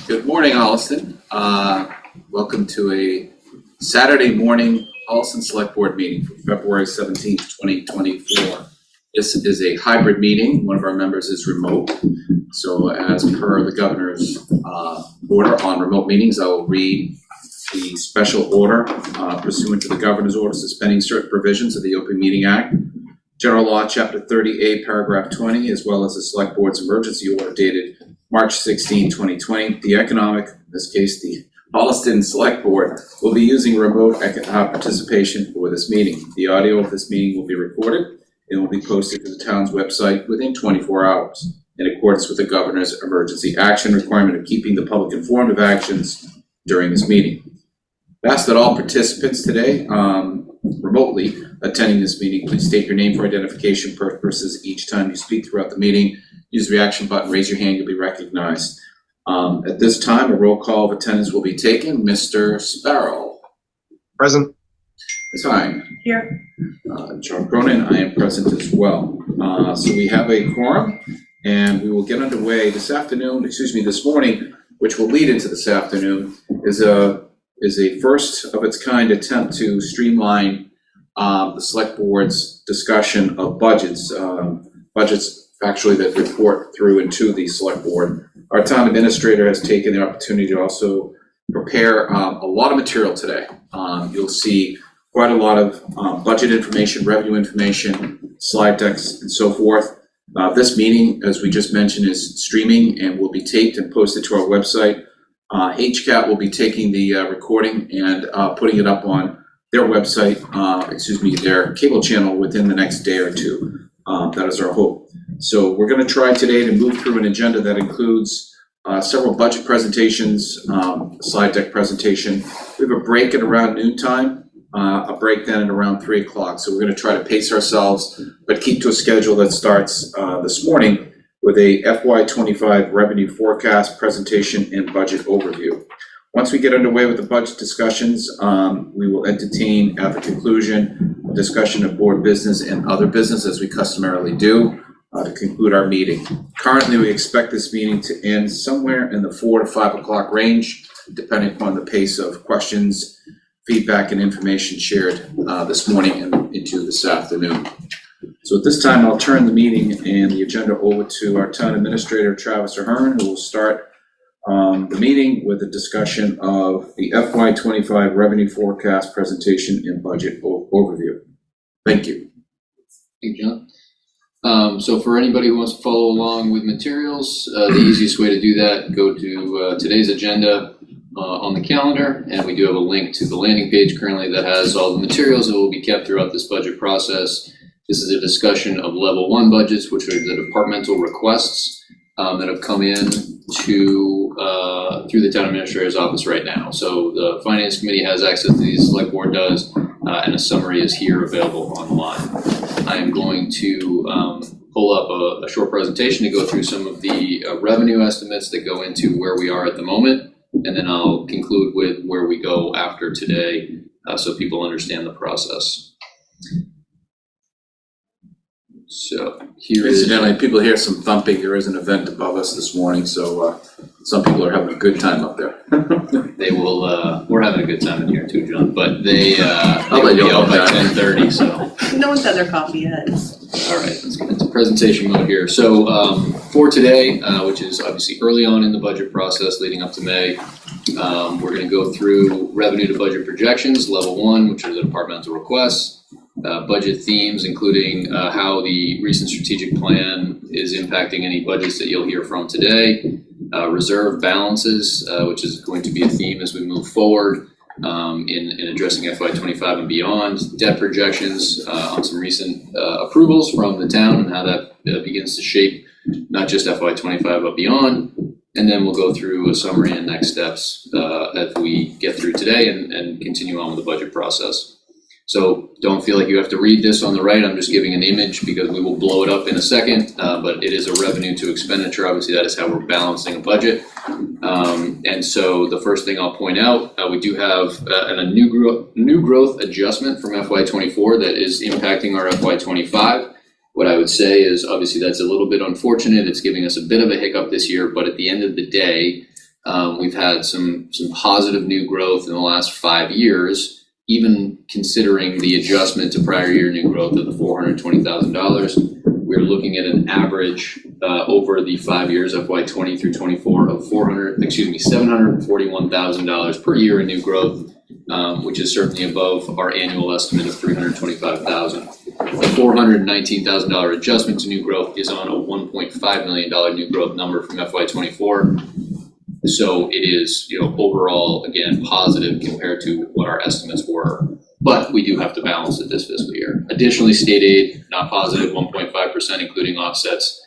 Good morning, Holliston. Welcome to a Saturday morning Holliston Select Board meeting for February 17th, 2024. This is a hybrid meeting. One of our members is remote. So as per the governor's order on remote meetings, I will read the special order pursuant to the governor's order suspending certain provisions of the Open Meeting Act, General Law, Chapter 30A, Paragraph 20, as well as the Select Board's emergency order dated March 16, 2020. The economic, in this case, the Holliston Select Board, will be using remote participation for this meeting. The audio of this meeting will be recorded and will be posted to the town's website within 24 hours in accordance with the governor's emergency action requirement of keeping the public informed of actions during this meeting. I ask that all participants today remotely attending this meeting, please state your name for identification purposes each time you speak throughout the meeting. Use the reaction button, raise your hand, you'll be recognized. At this time, a roll call of attendance will be taken. Mr. Sparrow. Present. Ms. Hine. Here. John Cronin, I am present as well. So we have a quorum, and we will get underway this morning, which will lead into this afternoon, is a first of its kind attempt to streamline the Select Board's discussion of budgets. Budgets actually that report through and to the Select Board. Our town administrator has taken the opportunity to also prepare a lot of material today. You'll see quite a lot of budget information, revenue information, slide decks, and so forth. This meeting, as we just mentioned, is streaming and will be taped and posted to our website. HCAT will be taking the recording and putting it up on their website, their cable channel within the next day or two. That is our hope. So we're going to try today to move through an agenda that includes several budget presentations, slide deck presentation. We have a break at around noontime, a break then at around 3 o'clock. So we're going to try to pace ourselves, but keep to a schedule that starts this morning with a FY2025 revenue forecast presentation and budget overview. Once we get underway with the budget discussions, we will entertain at the conclusion a discussion of board business and other business as we customarily do to conclude our meeting. Currently, we expect this meeting to end somewhere in the 4 to 5 o'clock range, depending upon the pace of questions, feedback, and information shared this morning and into this afternoon. So at this time, I'll turn the meeting and the agenda over to our town administrator, Travis Ahern, who will start the meeting with a discussion of the FY25 revenue forecast presentation and budget overview. Thank you. Thank you, John. So for anybody who wants to follow along with materials, the easiest way to do that, go to today's agenda on the calendar, and we do have a link to the landing page currently that has all the materials that will be kept throughout this budget process. This is a discussion of level 1 budgets, which are the departmental requests that have come in to through the town administrator's office right now. So the finance committee has access to these, select board does, and a summary is here available online. I am going to pull up a short presentation to go through some of the revenue estimates that go into where we are at the moment, and then I'll conclude with where we go after today so people understand the process. So here incidentally, people hear some thumping. There is an event above us this morning, so some people are having a good time up there. They will. We're having a good time in here too, John. But they will be out by 10:30. So no one's had their coffee yet. All right, let's get into presentation mode here. So for today, which is obviously early on in the budget process, leading up to May, we're going to go through revenue to budget projections, level 1, which are the departmental requests. Budget themes, including how the recent strategic plan is impacting any budgets that you'll hear from today. Reserve balances, which is going to be a theme as we move forward in addressing FY25 and beyond. Debt projections on some recent approvals from the town and how that begins to shape not just FY25 but beyond. And then we'll go through a summary and next steps as we get through today and continue on with the budget process. So don't feel like you have to read this on the right. I'm just giving an image because we will blow it up in a second, but it is a revenue to expenditure. Obviously, that is how we're balancing a budget. And so the first thing I'll point out, we do have a new growth adjustment from FY24 that is impacting our FY25. What I would say is obviously that's a little bit unfortunate. It's giving us a bit of a hiccup this year, but at the end of the day, we've had some positive new growth in the last 5 years, even considering the adjustment to prior year new growth of the $420,000. We're looking at an average over the 5 years, FY20 through 24, of $741,000 per year in new growth, which is certainly above our annual estimate of $325,000. The $419,000 adjustment to new growth is on a $1.5 million new growth number from FY24. So it is, overall, again, positive compared to what our estimates were. But we do have to balance it this fiscal year. Additionally, state aid, not positive, 1.5%, including offsets.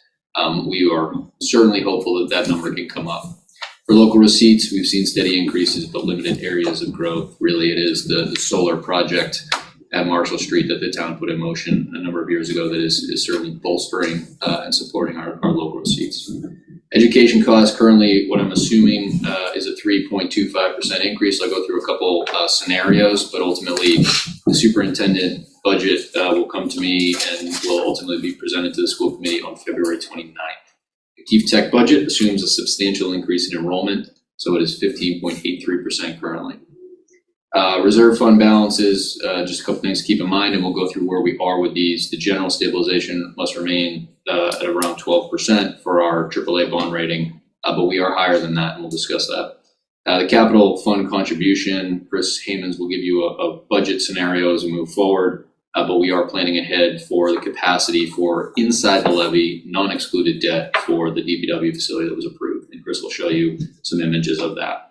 We are certainly hopeful that that number can come up. For local receipts, we've seen steady increases, but limited areas of growth. Really, it is the solar project at Marshall Street that the town put in motion a number of years ago that is certainly bolstering and supporting our local receipts. Education costs currently, what I'm assuming is a 3.25% increase. I'll go through a couple scenarios, but ultimately the superintendent budget will come to me and will ultimately be presented to the school committee on February 29th. The Keefe Tech budget assumes a substantial increase in enrollment, so it is 15.83% currently. Reserve fund balances, just a couple things to keep in mind, and we'll go through where we are with these. The general stabilization must remain at around 12% for our AAA bond rating, but we are higher than that, and we'll discuss that. The capital fund contribution, Chris Haymans will give you a budget scenario as we move forward, but we are planning ahead for the capacity for inside the levy, non-excluded debt for the DPW facility that was approved, and Chris will show you some images of that.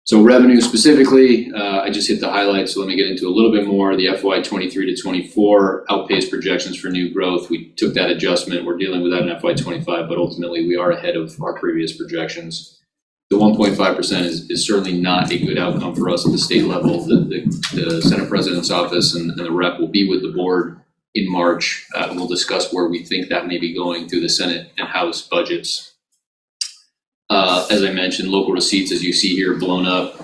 So revenue specifically, I just hit the highlights, so let me get into a little bit more. The FY23 to 24 outpaced projections for new growth. We took that adjustment. We're dealing with that in FY25, but ultimately we are ahead of our previous projections. The 1.5% is certainly not a good outcome for us at the state level. The Senate President's office and the rep will be with the board in March. We'll discuss where we think that may be going through the Senate and House budgets. As I mentioned, local receipts, as you see here, blown up.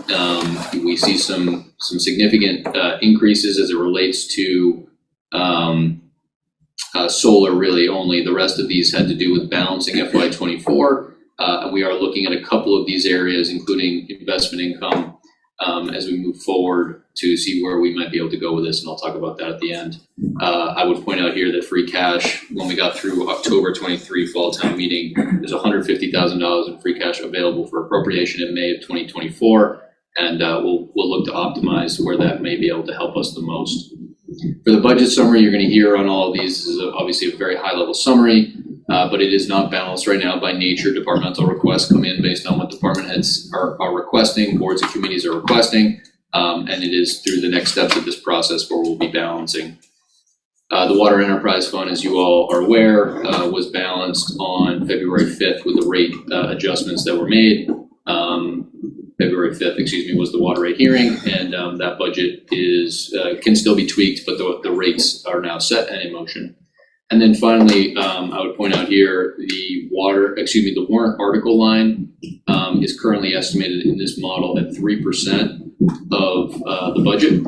We see some significant increases as it relates to solar, really only. The rest of these had to do with balancing FY24. And we are looking at a couple of these areas, including investment income, as we move forward to see where we might be able to go with this, and I'll talk about that at the end. I would point out here that free cash, when we got through October 23 fall town meeting, there's $150,000 in free cash available for appropriation in May of 2024, and we'll look to optimize where that may be able to help us the most. For the budget summary, you're going to hear on all of these. This is obviously a very high-level summary, but it is not balanced right now by nature. Departmental requests come in based on what department heads are requesting, boards and committees are requesting, and it is through the next steps of this process where we'll be balancing. The Water Enterprise Fund, as you all are aware, was balanced on February 5th with the rate adjustments that were made. February 5th, was the water rate hearing, and that budget can still be tweaked, but the rates are now set and in motion. And then finally, I would point out here, the warrant article line is currently estimated in this model at 3% of the budget,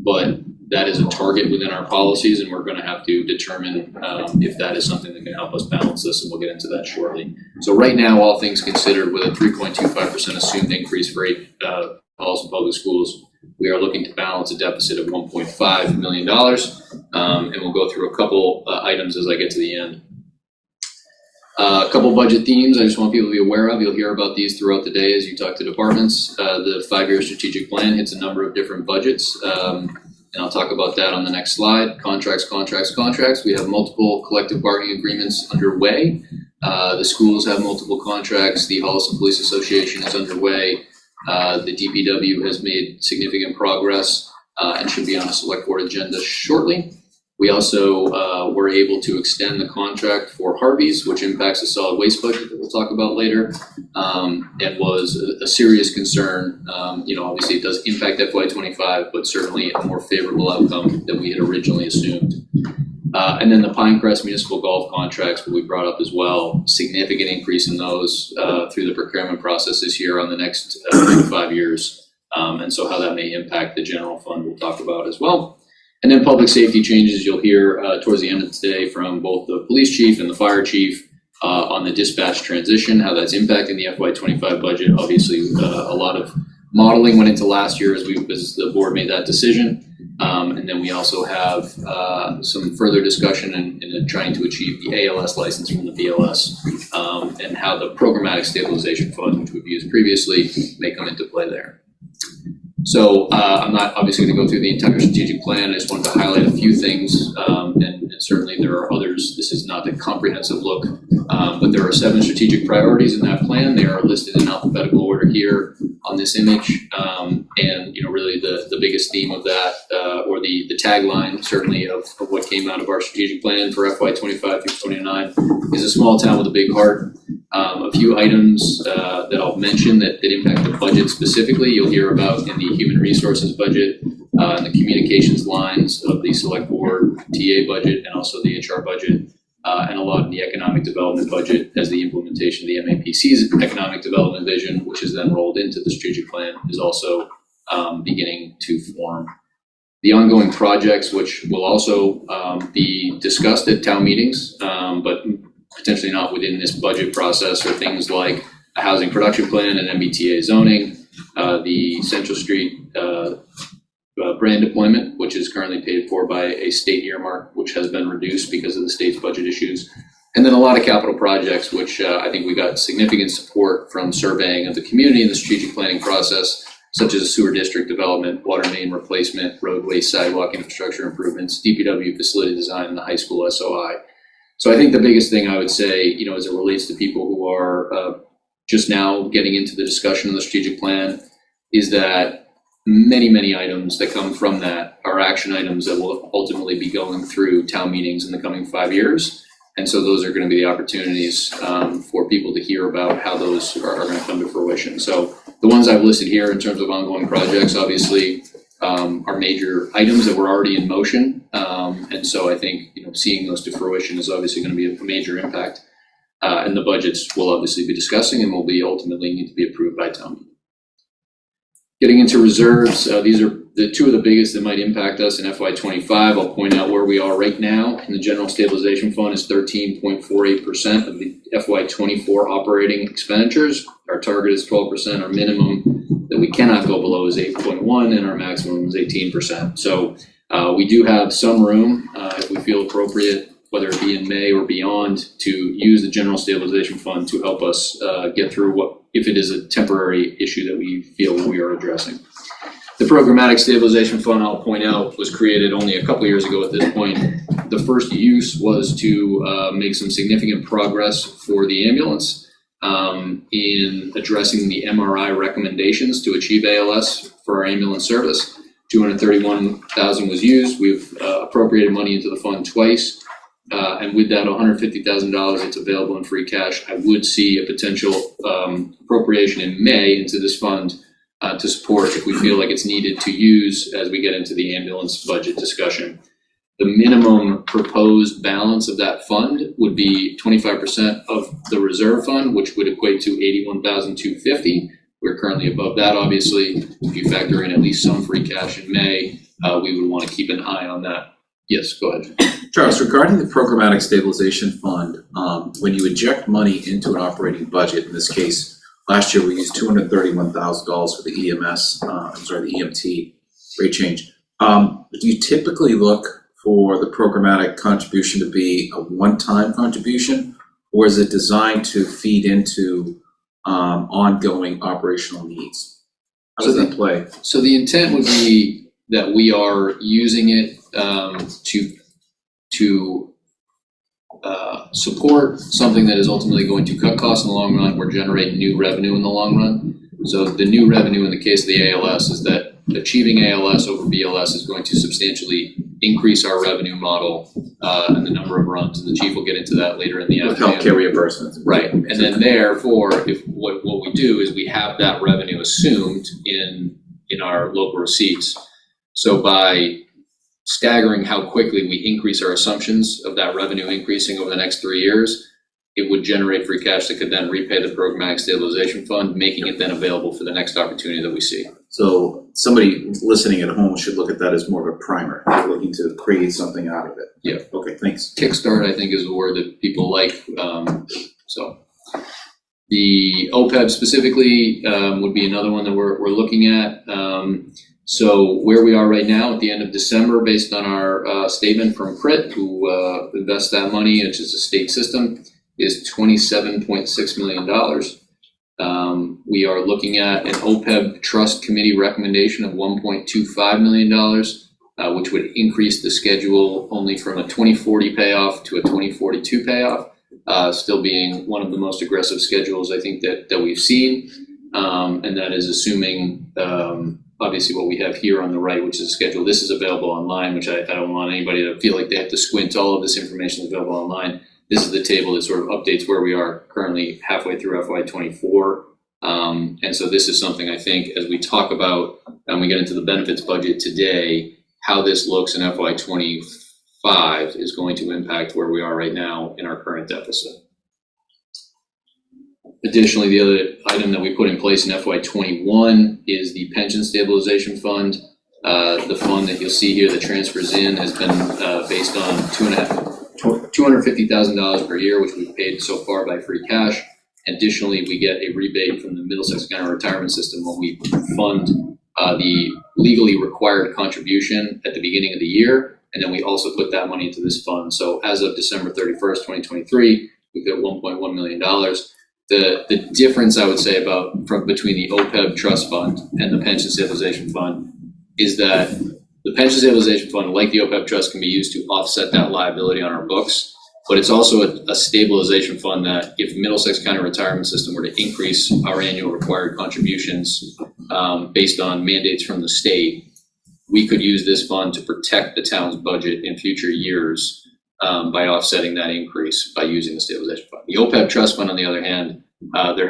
but that is a target within our policies, and we're going to have to determine if that is something that can help us balance this, and we'll get into that shortly. So right now, all things considered, with a 3.25% assumed increase for Holliston Public Schools, we are looking to balance a deficit of $1.5 million, and we'll go through a couple items as I get to the end. A couple budget themes I just want people to be aware of. You'll hear about these throughout the day as you talk to departments. The 5-year strategic plan hits a number of different budgets, and I'll talk about that on the next slide. Contracts. We have multiple collective bargaining agreements underway. The schools have multiple contracts. The Holliston Police Association is underway. The DPW has made significant progress and should be on a select board agenda shortly. We also were able to extend the contract for Harvey's, which impacts the solid waste budget that we'll talk about later, and was a serious concern. Obviously it does impact FY25, but certainly a more favorable outcome than we had originally assumed. And then the Pinecrest municipal golf contracts, we brought up as well, significant increase in those through the procurement process this year on the next 5 years. And so how that may impact the general fund we'll talk about as well. And then public safety changes you'll hear towards the end of today from both the police chief and the fire chief on the dispatch transition, how that's impacting the FY25 budget. Obviously, a lot of modeling went into last year as the board made that decision. And then we also have some further discussion in trying to achieve the ALS license from the BLS and how the programmatic stabilization fund, which we've used previously, may come into play there. So I'm not obviously going to go through the entire strategic plan. I just wanted to highlight a few things, and certainly there are others. This is not a comprehensive look, but there are 7 strategic priorities in that plan. They are listed in alphabetical order here on this image, and really the biggest theme of that, or the tagline certainly of what came out of our strategic plan for FY25 through 29 is a small town with a big heart. A few items that I'll mention that impact the budget specifically, you'll hear about in the human resources budget, and the communications lines of the select board TA budget, and also the HR budget, and a lot in the economic development budget as the implementation of the MAPC's economic development vision, which is then rolled into the strategic plan, is also beginning to form. The ongoing projects, which will also be discussed at town meetings, but potentially not within this budget process, are things like a housing production plan and MBTA zoning, the Central Street brand deployment, which is currently paid for by a state earmark, which has been reduced because of the state's budget issues. And then a lot of capital projects, which I think we got significant support from surveying of the community in the strategic planning process, such as sewer district development, water main replacement, roadway, sidewalk infrastructure improvements, DPW facility design, and the high school SOI. So I think the biggest thing I would say, as it relates to people who are just now getting into the discussion of the strategic plan, is that many items that come from that are action items that will ultimately be going through town meetings in the coming 5 years. And so those are going to be the opportunities for people to hear about how those are going to come to fruition. So the ones I've listed here in terms of ongoing projects, obviously, are major items that were already in motion. And so I think, seeing those to fruition is obviously going to be a major impact. And the budgets we'll obviously be discussing and will be ultimately need to be approved by town meeting. Getting into reserves, these are the 2 of the biggest that might impact us in FY25. I'll point out where we are right now. In the general stabilization fund is 13.48% of the FY24 operating expenditures. Our target is 12%. Our minimum that we cannot go below is 8.1, and our maximum is 18%. So we do have some room, if we feel appropriate, whether it be in May or beyond, to use the general stabilization fund to help us get through what, if it is a temporary issue that we feel we are addressing. The programmatic stabilization fund, I'll point out, was created only a couple years ago at this point. The first use was to make some significant progress for the ambulance in addressing the MRI recommendations to achieve ALS for our ambulance service. $231,000 was used. We've appropriated money into the fund twice. And with that $150,000 that's available in free cash, I would see a potential appropriation in May into this fund to support if we feel like it's needed to use as we get into the ambulance budget discussion. The minimum proposed balance of that fund would be 25% of the reserve fund, which would equate to $81,250. We're currently above that, obviously. If you factor in at least some free cash in May, we would want to keep an eye on that. Yes, go ahead. Charles, regarding the programmatic stabilization fund, when you inject money into an operating budget, in this case, last year we used $231,000 for the the EMT rate change. Do you typically look for the programmatic contribution to be a one-time contribution, or is it designed to feed into ongoing operational needs? How does that play? So the intent would be that we are using it to support something that is ultimately going to cut costs in the long run or generate new revenue in the long run. So the new revenue in the case of the ALS is that achieving ALS over BLS is going to substantially increase our revenue model and the number of runs, and the chief will get into that later in the With afternoon. healthcare reimbursements. Right, and then therefore, if what we do is we have that revenue assumed in our local receipts. So by staggering how quickly we increase our assumptions of that revenue increasing over the next 3 years, it would generate free cash that could then repay the programmatic stabilization fund, making it then available for the next opportunity that we see. So somebody listening at home should look at that as more of a primer. They're looking to create something out of it. Yeah. Okay, thanks. Kickstart, I think, is a word that people like. So the OPEB specifically would be another one that we're looking at. So where we are right now at the end of December, based on our statement from CRIT, who invests that money, which is a state system, is $27.6 million. We are looking at an OPEB trust committee recommendation of $1.25 million, which would increase the schedule only from a 2040 payoff to a 2042 payoff, still being one of the most aggressive schedules I think that we've seen. And that is assuming obviously what we have here on the right, which is a schedule. This is available online, which I don't want anybody to feel like they have to squint. All of this information is available online. This is the table that sort of updates where we are currently halfway through FY24. And so this is something I think as we talk about, and we get into the benefits budget today, how this looks in FY25 is going to impact where we are right now in our current deficit. Additionally, the other item that we put in place in FY21 is the pension stabilization fund. The fund that you'll see here that transfers in has been based on $250,000 per year, which we've paid so far by free cash. Additionally, we get a rebate from the Middlesex County Retirement System when we fund the legally required contribution at the beginning of the year, and then we also put that money into this fund. So as of December 31st, 2023, we've got $1.1 million. The difference I would say between the OPEB trust fund and the pension stabilization fund is that the pension stabilization fund, like the OPEB trust, can be used to offset that liability on our books, but it's also a stabilization fund that if Middlesex County Retirement System were to increase our annual required contributions based on mandates from the state, we could use this fund to protect the town's budget in future years by offsetting that increase by using the stabilization fund. The OPEB trust fund, on the other hand, there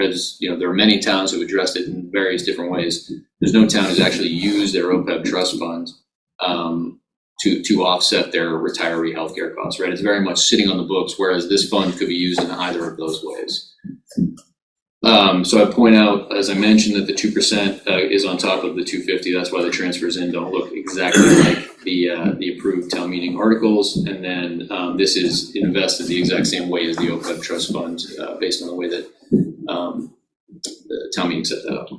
are many towns who have addressed it in various different ways. There's no town who's actually used their OPEB trust fund to offset their retiree healthcare costs, right? It's very much sitting on the books, whereas this fund could be used in either of those ways. So I point out, as I mentioned, that the 2% is on top of the 250. That's why the transfers in don't look exactly like the approved town meeting articles. And then this is invested the exact same way as the OPEB trust fund based on the way that the town meeting set that up.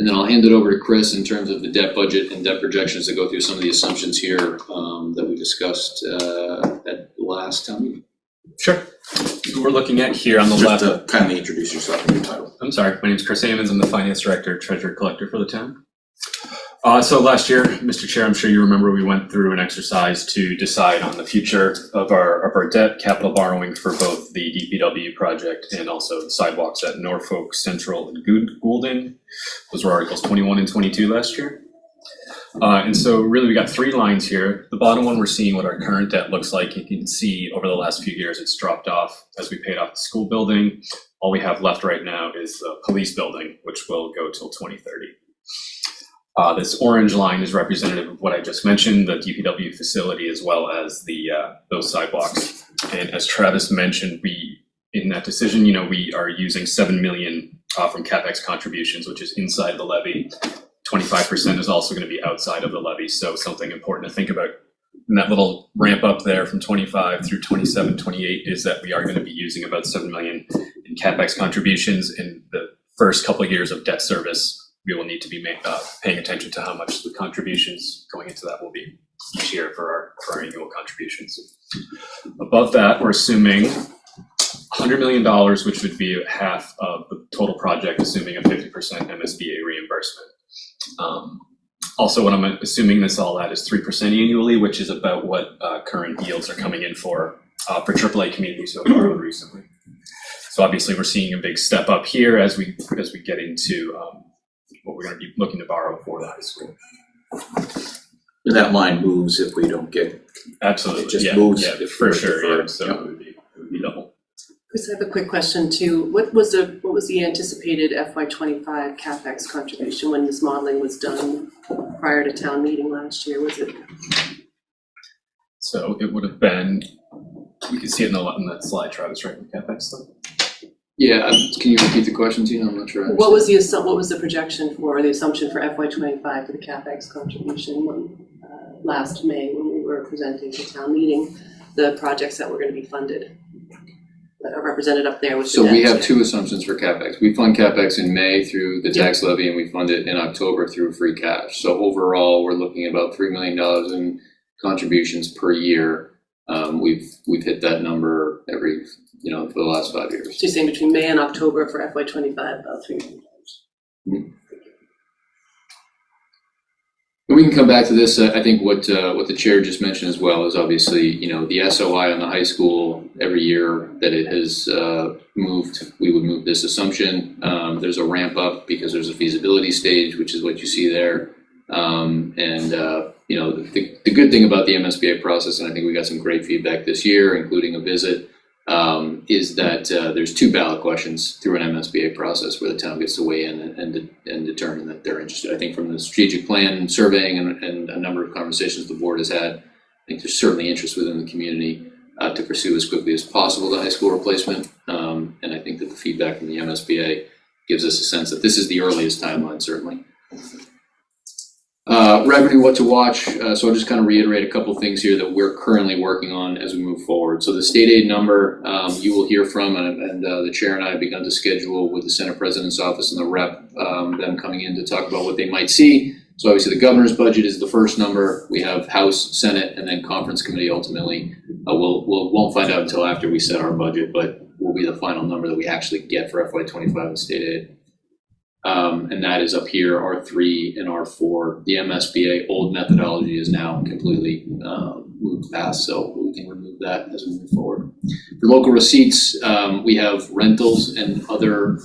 And then I'll hand it over to Chris in terms of the debt budget and debt projections to go through some of the assumptions here that we discussed at the last town meeting. Sure. We're looking at here on the left. Just to kindly introduce yourself and your title. I'm sorry, my name is Chris Ammons. I'm the Finance Director, Treasurer Collector for the town. So last year, Mr. Chair, I'm sure you remember we went through an exercise to decide on the future of our debt, capital borrowing for both the DPW project and also the sidewalks at Norfolk, Central, and Goulden. Those were Articles 21 and 22 last year. And so really we got 3 lines here. The bottom one, we're seeing what our current debt looks like. You can see over the last few years it's dropped off as we paid off the school building. All we have left right now is the police building, which will go till 2030. This orange line is representative of what I just mentioned, the DPW facility, as well as those sidewalks. And as Travis mentioned, in that decision, we are using $7 million from CapEx contributions, which is inside the levy. 25% is also going to be outside of the levy. So something important to think about in that little ramp up there from 25 through 27, 28 is that we are going to be using about $7 million in CapEx contributions in the first couple of years of debt service. We will need to be paying attention to how much the contributions going into that will be each year for our annual contributions. Above that, we're assuming $100 million, which would be half of the total project, assuming a 50% MSBA reimbursement. Also, what I'm assuming this all at is 3% annually, which is about what current yields are coming in for AAA communities so far recently. So obviously we're seeing a big step up here as we get into what we're going to be looking to borrow for the high school. And that line moves if we don't get, Absolutely, it just yeah, moves yeah, if for we're sure. Yeah. deferred. So Yep. it would be double. Chris, I have a quick question too. What was the anticipated FY25 CapEx contribution when this modeling was done prior to town meeting last year? Was it? So it would have been, you can see it in that slide, Travis, right? The CapEx stuff. Yeah, can you repeat the question, Tina? I'm not sure I What understand. was the projection for, or the assumption for FY25 for the CapEx contribution when, last May when we were presenting to town meeting the projects that were going to be funded that are represented up there with the So we debt? have two assumptions for CapEx. We fund CapEx in May through the tax levy, and we fund it in October through free cash. So overall, we're looking at about $3 million in contributions per year. We've hit that number every, for the last 5 years. So you're saying between May and October for FY25 about $3 million? And we can come back to this. I think what the chair just mentioned as well is obviously, the SOI on the high school every year that it has moved, we would move this assumption. There's a ramp up because there's a feasibility stage, which is what you see there. The good thing about the MSBA process, and I think we got some great feedback this year, including a visit, is that there's 2 ballot questions through an MSBA process where the town gets to weigh in and determine that they're interested. I think from the strategic plan surveying and a number of conversations the board has had, I think there's certainly interest within the community to pursue as quickly as possible the high school replacement. And I think that the feedback from the MSBA gives us a sense that this is the earliest timeline, certainly. Revenue, what to watch. So I'll just kind of reiterate a couple things here that we're currently working on as we move forward. So the state aid number you will hear from, and the chair and I have begun to schedule with the Senate President's Office and the rep, them coming in to talk about what they might see. So obviously the governor's budget is the first number. We have House, Senate, and then conference committee ultimately. Won't find out until after we set our budget, but will be the final number that we actually get for FY25 in state aid. And that is up here, R3 and R4. The MSBA old methodology is now completely moved past, so we can remove that as we move forward. For local receipts, we have rentals and other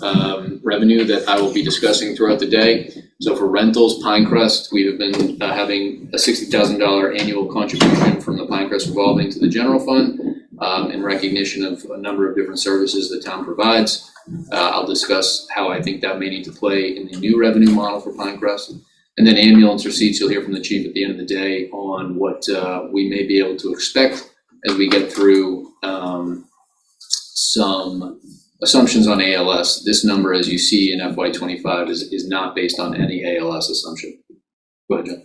revenue that I will be discussing throughout the day. So for rentals, Pinecrest, we have been having a $60,000 annual contribution from the Pinecrest revolving to the general fund in recognition of a number of different services the town provides. I'll discuss how I think that may need to play in the new revenue model for Pinecrest. And then ambulance receipts, you'll hear from the chief at the end of the day on what we may be able to expect as we get through some assumptions on ALS. This number, as you see in FY25, is not based on any ALS assumption. Go ahead,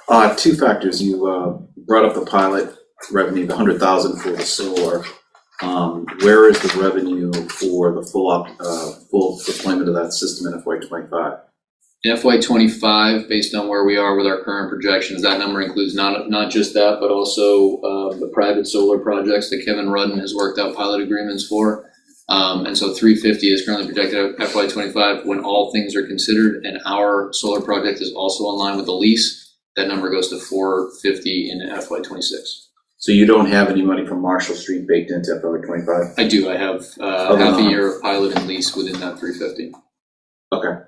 John. 2 factors. You brought up the pilot revenue, the 100,000 for the solar. Where is the revenue for the full deployment of that system in FY25? In FY25, based on where we are with our current projections, that number includes not just that, but also the private solar projects that Kevin Rudden has worked out pilot agreements for. And so 350 is currently projected at FY25 when all things are considered, and our solar project is also in line with the lease. That number goes to 450 in FY26. So you don't have any money from Marshall Street baked into FY25? I do. I have half a year of pilot and lease within that 350. Okay.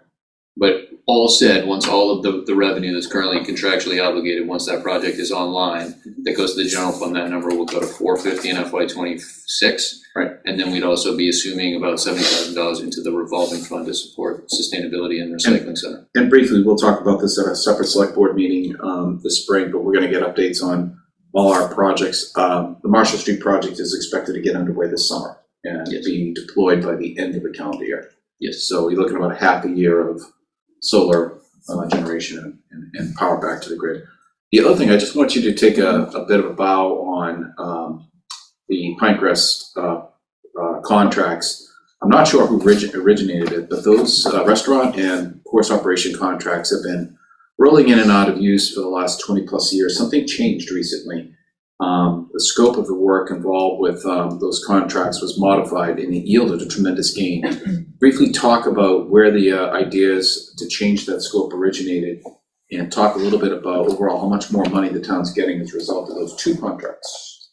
But all said, once all of the revenue that's currently contractually obligated, once that project is online, that goes to the general fund, that number will go to 450 in FY26. Right. And then we'd also be assuming about $70,000 into the revolving fund to support sustainability and recycling center. And briefly, we'll talk about this at a separate select board meeting this spring, but we're going to get updates on all our projects. The Marshall Street project is expected to get underway this summer and be deployed by the end of the calendar year. Yes. So you're looking at about half a year of solar generation and power back to the grid. The other thing, I just want you to take a bit of a bow on the Pinecrest contracts. I'm not sure who originated it, but those restaurant and course operation contracts have been rolling in and out of use for the last 20 plus years. Something changed recently. The scope of the work involved with those contracts was modified and it yielded a tremendous gain. Briefly talk about where the ideas to change that scope originated and talk a little bit about overall how much more money the town's getting as a result of those 2 contracts.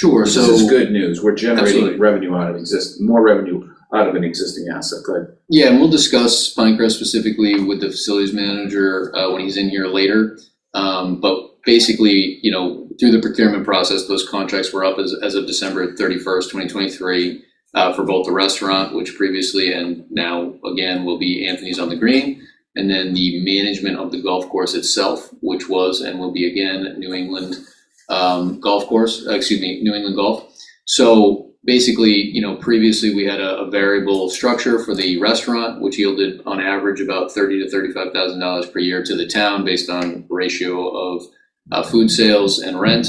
Sure, This so. is good news. We're generating Absolutely. revenue out of more revenue out of an existing asset. Good. Yeah, and we'll discuss Pinecrest specifically with the facilities manager when he's in here later. But basically, through the procurement process, those contracts were up as of December 31st, 2023, for both the restaurant, which previously and now again will be Anthony's on the Green, and then the management of the golf course itself, which was and will be again New England New England Golf. So basically, previously we had a variable structure for the restaurant, which yielded on average about $30,000 to $35,000 per year to the town based on ratio of food sales and rent.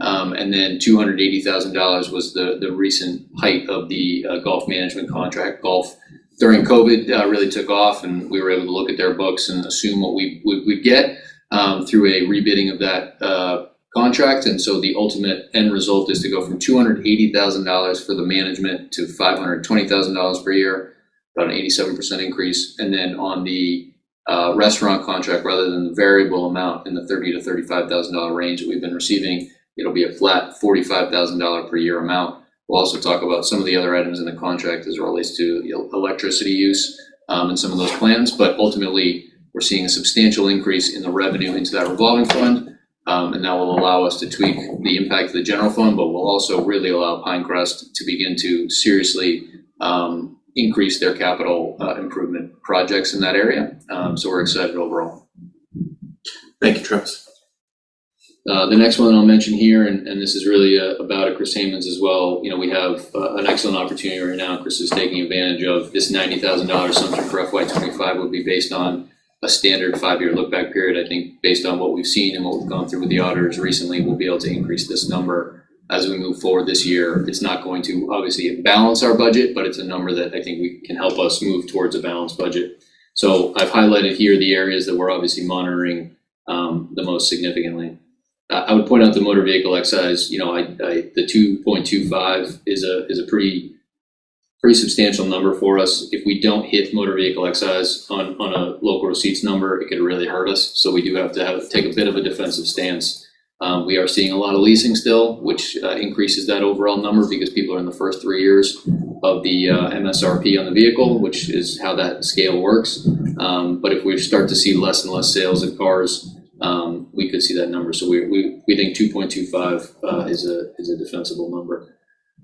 And then $280,000 was the recent height of the golf management contract. Golf during COVID really took off, and we were able to look at their books and assume what we'd get through a rebidding of that contract. And so the ultimate end result is to go from $280,000 for the management to $520,000 per year, about an 87% increase. And then on the restaurant contract, rather than the variable amount in the $30,000 to $35,000 range that we've been receiving, it'll be a flat $45,000 per year amount. We'll also talk about some of the other items in the contract as it relates to electricity use and some of those plans. But ultimately, we're seeing a substantial increase in the revenue into that revolving fund. And that will allow us to tweak the impact of the general fund, but will also really allow Pinecrest to begin to seriously increase their capital improvement projects in that area. So we're excited overall. Thank you, Travis. The next one I'll mention here, and this is really about Chris Hammonds as well. We have an excellent opportunity right now. Chris is taking advantage of this $90,000 assumption for FY25 would be based on a standard 5-year look back period. I think based on what we've seen and what we've gone through with the auditors recently, we'll be able to increase this number as we move forward this year. It's not going to obviously balance our budget, but it's a number that I think we can help us move towards a balanced budget. So I've highlighted here the areas that we're obviously monitoring the most significantly. I would point out the motor vehicle excise. The 2.25 is a pretty substantial number for us. If we don't hit motor vehicle excise on a local receipts number, it could really hurt us. So we do have to take a bit of a defensive stance. We are seeing a lot of leasing still, which increases that overall number because people are in the first 3 years of the MSRP on the vehicle, which is how that scale works. But if we start to see less and less sales of cars, we could see that number. So we think 2.25 is a defensible number.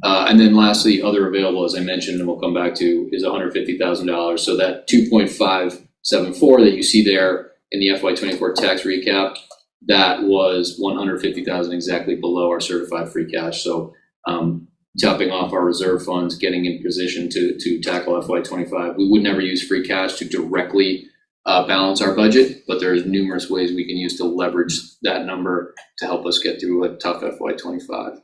And then lastly, other available, as I mentioned, and we'll come back to, is $150,000. So that 2.574 that you see there in the FY24 tax recap, that was $150,000 exactly below our certified free cash. So topping off our reserve funds, getting in position to tackle FY25. We would never use free cash to directly balance our budget, but there's numerous ways we can use to leverage that number to help us get through a tough FY25.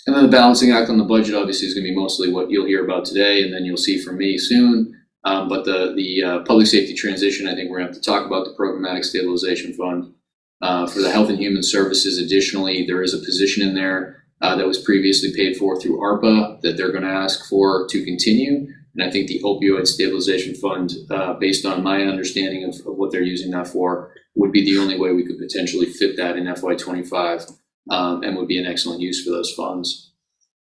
And then the balancing act on the budget obviously is going to be mostly what you'll hear about today, and then you'll see from me soon. But the public safety transition, I think we're going to have to talk about the programmatic stabilization fund. For the health and human services, additionally, there is a position in there that was previously paid for through ARPA that they're going to ask for to continue. And I think the opioid stabilization fund, based on my understanding of what they're using that for, would be the only way we could potentially fit that in FY25. And would be an excellent use for those funds.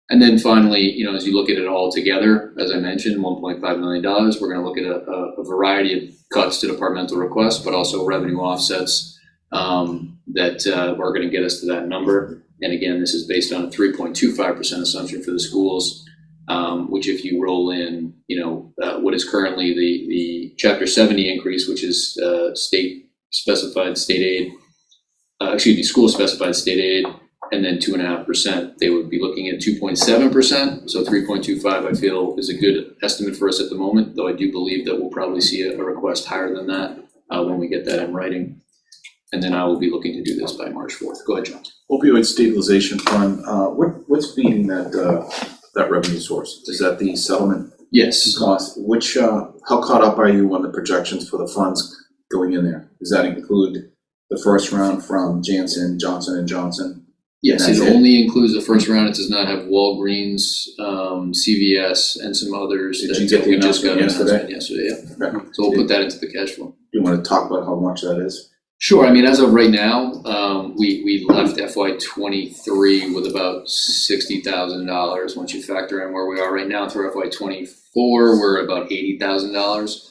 And then finally, as you look at it all together, as I mentioned, $1.5 million, we're going to look at a variety of cuts to departmental requests, but also revenue offsets that are going to get us to that number. And again, this is based on a 3.25% assumption for the schools, which if you roll in, what is currently the Chapter 70 increase, which is school-specified state aid, and then 2.5%, they would be looking at 2.7%. So 3.25, I feel, is a good estimate for us at the moment, though I do believe that we'll probably see a request higher than that when we get that in writing. And then I will be looking to do this by March 4th. Go ahead, John. Opioid stabilization fund, what's feeding that revenue source? Is that the settlement Yes. cost? How caught up are you on the projections for the funds going in there? Does that include the first round from Johnson & Johnson? Yes, That's it it. only includes the first round. It does not have Walgreens, CVS, and some others. Did you get the we just got an announcement announcement yesterday? Yeah. Okay. So we'll put that into the cash flow. Do you want to talk about how much that is? Sure. I mean, as of right now, we left FY23 with about $60,000. Once you factor in where we are right now through FY24, we're at about $80,000,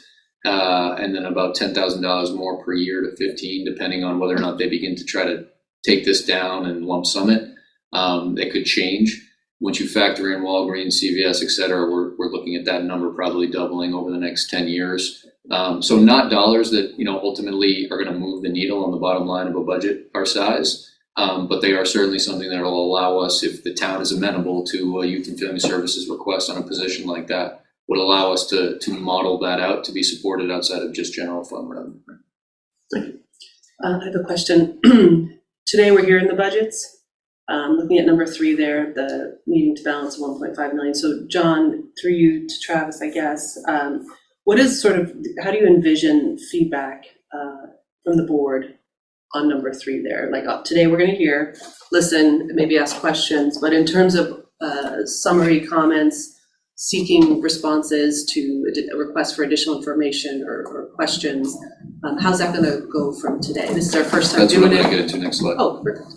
and then about $10,000 more per year to 15, depending on whether or not they begin to try to take this down and lump sum it. That could change. Once you factor in Walgreens, CVS, et cetera, we're looking at that number probably doubling over the next 10 years. So not dollars that, ultimately are going to move the needle on the bottom line of a budget our size, but they are certainly something that will allow us, if the town is amenable to a youth and family services request on a position like that, would allow us to model that out to be supported outside of just general fund revenue. Thank you. I have a question. Today we're here in the budgets. Looking at number 3 there, the needing to balance 1.5 million. So John, through you to Travis, I guess, what is how do you envision feedback from the board on number 3 there? Like today we're going to hear, listen, maybe ask questions, but in terms of summary comments, seeking responses to a request for additional information or questions, how's that going to go from today? This is our first time doing it. That's what I'm going to get into next slide. Oh, perfect.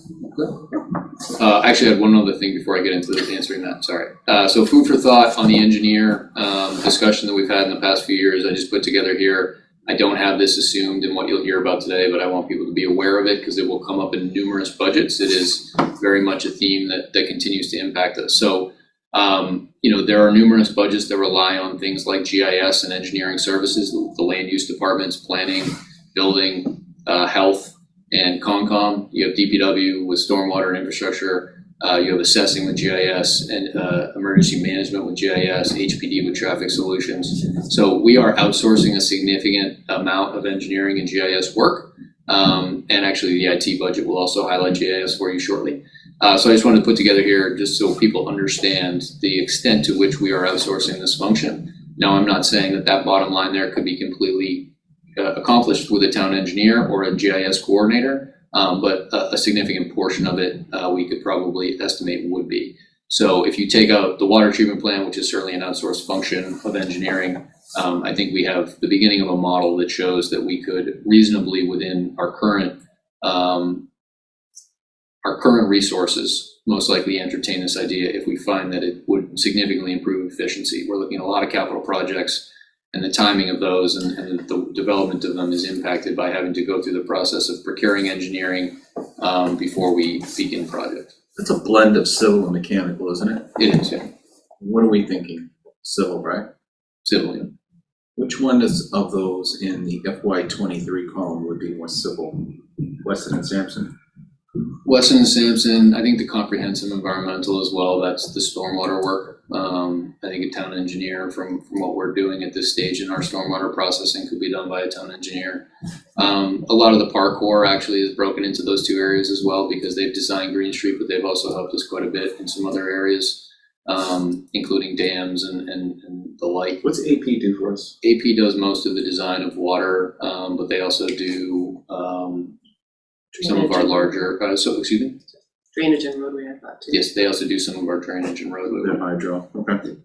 Actually, I had one other thing before I get into answering that. Sorry. So food for thought on the engineer discussion that we've had in the past few years. I just put together here. I don't have this assumed in what you'll hear about today, but I want people to be aware of it because it will come up in numerous budgets. It is very much a theme that continues to impact us. So, there are numerous budgets that rely on things like GIS and engineering services, the land use departments, planning, building, health, and Concom. You have DPW with stormwater and infrastructure. You have assessing with GIS and emergency management with GIS, HPD with traffic solutions. So we are outsourcing a significant amount of engineering and GIS work. And actually the IT budget will also highlight GIS for you shortly. So I just wanted to put together here just so people understand the extent to which we are outsourcing this function. Now, I'm not saying that bottom line there could be completely accomplished with a town engineer or a GIS coordinator, but a significant portion of it we could probably estimate would be. So if you take out the water treatment plant, which is certainly an outsourced function of engineering, I think we have the beginning of a model that shows that we could reasonably within our current resources most likely entertain this idea if we find that it would significantly improve efficiency. We're looking at a lot of capital projects, and the timing of those and the development of them is impacted by having to go through the process of procuring engineering before we begin projects. That's a blend of civil and mechanical, isn't it? It is, yeah. What are we thinking? Civil, right? Civil, yeah. Which one of those in the FY23 column would be more civil? Weston and Sampson? Weston and Sampson, I think the comprehensive environmental as well, that's the stormwater work. I think a town engineer from what we're doing at this stage in our stormwater processing could be done by a town engineer. A lot of the parkour actually is broken into those two areas as well because they've designed Green Street, but they've also helped us quite a bit in some other areas, including dams and the like. What's AP do for us? AP does most of the design of water, but they also do some of our larger, excuse me? Drainage and roadway, I thought too. Yes, they also do some of our drainage and roadway. The hydro, okay.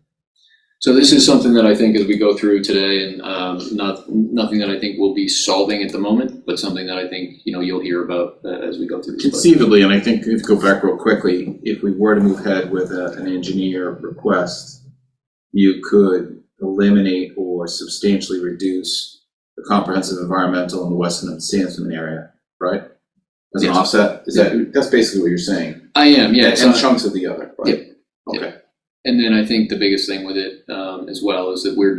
So this is something that I think as we go through today, and nothing that I think we'll be solving at the moment, but something that I think you'll hear about as we go through this. Conceivably, and I think if you go back real quickly, if we were to move ahead with an engineer request, you could eliminate or substantially reduce the comprehensive environmental in the Weston and Sampson area, right? As an offset? That's basically what you're saying? I am, yeah. And chunks of the other, right? Yep. Okay. Yep. And then I think the biggest thing with it as well is that we're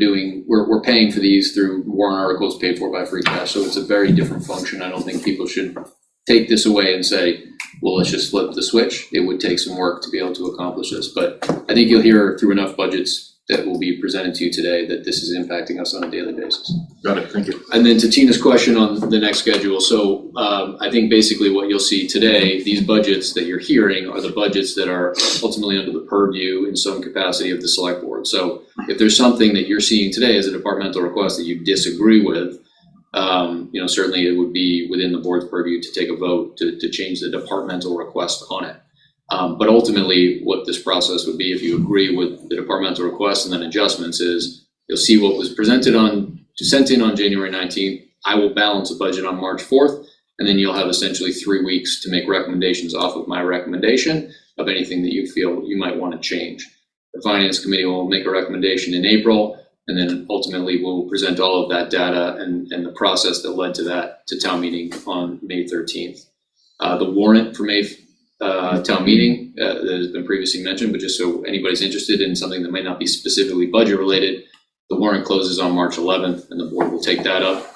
paying for these through warrant articles paid for by free cash. So it's a very different function. I don't think people should take this away and say, well, let's just flip the switch. It would take some work to be able to accomplish this. But I think you'll hear through enough budgets that will be presented to you today that this is impacting us on a daily basis. Got it, thank you. And then to Tina's question on the next schedule, so I think basically what you'll see today, these budgets that you're hearing are the budgets that are ultimately under the purview in some capacity of the select board. So if there's something that you're seeing today as a departmental request that you disagree with, certainly it would be within the board's purview to take a vote to change the departmental request on it. But ultimately, what this process would be, if you agree with the departmental request and then adjustments, is you'll see what was sent in on January 19th. I will balance a budget on March 4th, And then you'll have essentially 3 weeks to make recommendations off of my recommendation of anything that you feel you might want to change. The Finance Committee will make a recommendation in April, and then ultimately we'll present all of that data and the process that led to that to town meeting on May 13th. The warrant for May town meeting that has been previously mentioned, but just so anybody's interested in something that might not be specifically budget related, the warrant closes on March 11th, and the board will take that up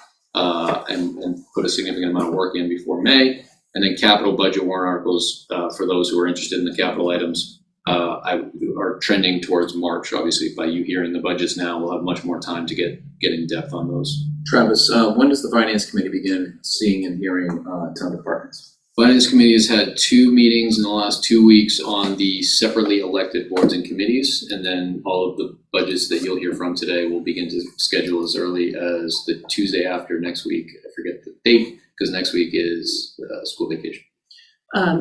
and put a significant amount of work in before May. And then capital budget warrant articles, for those who are interested in the capital items, are trending towards March. Obviously, by you hearing the budgets now, we'll have much more time to get in depth on those. Travis, when does the Finance Committee begin seeing and hearing town departments? Finance Committee has had 2 meetings in the last 2 weeks on the separately elected boards and committees, and then all of the budgets that you'll hear from today will begin to schedule as early as the Tuesday after next week. I forget the date, because next week is school vacation.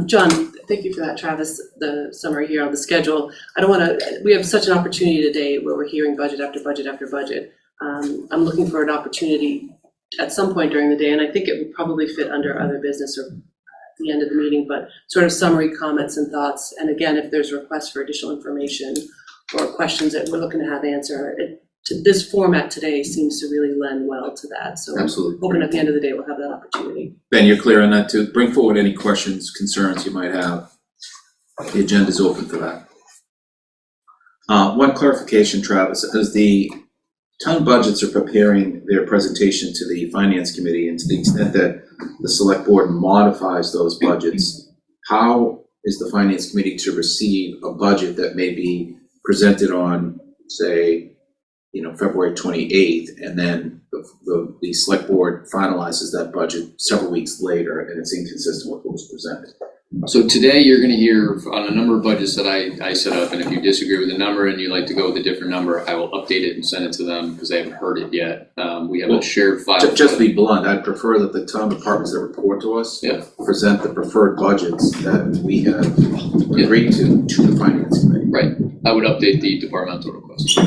John, thank you for that, Travis, the summary here on the schedule. We have such an opportunity today where we're hearing budget after budget after budget. I'm looking for an opportunity at some point during the day, and I think it would probably fit under other business or the end of the meeting, but sort of summary comments and thoughts. And again, if there's requests for additional information or questions that we're looking to have answered, this format today seems to really lend well to that. So Absolutely. hoping at the end of the day we'll have that opportunity. Ben, you're clear on that too. Bring forward any questions, concerns you might have. The agenda is open for that. One clarification, Travis, as the town budgets are preparing their presentation to the Finance Committee, and to the extent that the Select Board modifies those budgets, how is the Finance Committee to receive a budget that may be presented on, say, February 28th, and then the Select Board finalizes that budget several weeks later, and it's inconsistent with what was presented? So today you're going to hear on a number of budgets that I set up, and if you disagree with the number and you'd like to go with a different number, I will update it and send it to them because they haven't heard it yet. We have a shared file. Just to be blunt, I'd prefer that the town departments that report to us present the preferred budgets that we have agreed to the Finance Committee. Right. I would update the departmental request.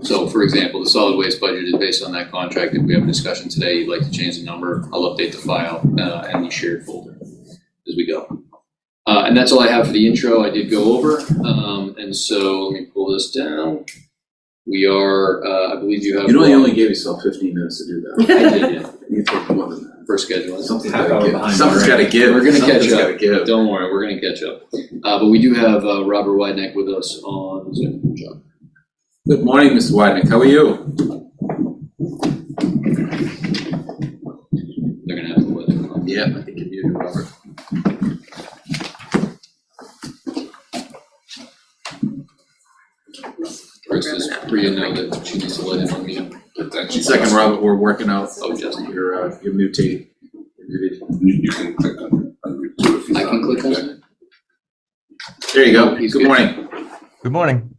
So for example, the solid waste budget is based on that contract. If we have a discussion today, you'd like to change the number, I'll update the file and the shared folder as we go. And that's all I have for the intro. I did go over. And so let me pull this down. We are, I believe you have. You know, you only gave yourself 15 minutes to do that. I did, yeah. You took more than that. For scheduling. Something's got to give. We're going to catch Gotta up. give. Don't worry, we're going to catch up. But we do have Robert Wideneck with us on Zoom. John. Good morning, Mr. Wideneck. How are you? They're going to have to let him on. Yeah, I think you're muted, Robert. Chris is free to know that she needs to let him on mute. Second, Robert, we're working out. Oh, Justin. You're muted. You can click on unmute too if you I can click on okay. it. There you go. He's Good good. morning. Good morning.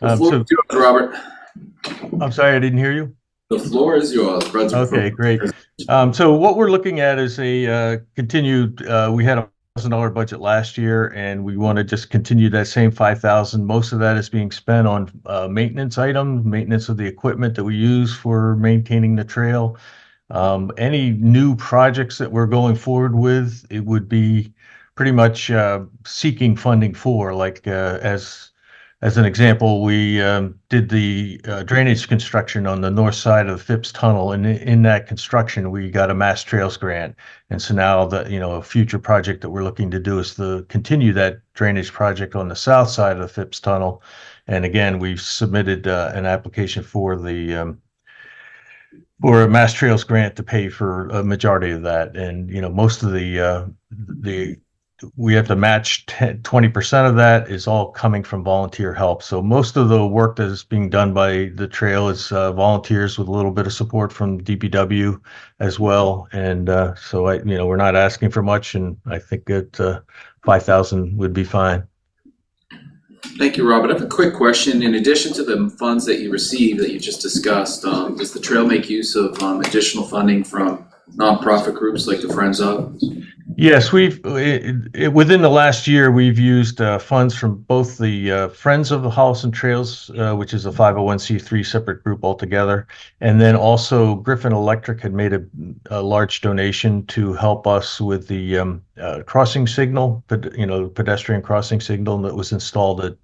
The floor is yours, Robert. I'm sorry, I didn't hear you. The floor is yours. Brett's Okay, great. So what we're looking at is a continued, we had a $1,000 budget last year, and we want to just continue that same 5,000. Most of that is being spent on maintenance items, maintenance of the equipment that we use for maintaining the trail. Any new projects that we're going forward with, it would be pretty much seeking funding for, like as an example, we did the drainage construction on the north side of the Phipps Tunnel, and in that construction, we got a Mass Trails grant. And so now a future project that we're looking to do is to continue that drainage project on the south side of the Phipps Tunnel. And again, we've submitted an application for a Mass Trails grant to pay for a majority of that. And most of we have to match 20% of that is all coming from volunteer help. So most of the work that is being done by the trail is volunteers with a little bit of support from DPW as well. And so we're not asking for much, and I think that 5,000 would be fine. Thank you, Robert. I have a quick question. In addition to the funds that you received that you just discussed, does the trail make use of additional funding from nonprofit groups like the Friends of? Yes, within the last year, we've used funds from both the Friends of the Holliston Trails, which is a 501c3 separate group altogether, and then also Griffin Electric had made a large donation to help us with the crossing signal, pedestrian crossing signal that was installed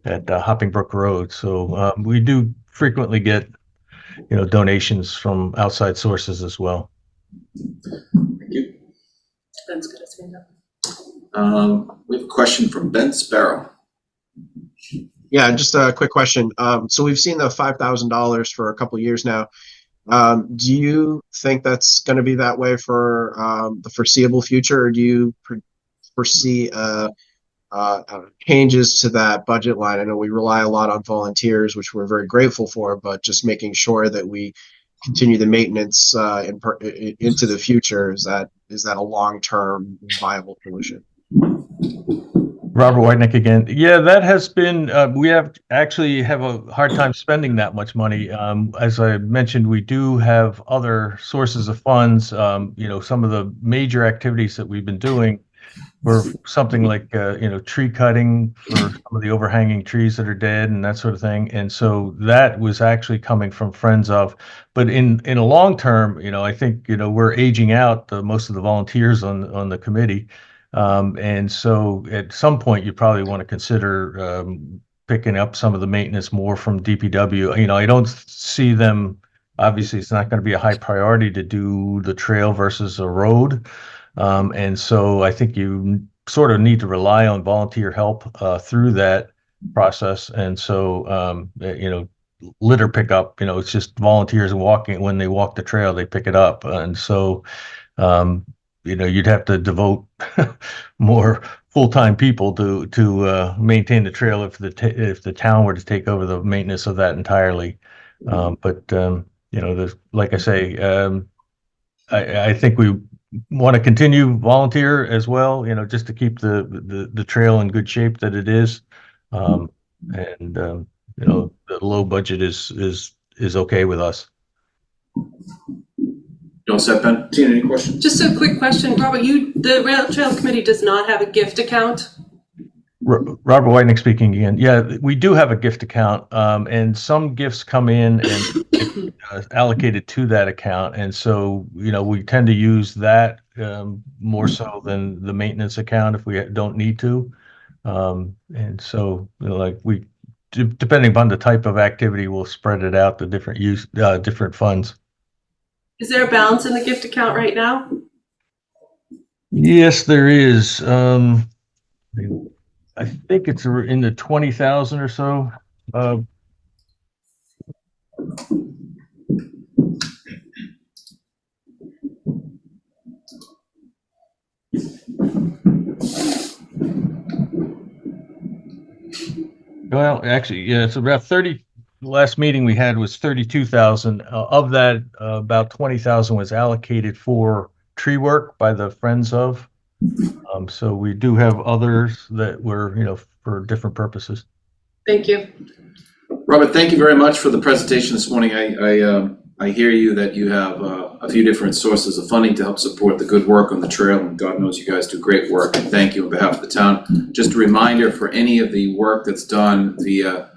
at Hopping Brook Road. So we do frequently get donations from outside sources as well. Thank you. Ben's got his hand up. We have a question from Ben Sparrow. Yeah, just a quick question. So we've seen the $5,000 for a couple of years now. Do you think that's going to be that way for the foreseeable future, or do you foresee changes to that budget line? I know we rely a lot on volunteers, which we're very grateful for, but just making sure that we continue the maintenance into the future, is that a long-term viable solution? Robert Whiteneck again. Yeah, that has been, we have a hard time spending that much money. As I mentioned, we do have other sources of funds. Some of the major activities that we've been doing were something like, tree cutting for some of the overhanging trees that are dead and that sort of thing. And so that was actually coming from Friends of, but in a long term, I think, we're aging out most of the volunteers on the committee. And so at some point you probably want to consider picking up some of the maintenance more from DPW. I don't see them, obviously it's not going to be a high priority to do the trail versus a road. And so I think you sort of need to rely on volunteer help through that process. And so, litter pickup, it's just volunteers walking. When they walk the trail, they pick it up. And so, you'd have to devote more full-time people to maintain the trail if the town were to take over the maintenance of that entirely. But like I say, I think we want to continue volunteer as well, just to keep the trail in good shape that it is. The low budget is okay with us. You all set, Ben? Tina, any questions? Just a quick question, Robert, the Rail Trail Committee does not have a gift account? Robert Whiteneck speaking again. Yeah, we do have a gift account, and some gifts come in and allocated to that account. And so, we tend to use that more so than the maintenance account if we don't need to. And so, depending upon the type of activity, we'll spread it out to different funds. Is there a balance in the gift account right now? Yes, there is. I think it's in the 20,000 or so. Well, actually, yeah, it's about 30. Last meeting we had was 32,000. Of that, about 20,000 was allocated for tree work by the Friends of. So we do have others that were, for different purposes. Thank you. Robert, thank you very much for the presentation this morning. I hear you that you have a few different sources of funding to help support the good work on the trail, and God knows you guys do great work, and thank you on behalf of the town. Just a reminder, for any of the work that's done via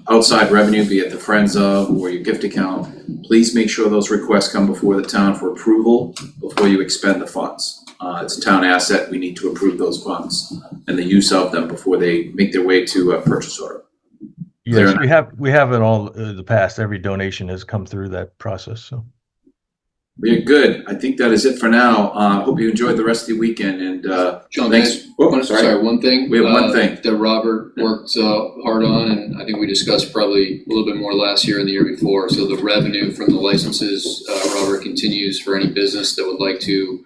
outside revenue, be it the Friends of or your gift account, please make sure those requests come before the town for approval before you expend the funds. It's a town asset. We need to approve those funds and the use of them before they make their way to a purchase order. Yes, we have in all the past. Every donation has come through that process. So we're good. I think that is it for now. Hope you enjoyed the rest of the weekend. And John, thanks. Sorry, one thing. We have one thing that Robert worked hard on, and I think we discussed probably a little bit more last year and the year before. So the revenue from the licenses, Robert, continues for any business that would like to.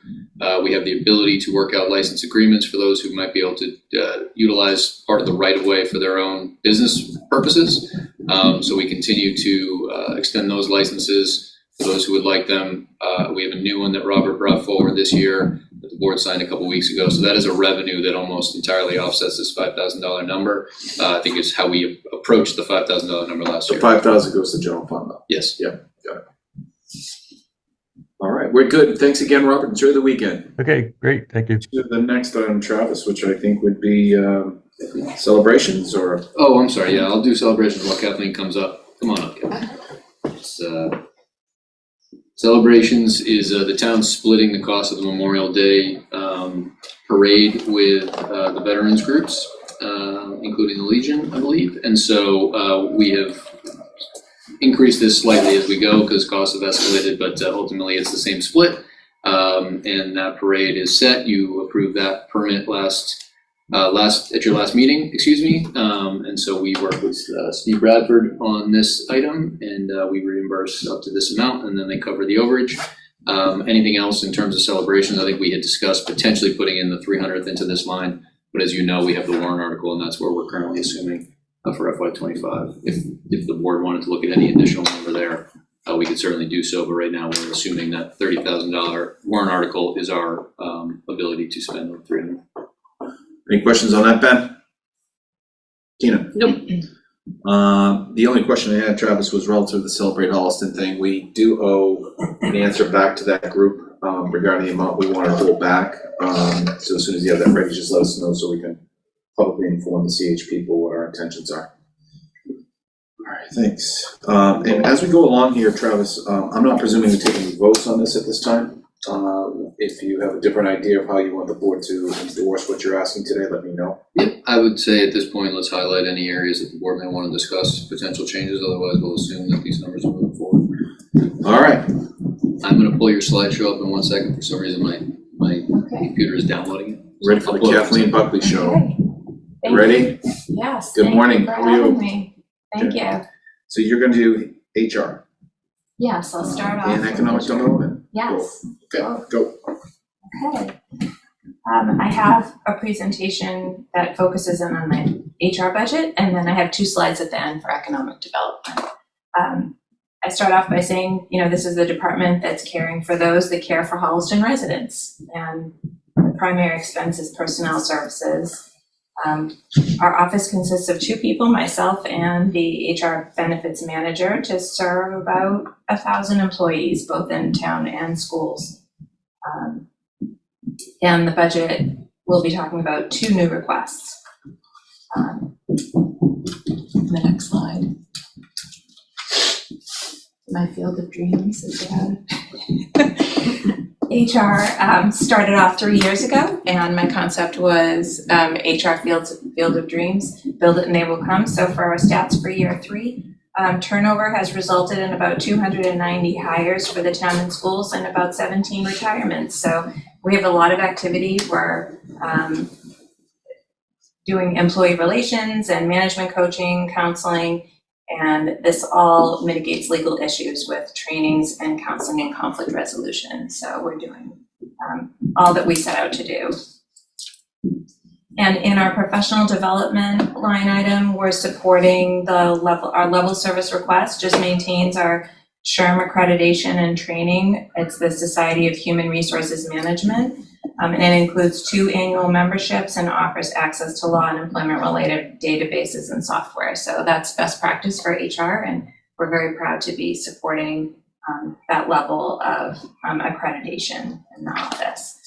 We have the ability to work out license agreements for those who might be able to utilize part of the right of way for their own business purposes. So we continue to extend those licenses for those who would like them. We have a new one that Robert brought forward this year that the board signed a couple weeks ago. So that is a revenue that almost entirely offsets this $5,000 number. I think is how we approached the $5,000 number last year. The 5,000 goes to general fund though. Yes. Yeah, got it. All right. right, we're good. Thanks again, Robert. Enjoy the weekend. Okay, great, thank you. To the next item, Travis, which I think would be celebrations or? Oh, I'm sorry, yeah, I'll do celebrations while Kathleen comes up. Come on up, Kathleen. It's, celebrations is the town splitting the cost of the Memorial Day parade with the veterans groups, including the Legion, I believe. And so we have increased this slightly as we go because costs have escalated, but ultimately it's the same split. And that parade is set. You approved that permit at your last meeting, excuse me. And so we work with Steve Bradford on this item, and we reimburse up to this amount, and then they cover the overage. Anything else in terms of celebrations? I think we had discussed potentially putting in the 300th into this line, but as you know, we have the warrant article, and that's where we're currently assuming for FY25. If the board wanted to look at any additional number there, we could certainly do so, but right now we're assuming that $30,000 warrant article is our ability to spend on 300. Any questions on that, Ben? Tina? Nope. The only question I had, Travis, was relative to the Celebrate Holliston thing. We do owe an answer back to that group regarding the amount we want to hold back. So as soon as you have that ready, just let us know so we can publicly inform the CH people what our intentions are. All right, thanks. And as we go along here, Travis, I'm not presuming to take any votes on this at this time. If you have a different idea of how you want the board to endorse what you're asking today, let me know. Yep, I would say at this point, let's highlight any areas that the board may want to discuss potential changes. Otherwise, we'll assume that these numbers are moving forward. All right. I'm going to pull your slideshow up in 1 second. For some reason, my computer is downloading it. Ready for the Kathleen Buckley show. Okay. Thank Ready? you. Yes. Good thank morning. you for How are you? having me. Thank you. So you're going to do HR Yes, I'll start off. and with economic HR. development. Yes. Okay, go. Okay. I have a presentation that focuses in on my HR budget, and then I have 2 slides at the end for economic development. I start off by saying, this is the department that's caring for those that care for Holliston residents, and the primary expense is personnel services. Our office consists of 2 people, myself and the HR benefits manager, to serve about 1,000 employees, both in town and schools. And the budget, we'll be talking about 2 new requests. The next slide. My field of dreams is HR started off 3 years ago, and my concept was HR field of dreams, build it and they will come. So for our stats for year 3, turnover has resulted in about 290 hires for the town and schools and about 17 retirements. So we have a lot of activity. We're doing employee relations and management coaching, counseling, and this all mitigates legal issues with trainings and counseling and conflict resolution. So we're doing all that we set out to do. And in our professional development line item, we're supporting our level service request, just maintains our SHRM accreditation and training. It's the Society of Human Resources Management. And it includes 2 annual memberships and offers access to law and employment related databases and software. So that's best practice for HR, and we're very proud to be supporting that level of accreditation in the office.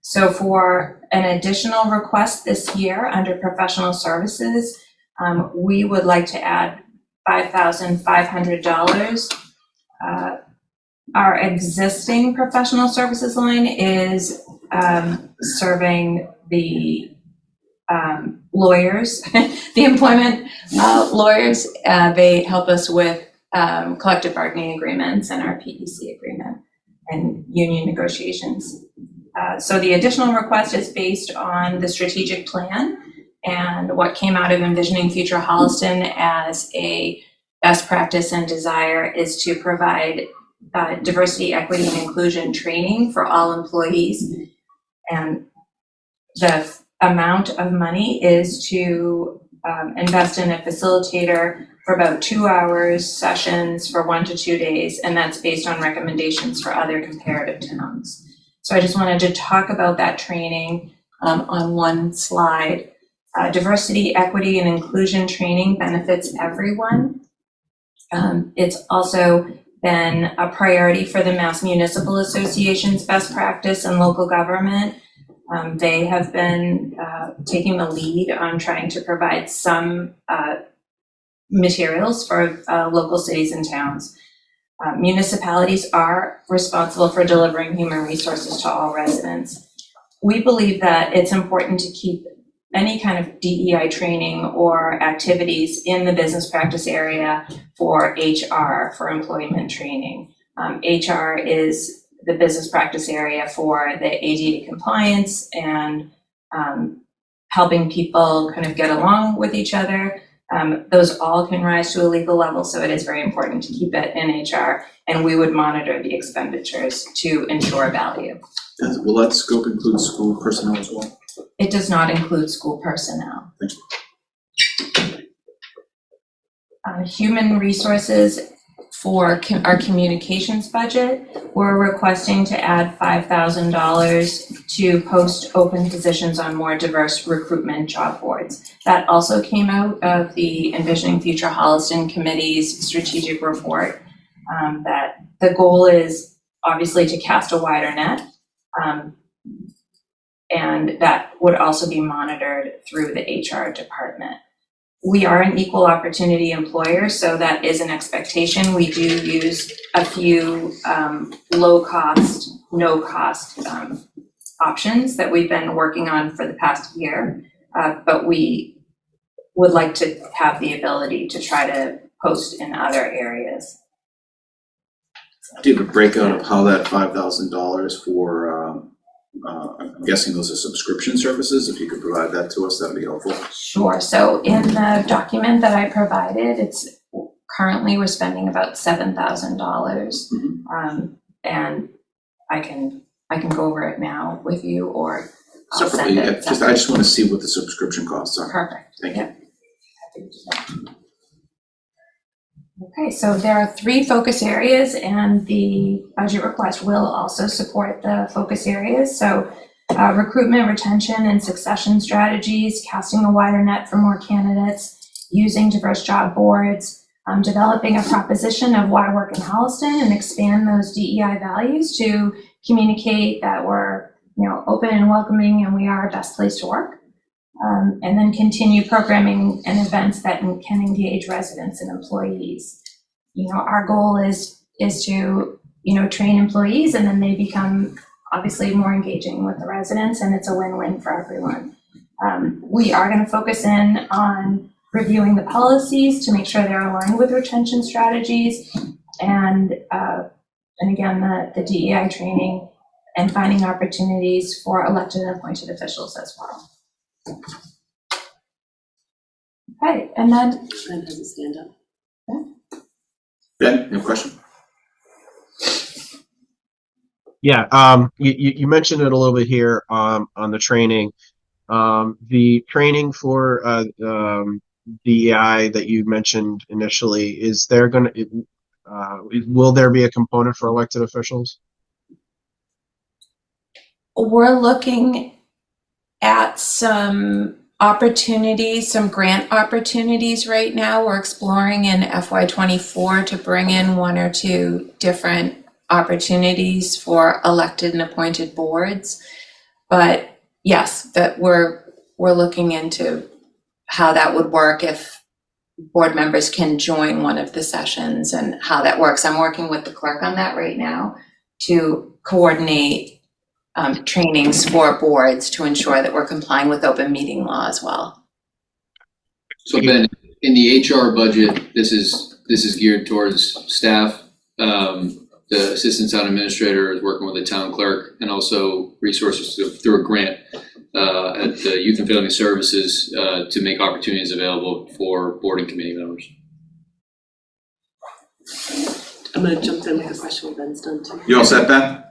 So for an additional request this year under professional services, we would like to add $5,500. Our existing professional services line is serving the lawyers, the employment lawyers. They help us with collective bargaining agreements and our PEC agreement and union negotiations. So the additional request is based on the strategic plan and what came out of Envisioning Future Holliston as a best practice and desire is to provide diversity, equity, and inclusion training for all employees. And the amount of money is to invest in a facilitator for about 2 hours sessions for 1 to 2 days, and that's based on recommendations for other comparative towns. So I just wanted to talk about that training on one slide. Diversity, equity, and inclusion training benefits everyone. It's also been a priority for the Mass Municipal Association's best practice in local government. They have been taking the lead on trying to provide some materials for local cities and towns. Municipalities are responsible for delivering human resources to all residents. We believe that it's important to keep any kind of DEI training or activities in the business practice area for HR, for employment training. HR is the business practice area for the ADA compliance and helping people kind of get along with each other. Those all can rise to a legal level, so it is very important to keep it in HR, and we would monitor the expenditures to ensure value. Will that scope include school personnel as well? It does not include school personnel. Human resources for our communications budget, we're requesting to add $5,000 to post open positions on more diverse recruitment job boards. That also came out of the Envisioning Future Holliston Committee's strategic report, that the goal is obviously to cast a wider net, and that would also be monitored through the HR department. We are an equal opportunity employer, so that is an expectation. We do use a few low cost, no cost options that we've been working on for the past year, but we would like to have the ability to try to post in other areas. Do you have a breakout of how that $5,000 for, I'm guessing those are subscription services? If you could provide that to us, that'd be helpful. Sure. So in the document that I provided, it's currently we're spending about $7,000, and I can go over it now with you, or I'll Separately, send it. I just want to see what the subscription costs are. Perfect. Thank you. Yep. Happy to do that. Okay, so there are 3 focus areas, and the budget request will also support the focus areas. So recruitment, retention, and succession strategies, casting a wider net for more candidates, using diverse job boards, developing a proposition of why work in Holliston and expand those DEI values to communicate that we're open and welcoming and we are a best place to work. And then continue programming and events that can engage residents and employees. Our goal is to, train employees, and then they become obviously more engaging with the residents, and it's a win-win for everyone. We are going to focus in on reviewing the policies to make sure they're aligned with retention strategies, and again, the DEI training and finding opportunities for elected and appointed officials as well. Okay, and then Ben has a stand up. Ben, you have a question? Yeah, you mentioned it a little bit here on the training. The training for DEI that you mentioned initially, is there will there be a component for elected officials? we're looking at some opportunities, some grant opportunities right now. We're exploring in FY2024 to bring in 1 or 2 different opportunities for elected and appointed boards. But yes, that we're looking into how that would work if board members can join one of the sessions and how that works. I'm working with the clerk on that right now to coordinate trainings for boards to ensure that we're complying with open meeting law as well. So Ben, in the HR budget, this is geared towards staff. The assistant town administrator is working with the town clerk, and also resources through a grant at the Youth and Family Services to make opportunities available for board and committee members. I'm going to jump in with a question when Ben's done too. You all set, Ben?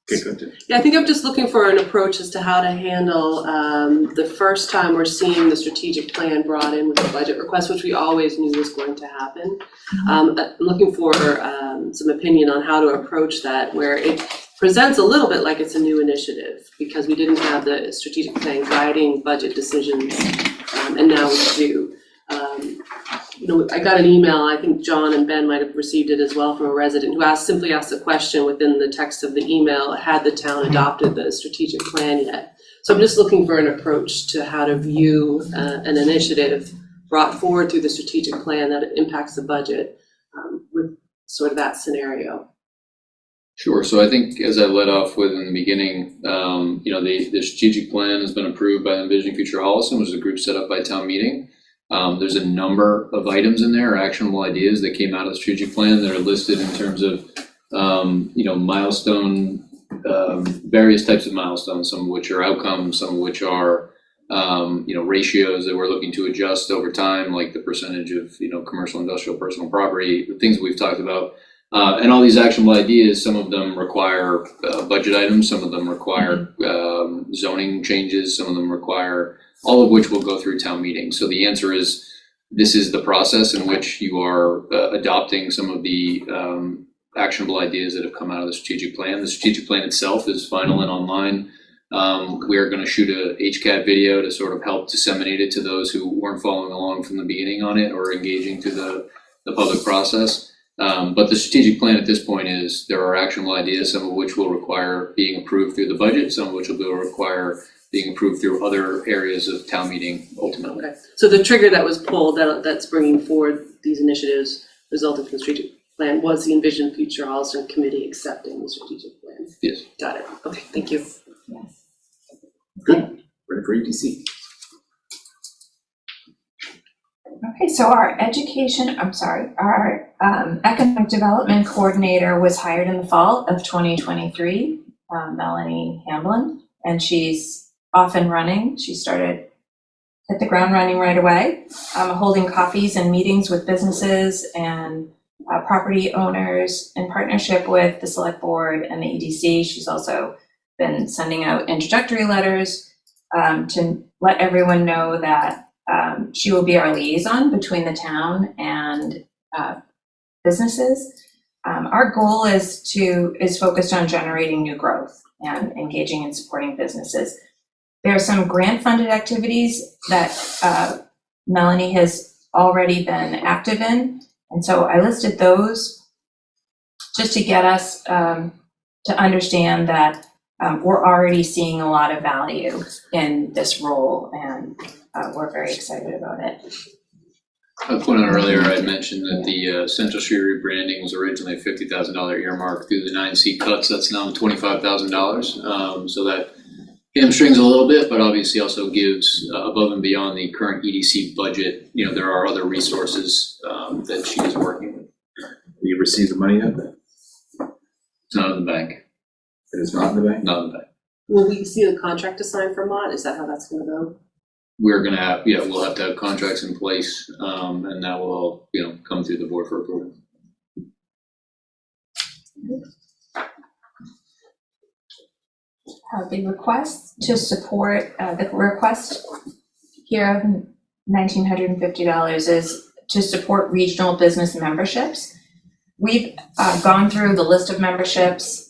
Okay, good. Yeah, I think I'm just looking for an approach as to how to handle the first time we're seeing the strategic plan brought in with the budget request, which we always knew was going to happen. I'm looking for some opinion on how to approach that, where it presents a little bit like it's a new initiative because we didn't have the strategic plan guiding budget decisions, and now we do. I got an email, I think John and Ben might have received it as well, from a resident who simply asked a question within the text of the email: had the town adopted the strategic plan yet? So I'm just looking for an approach to how to view an initiative brought forward through the strategic plan that impacts the budget with sort of that scenario. Sure. So I think, as I led off with in the beginning, the strategic plan has been approved by Envisioning Future Holliston, which is a group set up by town meeting. There's a number of items in there, actionable ideas that came out of the strategic plan that are listed in terms of, milestone, various types of milestones, some of which are outcomes, some of which are, ratios that we're looking to adjust over time, like the percentage of, commercial, industrial, personal property, the things that we've talked about. And all these actionable ideas, some of them require budget items, some of them require zoning changes, some of them require, all of which will go through town meeting. So the answer is, this is the process in which you are adopting some of the actionable ideas that have come out of the strategic plan. The strategic plan itself is final and online. We are going to shoot a HCAT video to sort of help disseminate it to those who weren't following along from the beginning on it or engaging through the public process. But the strategic plan at this point is, there are actionable ideas, some of which will require being approved through the budget, some of which will require being approved through other areas of town meeting ultimately. Okay. So the trigger that was pulled that's bringing forward these initiatives resulting from the strategic plan was the Envision Future Holliston Committee accepting the strategic plan. Yes. Got it. Okay, thank you. Yes. Good, ready for EDC. Okay, so our economic development coordinator was hired in the fall of 2023, Melanie Hamblin, and she's off and running. She hit the ground running right away, holding coffees and meetings with businesses and property owners in partnership with the select board and the EDC. She's also been sending out introductory letters to let everyone know that she will be our liaison between the town and businesses. Our goal is focused on generating new growth and engaging and supporting businesses. There are some grant-funded activities that Melanie has already been active in, and so I listed those just to get us to understand that we're already seeing a lot of value in this role, and we're very excited about it. I pointed out earlier, I mentioned that the Central Street rebranding was originally a $50,000 earmark. Through the 9C cuts, that's now $25,000. So that hamstrings a little bit, but obviously also gives above and beyond the current EDC budget. There are other resources that she is working with. Have you received the money yet? It's not in the bank. It is not in the bank? Not in the bank. Will we see the contract assigned for Mott? Is that how that's going to go? We're going to have, we'll have to have contracts in place, and that will all, come through the board for approval. The request to support, the request here of $1,950 is to support regional business memberships. We've gone through the list of memberships.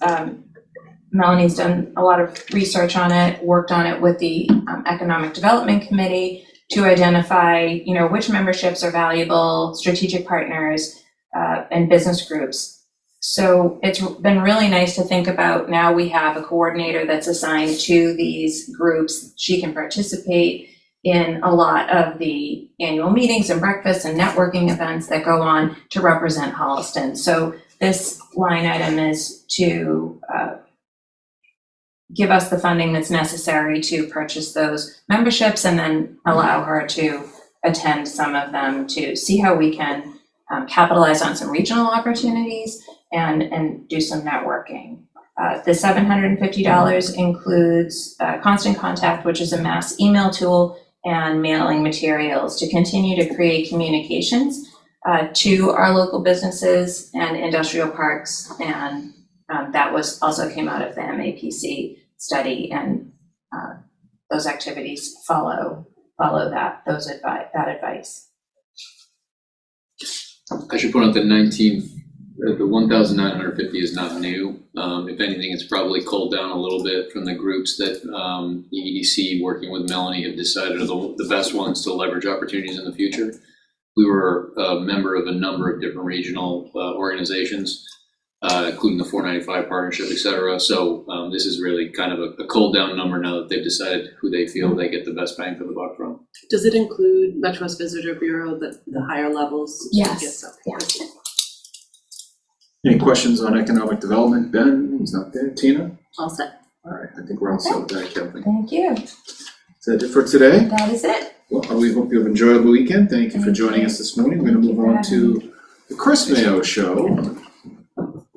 Melanie's done a lot of research on it, worked on it with the Economic Development Committee to identify, which memberships are valuable, strategic partners, and business groups. So it's been really nice to think about, now we have a coordinator that's assigned to these groups. She can participate in a lot of the annual meetings and breakfasts and networking events that go on to represent Holliston. So this line item is to give us the funding that's necessary to purchase those memberships, and then allow her to attend some of them to see how we can capitalize on some regional opportunities and do some networking. The $750 includes Constant Contact, which is a mass email tool, and mailing materials to continue to create communications to our local businesses and industrial parks, and that was also came out of the MAPC study, and those activities follow that advice. I should point out that the 1,950 is not new. If anything, it's probably culled down a little bit from the groups that the EDC, working with Melanie, have decided are the best ones to leverage opportunities in the future. we were a member of a number of different regional organizations, including the 495 partnership, et cetera. So this is really kind of a cold down number now that they've decided who they feel they get the best bang for the buck from. Does it include Metro West Visitor Bureau, the higher levels? Yes. Okay. Any questions on economic development? Ben, he's not there. Tina? All set. All right, I think we're all set with that, Kathleen. Thank you. Is that it for today? That is it. Well, we hope you have enjoyed the weekend. Thank you for joining us this morning. We're gonna move on to the Chris Mayo Show.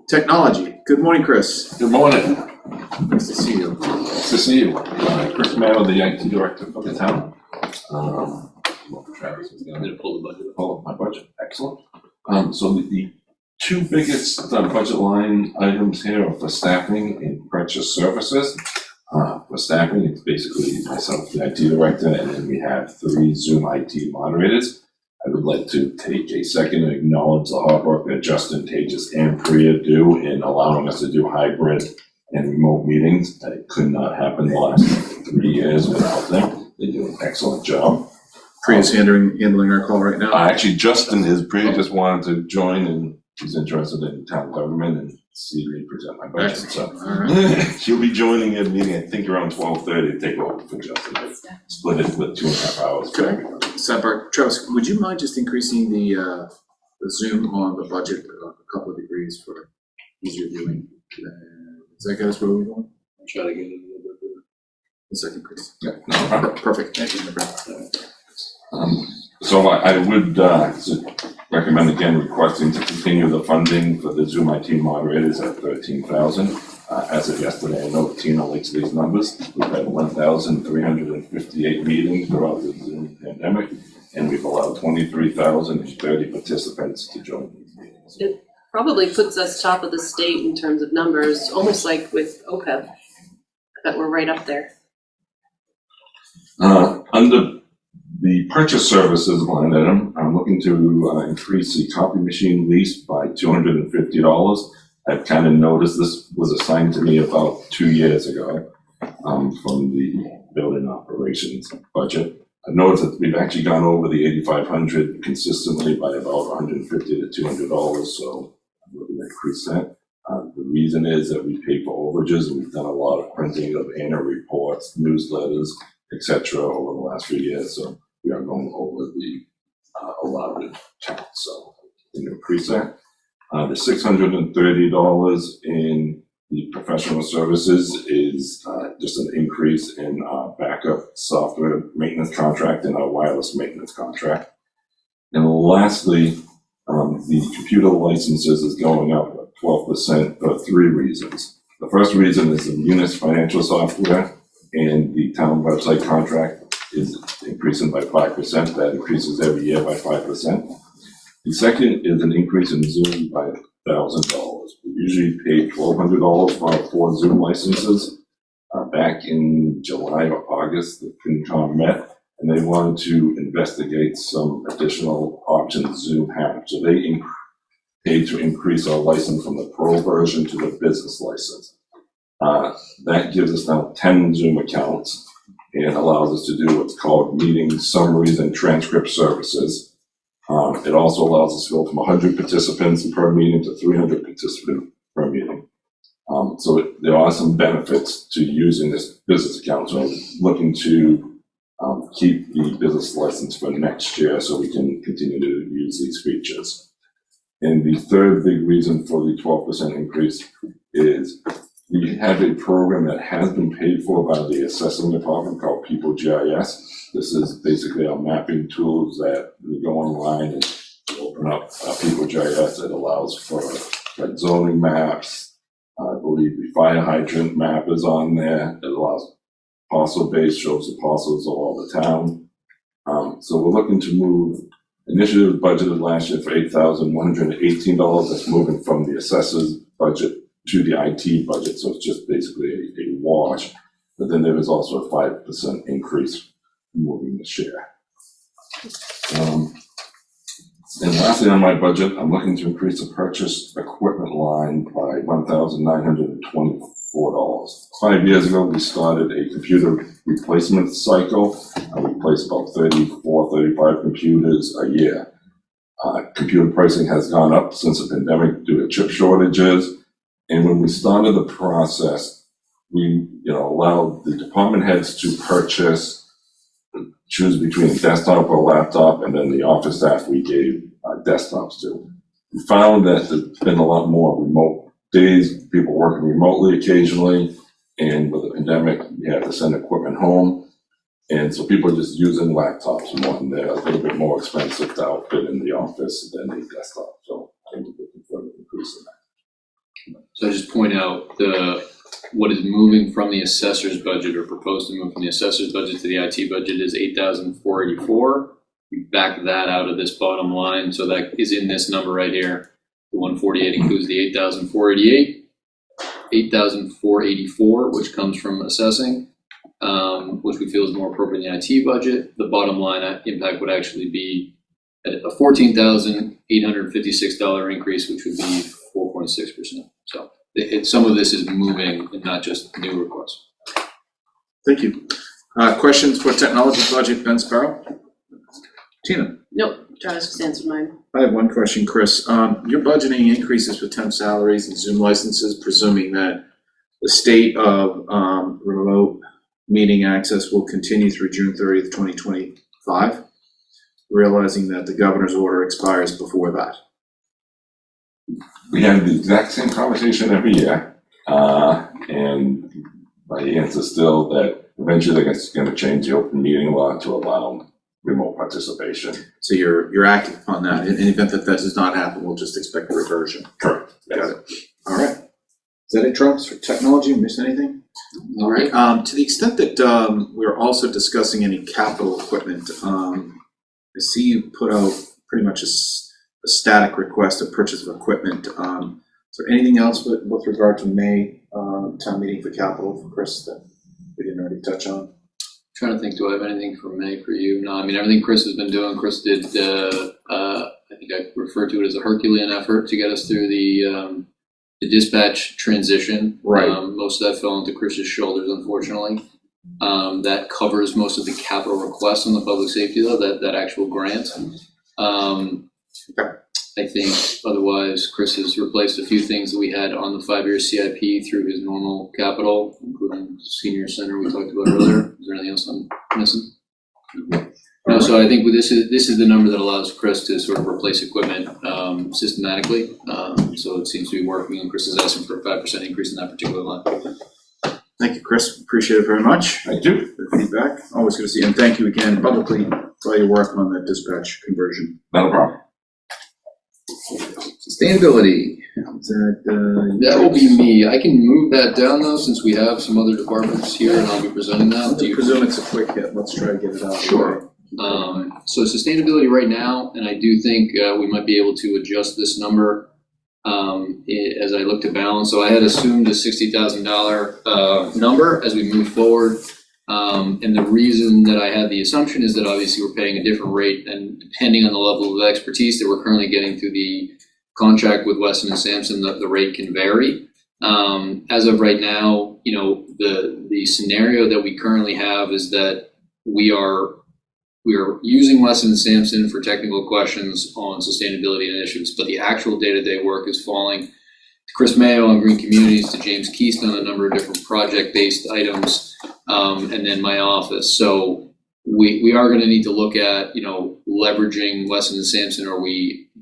Technology. Good morning, Chris. Good morning. Nice to see you. Nice to see you. Chris Mayo, the IT director for the town. Travis is I'm gonna going to pull the budget. pull up my budget. Excellent. So the two biggest budget line items here are for staffing and purchase services. For staffing, it's basically myself, the IT director, and then we have 3 Zoom IT moderators. I would like to take a second and acknowledge the hard work that Justin, Tejas, and Priya do in allowing us to do hybrid and remote meetings. That could not happen the last 3 years without them. They do an excellent job. Priya's handling our call right now. Actually, Justin, Priya just wanted to join, and he's interested in town government and see me present my budget. So All right. she'll be joining a meeting, I think around 12:30 to take over for Justin. I split it with 2.5 hours. Could I sidebar, Travis, would you mind just increasing the zoom on the budget a couple of degrees for easier viewing? Does that get us where we're going? I'll try to get it a little bit better. A second, please. Yeah, no problem. Perfect, thank you, my friend. So I would recommend again requesting to continue the funding for the Zoom IT moderators at $13,000. As of yesterday, I know Tina likes these numbers. We've had 1,358 meetings throughout the Zoom pandemic, and we've allowed 23,030 participants to join these meetings. It probably puts us top of the state in terms of numbers, almost like with OPEB, that we're right up there. Under the purchase services line item, I'm looking to increase the copy machine lease by $250. I've kind of noticed this was assigned to me about 2 years ago from the building operations budget. I've noticed that we've actually gone over the 8,500 consistently by about $150 to $200, so I'm looking to increase that. The reason is that we pay for overages, and we've done a lot of printing of annual reports, newsletters, etc. over the last few years, so we are going over the allotted count, so we can increase that. The $630 in the professional services is just an increase in our backup software maintenance contract and our wireless maintenance contract. And lastly, the computer licenses is going up 12% for 3 reasons. The first reason is the Munis financial software and the town website contract is increasing by 5%. That increases every year by 5%. The second is an increase in Zoom by $1,000. We usually pay $1,200 for our 4 Zoom licenses. Back in July or August, the FinCom met and they wanted to investigate some additional options Zoom had. So they paid to increase our license from the pro version to the business license. That gives us now 10 Zoom accounts and allows us to do what's called meeting summaries and transcript services. It also allows us to go from 100 participants per meeting to 300 participants per meeting. So there are some benefits to using this business account. So I'm looking to keep the business license for next year so we can continue to use these features. And the third big reason for the 12% increase is we have a program that has been paid for by the assessing department called People GIS. This is basically our mapping tools that we go online and open up People GIS. It allows for zoning maps. I believe the fire hydrant map is on there. It allows parcel base, shows the parcels all over the town. So we're looking to move, initiative budgeted last year for $8,118. That's moving from the assessor's budget to the IT budget. So it's just basically a wash. But then there is also a 5% increase moving the share. And lastly on my budget, I'm looking to increase the purchase equipment line by $1,924. 5 years ago, we started a computer replacement cycle. We replaced about 34, 35 computers a year. Computer pricing has gone up since the pandemic due to chip shortages. And when we started the process, we, allowed the department heads to choose between a desktop or laptop, and then the office staff we gave desktops to. We found that there's been a lot more remote days, people working remotely occasionally, and with the pandemic, we had to send equipment home. And so people are just using laptops more, and they're a little bit more expensive to outfit in the office than a desktop. So I'm looking for an increase in that. So I just point out what is moving from the assessor's budget or proposed to move from the assessor's budget to the IT budget is $8,484. We back that out of this bottom line, so that is in this number right here. The 148 includes the 8,488, 8,484, which comes from assessing, which we feel is more appropriate in the IT budget. The bottom line impact would actually be a $14,856 increase, which would be 4.6%. So some of this is moving and not just new requests. Thank you. Questions for technology budget, Ben Sparrow? Tina? Nope, Travis just answered mine. I have one question, Chris. You're budgeting increases for temp salaries and Zoom licenses, presuming that the state of remote meeting access will continue through June 30th, 2025, realizing that the governor's order expires before that. We have the exact same conversation every year, and my answer is still that eventually they're going to change the open meeting law to allow remote participation. So you're acting upon that. In the event that does not happen, we'll just expect a reversion. Correct. Got it. All right. Is that it, Travis, for technology? Miss anything? All right. To the extent that we're also discussing any capital equipment, I see you put out pretty much a static request of purchase of equipment. Is there anything else with regard to May town meeting for capital for Chris that we didn't already touch on? Trying to think, do I have anything for May for you? No, I mean, everything Chris has been doing. Chris did, I think I referred to it as a Herculean effort to get us through the dispatch transition. Right. Most of that fell into Chris's shoulders, unfortunately. That covers most of the capital requests on the public safety, though, that actual grant. I think otherwise, Chris has replaced a few things that we had on the 5-year CIP through his normal capital, including senior center we talked about earlier. Is there anything else I'm missing? No, so I think this is the number that allows Chris to sort of replace equipment systematically. So it seems to be working, and Chris is asking for a 5% increase in that particular line. Thank you, Chris. Appreciate it very much. Thank you. For the feedback. Always good to see you. And thank you again publicly for all your work on that dispatch conversion. Not a problem. Sustainability. That will be me. I can move that down though, since we have some other departments here, and I'll be presenting that. I presume it's a quick hit. Let's try to get it out. Sure. So sustainability right now, and I do think we might be able to adjust this number as I look to balance. So I had assumed a $60,000 number as we move forward. And the reason that I had the assumption is that obviously we're paying a different rate, and depending on the level of expertise that we're currently getting through the contract with Weston and Sampson, the rate can vary. As of right now, the scenario that we currently have is that we are using Weston and Sampson for technical questions on sustainability initiatives, but the actual day-to-day work is falling to Chris Mayo on Green Communities, to James Keystone on a number of different project-based items, and then my office. So we are going to need to look at, leveraging Weston and Sampson. Do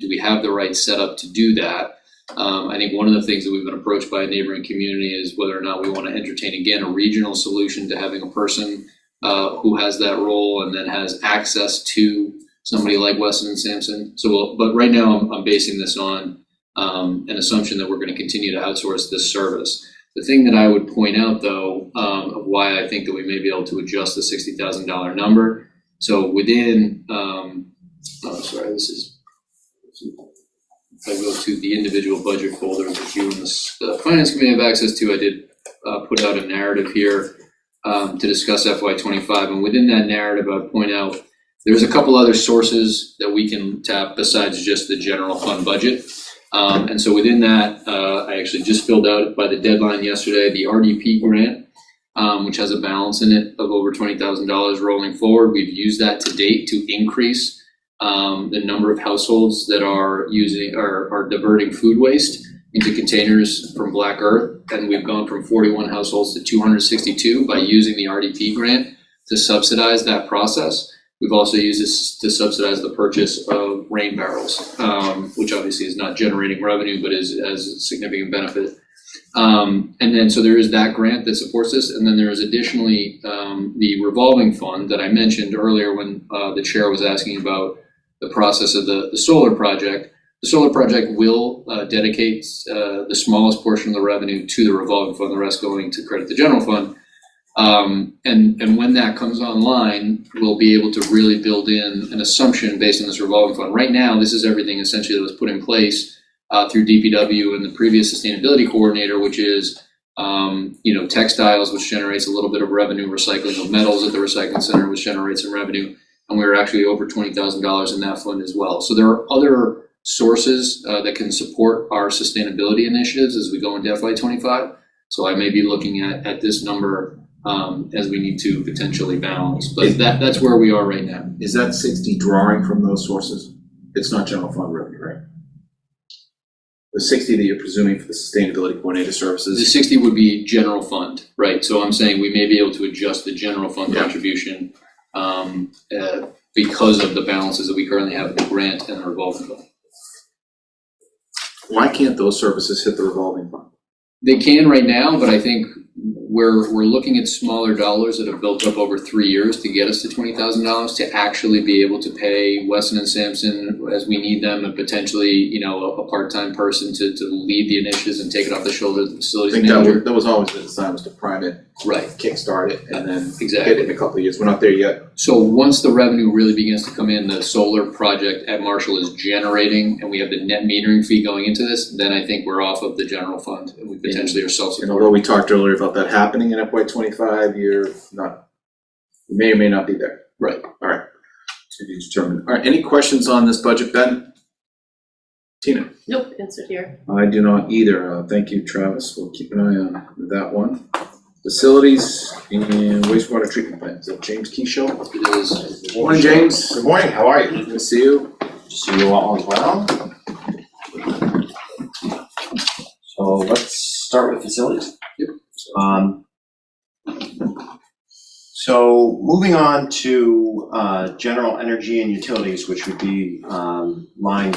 we have the right setup to do that? I think one of the things that we've been approached by a neighboring community is whether or not we want to entertain, again, a regional solution to having a person who has that role and then has access to somebody like Weston and Sampson. But right now I'm basing this on an assumption that we're going to continue to outsource this service. The thing that I would point out, though, of why I think that we may be able to adjust the $60,000 number. So within, if I go to the individual budget folder, which you and the Finance Committee have access to, I did put out a narrative here to discuss FY25. And within that narrative, I would point out there's a couple other sources that we can tap besides just the general fund budget. And so within that, I actually just filled out by the deadline yesterday the RDP grant, which has a balance in it of over $20,000 rolling forward. We've used that to date to increase the number of households that are diverting food waste into containers from Black Earth, and we've gone from 41 households to 262 by using the RDP grant to subsidize that process. We've also used this to subsidize the purchase of rain barrels, which obviously is not generating revenue, but has a significant benefit. And then, so there is that grant that supports this. And then there is additionally the revolving fund that I mentioned earlier when the chair was asking about the process of the solar project. The solar project will dedicate the smallest portion of the revenue to the revolving fund, the rest going to credit the general fund. And when that comes online, we'll be able to really build in an assumption based on this revolving fund. Right now, this is everything essentially that was put in place through DPW and the previous sustainability coordinator, which is textiles, which generates a little bit of revenue, recycling of metals at the recycling center, which generates some revenue, and we're actually over $20,000 in that fund as well. So there are other sources that can support our sustainability initiatives as we go into FY25. So I may be looking at this number as we need to potentially balance, but that's where we are right now. Is that 60 drawing from those sources? It's not general fund revenue, right? The 60 that you're presuming for the sustainability coordinator services? The 60 would be general fund, right? So I'm saying we may be able to adjust the general fund contribution because of the balances that we currently have in the grant and the revolving fund. Why can't those services hit the revolving fund? They can right now, but I think we're looking at smaller dollars that have built up over 3 years to get us to $20,000 to actually be able to pay Weston and Sampson as we need them, and potentially, a part-time person to lead the initiatives and take it off the shoulders of the facilities I think manager. that was always the design, was to prime it, Right. kickstart it, and then Exactly. hit it in a couple of years. We're not there yet. So once the revenue really begins to come in, the solar project at Marshall is generating, and we have the net metering fee going into this, then I think we're off of the general fund, and we potentially are And self-supporting. although we talked earlier about that happening in FY25, you may or may not be there. Right. All right. To be determined. All right, any questions on this budget, Ben? Tina? Nope, answered here. I do not either. Thank you, Travis. We'll keep an eye on that one. Facilities and wastewater treatment plant. Is that James Keyshaw? It is. Morning, James. Good morning, how are you? Good to see you. See you all as well. So let's start with facilities. Yep. So moving on to general energy and utilities, which would be line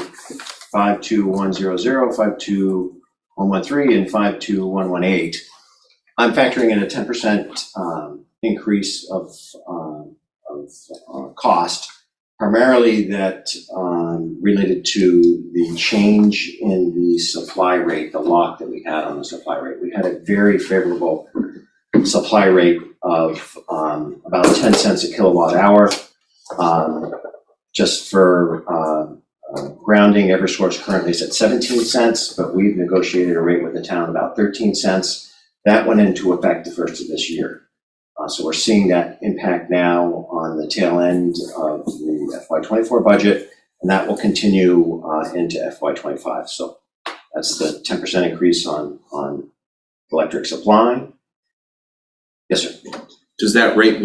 52100, 52113, and 52118. I'm factoring in a 10% increase of cost, primarily that related to the change in the supply rate, the lock that we had on the supply rate. We had a very favorable supply rate of about 10 cents a kilowatt hour. Just for grounding, Eversource currently is at 17 cents, but we've negotiated a rate with the town about 13 cents. That went into effect the first of this year. So we're seeing that impact now on the tail end of the FY24 budget, and that will continue into FY25. So that's the 10% increase on electric supply. Yes, sir. Does that rate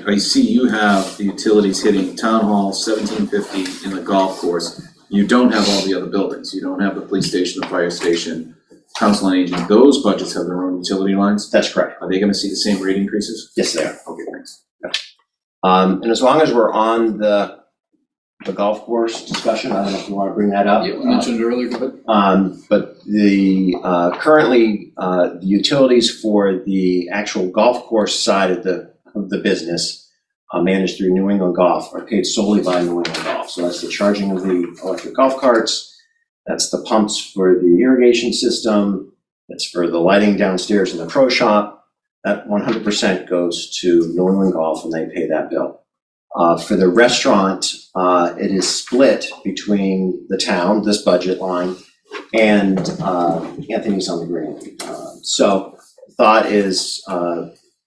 I see you have the utilities hitting town hall, 1750 in the golf course. You don't have all the other buildings. You don't have the police station, the fire station, council on aging. Those budgets have their own utility lines. That's correct. Are they gonna see the same rate increases? Yes, they are. Okay, thanks. And as long as we're on the golf course discussion, I don't know if you want to bring that up. Yeah, we mentioned it earlier, go ahead. But the currently the utilities for the actual golf course side of the business managed through New England Golf are paid solely by New England Golf. So that's the charging of the electric golf carts, that's the pumps for the irrigation system, that's for the lighting downstairs in the pro shop. That 100% goes to New England Golf, and they pay that bill. For the restaurant, it is split between the town, this budget line, and Anthony's on the Green. So the thought is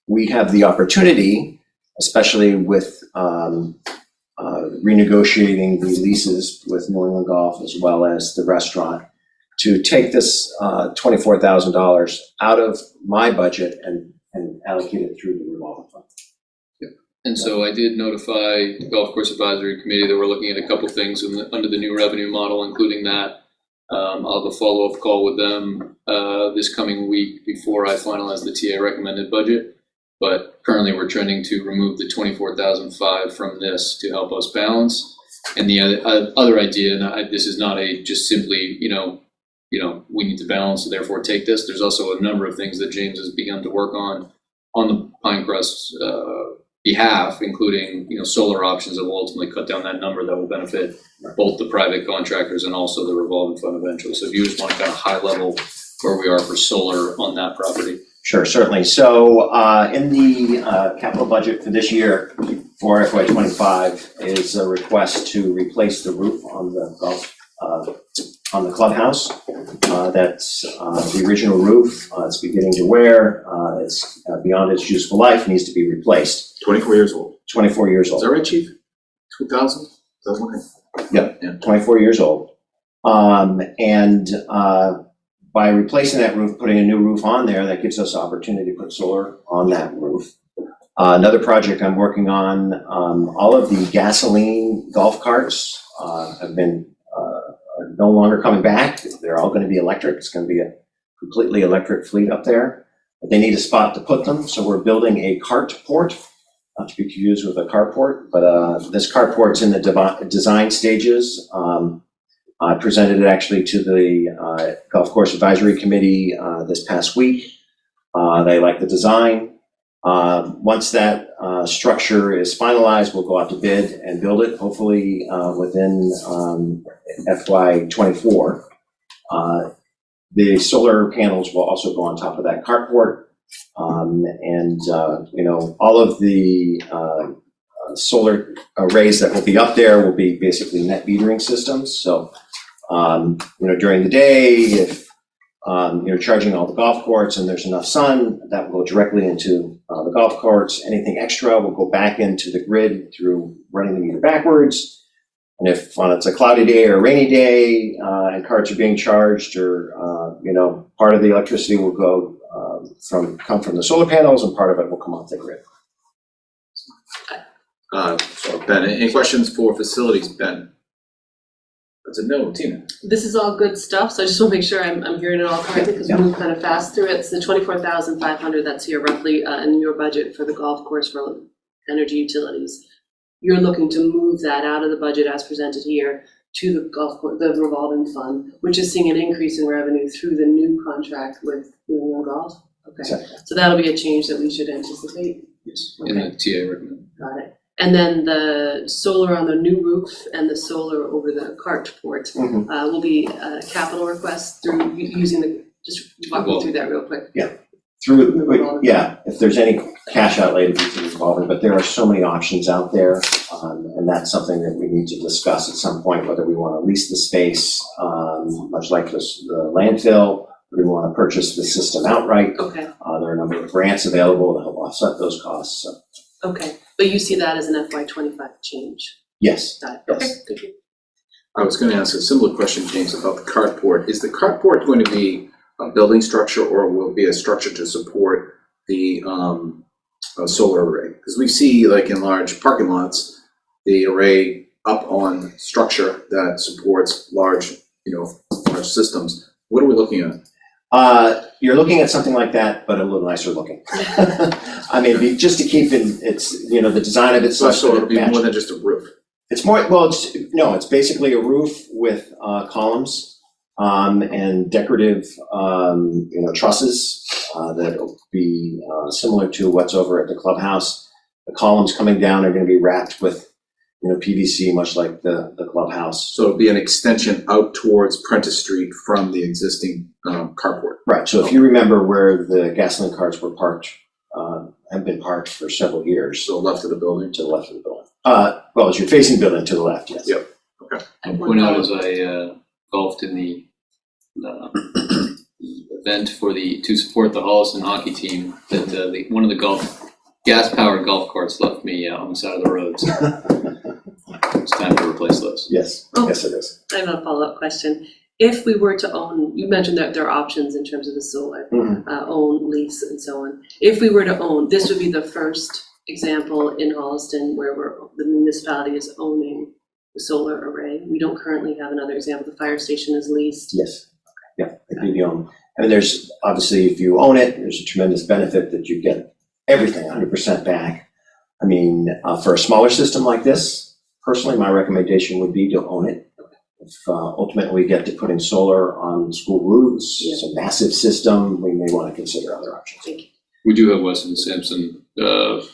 we have the opportunity, especially with renegotiating the leases with New England Golf as well as the restaurant, to take this $24,000 out of my budget and allocate it through the revolving fund. And so I did notify the Golf Course Advisory Committee that we're looking at a couple things under the new revenue model, including that. I'll have a follow-up call with them this coming week before I finalize the TA recommended budget. But currently we're trending to remove the 24,005 from this to help us balance. And the other idea, and this is not a just simply, we need to balance, so therefore take this. There's also a number of things that James has begun to work on the Pinecrest behalf, including solar options that will ultimately cut down that number that will benefit both the private contractors and also the revolving fund eventually. So if you just want to kind of high level where we are for solar on that property. Sure, certainly. So in the capital budget for this year for FY25 is a request to replace the roof on the on the clubhouse. That's the original roof. It's beginning to wear. It's beyond its useful life, needs to be replaced. 24 years old. 24 years Is old. that right, Chief? 2000? Yep, Yeah. 24 years old. By replacing that roof, putting a new roof on there, that gives us opportunity to put solar on that roof. Another project I'm working on, all of the gasoline golf carts have been are no longer coming back. They're all going to be electric. It's going to be a completely electric fleet up there. But they need a spot to put them, so we're building a carport, not to be confused with a carport, but this carport's in the design stages. I presented it actually to the Golf Course Advisory Committee this past week. They like the design. Once that structure is finalized, we'll go out to bid and build it, hopefully within FY24. The solar panels will also go on top of that carport. All of the solar arrays that will be up there will be basically net metering systems. So, during the day, if you're charging all the golf courts and there's enough sun, that will go directly into the golf courts. Anything extra will go back into the grid through running the meter backwards. And if it's a cloudy day or a rainy day and carts are being charged, or part of the electricity will go come from the solar panels and part of it will come off the grid. So Ben, any questions for facilities, Ben? That's a no, Tina. This is all good stuff, so I just want to make sure I'm hearing it all correctly, because we moved kind of fast through it. It's the 24,500 that's here roughly in your budget for the golf course for energy utilities. You're looking to move that out of the budget as presented here to the golf course, the revolving fund, which is seeing an increase in revenue through the new contract with New England Golf. Okay, Exactly. so that'll be a change that we should anticipate. Yes, in the TA recommended. Got it. And then the solar on the new roof and the solar over the carport will be capital requests through using just walk me through that real quick. If there's any cash outlay to be involved, but there are so many options out there, and that's something that we need to discuss at some point, whether we want to lease the space, much like the landfill, or we want to purchase the system outright. Okay. There are a number of grants available to help offset those costs. So. Okay, but you see that as an FY25 change? Yes. Got it. Yes. Okay, thank you. I was going to ask a similar question, James, about the carport. Is the carport going to be a building structure, or will it be a structure to support the solar array? Because we see, like in large parking lots, the array up on structure that supports large systems. What are we looking at? You're looking at something like that, but a little nicer looking. I mean, just to keep the design of it such So that it'll it be more matches. than just a roof. It's more, well, it's basically a roof with columns and decorative, trusses that'll be similar to what's over at the clubhouse. The columns coming down are going to be wrapped with, PVC, much like the clubhouse. So it'll be an extension out towards Prentice Street from the existing carport. Right. So if you remember where the gasoline carts were parked, have been parked for several years. So left of the building. To the left of the building. Well, as you're facing the building, to the left, yes. Yep. I'll point out as I golfed in the event to support the Holliston hockey team that one of the gas-powered golf carts left me on the side of the road. So it's time to replace those. Yes. Oh. Yes, it is. I have a follow-up question. If we were to own, you mentioned that there are options in terms of the solar, own, lease, and so on. If we were to own, this would be the first example in Holliston where the municipality is owning the solar array. We don't currently have another example. The fire station is leased. Yes. Yeah, it could be owned. I mean, there's obviously, if you own it, there's a tremendous benefit that you get everything 100% back. I mean, for a smaller system like this, personally, my recommendation would be to own it. If ultimately we get to putting solar on school roofs, it's a massive system, we may want to consider other options. Thank you. We do have Weston Sampson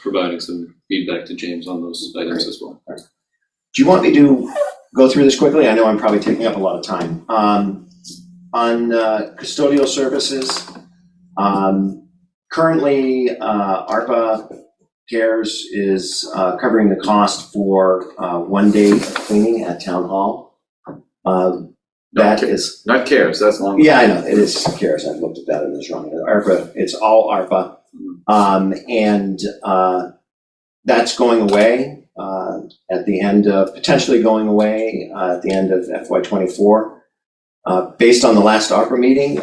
providing some feedback to James on those items as well. Do you want me to go through this quickly? I know I'm probably taking up a lot of time. On custodial services, currently ARPA Cares is covering the cost for 1 day of cleaning at Town Hall. That is Not CARES, that's long. Yeah, I know, it is CARES, I looked at that and it was wrong. ARPA, it's all ARPA. And that's going away at the end of, potentially going away at the end of FY24. Based on the last ARPA meeting,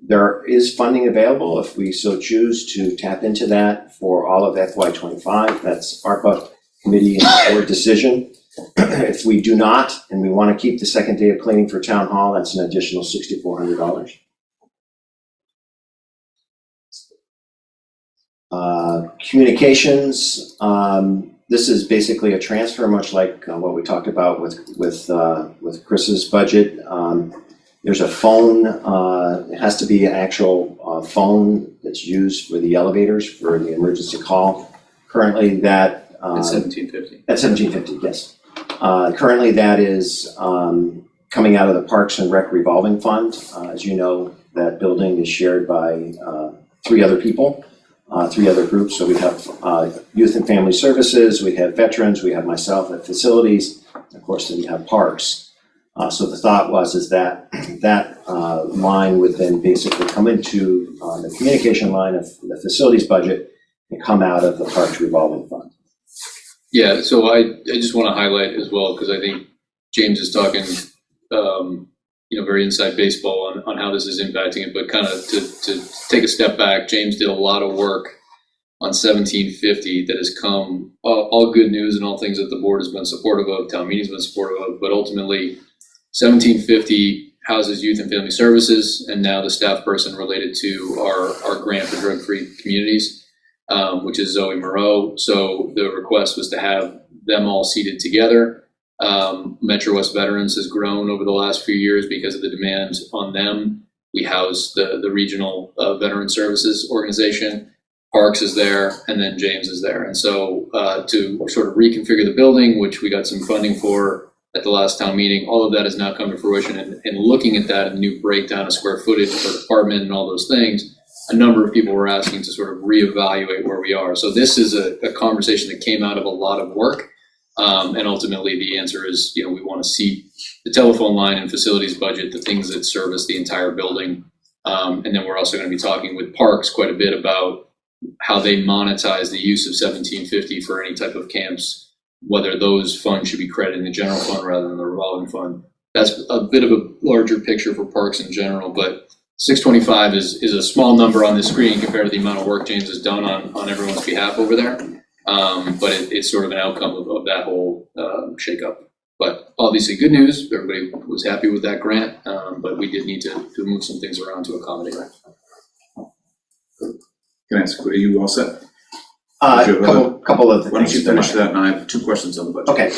there is funding available if we so choose to tap into that for all of FY25. That's ARPA committee and board decision. If we do not, and we want to keep the second day of cleaning for Town Hall, that's an additional $6,400. Communications, this is basically a transfer, much like what we talked about with Chris's budget. There's a phone, it has to be an actual phone that's used for the elevators for the emergency call. Currently that It's 1750. At 1750, yes. Currently that is coming out of the Parks and Rec revolving fund. As you know, that building is shared by 3 other people, 3 other groups. So we have Youth and Family Services, we have Veterans, we have myself at Facilities, of course then you have Parks. So the thought is that line would then basically come into the communication line of the Facilities budget and come out of the Parks revolving fund. Yeah, so I just want to highlight as well, because I think James is talking, very inside baseball on how this is impacting it, but kind of to take a step back, James did a lot of work on 1750 that has come, all good news and all things that the board has been supportive of, town meeting's been supportive of, but ultimately 1750 houses Youth and Family Services, and now the staff person related to our grant for drug-free communities. Which is Zoe Moreau. So the request was to have them all seated together. Metro West Veterans has grown over the last few years because of the demand on them. We house the regional veteran services organization. Parks is there, and then James is there. And so to sort of reconfigure the building, which we got some funding for at the last town meeting, all of that has now come to fruition. And looking at that, a new breakdown of square footage per department and all those things, a number of people were asking to sort of reevaluate where we are. So this is a conversation that came out of a lot of work. And ultimately the answer is, we want to see the telephone line and facilities budget, the things that service the entire building. And then we're also going to be talking with Parks quite a bit about how they monetize the use of 1750 for any type of camps, whether those funds should be credited in the general fund rather than the revolving fund. That's a bit of a larger picture for Parks in general, but 625 is a small number on the screen compared to the amount of work James has done on everyone's behalf over there. But it's sort of an outcome of that whole shakeup. But obviously good news, everybody was happy with that grant, but we did need to move some things around to accommodate that. Can I ask, are you all set? Couple of things. Why don't you finish that, and I have 2 questions on the budget. Okay,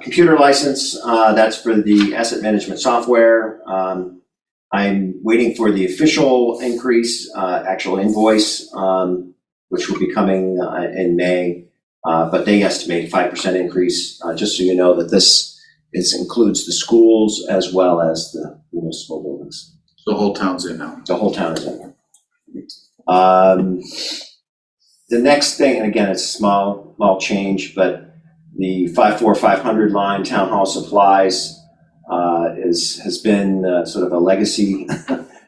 computer license, that's for the asset management software. I'm waiting for the official increase, actual invoice, which will be coming in May, but they estimate 5% increase, just so you know that this includes the schools as well as the municipal buildings. The whole town's in now. The whole town is in there. The next thing, and again, it's small change, but the 54500 line, town hall supplies, has been sort of a legacy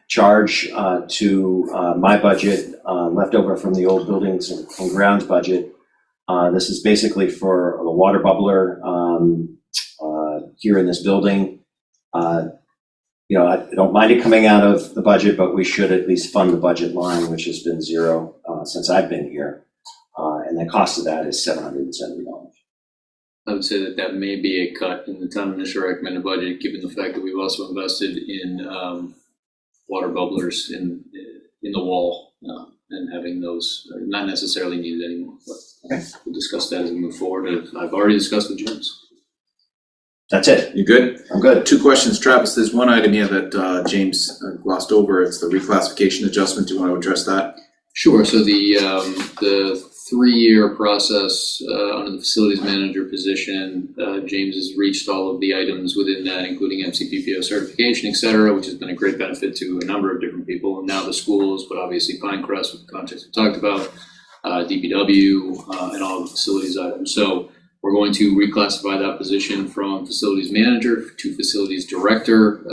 charge to my budget, left over from the old buildings and grounds budget. This is basically for the water bubbler here in this building. I don't mind it coming out of the budget, but we should at least fund the budget line, which has been 0 since I've been here. And the cost of that is $770. I would say that may be a cut in the town initial recommended budget, given the fact that we've also invested in water bubblers in the wall and having those not necessarily needed anymore. But we'll discuss that as we move forward. I've already discussed with James. That's it. You good? I'm good. 2 questions, Travis. There's one item here that James glossed over. It's the reclassification adjustment. Do you want to address that? Sure. So the 3-year process under the facilities manager position, James has reached all of the items within that, including MCPPO certification, et cetera, which has been a great benefit to a number of different people. And now the schools, but obviously Pinecrest with the context we talked about, DPW, and all the facilities items. So we're going to reclassify that position from facilities manager to facilities director.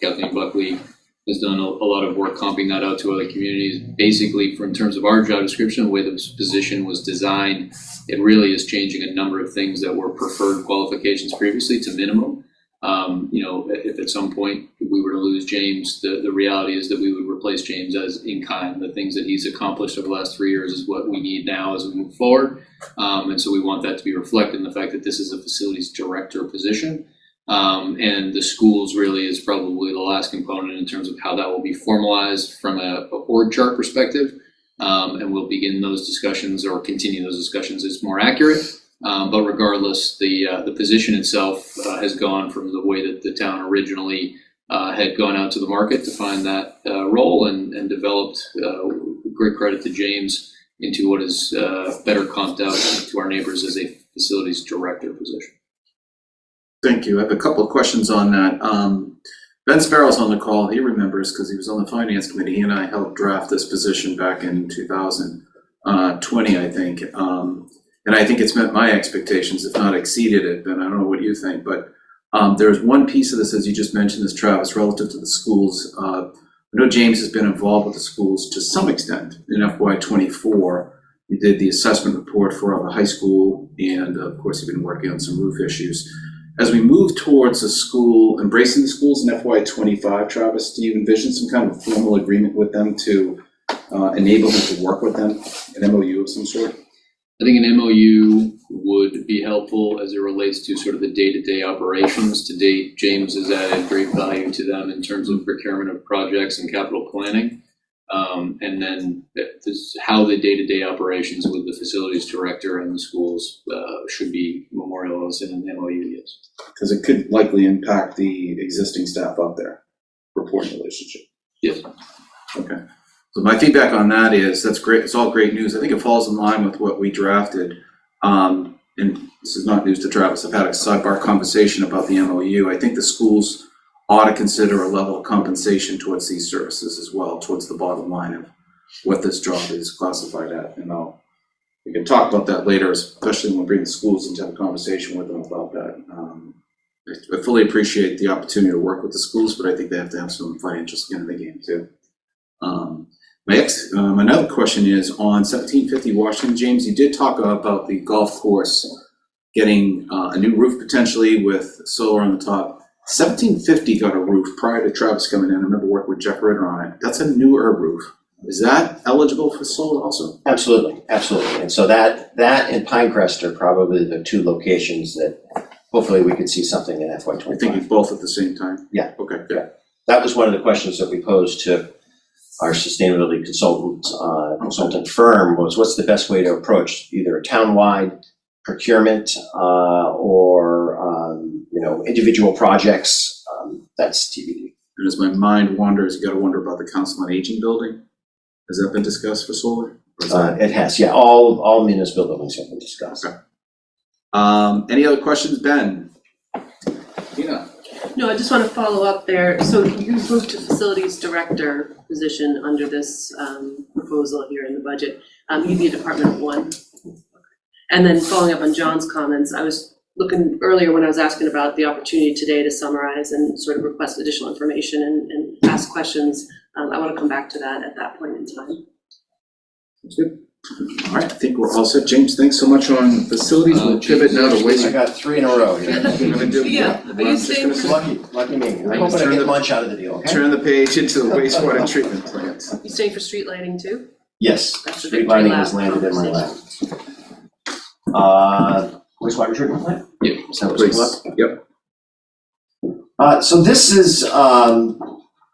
Kathleen Buckley has done a lot of work comping that out to other communities. Basically, in terms of our job description, the way the position was designed, it really is changing a number of things that were preferred qualifications previously to minimum. If at some point we were to lose James, the reality is that we would replace James as in kind. The things that he's accomplished over the last 3 years is what we need now as we move forward. And so we want that to be reflected in the fact that this is a facilities director position. And the schools really is probably the last component in terms of how that will be formalized from a org chart perspective. And we'll begin those discussions or continue those discussions. It's more accurate. But regardless, the position itself has gone from the way that the town originally had gone out to the market to find that role and developed, great credit to James, into what is better comped out to our neighbors as a facilities director position. Thank you. I have a couple of questions on that. Ben Sparrow's on the call. He remembers because he was on the finance committee. He and I helped draft this position back in 2020, I think. And I think it's met my expectations, if not exceeded it. Ben, I don't know what you think, but there's one piece of this, as you just mentioned, this, Travis, relative to the schools. I know James has been involved with the schools to some extent in FY24. He did the assessment report for the high school, and of course, he's been working on some roof issues. As we move towards a school, embracing the schools in FY25, Travis, do you envision some kind of formal agreement with them to enable them to work with them, an MOU of some sort? I think an MOU would be helpful as it relates to sort of the day-to-day operations. To date, James has added great value to them in terms of procurement of projects and capital planning. And then how the day-to-day operations with the facilities director and the schools should be memorialized in an MOU, yes. Because it could likely impact the existing staff out there, reporting relationship. Yes. Okay. So my feedback on that is, that's great. It's all great news. I think it falls in line with what we drafted. And this is not news to Travis. I've had a sidebar conversation about the MOU. I think the schools ought to consider a level of compensation towards these services as well, towards the bottom line of what this job is classified at. And we can talk about that later, especially when we bring the schools in to have a conversation with them about that. I fully appreciate the opportunity to work with the schools, but I think they have to have some financial skin in the game too. My another question is on 1750 Washington. James, you did talk about the golf course getting a new roof potentially with solar on the top. 1750 got a roof prior to Travis coming in. I remember working with Jeff Ritter on it. That's a newer roof. Is that eligible for solar also? Absolutely, absolutely. And so that and Pinecrest are probably the 2 locations that hopefully we could see something in FY25. I think it's both at the same time? Yeah. Okay. Yeah. That was one of the questions that we posed to our sustainability consultant firm was, what's the best way to approach either a town-wide procurement or individual projects? That's TBD. And as my mind wanders, you got to wonder about the Council on Aging building. Has that been discussed for solar? It has, yeah. All municipal buildings have been discussed. Okay. Any other questions, Ben? Tina? No, I just want to follow up there. So you moved to facilities director position under this proposal here in the budget. You'd be a department of 1. And then following up on John's comments, I was looking earlier when I was asking about the opportunity today to summarize and sort of request additional information and ask questions. I want to come back to that at that point in time. That's good. All right, I think we're all set. James, thanks so much on facilities. We'll pivot now to waste. I got 3 in a row here. Yeah, are you staying for, Lucky me. I'm hoping to get lunch out of the deal, okay? Turn the page into the wastewater treatment plants. you staying for street lighting too? Yes, That's a street good lighting lab has landed in my lap. conversation. Wastewater treatment plant? Yeah. Is that what's coming up? Please, yep. So this is, out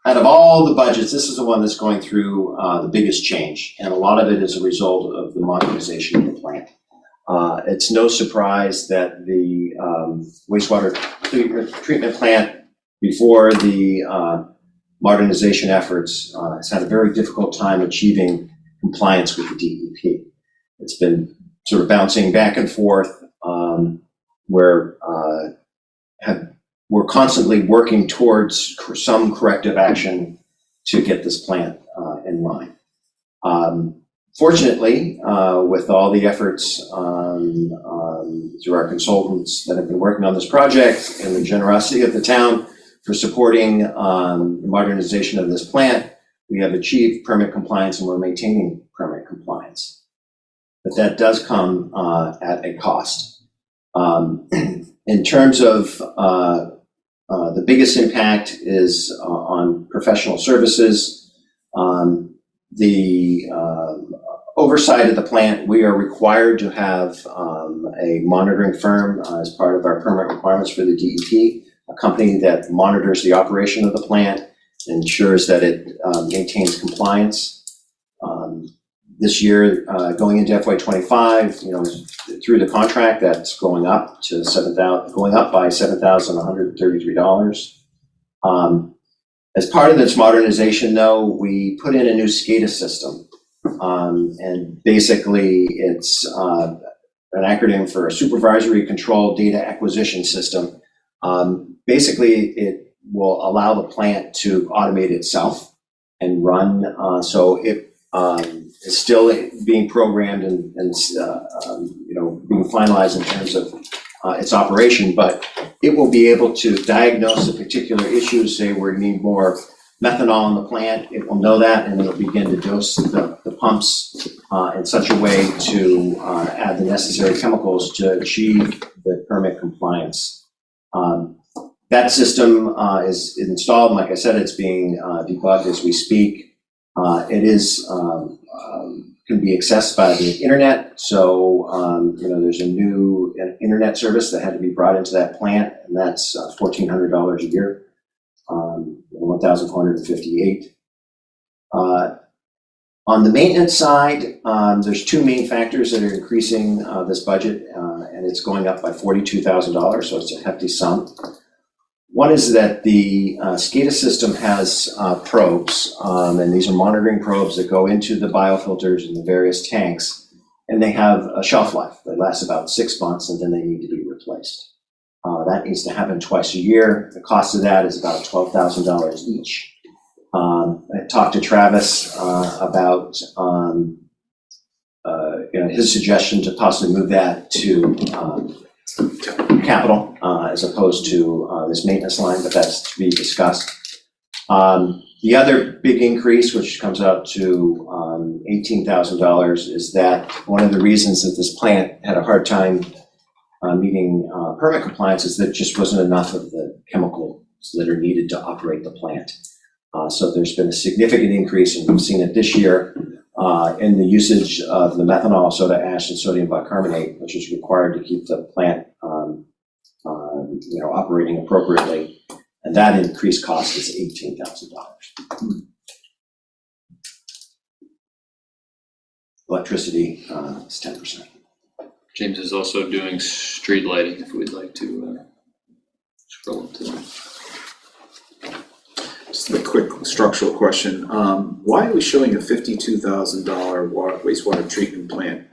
of all the budgets, this is the one that's going through the biggest change, and a lot of it is a result of the modernization of the plant. It's no surprise that the wastewater treatment plant, before the modernization efforts, has had a very difficult time achieving compliance with the DEP. It's been sort of bouncing back and forth, where we're constantly working towards some corrective action to get this plant in line. Fortunately, with all the efforts through our consultants that have been working on this project and the generosity of the town for supporting the modernization of this plant, we have achieved permit compliance and we're maintaining permit compliance. But that does come at a cost. In terms of the biggest impact is on professional services. The oversight of the plant, we are required to have a monitoring firm as part of our permit requirements for the DEP, a company that monitors the operation of the plant, ensures that it maintains compliance. This year, going into FY2025, through the contract, that's going up to by $7,133. As part of this modernization, though, we put in a new SCADA system, and basically it's an acronym for a supervisory control data acquisition system. Basically, it will allow the plant to automate itself and run, so it is still being programmed and being finalized in terms of its operation, but it will be able to diagnose a particular issue, say we need more methanol in the plant, it will know that and it'll begin to dose the pumps in such a way to add the necessary chemicals to achieve the permit compliance. That system is installed, and like I said, it's being debugged as we speak. It is can be accessed by the internet, so there's a new internet service that had to be brought into that plant, and that's $1,400 a year, $1,458. On the maintenance side, there's two main factors that are increasing this budget, and it's going up by $42,000, so it's a hefty sum. One is that the SCADA system has probes, and these are monitoring probes that go into the biofilters in the various tanks, and they have a shelf life that lasts about 6 months, and then they need to be replaced. That needs to happen twice a year. The cost of that is about $12,000 each. I talked to Travis about his suggestion to possibly move that to capital as opposed to this maintenance line, but that's to be discussed. The other big increase, which comes out to $18,000, is that one of the reasons that this plant had a hard time meeting permit compliance is that just wasn't enough of the chemicals that are needed to operate the plant. So there's been a significant increase, and we've seen it this year, in the usage of the methanol, soda ash, and sodium bicarbonate, which is required to keep the plant operating appropriately. And that increased cost is $18,000. Electricity is 10%. James is also doing street lighting, if we'd like to scroll up to that. Just a quick structural question. Why are we showing a $52,000 wastewater treatment plant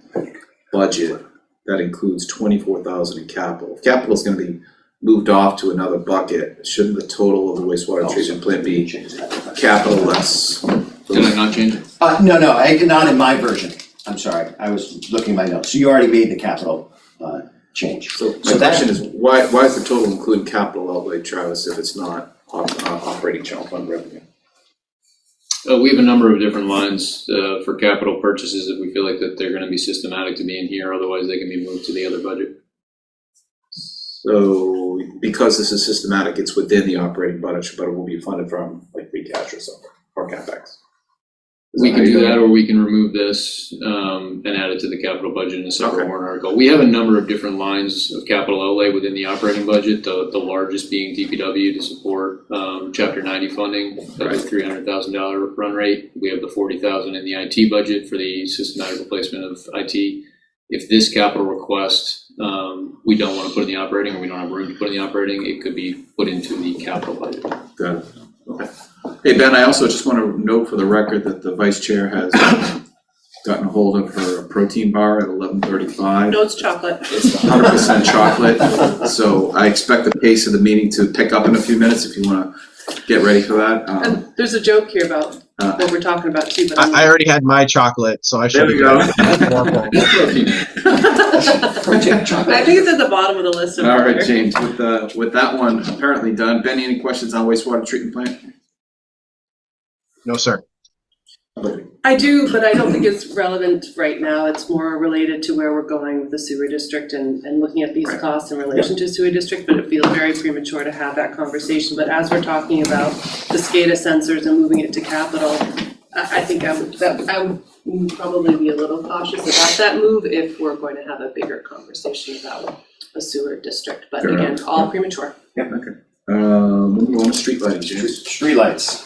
budget that includes $24,000 in capital? If capital is going to be moved off to another bucket, shouldn't the total of the wastewater treatment plant be capital less? Did I not change it? No, not in my version. I'm sorry, I was looking at my notes. So you already made the capital change. So my question is, why is the total include capital outlay, Travis, if it's not operating general fund revenue? We have a number of different lines for capital purchases if we feel like that they're going to be systematic to be in here, otherwise they can be moved to the other budget. So because this is systematic, it's within the operating budget, but it will be funded from like free cash or something, or CapEx. We can do that, or we can remove this and add it to the capital budget in a separate warrant article. We have a number of different lines of capital outlay within the operating budget, the largest being DPW to support Chapter 90 funding at the $300,000 run rate. We have the $40,000 in the IT budget for the systematic replacement of IT. If this capital request we don't want to put in the operating, or we don't have room to put in the operating, it could be put into the capital budget. Got it. Okay. Hey, Ben, I also just want to note for the record that the vice chair has gotten a hold of her protein bar at 11:35. No, it's chocolate. It's 100% chocolate, so I expect the pace of the meeting to pick up in a few minutes if you want to get ready for that. And there's a joke here about what we're talking about too, but I already had my chocolate, so I should. There we go. I think it's at the bottom of the list. All right, James, with that one apparently done, Benny, any questions on wastewater treatment plant? No, sir. I do, but I don't think it's relevant right now. It's more related to where we're going with the sewer district and looking at these costs in relation to sewer district, but it feels very premature to have that conversation. But as we're talking about the SCADA sensors and moving it to capital, I think I would probably be a little cautious about that move if we're going to have a bigger conversation about a sewer district. But Fair again, enough. all premature. Yeah, okay. Moving on to street lighting, James. Streetlights.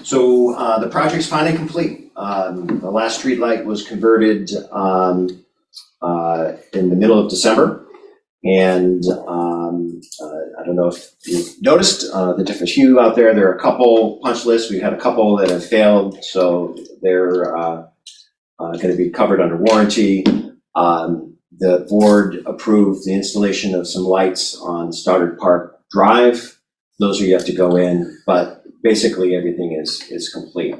So the project's finally complete. The last streetlight was converted in the middle of December. And I don't know if you've noticed the different hue out there. There are a couple punch lists. We had a couple that have failed, so they're going to be covered under warranty. The board approved the installation of some lights on Stoddard Park Drive. Those are yet to go in, but basically everything is complete.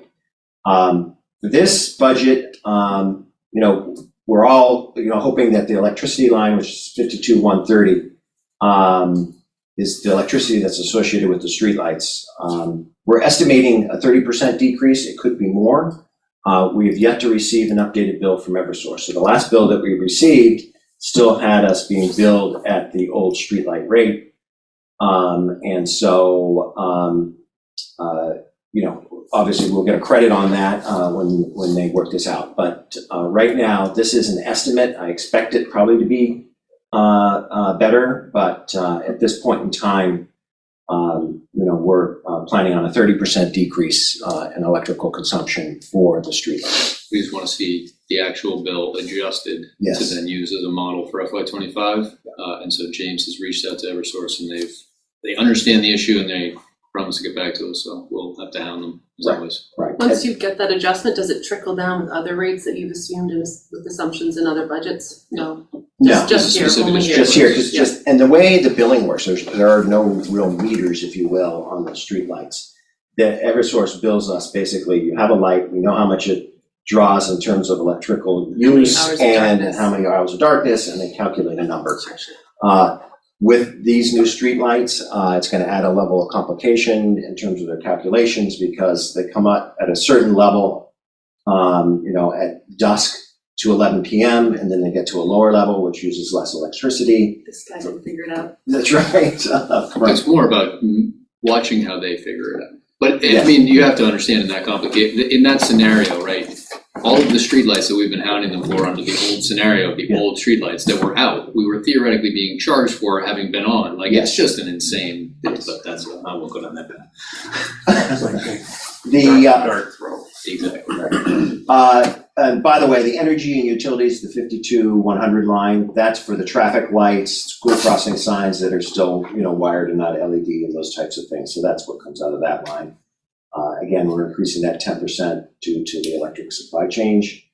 This budget, we're all hoping that the electricity line, which is 52,130, is the electricity that's associated with the streetlights. We're estimating a 30% decrease. It could be more. We have yet to receive an updated bill from Eversource. So the last bill that we received still had us being billed at the old streetlight rate. And so, obviously we'll get a credit on that when they work this out. But right now, this is an estimate. I expect it probably to be better, but at this point in time, we're planning on a 30% decrease in electrical consumption for the streetlight. We just want to see the actual bill adjusted Yes. to then use as a model for FY25. And so James has reached out to Eversource, and they understand the issue, and they promise to get back to us. So we'll have to hound them as always. Right. Once you get that adjustment, does it trickle down with other rates that you've assumed with assumptions in other budgets? No. No, Just here, specific only to here. just here, because Yeah. and the way the billing works, there are no real meters, if you will, on the streetlights. The Eversource bills us basically, you have a light, we know how much it draws in terms of electrical many use hours of and darkness. how many hours of darkness, and they calculate a number. With these new streetlights, it's going to add a level of complication in terms of their calculations because they come up at a certain level, at dusk to 11 p.m. and then they get to a lower level, which uses less electricity. This guy didn't figure it out. That's right. It's more about watching how they figure it out. But Yeah. I mean, you have to understand in that scenario, right? All of the streetlights that we've been hounding them for under the old scenario, the old streetlights that were out, we were theoretically being charged for having been on. Like, it's just an insane thing, but that's, I won't go down that path. Dark throw. Exactly. And by the way, the energy and utilities, the 52-100 line, that's for the traffic lights, school crossing signs that are still, wired and not LED and those types of things. So that's what comes out of that line. Again, we're increasing that 10% due to the electric supply change.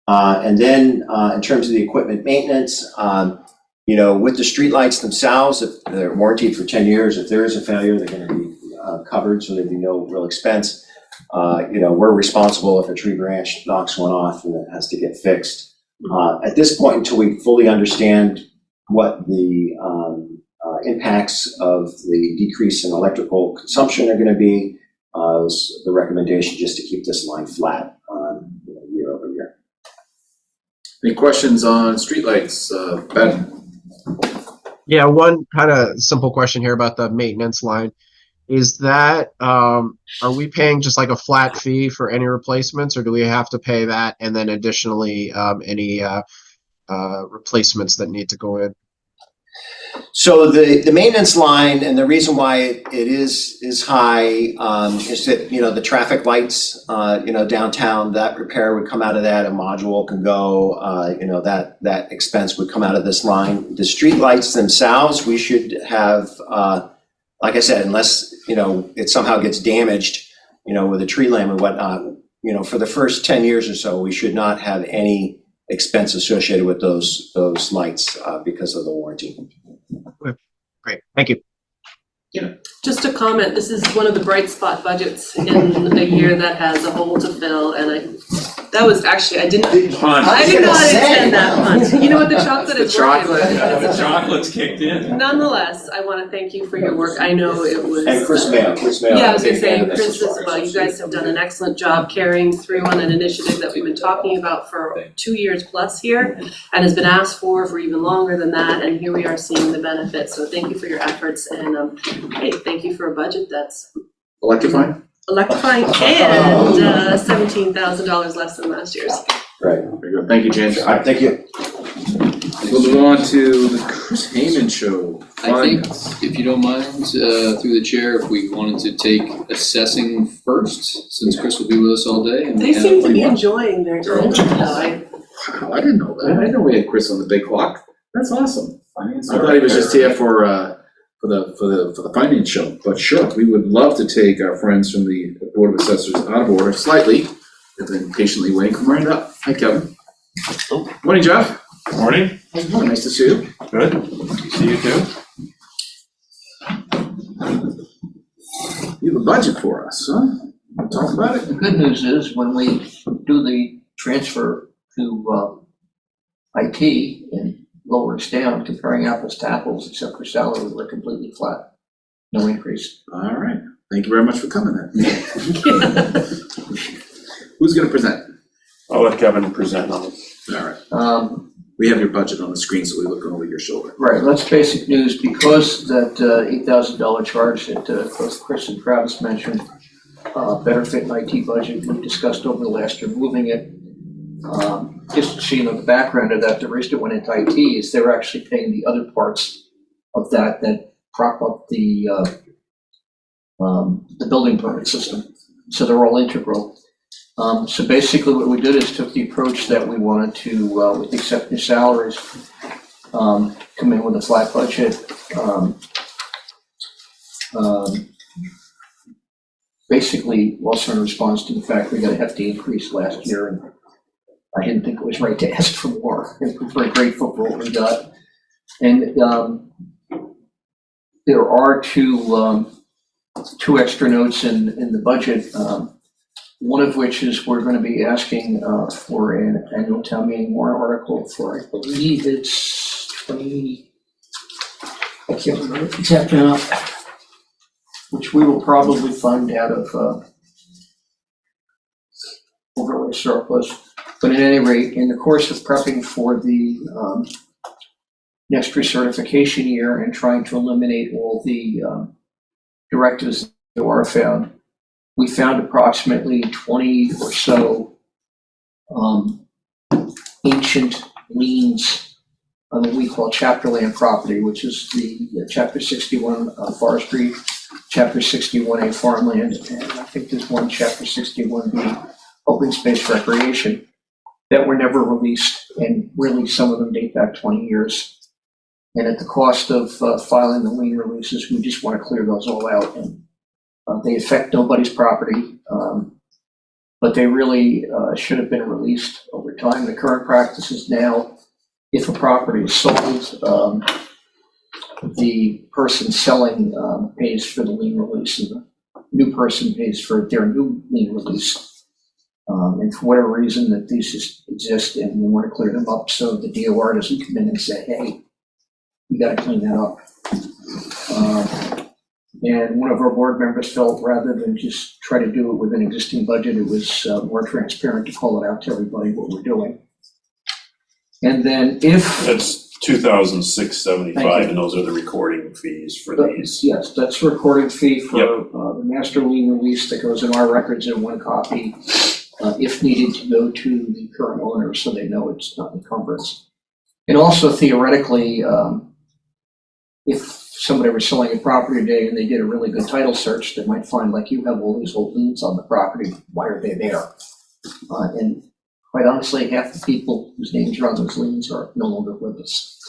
And then in terms of the equipment maintenance, with the streetlights themselves, if they're warranted for 10 years, if there is a failure, they're going to be covered, so there'd be no real expense. We're responsible if a tree branch knocks one off and it has to get fixed. At this point, until we fully understand what the impacts of the decrease in electrical consumption are going to be, was the recommendation just to keep this line flat year over year. Any questions on streetlights, Ben? Yeah, one kind of simple question here about the maintenance line. is that, are we paying just like a flat fee for any replacements, or do we have to pay that and then additionally any replacements that need to go in? So the maintenance line, and the reason why it is high, is that, the traffic lights, downtown, that repair would come out of that, a module can go, that expense would come out of this line. The street lights themselves, we should have, like I said, unless, it somehow gets damaged, with a tree limb or whatnot, for the first 10 years or so, we should not have any expense associated with those lights, because of the warranty. Great, thank you. Just a comment, this is one of the bright spot budgets in a year that has a hole to fill, and that was actually, I did not intend that pun. You know what, the chocolate is working. The chocolate's kicked in. Nonetheless, I want to thank you for your work. I know it was. And Chris Mayo. Yeah, I was gonna say, Chris as well. You guys have done an excellent job carrying through on an initiative that we've been talking about for 2 years plus here, and has been asked for even longer than that, and here we are seeing the benefits. So thank you for your efforts, and hey, thank you for a budget that's Electrifying? electrifying and $17,000 less than last year's. Right. Very good. Thank you, James. All right, thank you. We'll move on to the Chris Heyman Show. I think, if you don't mind, through the chair, if we wanted to take assessing first, since Chris will be with us all day. And They seem to be enjoying their time. Wow, I didn't know that. I didn't know we had Chris on the big clock. That's awesome. I thought he was just here for the finance show, but sure, we would love to take our friends from the Board of Assessors out of order slightly. They've been patiently waiting. Come right up. Hi, Kevin. Morning, Jeff. Morning. Nice to see you. Good. See you too. You have a budget for us, huh? Wanna talk about it? The good news is when we do the transfer to IT and lower us down, comparing apples to apples, except for salary, we're completely flat. No increase. All right. Thank you very much for coming then. Who's going to present? I'll let Kevin present on it. All right. We have your budget on the screen, so we're looking over your shoulder. Right, that's basic news. Because that $8,000 charge that both Chris and Travis mentioned, better fit in IT budget, we discussed over the last year moving it. Just so you know the background of that, the reason it went into IT is they were actually paying the other parts of that prop up the building permit system. So they're all integral. So basically what we did is took the approach that we wanted to, with accepting salaries, come in with a flat budget. Basically also in response to the fact we got a hefty increase last year, and I didn't think it was right to ask for more. We're very grateful for what we got. And there are two extra notes in the budget. One of which is we're going to be asking for an annual town meeting warrant article for, I believe it's 20, I can't remember the exact amount, which we will probably fund out of overlay surplus. But at any rate, in the course of prepping for the next recertification year and trying to eliminate all the directives that were found, we found approximately 20 or so ancient liens on what we call chapter land property, which is the Chapter 61 forestry, Chapter 61A farmland, and I think there's one Chapter 61B open space recreation that were never released, and really some of them date back 20 years. And at the cost of filing the lien releases, we just want to clear those all out. And they affect nobody's property, but they really should have been released over time. The current practice is now, if a property is sold, the person selling pays for the lien release, and the new person pays for their new lien release. And for whatever reason that these just exist, and we want to clear them up so the DOR doesn't come in and say, hey, you got to clean that up. And one of our board members felt rather than just try to do it with an existing budget, it was more transparent to call it out to everybody what we're doing. And then if... $2,675, and those are the recording fees for these. Yes, that's a recording fee for Yep. the master lien release that goes in our records in one copy, if needed to go to the current owner so they know it's not encumbrance. And also theoretically, if somebody were selling a property today and they did a really good title search, they might find, like, you have all these old liens on the property, why are they there? And quite honestly, half the people whose names are on those liens are no longer with us.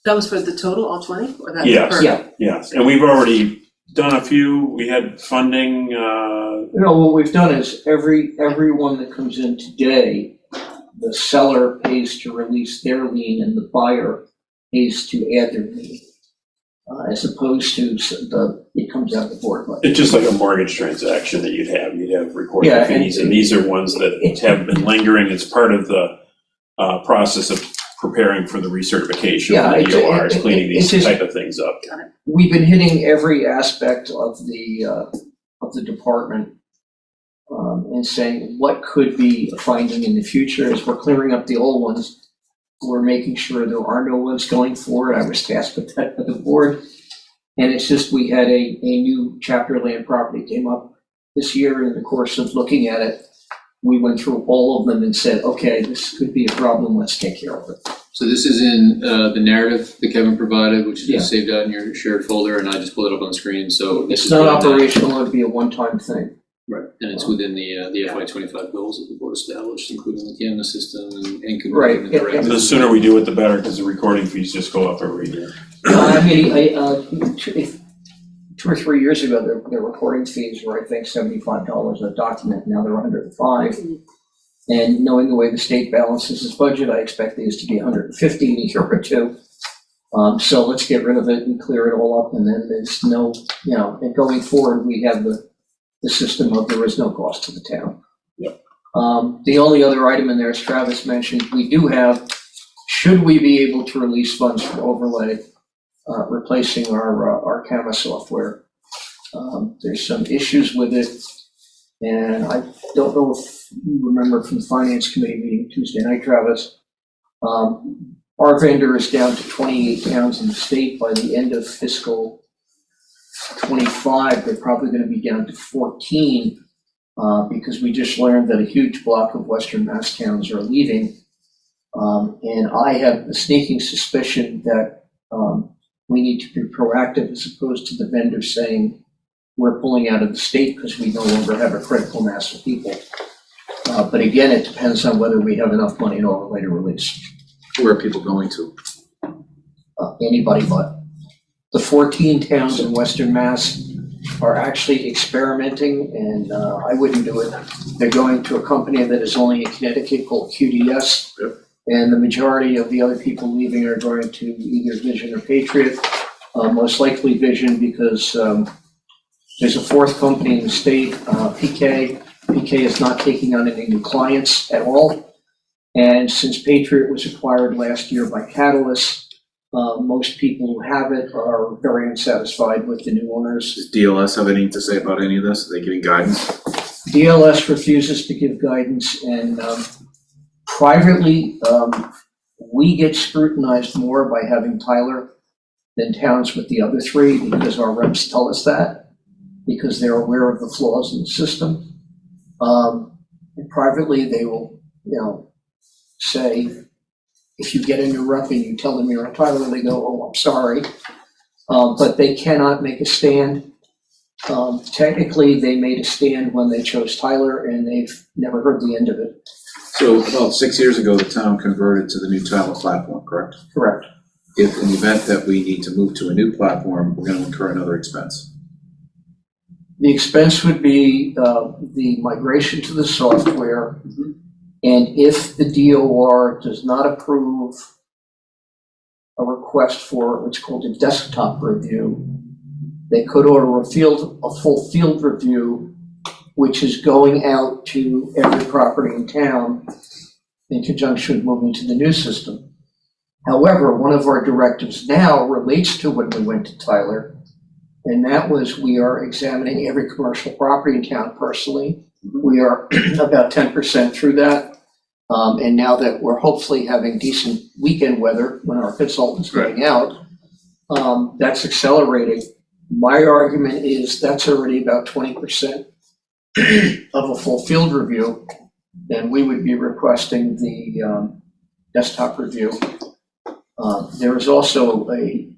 That was for the total, all 20, or that's Yes. per? Yeah. Yes, and we've already done a few. We had funding, What we've done is everyone that comes in today, the seller pays to release their lien and the buyer pays to add their lien. As opposed to it comes out the board. it's just like a mortgage transaction that you'd have recording Yeah, fees, and these are ones that have been lingering as part of the process of preparing for the recertification, Yeah, the it's- EORs, cleaning it's these just- type of things up. We've been hitting every aspect of the department, and saying what could be a finding in the future. As we're clearing up the old ones, we're making sure there are no ones going forward. I was tasked with that by the board. And it's just, we had a new chapter land property came up this year. In the course of looking at it, we went through all of them and said, okay, this could be a problem, let's take care of it. So this is in the narrative that Kevin provided, which is Yeah. just saved out in your shared folder, and I just pulled it up on screen, so this It's is not within that. operational, it'd be a one-time thing. Right, and it's within the FY25 goals that the board established, including the camera system and Right, converting the direct. The sooner we do it, the better, because the recording fees just go up every year. I mean, 2 or 3 years ago, the recording fees were, I think, $75 a document. Now they're $105. And knowing the way the state balances its budget, I expect these to be $150 in a year or two. So let's get rid of it and clear it all up, and then there's no, and going forward, we have the system of there is no cost to the town. Yep. The only other item in there, as Travis mentioned, we do have, should we be able to release funds for overlay, replacing our camera software. There's some issues with it, and I don't know if you remember from the Finance Committee meeting Tuesday night, Travis. Our vendor is down to 28 towns in the state. By the end of fiscal 25, they're probably going to be down to 14, because we just learned that a huge block of Western Mass towns are leaving. And I have a sneaking suspicion that we need to be proactive as opposed to the vendor saying we're pulling out of the state because we no longer have a critical mass of people. But again, it depends on whether we have enough money in overlay to release. Where are people going to? Anybody but. The 14 towns in Western Mass are actually experimenting, and I wouldn't do it. They're going to a company that is only in Connecticut called QDS. Yep. And the majority of the other people leaving are going to either Vision or Patriot, most likely Vision, because there's a fourth company in the state, PK. PK is not taking on any new clients at all. And since Patriot was acquired last year by Catalyst, most people who have it are very unsatisfied with the new owners. Does DLS have anything to say about any of this? Are they giving guidance? DLS refuses to give guidance, and privately, we get scrutinized more by having Tyler than towns with the other three, because our reps tell us that, because they're aware of the flaws in the system. And privately, they will, say, if you get a new rep and you tell them you're a Tyler, they go, oh, I'm sorry. But they cannot make a stand. Technically, they made a stand when they chose Tyler, and they've never heard the end of it. So about 6 years ago, the town converted to the new Tyler platform, correct? Correct. If in the event that we need to move to a new platform, we're going to incur another expense. The expense would be the migration to the software. And if the DOR does not approve a request for what's called a desktop review, they could order a full field review, which is going out to every property in town in conjunction with moving to the new system. However, one of our directives now relates to when we went to Tyler, and that was we are examining every commercial property in town personally. We are about 10% through that. And now that we're hopefully having decent weekend weather when our consultant's going out, that's accelerating. My argument is that's already about 20% of a full field review, and we would be requesting the desktop review. There is also a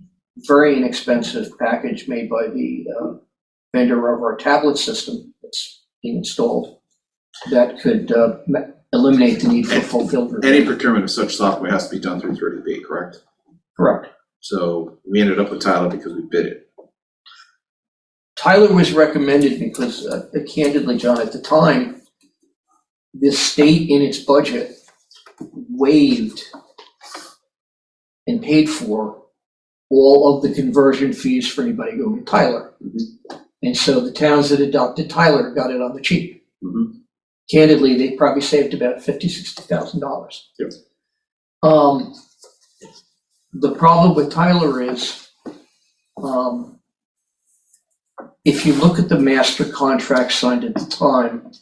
very inexpensive package made by the vendor of our tablet system that's being installed that could eliminate the need for full field review. Any procurement of such software has to be done through 30B, correct? Correct. So we ended up with Tyler because we bid it. Tyler was recommended because, candidly, John, at the time, the state in its budget waived and paid for all of the conversion fees for anybody going to Tyler. And so the towns that adopted Tyler got it on the cheap. Candidly, they probably saved about $50,000, $60,000. Yep. The problem with Tyler is, if you look at the master contract signed at the time,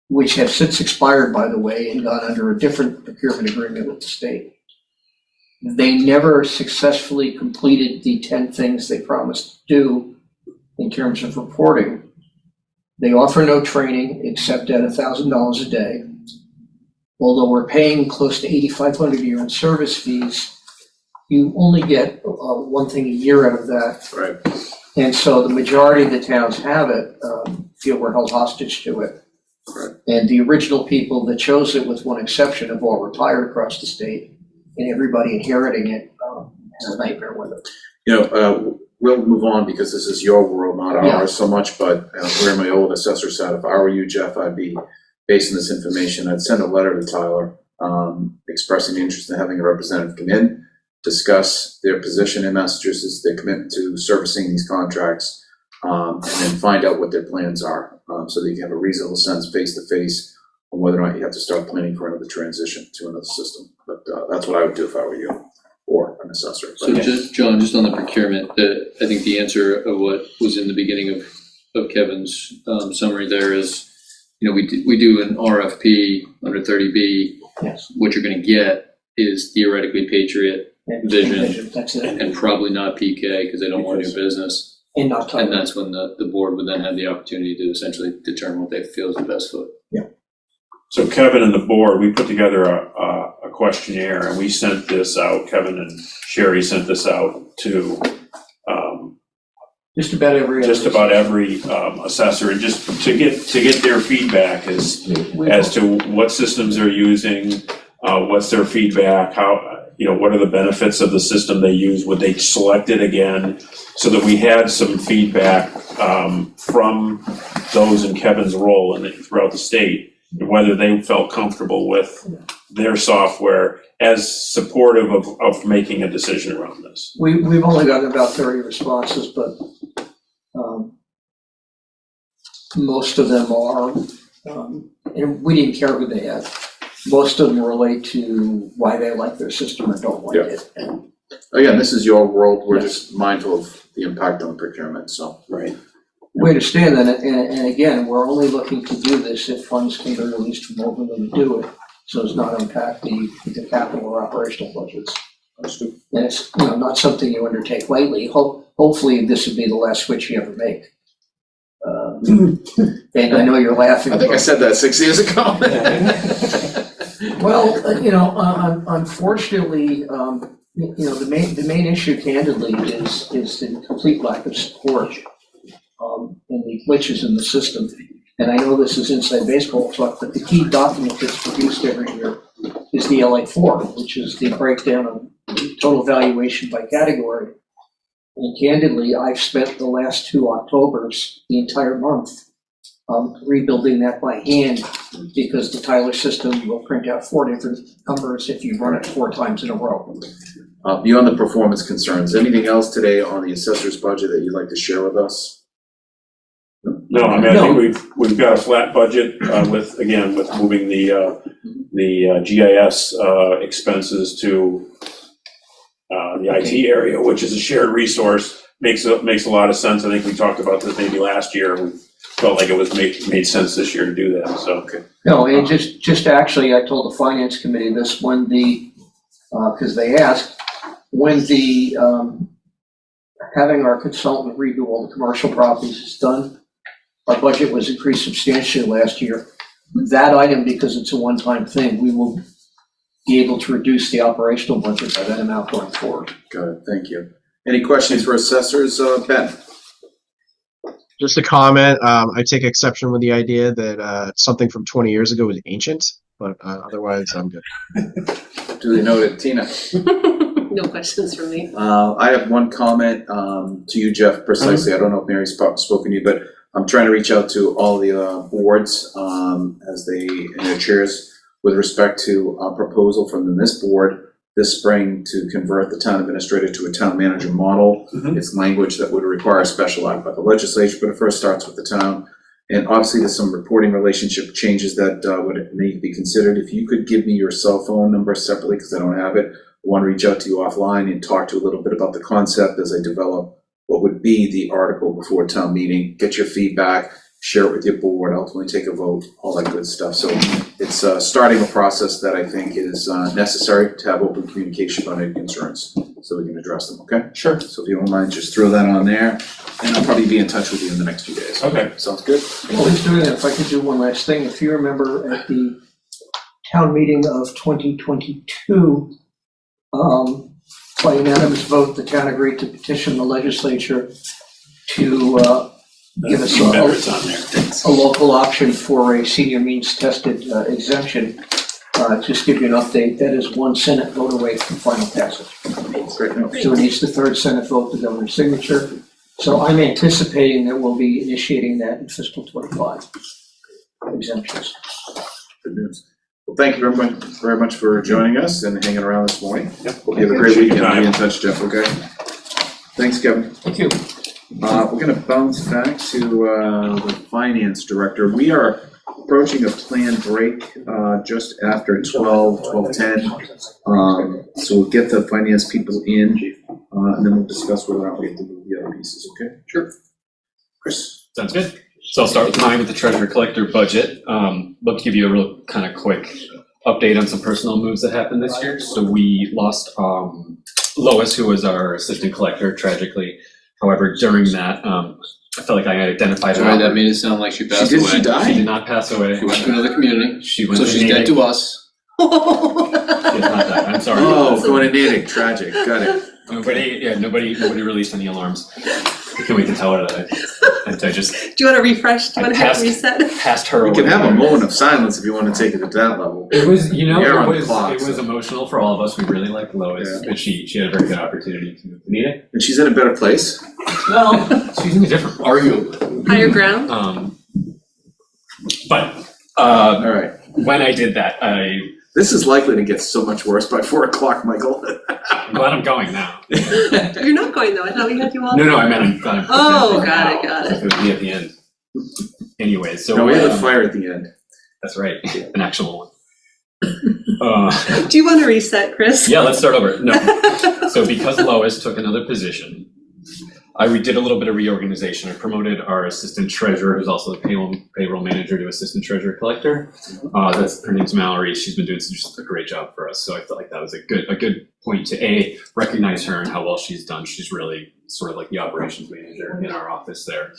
which have since expired, by the way, and gone under a different procurement agreement with the state, they never successfully completed the 10 things they promised to do in terms of reporting. They offer no training except at $1,000 a day. Although we're paying close to $8,500 a year in service fees, you only get one thing a year out of that. Right. And so the majority of the towns have it, feel we're held hostage to it. Right. And the original people that chose it, with one exception, have all retired across the state, and everybody inheriting it has a nightmare with it. You know, we'll move on because this is your world, not ours so much, but where my old assessor sat, if I were you, Jeff, I'd be basing this information. I'd send a letter to Tyler expressing interest in having a representative come in, discuss their position in Massachusetts, their commitment to servicing these contracts, and then find out what their plans are, so that you can have a reasonable sense face-to-face on whether or not you have to start planning for another transition to another system. But that's what I would do if I were you, or an assessor. So just, John, just on the procurement, I think the answer of what was in the beginning of Kevin's summary there is, you know, we do an RFP under 30B. Yes. What you're going to get is theoretically Patriot, Vision, That's it. and probably not PK because they don't want new business. And not Tyler. And that's when the board would then have the opportunity to essentially determine what they feel is the best foot. So Kevin and the board, we put together a questionnaire and we sent this out, Kevin and Sherry sent this out to Just about every assessor, and just to get their feedback as to what systems they're using, what's their feedback, how, you know, what are the benefits of the system they use, would they select it again, so that we had some feedback from those in Kevin's role throughout the state, and whether they felt comfortable with their software as supportive of making a decision around this. We've only gotten about 30 responses, but most of them are, and we didn't care who they had. Most of them relate to why they like their system or don't like it. And Again, this is your world. We're just mindful of the impact on procurement, so. Right. we understand that, and again, we're only looking to do this if funds can be released from overlay to do it, so as not impact the capital or operational budgets. Understood. And it's, you know, not something you undertake lightly. Hopefully, this would be the last switch you ever make. And I know you're laughing. I think I said that 6 years ago. Well, you know, unfortunately, you know, the main issue, candidly, is the complete lack of support and the glitches in the system. And I know this is inside baseball talk, but the key document that's produced every year is the LA4, which is the breakdown of total valuation by category. And candidly, I've spent the last 2 Octobers, the entire month, rebuilding that by hand, because the Tyler system will print out 4 different numbers if you run it 4 times in a row. Beyond the performance concerns, anything else today on the assessor's budget that you'd like to share with us? No, I mean, I think we've got a flat budget with moving the GIS expenses to the IT area, which is a shared resource, makes a lot of sense. I think we talked about this maybe last year. felt like it was made sense this year to do that, so. Okay. No, and just actually, I told the finance committee this when because they asked, when having our consultant redo all the commercial properties is done, our budget was increased substantially last year. That item, because it's a one-time thing, we will be able to reduce the operational budget by that amount going forward. Got it, thank you. Any questions for assessors, Ben? Just a comment. I take exception with the idea that something from 20 years ago was ancient, but otherwise I'm good. Duly noted. Tina? No questions from me. I have one comment to you, Jeff, precisely. I don't know if Mary's spoken to you, but I'm trying to reach out to all the boards as they, in their chairs, with respect to a proposal from this board this spring to convert the town administrator to a town manager model. It's language that would require a special act by the legislature, but it first starts with the town. And obviously there's some reporting relationship changes that would need to be considered. If you could give me your cell phone number separately, because I don't have it, I want to reach out to you offline and talk to you a little bit about the concept as I develop what would be the article before town meeting, get your feedback, share it with your board, ultimately take a vote, all that good stuff. So it's starting a process that I think is necessary to have open communication about any concerns so we can address them, okay? Sure. So if you don't mind, just throw that on there, and I'll probably be in touch with you in the next few days. Okay. Sounds good? Well, he's doing that. If I could do one last thing, if you remember at the town meeting of 2022, by unanimous vote, the town agreed to petition the legislature to give us It's on there. a local option for a senior means tested exemption. Just give you an update, that is one Senate vote away from final passage. Great. So it needs the third Senate vote, the governor's signature. So I'm anticipating that we'll be initiating that in fiscal 25 exemptions. Good news. Well, thank you very much for joining us and hanging around this morning. Yep. Hope you have a great weekend. I'll be in touch, Jeff, okay? Thanks, Kevin. Thank you. We're gonna bounce back to the finance director. We are approaching a planned break just after 12:10. So we'll get the finance people in, and then we'll discuss whether or not we have to move the other pieces, okay? Sure. Chris? Sounds good. So I'll start with mine with the treasurer collector budget. Love to give you a real kind of quick update on some personal moves that happened this year. So we lost Lois, who was our assistant collector, tragically. However, during that, I felt like I identified her. Sorry, that made it sound like she passed She away. died? She did not pass away. She went to another community, She went so to she's dead Natick. to us. She has not died. I'm sorry. Oh, going to Natick, tragic, got it. Nobody released any alarms. I can't wait to tell her that I just Do you want to refresh? Do you want to hit reset? passed her We away. can have a moment of silence if you want to take it to that level. It was, You're on the it clock, was so. emotional for all of us. We really liked Lois, Yeah. but she had a very good opportunity to move to Natick. And she's in a better place. Well, she's in a different, arguably. Higher ground? But All right. when I did that, This is likely to get so much worse by 4 o'clock, Michael. I'm glad I'm going now. You're not going though. I thought we had you all. No, I meant I'm glad I'm Oh, presenting got now. it. So it would be at the end. Anyway, so No, we had a fire at the end. that's right, an actual one. Do you want to reset, Chris? Yeah, let's start over. No. So because Lois took another position, we did a little bit of reorganization. I promoted our assistant treasurer, who's also the payroll manager, to assistant treasurer collector. Her name's Mallory. She's been doing just a great job for us. So I felt like that was a good point to recognize her and how well she's done. She's really sort of like the operations manager in our office there.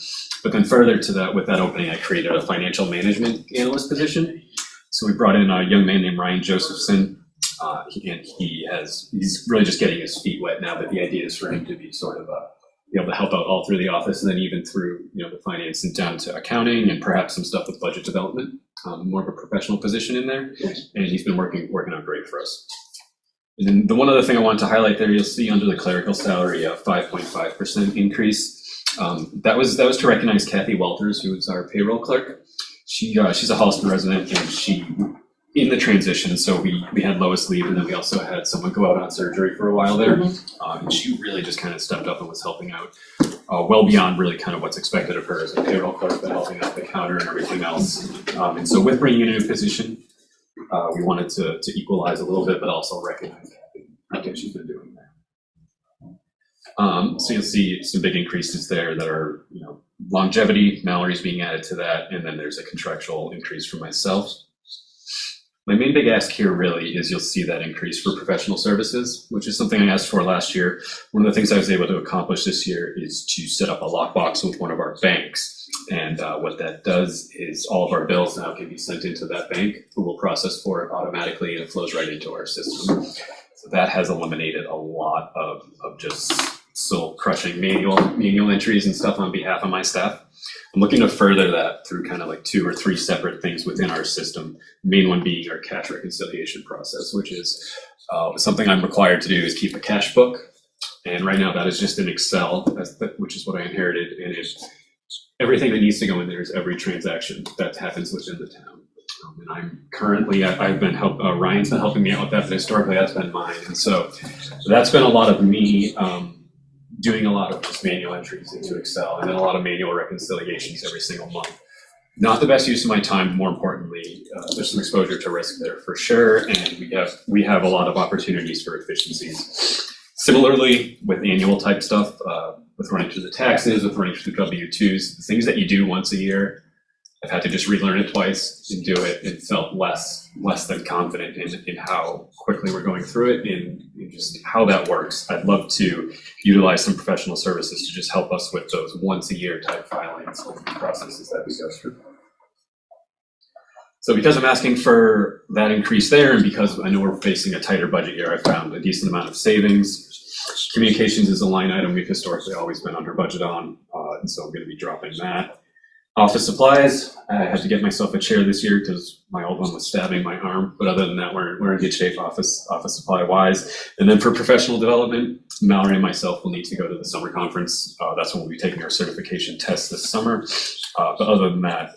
But then further to that, with that opening, I created a financial management analyst position. So we brought in a young man named Ryan Josephson. And he's really just getting his feet wet now, but the idea is for him to be sort of be able to help out all through the office, and then even through the finance and down to accounting and perhaps some stuff with budget development. More of a professional position in there, and he's been working out great for us. And then the one other thing I wanted to highlight there, you'll see under the clerical salary a 5.5% increase. That was to recognize Kathy Walters, who is our payroll clerk. She's a Holliston resident, and she in the transition, so we had Lois leave, and then we also had someone go out on surgery for a while there. And she really just kind of stepped up and was helping out well beyond really kind of what's expected of her as a payroll clerk, but helping out the counter and everything else. And so with bringing in a new position, we wanted to equalize a little bit, but also recognize how good she's been doing there. So you'll see some big increases there that are, longevity, Mallory's being added to that, and then there's a contractual increase for myself. My main big ask here really is you'll see that increase for professional services, which is something I asked for last year. One of the things I was able to accomplish this year is to set up a lockbox with one of our banks. And what that does is all of our bills now can be sent into that bank, who will process for it automatically, and it flows right into our system. So that has eliminated a lot of just soul crushing manual entries and stuff on behalf of my staff. I'm looking to further that through kind of like 2 or 3 separate things within our system. The main one being our cash reconciliation process, which is something I'm required to do is keep a cash book. And right now that is just in Excel, which is what I inherited. And everything that needs to go in there is every transaction that happens within the town. And I'm currently, I've been Ryan's been helping me out with that, but historically that's been mine. And so that's been a lot of me doing a lot of just manual entries into Excel, and then a lot of manual reconciliations every single month. Not the best use of my time. More importantly, there's some exposure to risk there for sure, and we have a lot of opportunities for efficiencies. Similarly, with annual type stuff, with running through the taxes, with running through the W-2s, the things that you do once a year, I've had to just relearn it twice and do it, and felt less than confident in how quickly we're going through it and just how that works. I'd love to utilize some professional services to just help us with those once a year type filings and processes that we go through. So because I'm asking for that increase there, and because I know we're facing a tighter budget year, I found a decent amount of savings. Communications is a line item we've historically always been under budget on, and so I'm going to be dropping that. Office supplies, I had to get myself a chair this year because my old one was stabbing my arm. But other than that, we're in good shape office supply wise. And then for professional development, Mallory and myself will need to go to the summer conference. That's when we'll be taking our certification tests this summer. But other than that,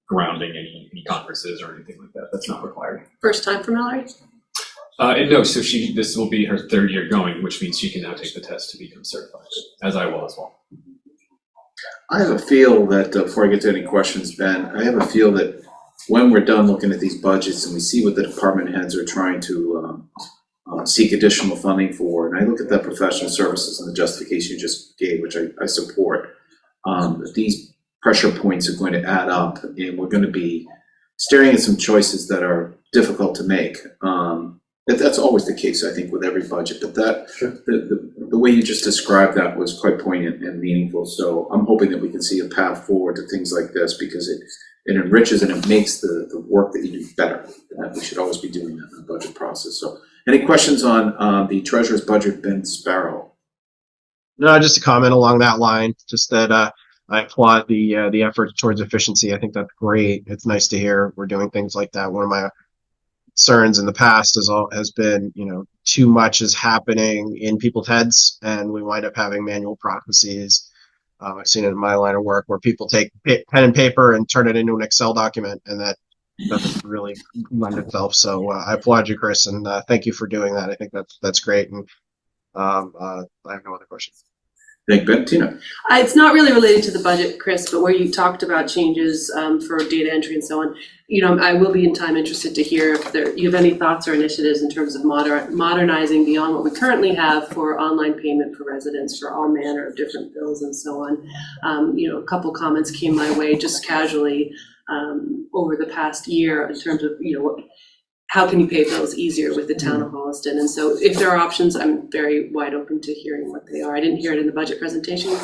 grounding any conferences or anything like that, that's not required. First time for Mallory? No, so this will be her 3rd year going, which means she can now take the test to become certified, as I will as well. I have a feel that, before I get to any questions, Ben, I have a feel that when we're done looking at these budgets and we see what the department heads are trying to seek additional funding for, and I look at that professional services and the justification you just gave, which I support, that these pressure points are going to add up, and we're going to be staring at some choices that are difficult to make. That's always the case, I think, with every budget, but the way you just described that was quite poignant and meaningful. So I'm hoping that we can see a path forward to things like this, because it enriches and it makes the work that you do better. And that we should always be doing that in the budget process. So any questions on the treasurer's budget, Ben Sparrow? No, just a comment along that line, just that I applaud the effort towards efficiency. I think that's great. It's nice to hear we're doing things like that. One of my concerns in the past has been, too much is happening in people's heads, and we wind up having manual processes. I've seen it in my line of work where people take pen and paper and turn it into an Excel document, and that doesn't really lend itself. So I applaud you, Chris, and thank you for doing that. I think that's great, and I have no other questions. Thank you, Ben. Tina? It's not really related to the budget, Chris, but where you talked about changes for data entry and so on, I will be in time interested to hear if you have any thoughts or initiatives in terms of modernizing beyond what we currently have for online payment for residents for all manner of different bills and so on. A couple comments came my way just casually over the past year in terms of, how can you pay bills easier with the town of Holliston? And so if there are options, I'm very wide open to hearing what they are. I didn't hear it in the budget presentation,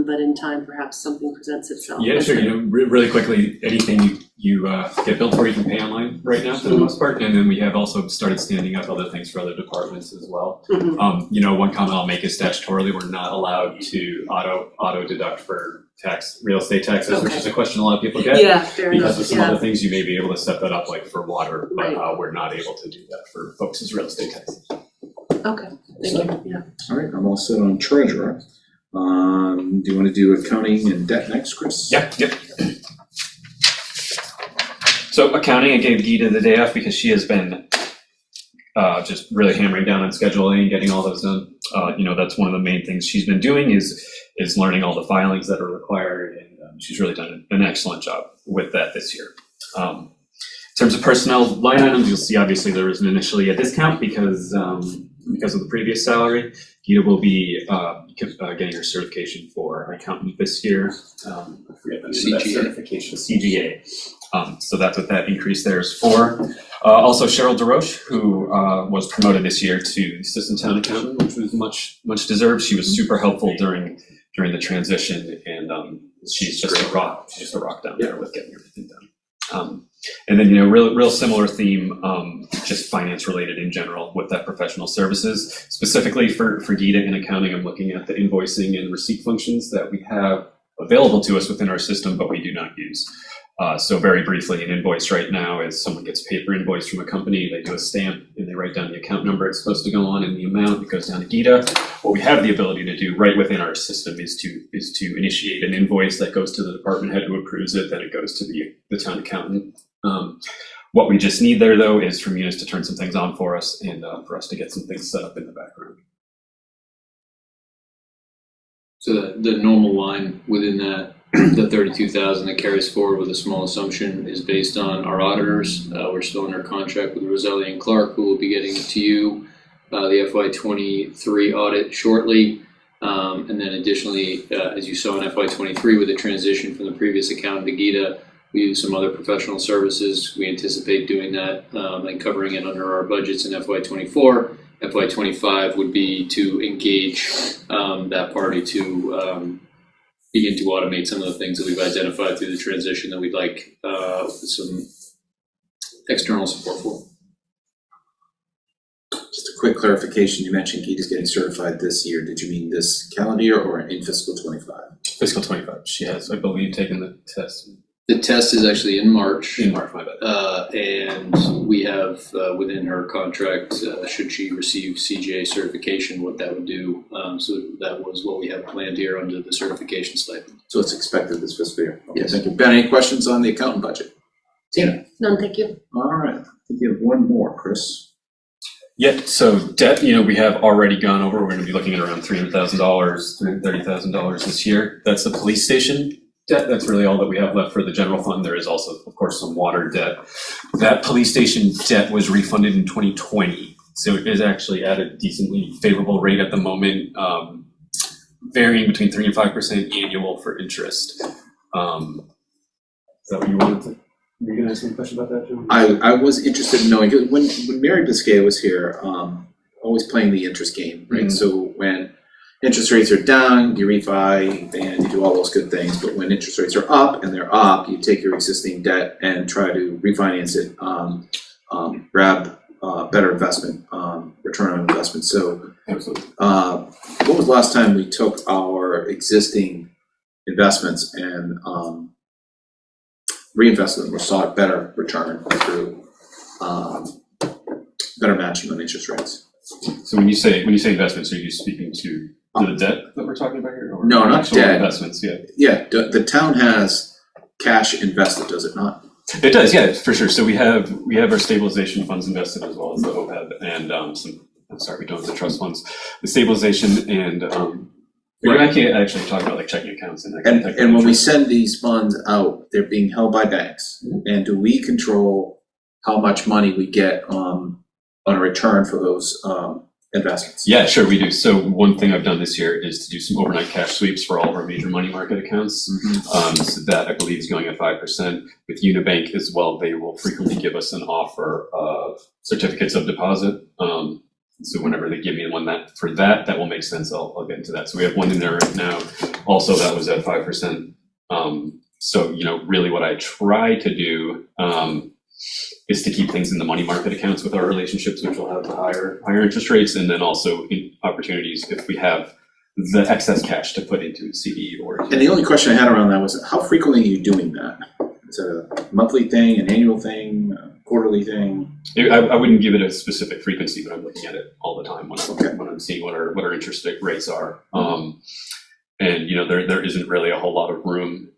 but in time, perhaps something presents itself. Yeah, sure. Really quickly, anything you get billed for, you can pay online right now for the most part. And then we have also started standing up other things for other departments as well. Mm-hmm. One comment I'll make is statutorily, we're not allowed to auto deduct for real estate taxes, which is a question a lot of people get. Yeah, fair enough. Because of some other things, you may be able to set that up like for water, but Right. We're not able to do that for folks' real estate taxes. Okay, thank you. Yeah. All right, I'm all set on treasurer. Do you want to do accounting and debt next, Chris? Yep. So accounting, I gave Geeta the day off because she has been just really hammering down on scheduling and getting all those done. That's one of the main things she's been doing is learning all the filings that are required, and she's really done an excellent job with that this year. In terms of personnel line items, you'll see obviously there was initially a discount because of the previous salary. Gita will be getting her certification for accountant this year. I forget the name of that CGA. certification, CGA. So that's what that increase there is for. Also Cheryl DeRoche, who was promoted this year to assistant town accountant, which was much deserved. She was super helpful during the transition, and she's just a rock. She's just a rock down there with getting everything done. And then, real similar theme, just finance related in general with that professional services. Specifically for Gita in accounting, I'm looking at the invoicing and receipt functions that we have available to us within our system, but we do not use. So very briefly, an invoice right now is someone gets a paper invoice from a company, they do a stamp, and they write down the account number it's supposed to go on and the amount, it goes down to Gita. What we have the ability to do right within our system is to initiate an invoice that goes to the department head who approves it, then it goes to the town accountant. What we just need there, though, is for Munis to turn some things on for us and for us to get some things set up in the background. So the normal line within that, the 32,000 that carries forward with a small assumption is based on our auditors. We're still under contract with Roselli and Clark, who will be getting to you the FY23 audit shortly. And then additionally, as you saw in FY23 with the transition from the previous accountant to Gita, we use some other professional services. We anticipate doing that and covering it under our budgets in FY24. FY25 would be to engage that party to begin to automate some of the things that we've identified through the transition that we'd like some external support for. Just a quick clarification, you mentioned Gita's getting certified this year. Did you mean this calendar year or in fiscal 25? Fiscal 25, she has, I believe, taken the test. The test is actually in March. In March, my bad. And we have within her contract, should she receive CGA certification, what that would do. So that was what we have planned here under the certification stipend. So it's expected this fiscal year. Okay, Yes. thank you. Ben, any questions on the accountant budget? Tina? None, thank you. All right, I think you have one more, Chris. Yeah, so debt, we have already gone over. We're going to be looking at around $300,000, $330,000 this year. That's the police station debt. That's really all that we have left for the general fund. There is also, of course, some water debt. That police station debt was refunded in 2020. So it is actually at a decently favorable rate at the moment, varying between 3 and 5% annual for interest. Is that what you wanted to? Were you going to ask me a question about that, John? I was interested in knowing, 'cause when Mary Biscay was here, always playing the interest game, right? Mhm. So when interest rates are down, you refi and you do all those good things. But when interest rates are up and they're up, you take your existing debt and try to refinance it, grab better investment, return on investment. So Absolutely. what was the last time we took our existing investments and reinvested them or sought better return through better matching on interest rates? So when you say investments, are you speaking to the debt that we're talking about here? Or No, not actual debt. Investments, yeah. Yeah, the town has cash invested, does it not? It does, yeah, for sure. So we have our stabilization funds invested as well as the OPEB and we don't have the trust funds. The stabilization and I can't actually talk about like checking accounts and that kind of thing. And when we send these funds out, they're being held by banks. And do we control how much money we get on a return for those investments? Yeah, sure, we do. So one thing I've done this year is to do some overnight cash sweeps for all of our major money market accounts. So that I believe is going at 5%. With Unibank as well, they will frequently give us an offer of certificates of deposit. So whenever they give me one that will make sense. I'll get into that. So we have one in there right now. Also, that was at 5%. So really, what I try to do is to keep things in the money market accounts with our relationships, which will have the higher interest rates, and then also in opportunities if we have the excess cash to put into a CD or. And the only question I had around that was, how frequently are you doing that? Is it a monthly thing, an annual thing, a quarterly thing? I wouldn't give it a specific frequency, but I'm looking at it all the time when I'm seeing what our interest rates are. And there isn't really a whole lot of room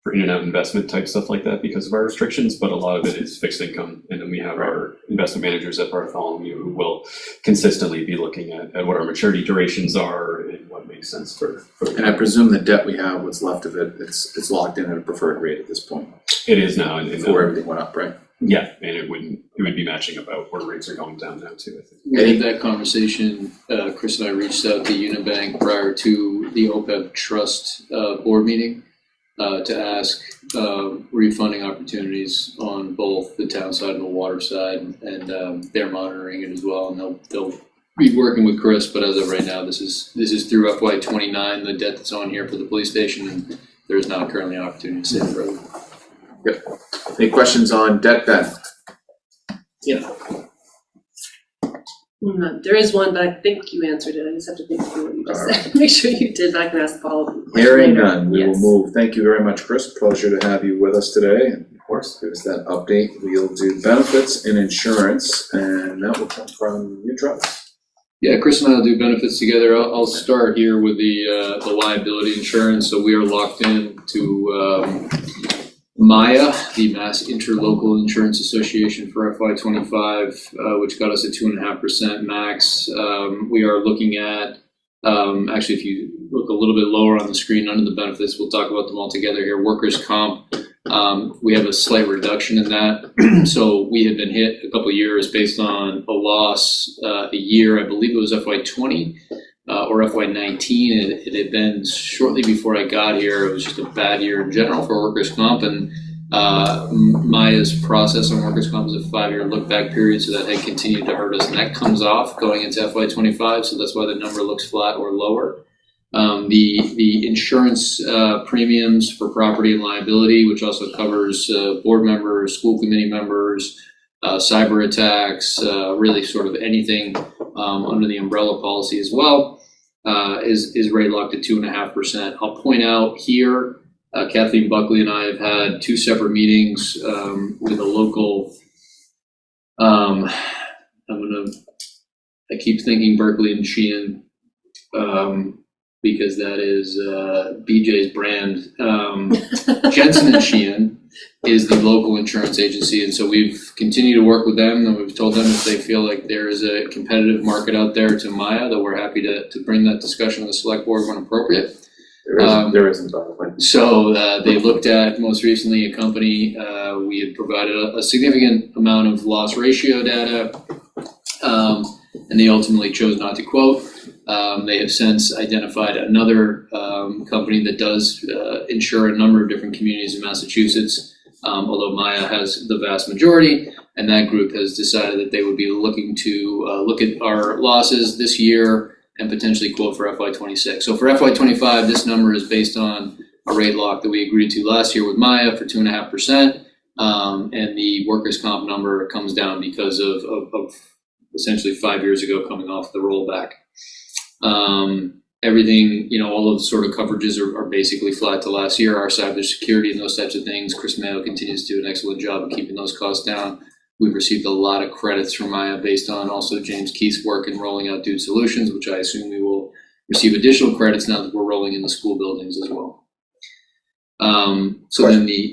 for in and out investment type stuff like that because of our restrictions, but a lot of it is fixed income. And then we have our investment managers at Bartholomew who will consistently be looking at what our maturity durations are and what makes sense for And I presume the debt we have, what's left of it, it's locked in at a preferred rate at this point. it is now. And Before everything went up, right? yeah, and it wouldn't might be matching about where rates are going down now too, I think. We had that conversation, Chris and I reached out to Unibank prior to the OPEB Trust board meeting to ask refunding opportunities on both the town side and the water side, and they're monitoring it as well, and they'll be working with Chris, but as of right now, this is through FY29, the debt that's on here for the police station, and there's not currently an opportunity to save further. Good. Any questions on debt, Ben? There is one, but I think you answered it. I just have to think through what you just said. Make sure you did, but I can ask Paul. Hearing none, we will Yes. move. Thank you very much, Chris. Pleasure to have you with us today. And of course, give us that update. We'll do benefits and insurance, and that will come from you, Travis. Yeah, Chris and I will do benefits together. I'll start here with the liability insurance. So we are locked in to MIA, the Mass Interlocal Insurance Association for FY25, which got us a 2.5% max. We are looking at, actually, if you look a little bit lower on the screen under the benefits, we'll talk about them all together here. Workers' comp, we have a slight reduction in that. So we had been hit a couple of years based on a loss a year, I believe it was FY20 or FY19. It had been shortly before I got here. It was just a bad year in general for workers' comp, and Maya's process on workers' comp is a 5-year look-back period, so that had continued to hurt us, and that comes off going into FY25, so that's why the number looks flat or lower. The insurance premiums for property and liability, which also covers board members, school committee members, cyber attacks, really sort of anything under the umbrella policy as well, is rate locked at 2.5%. I'll point out here, Kathleen Buckley and I have had 2 separate meetings with a local, I keep thinking Berkeley and Sheehan, because that is BJ's brand. Jensen and Sheehan is the local insurance agency, and so we've continued to work with them, and we've told them if they feel like there is a competitive market out there to Maya, that we're happy to bring that discussion to the select board when appropriate. There isn't, by the way. So they looked at most recently a company, we had provided a significant amount of loss ratio data, and they ultimately chose not to quote. They have since identified another company that does insure a number of different communities in Massachusetts, although Maya has the vast majority, and that group has decided that they would be looking to look at our losses this year and potentially quote for FY26. So for FY25, this number is based on a rate lock that we agreed to last year with Maya for 2.5%, and the workers' comp number comes down because of essentially 5 years ago coming off the rollback. Everything, all of the sort of coverages are basically flat to last year. Our cybersecurity and those types of things, Chris Mayo continues to do an excellent job of keeping those costs down. We've received a lot of credits from Maya based on also James Keith's work in rolling out Dude Solutions, which I assume we will receive additional credits now that we're rolling in the school buildings as well.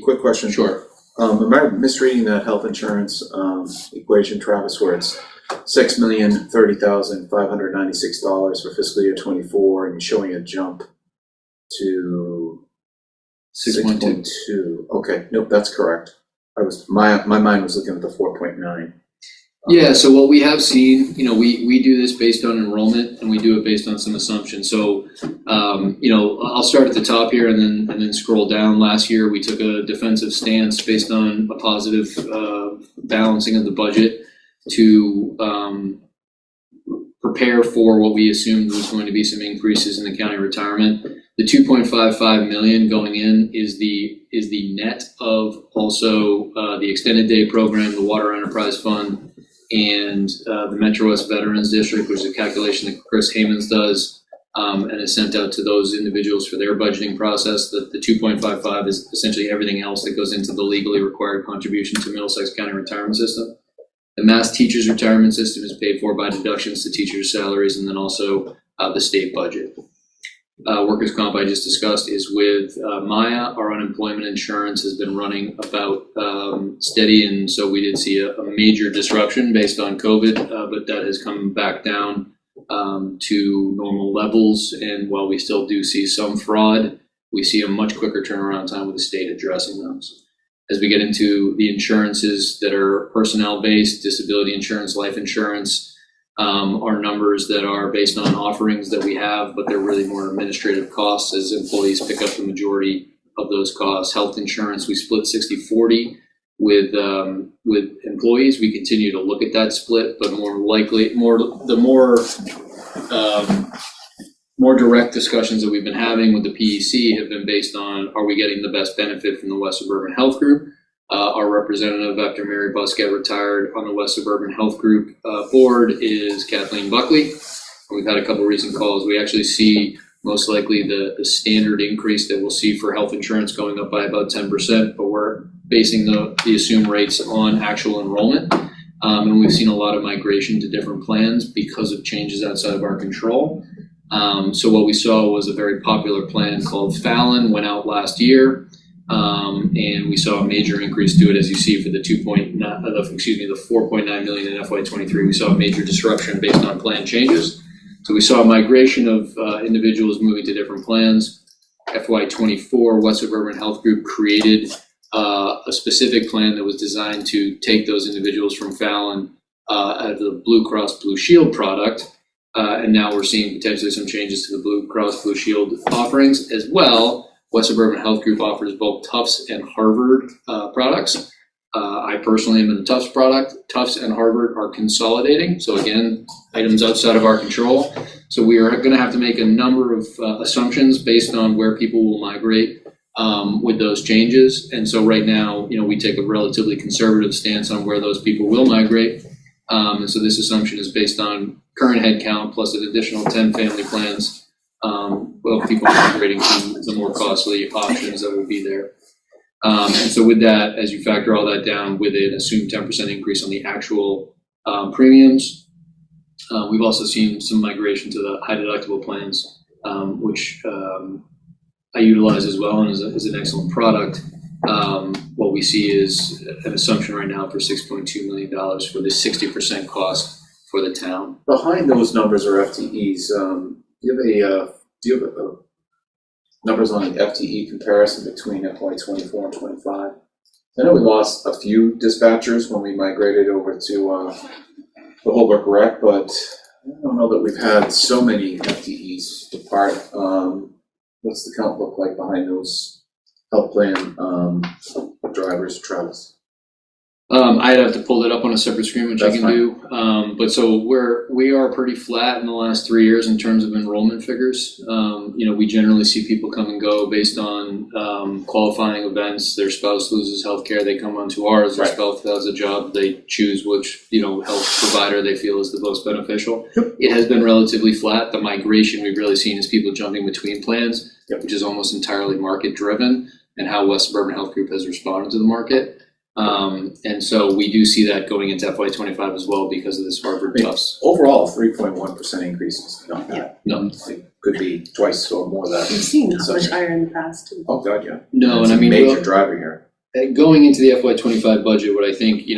Quick question. Sure. Am I misreading that health insurance equation, Travis, where it's $6,030,596 for fiscal year 24, and you're showing a jump to 6.2? Okay, nope, that's correct. My mind was looking at the 4.9. Yeah, so what we have seen, we do this based on enrollment, and we do it based on some assumptions. So, I'll start at the top here and then scroll down. Last year, we took a defensive stance based on a positive balancing of the budget to prepare for what we assumed was going to be some increases in the county retirement. The 2.55 million going in is the net of also the extended day program, the Water Enterprise Fund, and the Metro West Veterans District, which is a calculation that Chris Hamons does and is sent out to those individuals for their budgeting process. The 2.55 is essentially everything else that goes into the legally required contribution to Middlesex County Retirement System. The Mass Teachers Retirement System is paid for by deductions to teachers' salaries, and then also the state budget. Workers' comp I just discussed is with Maya. Our unemployment insurance has been running about steady, and so we did see a major disruption based on COVID, but that has come back down to normal levels. And while we still do see some fraud, we see a much quicker turnaround time with the state addressing those. As we get into the insurances that are personnel-based, disability insurance, life insurance, are numbers that are based on offerings that we have, but they're really more administrative costs as employees pick up the majority of those costs. Health insurance, we split 60-40 with employees. We continue to look at that split, but more direct discussions that we've been having with the PEC have been based on, are we getting the best benefit from the West Suburban Health Group? Our representative after Mary Busquet retired on the West Suburban Health Group board is Kathleen Buckley. We've had a couple recent calls. We actually see most likely the standard increase that we'll see for health insurance going up by about 10%, but we're basing the assumed rates on actual enrollment. And we've seen a lot of migration to different plans because of changes outside of our control. So what we saw was a very popular plan called Fallon, went out last year, and we saw a major increase to it, as you see for the 4.9 million in FY23. We saw a major disruption based on plan changes. So we saw a migration of individuals moving to different plans. FY24, West Suburban Health Group created a specific plan that was designed to take those individuals from Fallon out of the Blue Cross Blue Shield product. And now we're seeing potentially some changes to the Blue Cross Blue Shield offerings as well. West Suburban Health Group offers both Tufts and Harvard products. I personally am in the Tufts product. Tufts and Harvard are consolidating. So again, items outside of our control. So we are going to have to make a number of assumptions based on where people will migrate with those changes. And so right now, we take a relatively conservative stance on where those people will migrate. And so this assumption is based on current headcount plus an additional 10 family plans of people migrating to the more costly options that will be there. And so with that, as you factor all that down with an assumed 10% increase on the actual premiums, we've also seen some migration to the high deductible plans, which I utilize as well and is an excellent product. What we see is an assumption right now for $6.2 million for the 60% cost for the town. Behind those numbers are FTEs. Do you have numbers on the FTE comparison between FY24 and 25? I know we lost a few dispatchers when we migrated over to the Holbrook Rec, but I don't know that we've had so many FTEs depart. What's the count look like behind those health plan drivers, Travis? I'd have to pull it up on a separate screen, which That's I can do. But so we are pretty flat in the last 3 years in terms of enrollment figures. We generally see people come and go based on qualifying events. Their spouse loses healthcare, they come onto ours. Their spouse has a job, they choose which health provider they feel is the most beneficial. It has been relatively flat. The migration we've really seen is people jumping between plans, which is almost entirely market driven, and how West Suburban Health Group has responded to the market. And so we do see that going into FY25 as well because of this Harvard Tufts. Overall, 3.1% increase is not bad. No. It could be twice or more that. We've seen that much higher in the past too. Oh, God, yeah. No, It's and I mean, a major driver here. going into the FY25 budget, what I think,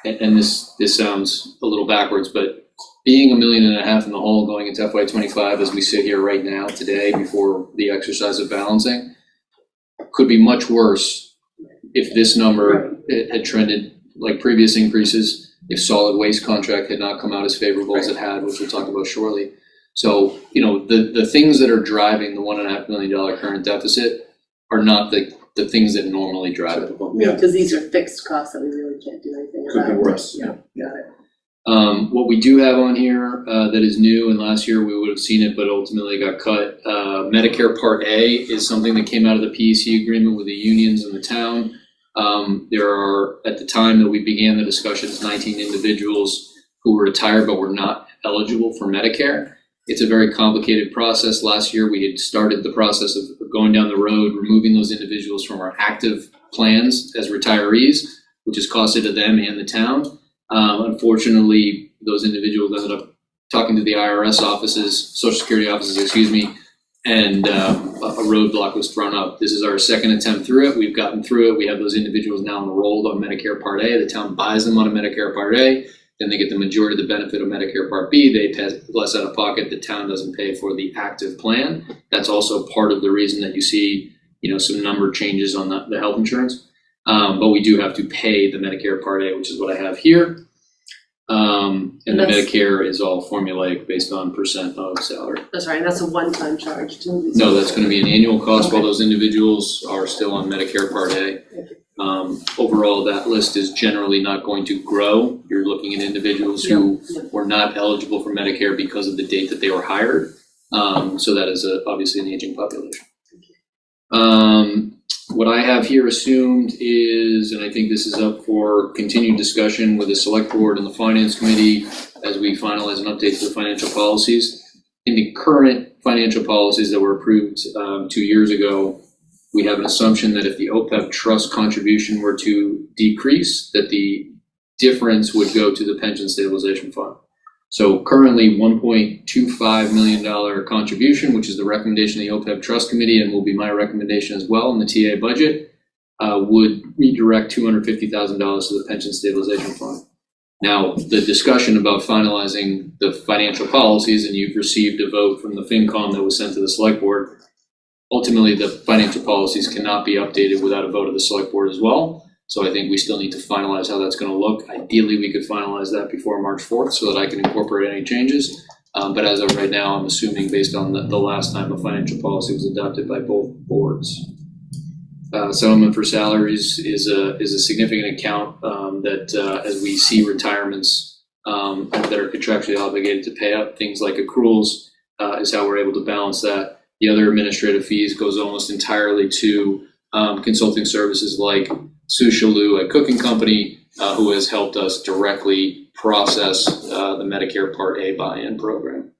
and this sounds a little backwards, but being $1.5 million in the hole going into FY25 as we sit here right now today before the exercise of balancing could be much worse if this number had trended like previous increases, if solid waste contract had not come out as favorable as it had, which we'll talk about shortly. So, the things that are driving the $1.5 million current deficit are not the things that normally drive it. Because these are fixed costs that we really can't do anything about. Could be worse. Yeah, got it. What we do have on here that is new, and last year we would have seen it, but ultimately got cut. Medicare Part A is something that came out of the PEC agreement with the unions and the town. There are, at the time that we began the discussions, 19 individuals who were retired but were not eligible for Medicare. It's a very complicated process. Last year we had started the process of going down the road, removing those individuals from our active plans as retirees, which has costed to them and the town. Unfortunately, those individuals ended up talking to the IRS offices, Social Security offices, and a roadblock was thrown up. This is our second attempt through it. We've gotten through it. We have those individuals now enrolled on Medicare Part A. The town buys them on a Medicare Part A. Then they get the majority of the benefit of Medicare Part B. They pay less out of pocket. The town doesn't pay for the active plan. That's also part of the reason that you see, some number changes on the health insurance. But we do have to pay the Medicare Part A, which is what I have here. And the Medicare is all formulaic based on percent of salary. That's right, and that's a one-time charge too. No, that's going to be an annual cost while those individuals are still on Medicare Part A. Overall, that list is generally not going to grow. You're looking at individuals who were not eligible for Medicare because of the date that they were hired. So that is obviously an aging population. What I have here assumed is, and I think this is up for continued discussion with the select board and the finance committee as we finalize an update to the financial policies. In the current financial policies that were approved 2 years ago, we have an assumption that if the OPEB trust contribution were to decrease, that the difference would go to the pension stabilization fund. So currently $1.25 million contribution, which is the recommendation of the OPEB Trust Committee and will be my recommendation as well in the TA budget, would redirect $250,000 to the Pension Stabilization Fund. Now, the discussion about finalizing the financial policies, and you've received a vote from the FinCom that was sent to the Select Board, ultimately the financial policies cannot be updated without a vote of the Select Board as well. So I think we still need to finalize how that's going to look. Ideally, we could finalize that before March 4th so that I can incorporate any changes. But as of right now, I'm assuming based on the last time a financial policy was adopted by both boards. Settlement for salaries is a significant account that as we see retirements that are contractually obligated to pay up, things like accruals is how we're able to balance that. The other administrative fees goes almost entirely to consulting services like Sue Shalou, a cooking company, who has helped us directly process the Medicare Part A buy-in program.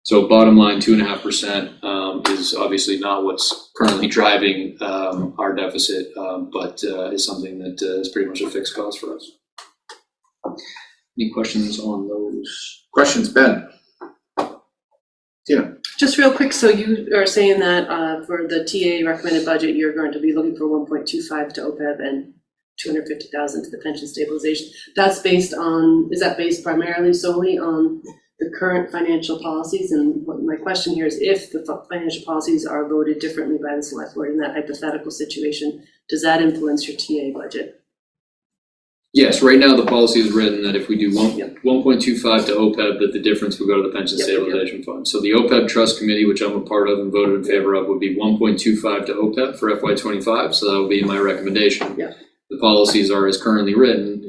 So bottom line, 2.5% is obviously not what's currently driving our deficit, but is something that is pretty much a fixed cost for us. Any questions on those? Questions, Ben? Tina? Just real quick, so you are saying that for the TA recommended budget, you're going to be looking for 1.25 to OPEB and 250,000 to the pension stabilization. That's based on, is that based primarily solely on the current financial policies? And what my question here is, if the financial policies are voted differently by the select board in that hypothetical situation, does that influence your TA budget? Yes, right now the policy is written that if we do 1.25 to OPEB, that the difference would go to the Pension Stabilization Fund. So the OPEB Trust Committee, which I'm a part of and voted in favor of, would be 1.25 to OPEB for FY25, so that would be my recommendation. The policies are as currently written,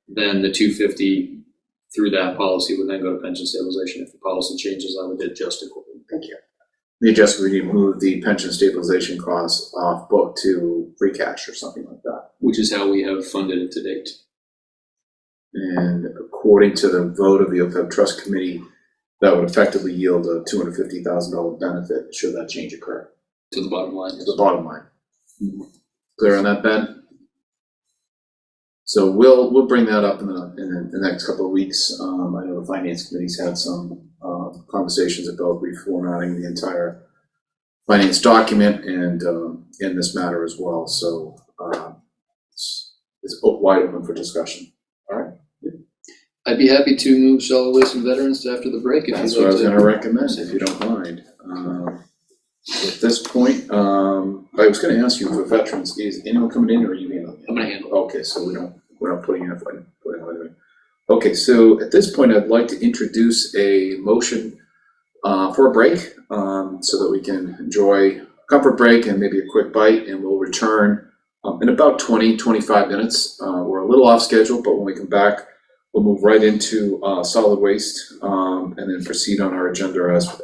then the 250 through that policy would then go to pension stabilization. If the policy changes, I would adjust accordingly. Thank you. The adjustment would move the pension stabilization costs off book to free cash or something like that. Which is how we have funded it to date. And according to the vote of the OPEB Trust Committee, that would effectively yield a $250,000 benefit should that change occur. To the bottom line. To the bottom line. Clear on that, Ben? So we'll bring that up in the next couple of weeks. I know the Finance Committee's had some conversations about reformatting the entire finance document and in this matter as well. So it's wide open for discussion. All right. I'd be happy to move solid waste and veterans to after the break. If That's what I was going to recommend, if you don't mind. At this point, I was going to ask you for veterans, is anyone coming in or are you handling it? I'm going to handle it. Okay, so we're not putting it. Okay, so at this point, I'd like to introduce a motion for a break so that we can enjoy a comfort break and maybe a quick bite, and we'll return in about 20-25 minutes. We're a little off schedule, but when we come back, we'll move right into solid waste and then proceed on our agenda as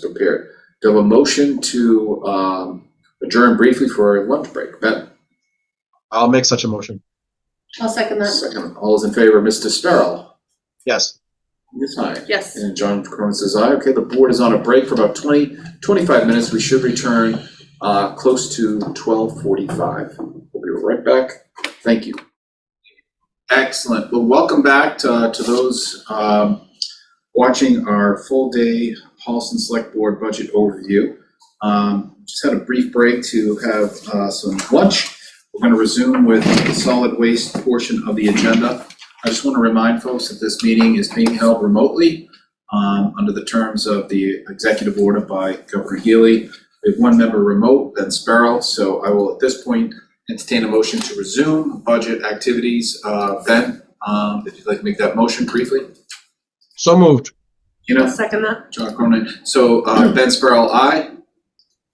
prepared. Do you have a motion to adjourn briefly for a lunch break? Ben? I'll make such a motion. I'll second that. Second. All those in favor, Mr. Sparrow? Yes. Yes, aye. Yes. And John Cronin says aye. Okay, the board is on a break for about 20-25 minutes. We should return close to 12:45. We'll be right back. Thank you. Excellent. Well, welcome back to those watching our full day Holliston Select Board budget overview. Just had a brief break to have some lunch. We're going to resume with the solid waste portion of the agenda. I just want to remind folks that this meeting is being held remotely under the terms of the executive order by Governor Healy. We have one member remote, Ben Sparrow, so I will at this point entertain a motion to resume budget activities. Ben, if you'd like to make that motion briefly. So moved. I'll second that. John Cronin. So Ben Sparrow, aye,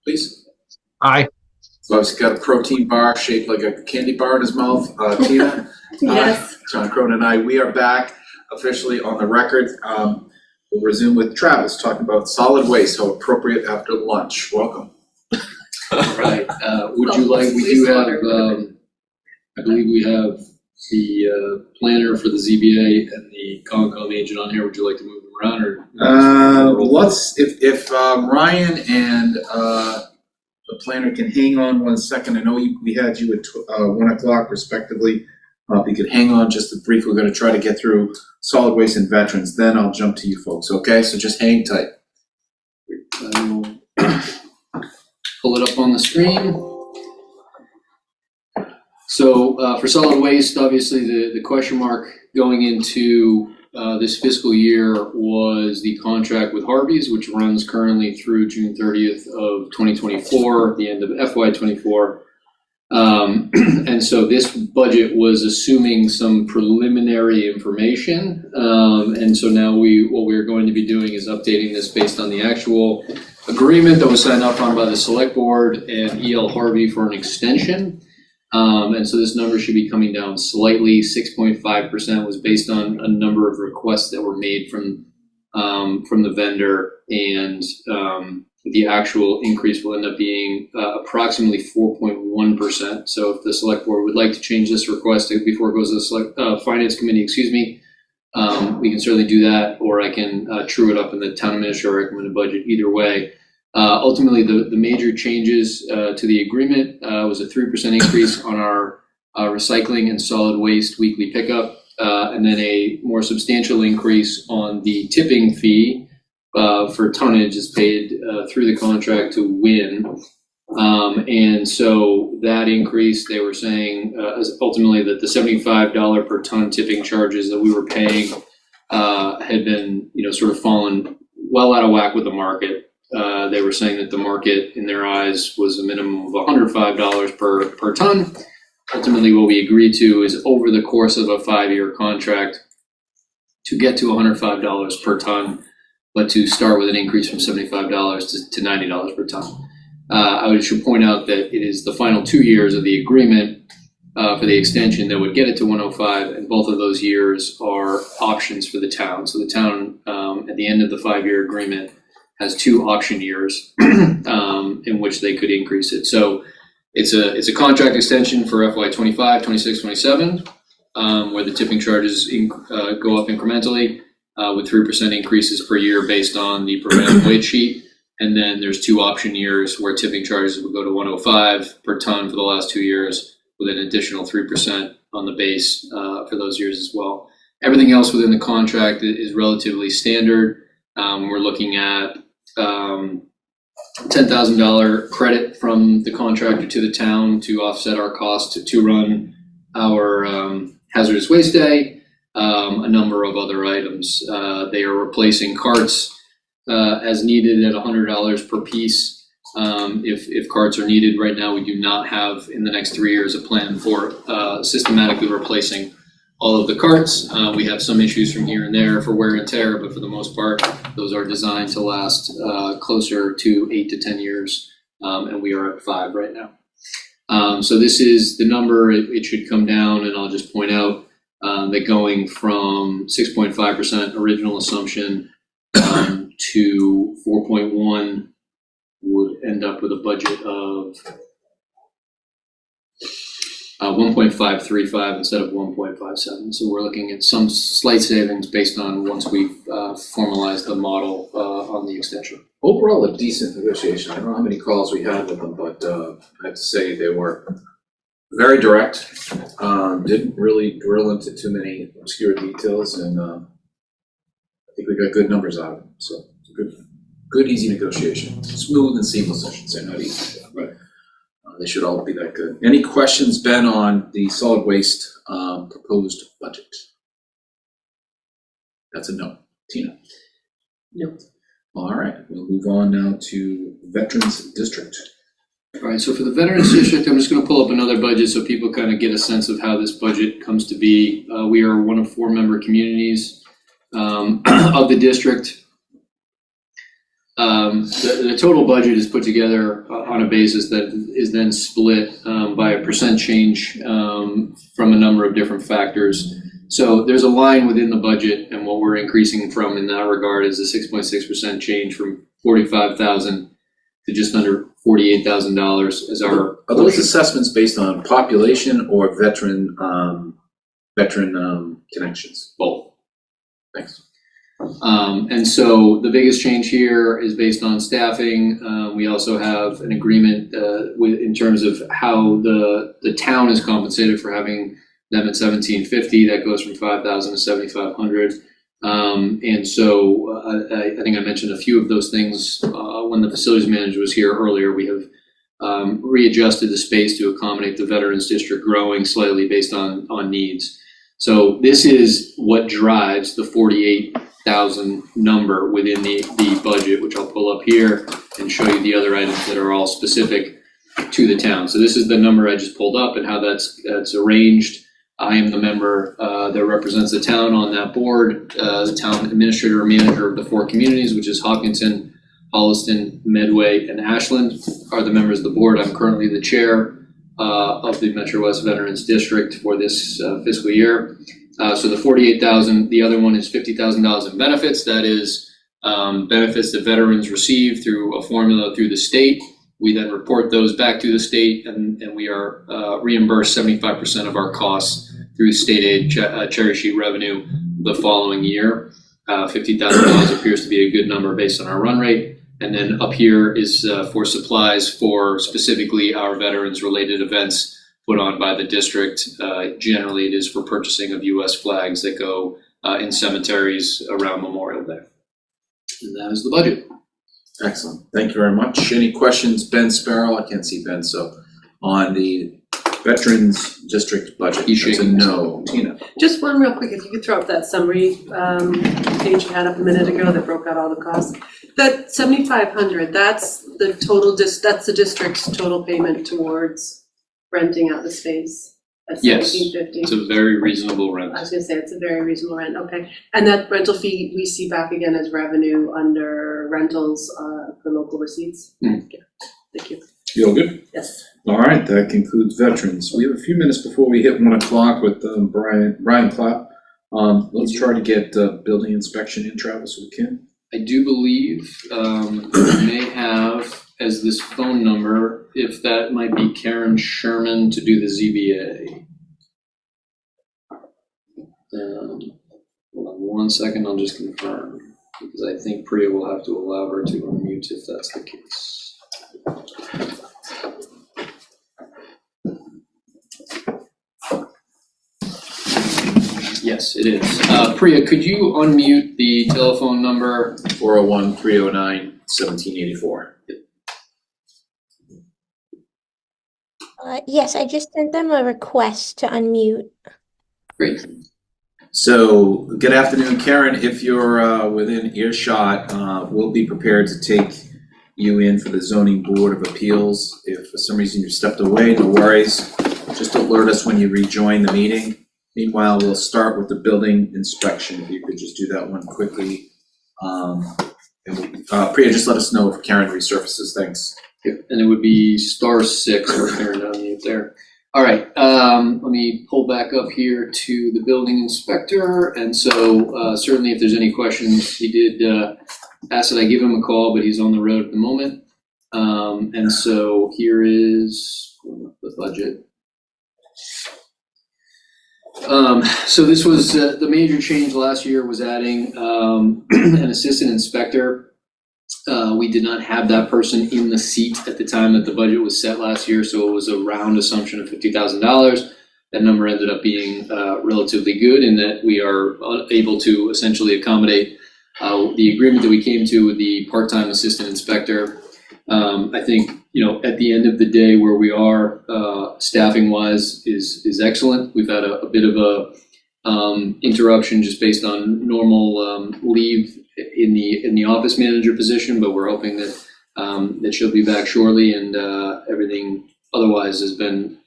please. Aye. So obviously got a protein bar shaped like a candy bar in his mouth. Tina? Yes. John Cronin, aye. We are back officially on the record. We'll resume with Travis, talking about solid waste, how appropriate after lunch. Welcome. All right, would you like, we do have, I believe we have the planner for the ZBA and the Concom agent on here. Would you like to move them around or? Let's, if Ryan and the planner can hang on 1 second. I know we had you at 1 o'clock respectively. If you could hang on just briefly, we're going to try to get through solid waste and veterans. Then I'll jump to you folks. Okay, so just hang tight. I will pull it up on the screen. So for solid waste, obviously the question mark going into this fiscal year was the contract with Harvey's, which runs currently through June 30th of 2024, the end of FY24. And so this budget was assuming some preliminary information. And so now what we're going to be doing is updating this based on the actual agreement that was signed off on by the select board and EL Harvey for an extension. And so this number should be coming down slightly. 6.5% was based on a number of requests that were made from the vendor, and the actual increase will end up being approximately 4.1%. So if the select board would like to change this request before it goes to the finance committee, we can certainly do that, or I can true it up in the town administrator recommended budget. Either way. Ultimately, the major changes to the agreement was a 3% increase on our recycling and solid waste weekly pickup, and then a more substantial increase on the tipping fee for tonnage is paid through the contract to WIN. And so that increase, they were saying ultimately that the $75 per ton tipping charges that we were paying had been, sort of fallen well out of whack with the market. They were saying that the market, in their eyes, was a minimum of $105 per ton. Ultimately, what we agreed to is over the course of a 5-year contract to get to $105 per ton, but to start with an increase from $75 to $90 per ton. I should point out that it is the final 2 years of the agreement for the extension that would get it to 105, and both of those years are options for the town. So the town, at the end of the 5-year agreement, has 2 option years in which they could increase it. So it's a contract extension for FY25, 26, 27, where the tipping charges go up incrementally with 3% increases per year based on the prevailing wage sheet. And then there's 2 option years where tipping charges would go to 105 per ton for the last 2 years, with an additional 3% on the base for those years as well. Everything else within the contract is relatively standard. We're looking at $10,000 credit from the contractor to the town to offset our cost to run our hazardous waste day, a number of other items. They are replacing carts as needed at $100 per piece. If carts are needed right now, we do not have in the next 3 years a plan for systematically replacing all of the carts. We have some issues from here and there for wear and tear, but for the most part, those are designed to last closer to 8 to 10 years, and we are at 5 right now. So this is the number. It should come down, and I'll just point out that going from 6.5% original assumption to 4.1 would end up with a budget of 1.535 instead of 1.57. So we're looking at some slight savings based on once we've formalized the model on the extension. Overall, a decent negotiation. I don't know how many calls we had with them, but I have to say they were very direct. Didn't really drill into too many obscure details, and I think we got good numbers out of them. So it's a good, easy negotiation. Smooth and seamless, I should say, not easy. Right. They should all be that good. Any questions, Ben, on the solid waste proposed budget? That's a no. Tina? No. All right, we'll move on now to Veterans District. All right, so for the Veterans District, I'm just gonna pull up another budget so people kind of get a sense of how this budget comes to be. We are one of 4 member communities of the district. The total budget is put together on a basis that is then split by a percent change from a number of different factors. So there's a line within the budget, and what we're increasing from in that regard is a 6.6% change from $45,000 to just under $48,000 as our. Are those assessments based on population or veteran connections? Both. Thanks. And so the biggest change here is based on staffing. We also have an agreement in terms of how the town is compensated for having them at $1,750. That goes from $5,000 to $7,500. And so I think I mentioned a few of those things when the facilities manager was here earlier. We have readjusted the space to accommodate the Veterans District growing slightly based on needs. So this is what drives the 48,000 number within the budget, which I'll pull up here and show you the other items that are all specific to the town. So this is the number I just pulled up and how that's arranged. I am the member that represents the town on that board. The town administrator or manager of the 4 communities, which is Hopkinton, Holliston, Medway, and Ashland, are the members of the board. I'm currently the chair of the Metro West Veterans District for this fiscal year. So the 48,000, the other one is $50,000 in benefits. That is benefits that veterans receive through a formula through the state. We then report those back to the state, and we are reimbursed 75% of our costs through state aid cherry sheet revenue the following year. $50,000 appears to be a good number based on our run rate. And then up here is for supplies for specifically our veterans-related events put on by the district. Generally, it is for purchasing of U.S. flags that go in cemeteries around Memorial Day. And that is the budget. Excellent. Thank you very much. Any questions? Ben Sparrow, I can't see Ben, so on the Veterans District budget, it's a no. Tina? Just one real quick, if you could throw up that summary page you had up a minute ago that broke out all the costs. That $7,500, that's the total, that's the district's total payment towards renting out the space. At Yes, $1,750. it's a very reasonable rent. I was gonna say, it's a very reasonable rent, okay. And that rental fee, we see back again as revenue under rentals for local receipts? Mm. Yeah. Thank you. You all good? Yes. All right, that concludes veterans. We have a few minutes before we hit 1 o'clock with Brian Clapp. Let's try to get building inspection in, Travis, if we can. I do believe we may have as this phone number, if that might be Karen Sherman to do the ZBA. Hold on 1 second, I'll just confirm, because I think Priya will have to allow her to unmute if that's the case. Yes, it is. Priya, could you unmute the telephone number? 401-309-1784. Yes, I just sent them a request to unmute. Great. So, good afternoon, Karen. If you're within earshot, we'll be prepared to take you in for the Zoning Board of Appeals. If for some reason you stepped away, no worries. Just alert us when you rejoin the meeting. Meanwhile, we'll start with the building inspection. If you could just do that one quickly. Priya, just let us know if Karen resurfaces. Thanks. And it would be *6 for Karen to unmute there. All right, let me pull back up here to the building inspector. And so certainly if there's any questions, he did ask that I give him a call, but he's on the road at the moment. And so here is the budget. So this was the major change last year was adding an assistant inspector. We did not have that person in the seat at the time that the budget was set last year, so it was a round assumption of $50,000. That number ended up being relatively good in that we are able to essentially accommodate the agreement that we came to with the part-time assistant inspector. I think, at the end of the day, where we are staffing-wise is excellent. We've had a bit of a interruption just based on normal leave in the office manager position, but we're hoping that that she'll be back shortly, and everything otherwise has been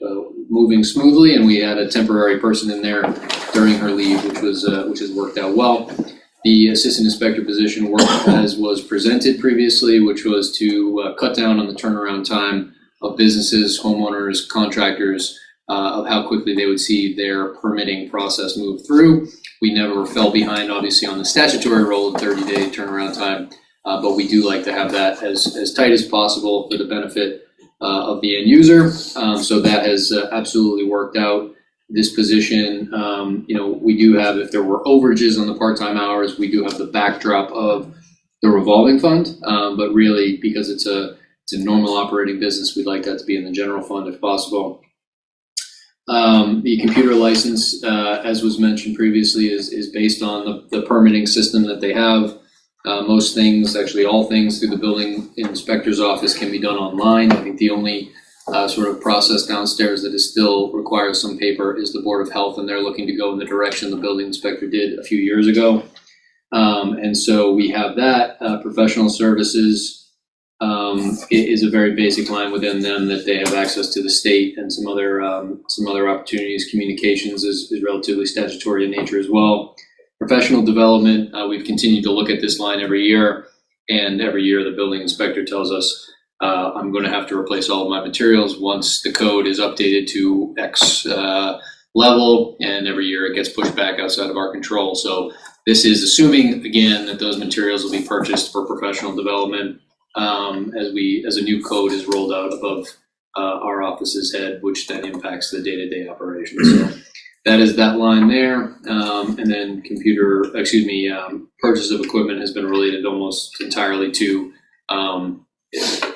moving smoothly. And we had a temporary person in there during her leave, which has worked out well. The assistant inspector position worked as was presented previously, which was to cut down on the turnaround time of businesses, homeowners, contractors, of how quickly they would see their permitting process move through. We never fell behind, obviously, on the statutory rule of 30-day turnaround time, but we do like to have that as tight as possible for the benefit of the end user. So that has absolutely worked out. This position, we do have, if there were overages on the part-time hours, we do have the backdrop of the revolving fund. But really, because it's a normal operating business, we'd like that to be in the general fund if possible. The computer license, as was mentioned previously, is based on the permitting system that they have. Most things, actually all things through the building inspector's office can be done online. I think the only sort of process downstairs that is still requires some paper is the Board of Health, and they're looking to go in the direction the building inspector did a few years ago. And so we have that. Professional services is a very basic line within them that they have access to the state and some other opportunities. Communications is relatively statutory in nature as well. Professional development, we've continued to look at this line every year, and every year the building inspector tells us I'm going to have to replace all of my materials once the code is updated to X level, and every year it gets pushed back outside of our control. So this is assuming, again, that those materials will be purchased for professional development as a new code is rolled out above our office's head, which then impacts the day-to-day operations. So that is that line there. And then purchase of equipment has been related almost entirely to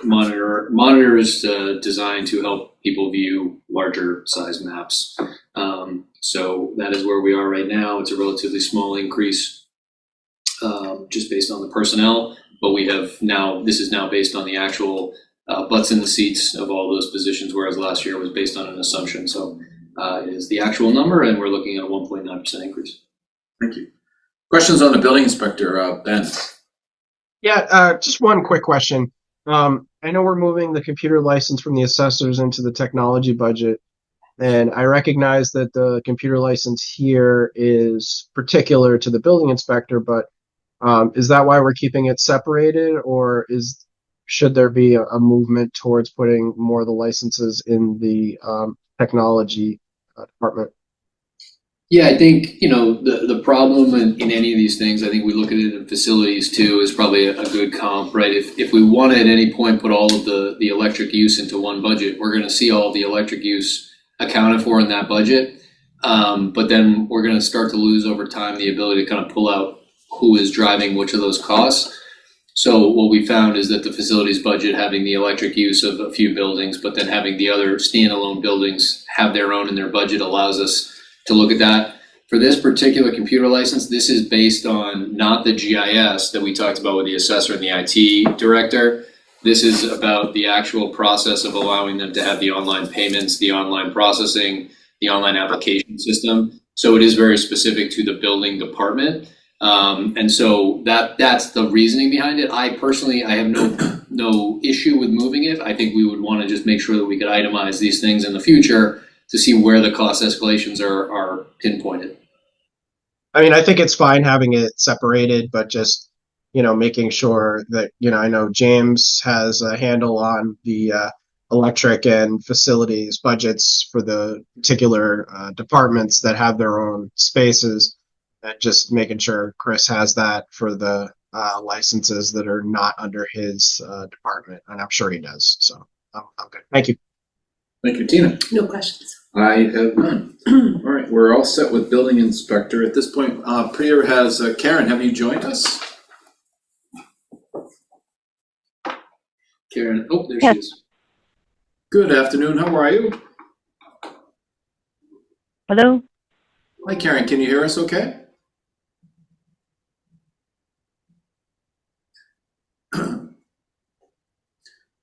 monitors designed to help people view larger size maps. So that is where we are right now. It's a relatively small increase just based on the personnel, but this is now based on the actual butts in the seats of all those positions, whereas last year was based on an assumption. So it is the actual number, and we're looking at a 1.9% increase. Thank you. Questions on the building inspector, Ben? Yeah, just one quick question. I know we're moving the computer license from the assessors into the technology budget, and I recognize that the computer license here is particular to the building inspector, but is that why we're keeping it separated, or should there be a movement towards putting more of the licenses in the technology department? Yeah, I think, the problem in any of these things, I think we look at it in facilities too, is probably a good comp, right? If we want to at any point put all of the electric use into one budget, we're going to see all of the electric use accounted for in that budget. But then we're going to start to lose over time the ability to kind of pull out who is driving which of those costs. So what we found is that the facilities budget, having the electric use of a few buildings, but then having the other standalone buildings have their own in their budget, allows us to look at that. For this particular computer license, this is based on not the GIS that we talked about with the assessor and the IT director. This is about the actual process of allowing them to have the online payments, the online processing, the online application system. So it is very specific to the building department. And so that's the reasoning behind it. I have no issue with moving it. I think we would want to just make sure that we could itemize these things in the future to see where the cost escalations are pinpointed. I mean, I think it's fine having it separated, but just, making sure that, I know James has a handle on the electric and facilities budgets for the particular departments that have their own spaces, and just making sure Chris has that for the licenses that are not under his department, and I'm sure he does. So I'm good. Thank you. Thank you, Tina. No questions. I have none. All right, we're all set with building inspector. At this point, Priya has, Karen, have you joined us? Karen, there she is. Good afternoon, how are you? Hello? Hi, Karen, can you hear us okay?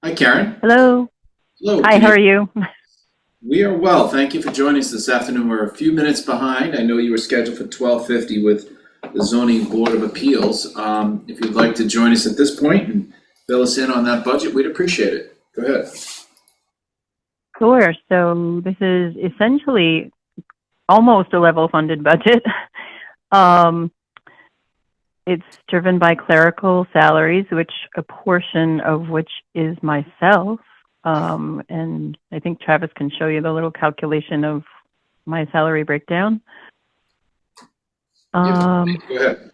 Hi, Karen. Hello? Hello. Hi, how are you? We are well. Thank you for joining us this afternoon. We're a few minutes behind. I know you were scheduled for 12:50 with the Zoning Board of Appeals. If you'd like to join us at this point and fill us in on that budget, we'd appreciate it. Go ahead. Sure. So this is essentially almost a level funded budget. It's driven by clerical salaries, which a portion of which is myself. And I think Travis can show you the little calculation of my salary breakdown. Go ahead.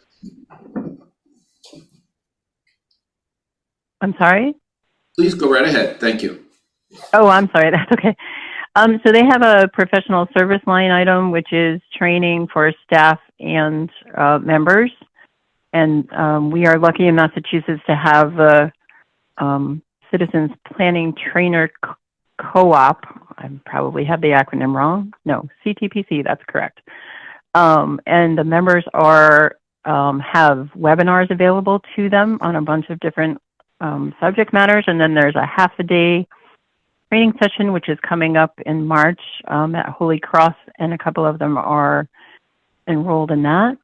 I'm sorry? Please go right ahead. Thank you. Oh, I'm sorry. That's okay. So they have a professional service line item, which is training for staff and members. And we are lucky in Massachusetts to have a Citizens Planning Trainer Co-op. I probably have the acronym wrong. No, CTPC, that's correct. And the members are have webinars available to them on a bunch of different subject matters. And then there's a half a day training session, which is coming up in March at Holy Cross, and a couple of them are enrolled in that.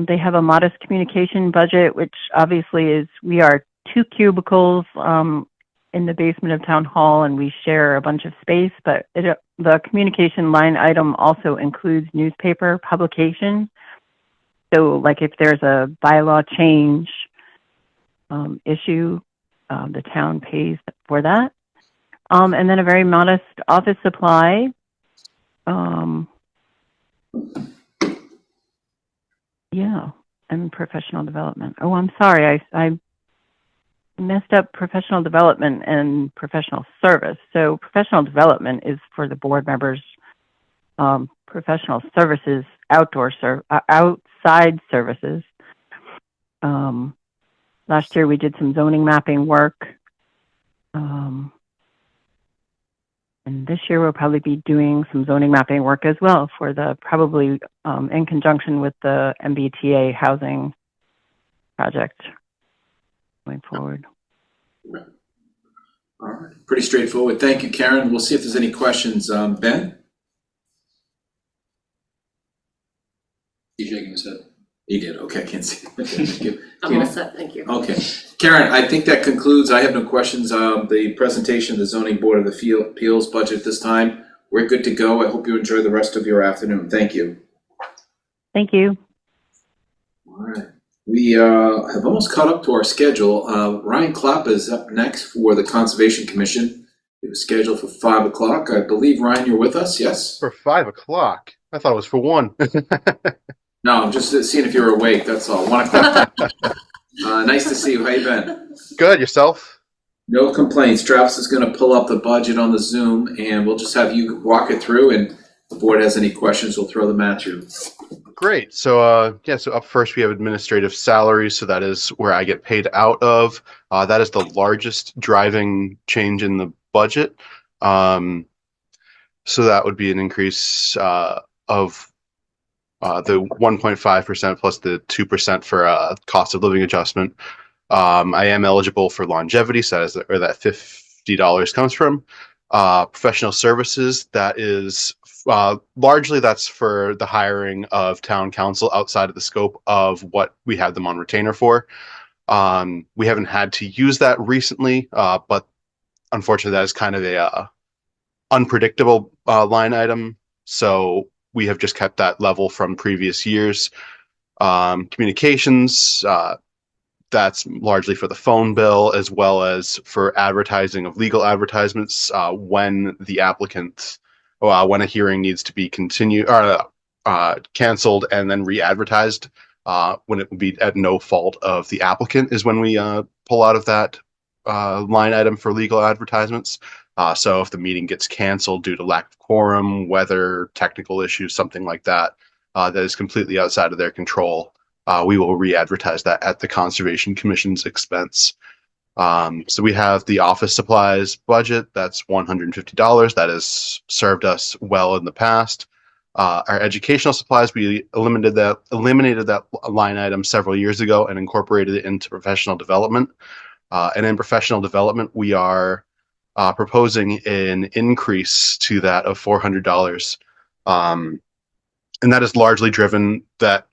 They have a modest communication budget, which obviously is, we are 2 cubicles in the basement of Town Hall, and we share a bunch of space, but the communication line item also includes newspaper publication. So like if there's a bylaw change issue, the town pays for that. And then a very modest office supply. Yeah, and professional development. Oh, I'm sorry, I messed up professional development and professional service. So professional development is for the board members. Professional services, outside services. Last year we did some zoning mapping work. And this year we'll probably be doing some zoning mapping work as well for the, probably in conjunction with the MBTA housing project going forward. All right, pretty straightforward. Thank you, Karen. We'll see if there's any questions. Ben? He's shaking his head. He did. Okay, I can't see. Okay, thank you. I'm all set, thank you. Okay. Karen, I think that concludes. I have no questions. The presentation of the Zoning Board of the Appeals budget this time. We're good to go. I hope you enjoy the rest of your afternoon. Thank you. Thank you. All right. We have almost caught up to our schedule. Ryan Clapp is up next for the Conservation Commission. It was scheduled for 5 o'clock. I believe, Ryan, you're with us, yes? For 5 o'clock? I thought it was for 1. No, I'm just seeing if you're awake, that's all. 1 o'clock. Nice to see you. How you been? Good. Yourself? No complaints. Travis is going to pull up the budget on the Zoom, and we'll just have you walk it through, and if the board has any questions, we'll throw them at you. Great. So, so up first we have administrative salaries. So that is where I get paid out of. That is the largest driving change in the budget. So that would be an increase of the 1.5% plus the 2% for cost of living adjustment. I am eligible for longevity, so that is where that $50 comes from. Professional services, that is largely that's for the hiring of town council outside of the scope of what we have them on retainer for. We haven't had to use that recently, but unfortunately that is kind of a unpredictable line item. So we have just kept that level from previous years. Communications, that's largely for the phone bill as well as for advertising of legal advertisements when the applicant, when a hearing needs to be continued or canceled and then re-advertised, when it would be at no fault of the applicant is when we pull out of that line item for legal advertisements. So if the meeting gets canceled due to lack of quorum, weather, technical issues, something like that, that is completely outside of their control, we will re-advertise that at the Conservation Commission's expense. So we have the office supplies budget, that's $150. That has served us well in the past. Our educational supplies, we eliminated that line item several years ago and incorporated it into professional development. And in professional development, we are proposing an increase to that of $400. And that is largely driven that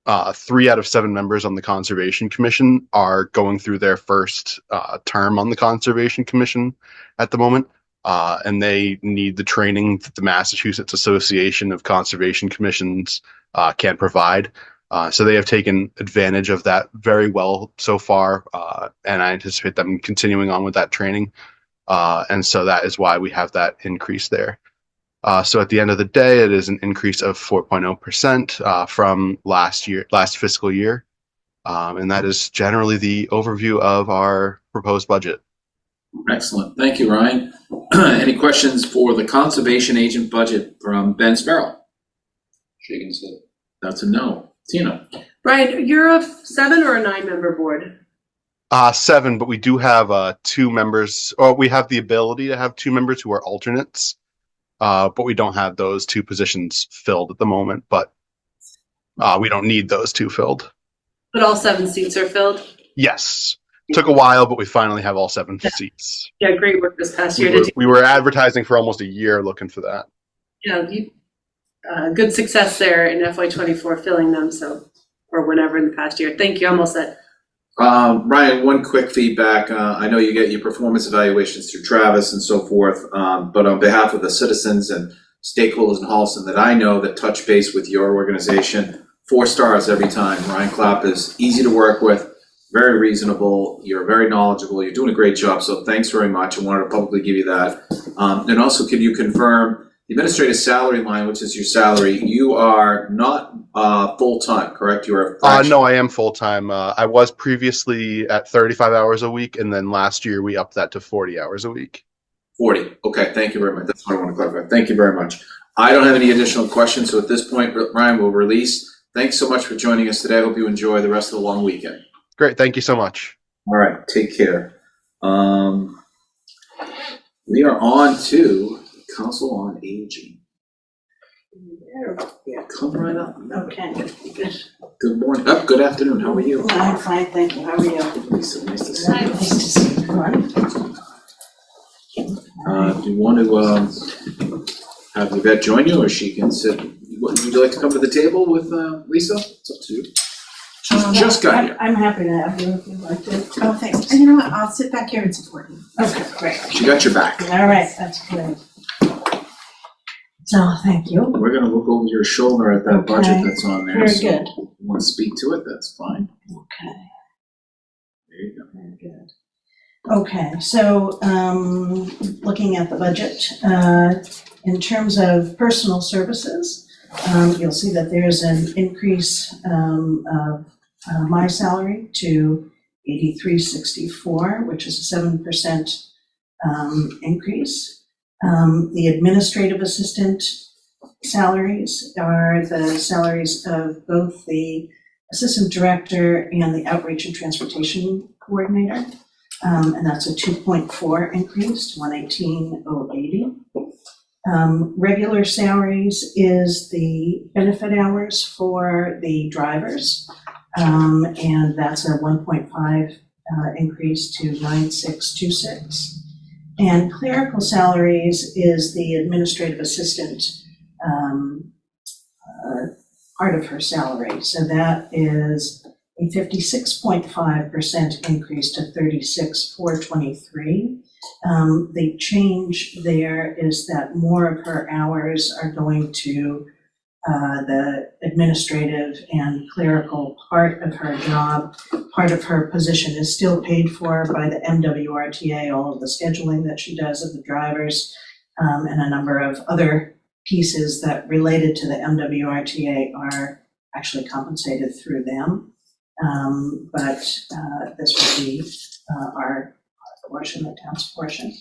3 out of 7 members on the Conservation Commission are going through their first term on the Conservation Commission at the moment, and they need the training that the Massachusetts Association of Conservation Commissions can provide. So they have taken advantage of that very well so far, and I anticipate them continuing on with that training. And so that is why we have that increase there. So at the end of the day, it is an increase of 4.0% from last fiscal year. And that is generally the overview of our proposed budget. Excellent. Thank you, Ryan. Any questions for the conservation agent budget from Ben Sparrow? Shaking his head. That's a no. Tina? Brian, you're a 7 or a 9-member board? 7, but we do have 2 members, or we have the ability to have 2 members who are alternates, but we don't have those 2 positions filled at the moment, but we don't need those 2 filled. But all 7 seats are filled? Yes. Took a while, but we finally have all 7 seats. Yeah, great work this past year. We were advertising for almost a year looking for that. Yeah, good success there in FY24 filling them, so, or whenever in the past year. Thank you, I'm all set. Ryan, one quick feedback. I know you get your performance evaluations through Travis and so forth, but on behalf of the citizens and stakeholders in Holliston that I know that touch base with your organization, 4 stars every time. Ryan Clapp is easy to work with, very reasonable, you're very knowledgeable, you're doing a great job, so thanks very much. I wanted to publicly give you that. And also, can you confirm the administrative salary line, which is your salary, you are not full-time, correct? You are no, I am full-time. I was previously at 35 hours a week, and then last year we upped that to 40 hours a week. 40. Okay, thank you very much. That's what I want to clarify. Thank you very much. I don't have any additional questions, so at this point, Ryan will release. Thanks so much for joining us today. I hope you enjoy the rest of the long weekend. Great. Thank you so much. All right. Take care. We are on to Council on Aging. Yeah, come right up. Okay, good. Good morning. Oh, good afternoon. How are you? I'm fine, thank you. How are you? Lisa, nice to see you. Nice to see everyone. Do you want to have Yvette join you, or she can sit? Would you like to come to the table with Lisa? It's up to you. She's just got here. I'm happy to have you if you'd like to. Oh, thanks. And you know what? I'll sit back here and support you. Okay, great. She got your back. All right, that's great. So, thank you. We're going to look over your shoulder at that budget that's on there. Very so good. If you want to speak to it, that's fine. Okay. There you go. Very good. Okay, so looking at the budget, in terms of personal services, you'll see that there's an increase of my salary to $83.64, which is a 7% increase. The administrative assistant salaries are the salaries of both the assistant director and the outreach and transportation coordinator. And that's a 2.4 increase to $118,080. Regular salaries is the benefit hours for the drivers, and that's a 1.5 increase to $9626. And clerical salaries is the administrative assistant part of her salary. So that is a 56.5% increase to $36,423. The change there is that more of her hours are going to the administrative and clerical part of her job. Part of her position is still paid for by the MWRTA, all of the scheduling that she does of the drivers, and a number of other pieces that related to the MWRTA are actually compensated through them. But this would be our portion, the town's portion.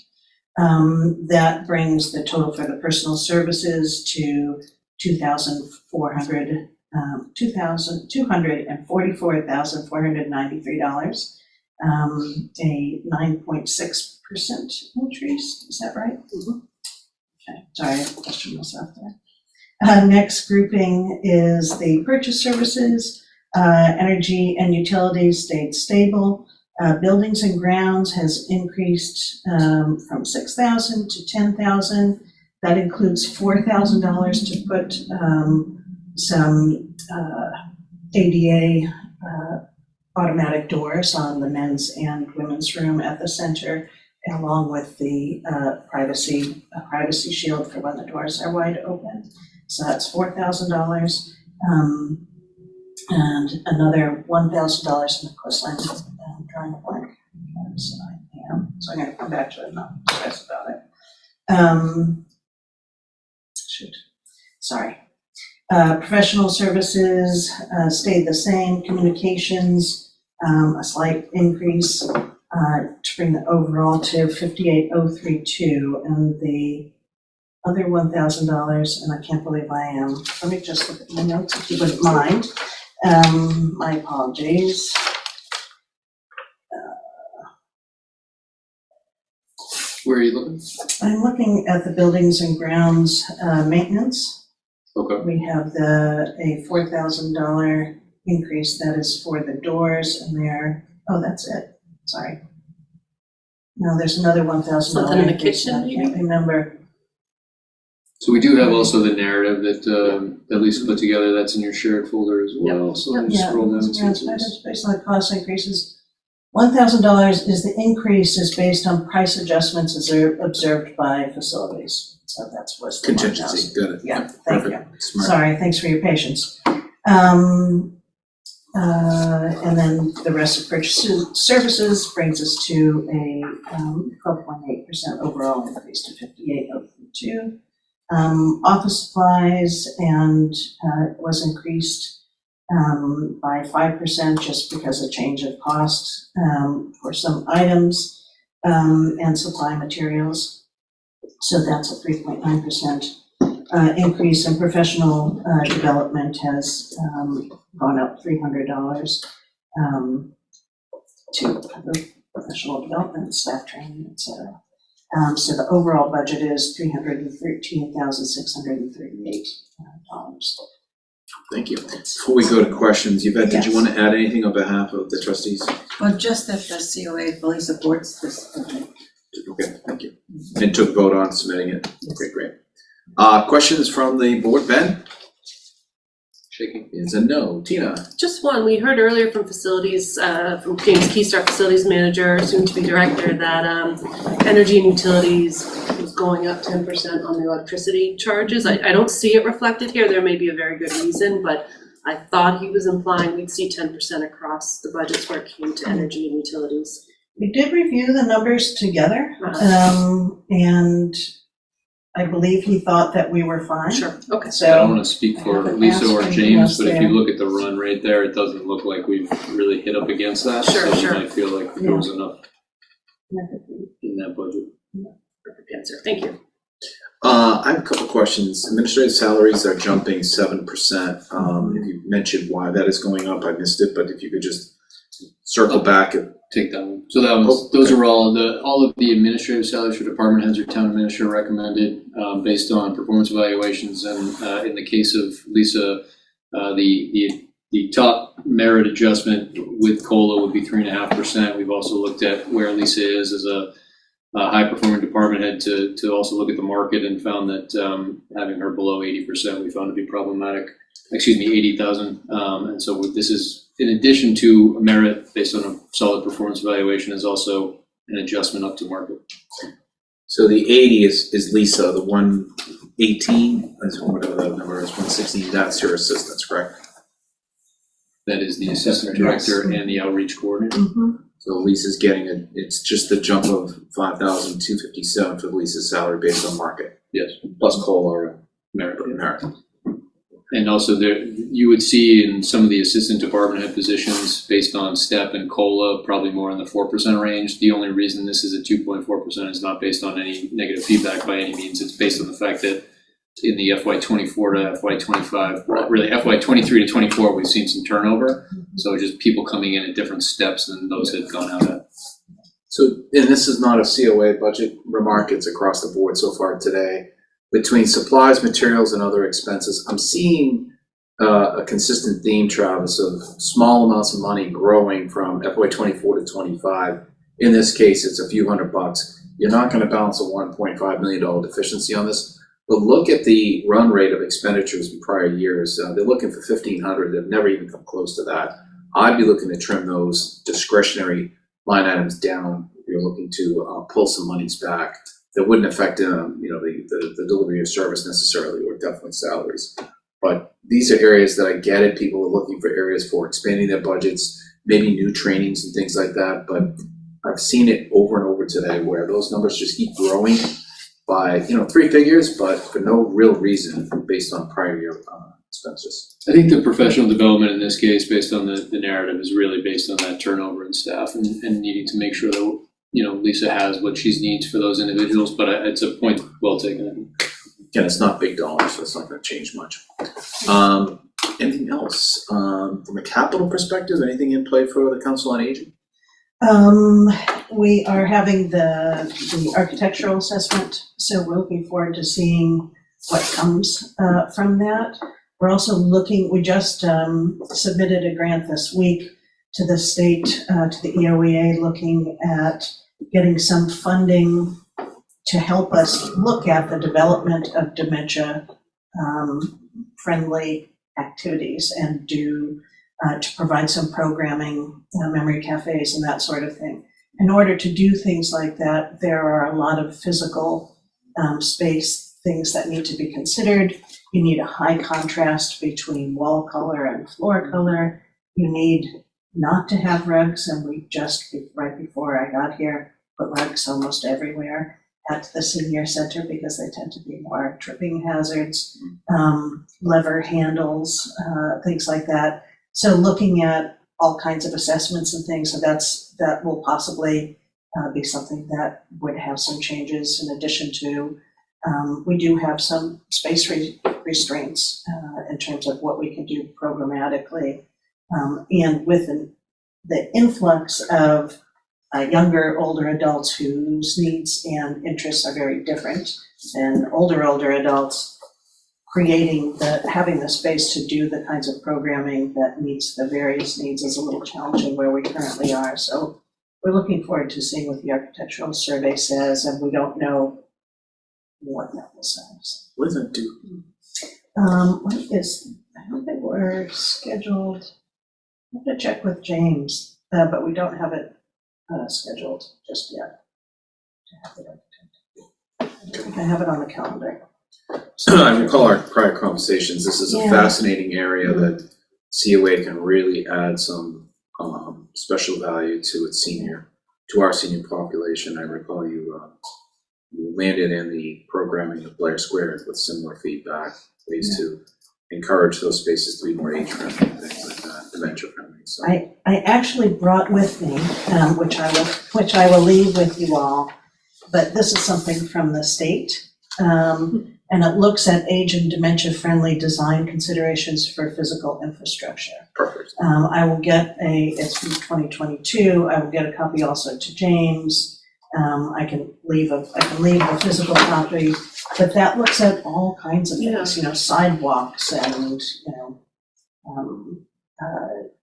That brings the total for the personal services to $244,493, a 9.6% increase. Is that right? Mm-hmm. Okay, sorry, I questioned myself there. Next grouping is the purchase services. Energy and utilities stayed stable. Buildings and grounds has increased from $6,000 to $10,000. That includes $4,000 to put some ADA automatic doors on the men's and women's room at the center, along with the privacy shield for when the doors are wide open. So that's $4,000. And another $1,000, and of course I'm drawing a blank, so I am. So I'm gonna come back to it, not stress about it. Shoot, sorry. Professional services stayed the same. Communications, a slight increase to bring the overall to 58,032, and the other $1,000, and I can't believe I am. Let me just look at my notes if you wouldn't mind. My apologies. Where are you looking? I'm looking at the buildings and grounds maintenance. Okay. We have a $4,000 increase that is for the doors, and that's it, sorry. No, there's another $1,000. Something in the kitchen, I can't remember. So we do have also the narrative that Lisa put together, that's in your shared folder as well, so let me scroll down and see what it is. Based on the cost increases, $1,000 is the increase is based on price adjustments observed by facilities. So that's what's the Contingency, got it. Yeah, thank you. Smart. Sorry, thanks for your patience. And then the rest of purchase services brings us to a 12.8% overall increase to 58,032. Office supplies was increased by 5% just because of change of cost for some items and supply materials. So that's a 3.9% increase, and professional development has gone up $300 to professional development, staff training, et cetera. So the overall budget is $313,638. Thank you. Before we go to questions, Yvette, did you want to add anything on behalf of the trustees? Well, just that the COA fully supports this project. Okay, thank you. And took vote on submitting it. Okay, great. Questions from the board, Ben? Shaking. Is a no. Tina? Just one, we heard earlier from facilities, from James Keystar, facilities manager, soon to be director, that energy and utilities was going up 10% on the electricity charges. I don't see it reflected here, there may be a very good reason, but I thought he was implying we'd see 10% across the budgets where it came to energy and utilities. We did review the numbers together, and I believe he thought that we were fine. Sure, okay. So I don't want to speak for Lisa or James, but if you there. look at the run rate there, it doesn't look like we've really hit up against that. Sure, So sure. you might feel like there was enough in that budget. Perfect answer, thank you. I have a couple questions. Administrative salaries are jumping 7%. If you mentioned why that is going up, I missed it, but if you could just circle back and take that one. So that was, those are all of the administrative salaries for department heads or town administrator recommended based on performance evaluations. And in the case of Lisa, the top merit adjustment with COLA would be 3.5%. We've also looked at where Lisa is as a high performing department head to also look at the market and found that having her below 80% we found to be problematic. 80,000. And so this is, in addition to a merit based on a solid performance evaluation, is also an adjustment up to market. so the 80 is Lisa, the 118, whatever that number is, 116, that's your assistants, correct? That is the assistant director and the outreach coordinator. Mm-hmm. So Lisa's getting it's just the jump of 5,257 for Lisa's salary based on market. Yes. Plus COLA or merit. And also there, you would see in some of the assistant department head positions based on STEP and COLA, probably more in the 4% range. The only reason this is at 2.4% is not based on any negative feedback by any means. It's based on the fact that in the FY24 to FY25, really FY23 to 24, we've seen some turnover. So just people coming in at different steps than those had gone out at. So, and this is not a COA budget remark, it's across the board so far today. Between supplies, materials, and other expenses, I'm seeing a consistent theme, Travis, of small amounts of money growing from FY24 to 25. In this case, it's a few $100. You're not going to balance a $1.5 million deficiency on this, but look at the run rate of expenditures in prior years. They're looking for 1,500. They've never even come close to that. I'd be looking to trim those discretionary line items down if you're looking to pull some monies back. That wouldn't affect the delivery of service necessarily, or definitely salaries. But these are areas that I get it. People are looking for areas for expanding their budgets, maybe new trainings and things like that. But I've seen it over and over today where those numbers just keep growing by 3 figures, but for no real reason based on prior year expenses. I think the professional development in this case, based on the narrative, is really based on that turnover in staff and needing to make sure that Lisa has what she needs for those individuals. But it's a point well taken. Again, it's not big dollars, so it's not going to change much. Anything else from a capital perspective? Anything in play for the Council on Aging? We are having the architectural assessment, so we're looking forward to seeing what comes from that. We're also we just submitted a grant this week to the state, to the EOEA, looking at getting some funding to help us look at the development of dementia friendly activities and to provide some programming, memory cafes and that sort of thing. In order to do things like that, there are a lot of physical space things that need to be considered. You need a high contrast between wall color and floor color. You need not to have rugs, and we just, right before I got here, put rugs almost everywhere at the senior center because they tend to be more tripping hazards, lever handles, things like that. So looking at all kinds of assessments and things, so that will possibly be something that would have some changes in addition to, we do have some space restraints in terms of what we can do programmatically. And with the influx of younger, older adults whose needs and interests are very different than older adults, having the space to do the kinds of programming that meets the various needs is a little challenging where we currently are. So we're looking forward to seeing what the architectural survey says, and we don't know what that will say. What does it do? I don't think we're scheduled. I have to check with James, but we don't have it scheduled just yet. I think I have it on the calendar. I recall our prior conversations. This is a fascinating area that COA can really add some special value to our senior population. I recall you landed in the programming of Blair Square with similar feedback, ways to encourage those spaces to be more age-friendly, things like that, dementia-friendly. So. I actually brought with me, which I will leave with you all, but this is something from the state, and it looks at age and dementia-friendly design considerations for physical infrastructure. Perfect. I will get it's from 2022. I will get a copy also to James. I can leave a physical copy, but that looks at all kinds of things, sidewalks and,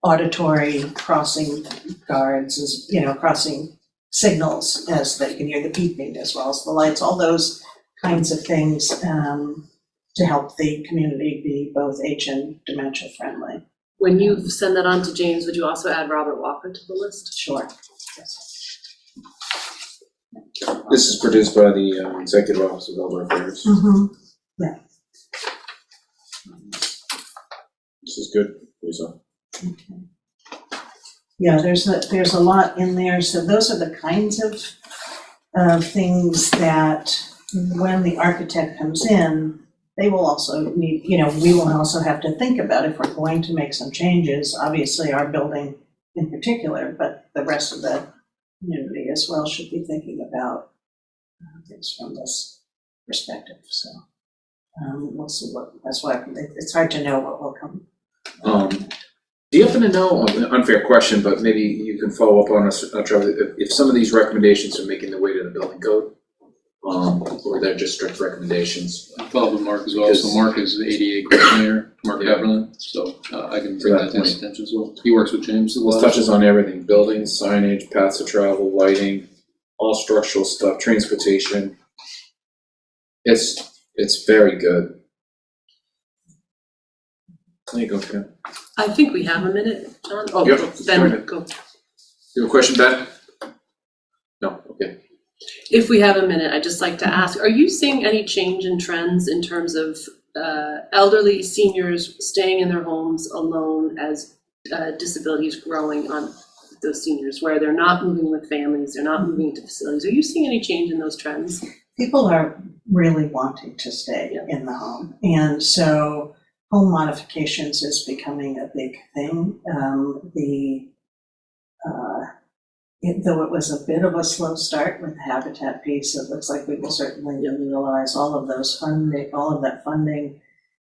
auditory crossing guards, crossing signals as that you can hear the beeping as well as the lights, all those kinds of things to help the community be both age and dementia friendly. When you send that on to James, would you also add Robert Walker to the list? Sure. Yes. This is produced by the Executive Office of Elder Affairs. Yeah. This is good, Lisa. Okay. Yeah, there's a lot in there. So those are the kinds of things that when the architect comes in, they will also need, we will also have to think about if we're going to make some changes, obviously our building in particular, but the rest of the community as well should be thinking about things from this perspective. So we'll see that's why it's hard to know what will come. Do you happen to know, unfair question, but maybe you can follow up on us, Trevor, if some of these recommendations are making their way to the building code? Or they're just strict recommendations? I followed with Mark as well. So Mark is the ADA coordinator, Mark Haverland. So I can bring that to his attention as well. He works with James as well. This touches on everything: buildings, signage, paths of travel, lighting, all structural stuff, transportation. It's It's very good. There you go, Ken. I think we have a minute, John. Oh, Yep, Ben, go. You have a question, Ben? No, okay. If we have a minute, I'd just like to ask, are you seeing any change in trends in terms of elderly seniors staying in their homes alone as disability is growing on those seniors, where they're not moving with families, they're not moving into facilities? Are you seeing any change in those trends? People are really wanting to stay in the home. And so home modifications is becoming a big thing. Though it was a bit of a slow start with the Habitat piece, it looks like we will certainly utilize all of that funding.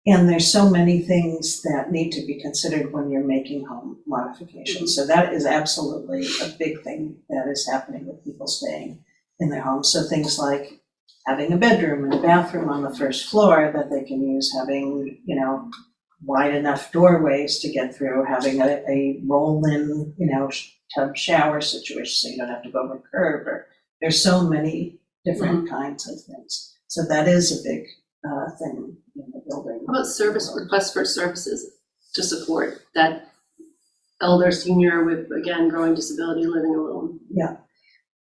And there's so many things that need to be considered when you're making home modifications. So that is absolutely a big thing that is happening with people staying in their homes. So things like having a bedroom and a bathroom on the first floor that they can use, having, wide enough doorways to get through, having a roll-in, tub shower situation so you don't have to go over a curb. Or there's so many different kinds of things. So that is a big thing in the building. How about requests for services to support that elder senior with, again, growing disability living alone? Yeah.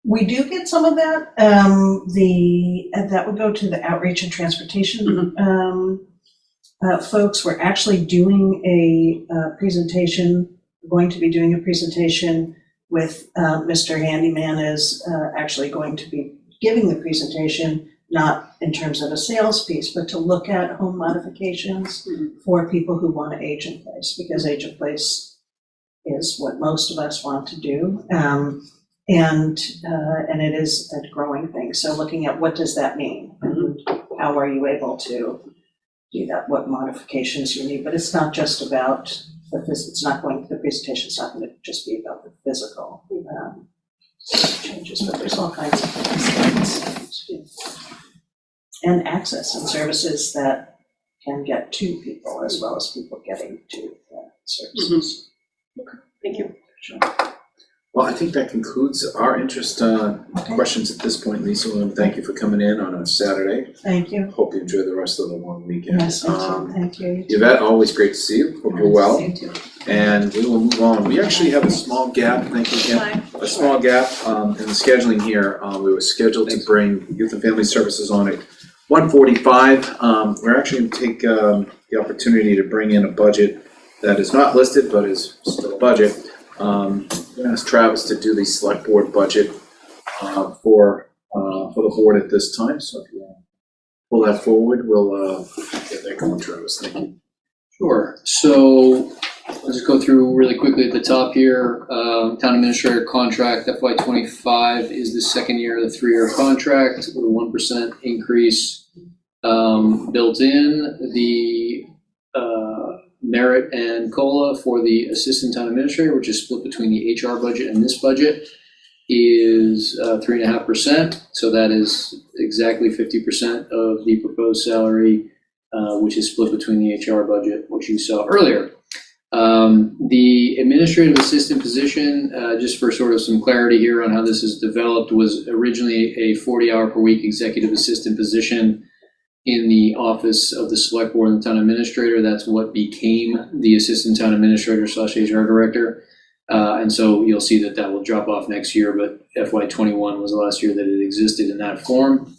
We do get some of that. That would go to the outreach and transportation folks. We're actually doing a presentation. We're going to be doing a presentation with Mr. Handyman is actually going to be giving the presentation, not in terms of a sales piece, but to look at home modifications for people who want to age in place, because age in place is what most of us want to do. And it is a growing thing. So looking at what does that mean, and how are you able to do that? What modifications you need? But it's not just about the presentation's not going to just be about the physical changes, but there's all kinds of things, and access and services that can get to people as well as people getting to services. Thank you. Sure. Well, I think that concludes our interest questions at this point, Lisa. I want to thank you for coming in on a Saturday. Thank you. Hope you enjoy the rest of the long weekend. Yes, thank you. Yvette, always great to see you. Hope you're well. You too. And we will move on. We actually have a small gap, thank you, Kim. A small gap in the scheduling here. We were scheduled to bring Youth and Family Services on at 1:45. We're actually going to take the opportunity to bring in a budget that is not listed, but is still a budget. I'm gonna ask Travis to do the select board budget for the board at this time. So if you want to pull that forward, we'll get that going, Travis. Thank you. Sure. So I'll just go through really quickly at the top here. Town administrator contract FY2025 is the second year of the 3-year contract with a 1% increase built in. The merit and COLA for the assistant town administrator, which is split between the HR budget and this budget, is 3.5%. So that is exactly 50% of the proposed salary, which is split between the HR budget, which you saw earlier. The administrative assistant position, just for sort of some clarity here on how this is developed, was originally a 40-hour per week executive assistant position in the office of the select board and the town administrator. That's what became the assistant town administrator / HR director. And so you'll see that that will drop off next year, but FY21 was the last year that it existed in that form.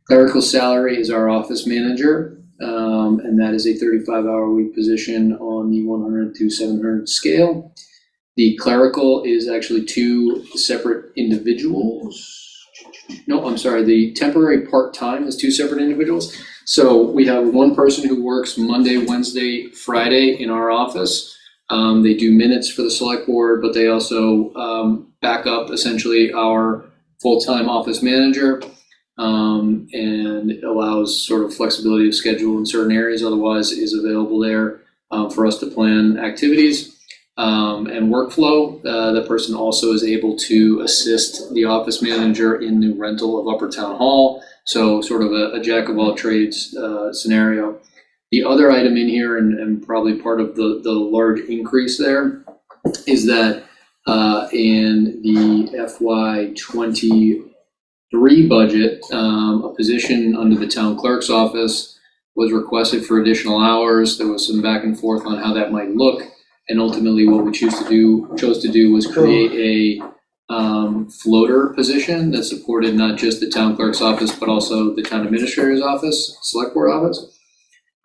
Clerical salary is our office manager, and that is a 35-hour week position on the 100 to 700 scale. The clerical is actually 2 separate individuals. No, I'm sorry, the temporary part-time is 2 separate individuals. So we have one person who works Monday, Wednesday, Friday in our office. They do minutes for the select board, but they also back up essentially our full-time office manager, and allows sort of flexibility of schedule in certain areas. Otherwise is available there for us to plan activities. And workflow, the person also is able to assist the office manager in the rental of Upper Town Hall. So sort of a jack of all trades scenario. The other item in here, and probably part of the large increase there, is that in the FY20 budget, a position under the town clerk's office was requested for additional hours. There was some back and forth on how that might look. And ultimately what we chose to do was create a floater position that supported not just the town clerk's office, but also the town administrator's office, select board office.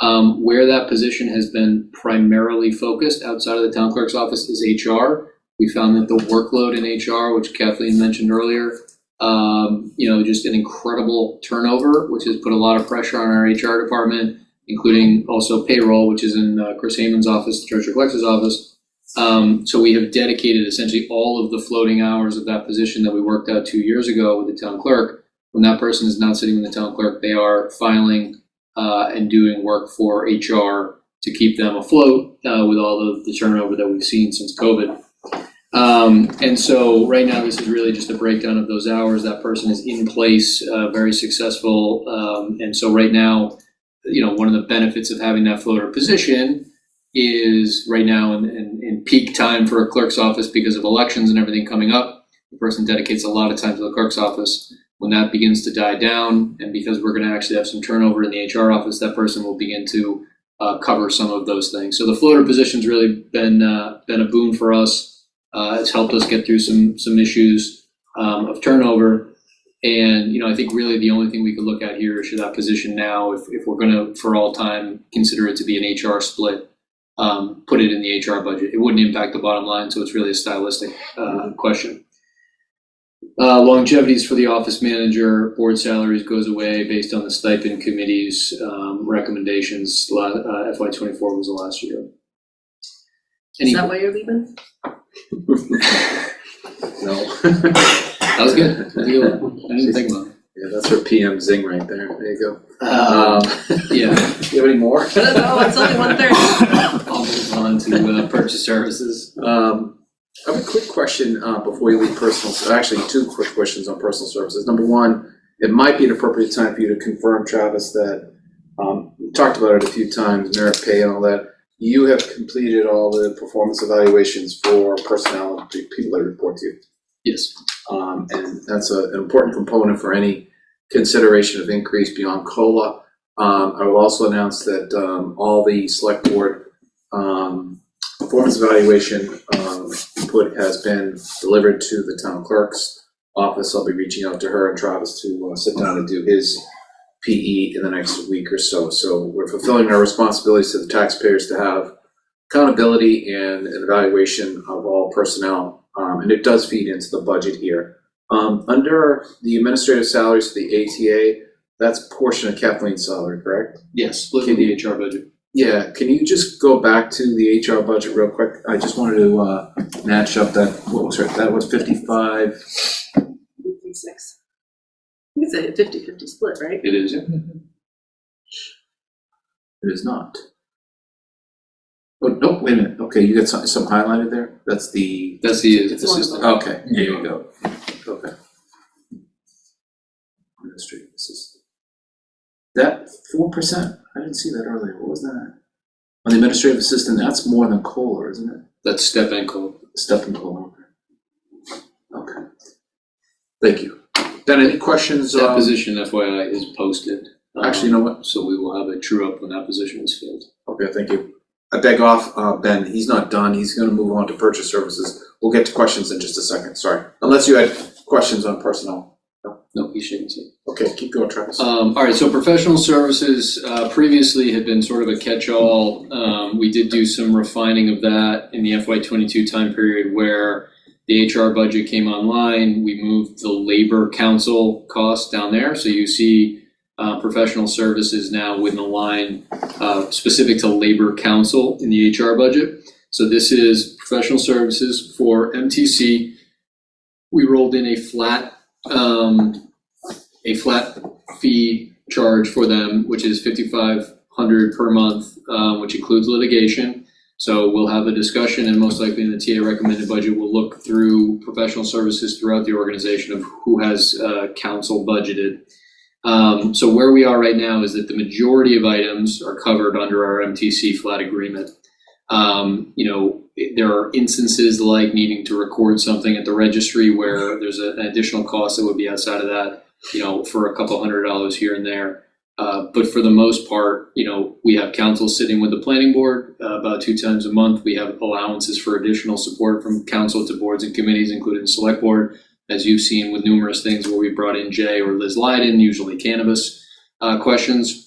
Where that position has been primarily focused outside of the town clerk's office is HR. We found that the workload in HR, which Kathleen mentioned earlier, just an incredible turnover, which has put a lot of pressure on our HR department, including also payroll, which is in Chris Heyman's office, the treasurer collector's office. So we have dedicated essentially all of the floating hours of that position that we worked out 2 years ago with the town clerk. When that person is not sitting with the town clerk, they are filing and doing work for HR to keep them afloat with all of the turnover that we've seen since COVID. And so right now, this is really just a breakdown of those hours. That person is in place, very successful. And so right now, one of the benefits of having that floater position is right now in peak time for a clerk's office because of elections and everything coming up. The person dedicates a lot of time to the clerk's office. When that begins to die down, and because we're going to actually have some turnover in the HR office, that person will begin to cover some of those things. So the floater position's really been a boon for us. It's helped us get through some issues of turnover. And, I think really the only thing we could look at here is should that position now, if we're going to, for all time, consider it to be an HR split, put it in the HR budget. It wouldn't impact the bottom line, so it's really a stylistic question. Longevities for the office manager, board salaries goes away based on the stipend committee's recommendations. FY24 was the last year. Is that why you're leaving? No. That was good. That was a good one. I didn't think about it. Yeah, that's her PM zing right there. There you go. Yeah. Do you have any more? No, it's only 1:30. I'll move on to purchase services. I have a quick question before you leave personal. Actually, two quick questions on personal services. Number one, it might be an appropriate time for you to confirm, Travis, that we talked about it a few times, merit pay and all that. You have completed all the performance evaluations for personnel and people that report to you. Yes. And that's an important component for any consideration of increase beyond COLA. I will also announce that all the select board performance evaluation input has been delivered to the town clerk's office. I'll be reaching out to her and Travis to sit down and do his PE in the next week or so. So we're fulfilling our responsibilities to the taxpayers to have accountability and an evaluation of all personnel. And it does feed into the budget here. Under the administrative salaries for the ATA, that's a portion of Kathleen's salary, correct? Yes, split with the HR budget. Yeah, can you just go back to the HR budget real quick? I just wanted to match up that, what was it, that was 55? 56. It's a 50-50 split, right? It is. It is not. Oh, no, wait a minute. Okay, you got some highlighted there? That's the assistant. Okay, there you go. Okay. Administrative assistant. That 4%? I didn't see that earlier. What was that? On the administrative assistant, that's more than COLA, isn't it? That's step and COLA. Step and COLA. Okay. Thank you. Ben, any questions? That position, FYI, is posted. Actually, you know what? So we will have a true up when that position is filled. Okay, thank you. I beg off Ben. He's not done. He's going to move on to purchase services. We'll get to questions in just a second. Sorry. Unless you had questions on personnel. No, he shouldn't say. Okay, keep going, Travis. All right, so professional services previously had been sort of a catch-all. We did do some refining of that in the FY22 time period where the HR budget came online. We moved the labor council costs down there. So you see professional services now within a line specific to labor council in the HR budget. So this is professional services for MTC. We rolled in a flat fee charge for them, which is $5,500 per month, which includes litigation. So we'll have a discussion, and most likely in the TA recommended budget, we'll look through professional services throughout the organization of who has counsel budgeted. So where we are right now is that the majority of items are covered under our MTC flat agreement. There are instances like needing to record something at the registry where there's an additional cost that would be outside of that. for a couple $100 here and there. But for the most part, we have council sitting with the planning board about 2 times a month. We have allowances for additional support from council to boards and committees, including the select board, as you've seen with numerous things where we brought in Jay or Liz Leiden, usually cannabis questions.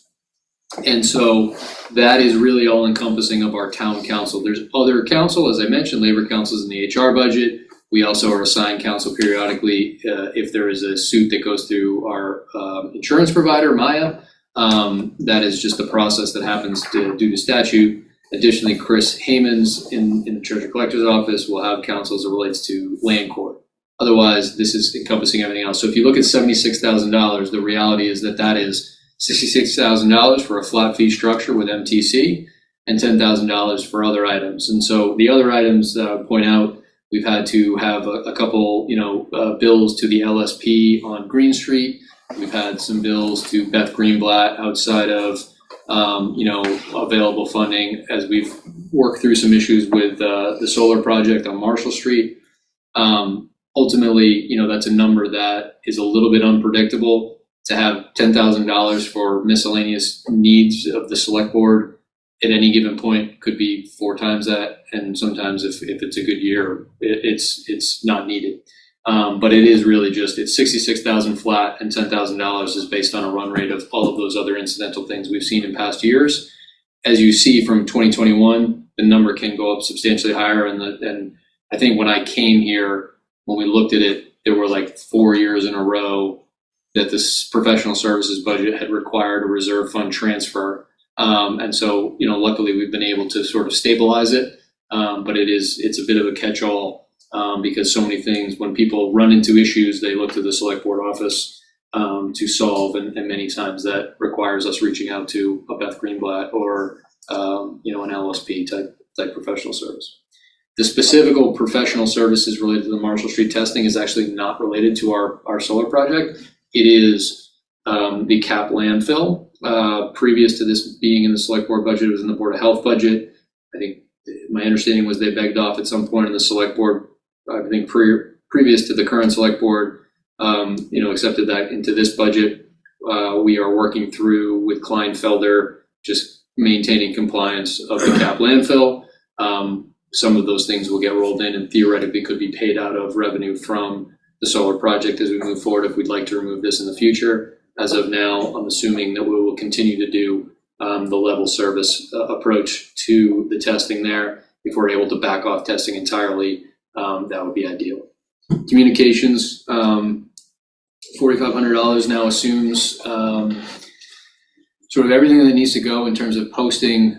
And so that is really all encompassing of our town council. There's other council, as I mentioned, labor councils in the HR budget. We also are assigned counsel periodically if there is a suit that goes through our insurance provider, Maya. That is just a process that happens due to statute. Additionally, Chris Haymans in the Treasurer Collector's Office will have counsel as it relates to land court. Otherwise, this is encompassing everything else. So if you look at $76,000, the reality is that is $66,000 for a flat fee structure with MTC and $10,000 for other items. And so the other items that I would point out, we've had to have a couple, bills to the LSP on Green Street. We've had some bills to Beth Greenblatt outside of, available funding as we've worked through some issues with the solar project on Marshall Street. Ultimately, that's a number that is a little bit unpredictable. To have $10,000 for miscellaneous needs of the select board at any given point could be 4 times that, and sometimes if it's a good year, it's not needed. But it is really just, it's $66,000 flat, and $10,000 is based on a run rate of all of those other incidental things we've seen in past years. As you see from 2021, the number can go up substantially higher, and I think when I came here, when we looked at it, there were like 4 years in a row that this professional services budget had required a reserve fund transfer. And so, luckily we've been able to sort of stabilize it. But it's a bit of a catch-all because so many things, when people run into issues, they look to the select board office to solve. And many times that requires us reaching out to a Beth Greenblatt or, an LSP type professional service. The specific professional services related to the Marshall Street testing is actually not related to our solar project. It is the cap landfill. Previous to this being in the select board budget, it was in the Board of Health budget. I think my understanding was they begged off at some point in the select board. I think previous to the current select board, accepted that into this budget. We are working through with Kleinfelder, just maintaining compliance of the cap landfill. Some of those things will get rolled in and theoretically could be paid out of revenue from the solar project as we move forward if we'd like to remove this in the future. As of now, I'm assuming that we will continue to do the level service approach to the testing there. If we're able to back off testing entirely, that would be ideal. Communications, $4,500 now assumes sort of everything that needs to go in terms of posting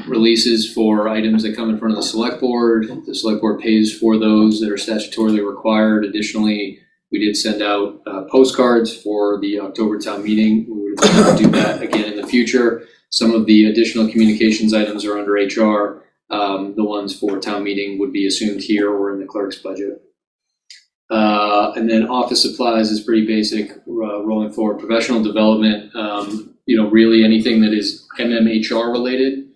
releases for items that come in front of the select board. The select board pays for those that are statutorily required. Additionally, we did send out postcards for the October town meeting. We would like to do that again in the future. Some of the additional communications items are under HR. The ones for town meeting would be assumed here or in the clerk's budget. And then office supplies is pretty basic, rolling forward. Professional development, really anything that is MMHR related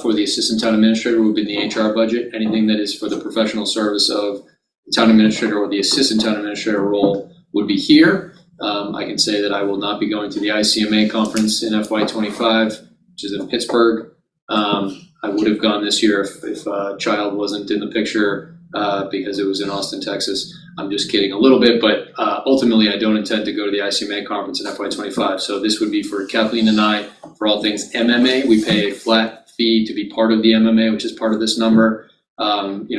for the assistant town administrator would be in the HR budget. Anything that is for the professional service of the town administrator or the assistant town administrator role would be here. I can say that I will not be going to the ICMA conference in FY2025, which is in Pittsburgh. I would have gone this year if Child wasn't in the picture because it was in Austin, Texas. I'm just kidding a little bit, but ultimately I don't intend to go to the ICMA conference in FY25. So this would be for Kathleen and I for all things MMA. We pay a flat fee to be part of the MMA, which is part of this number.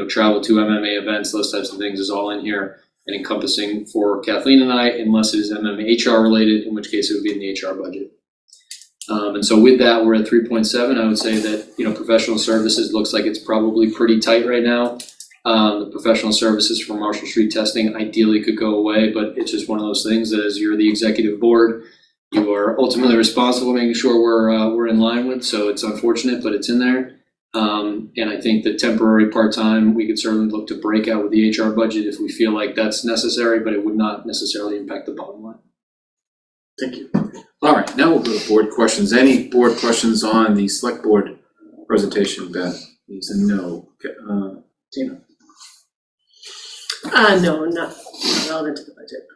Travel to MMA events, those types of things is all in here and encompassing for Kathleen and I, unless it is MMHR related, in which case it would be in the HR budget. And so with that, we're at 3.7. I would say that, professional services looks like it's probably pretty tight right now. The professional services for Marshall Street testing ideally could go away, but it's just one of those things that as you're the executive board, you are ultimately responsible making sure we're in line with. So it's unfortunate, but it's in there. And I think that temporary part-time, we could certainly look to break out with the HR budget if we feel like that's necessary, but it would not necessarily impact the bottom line. Thank you. All right, now we'll go to board questions. Any board questions on the select board presentation? Beth needs a no. Tina? No, not relevant to the budget.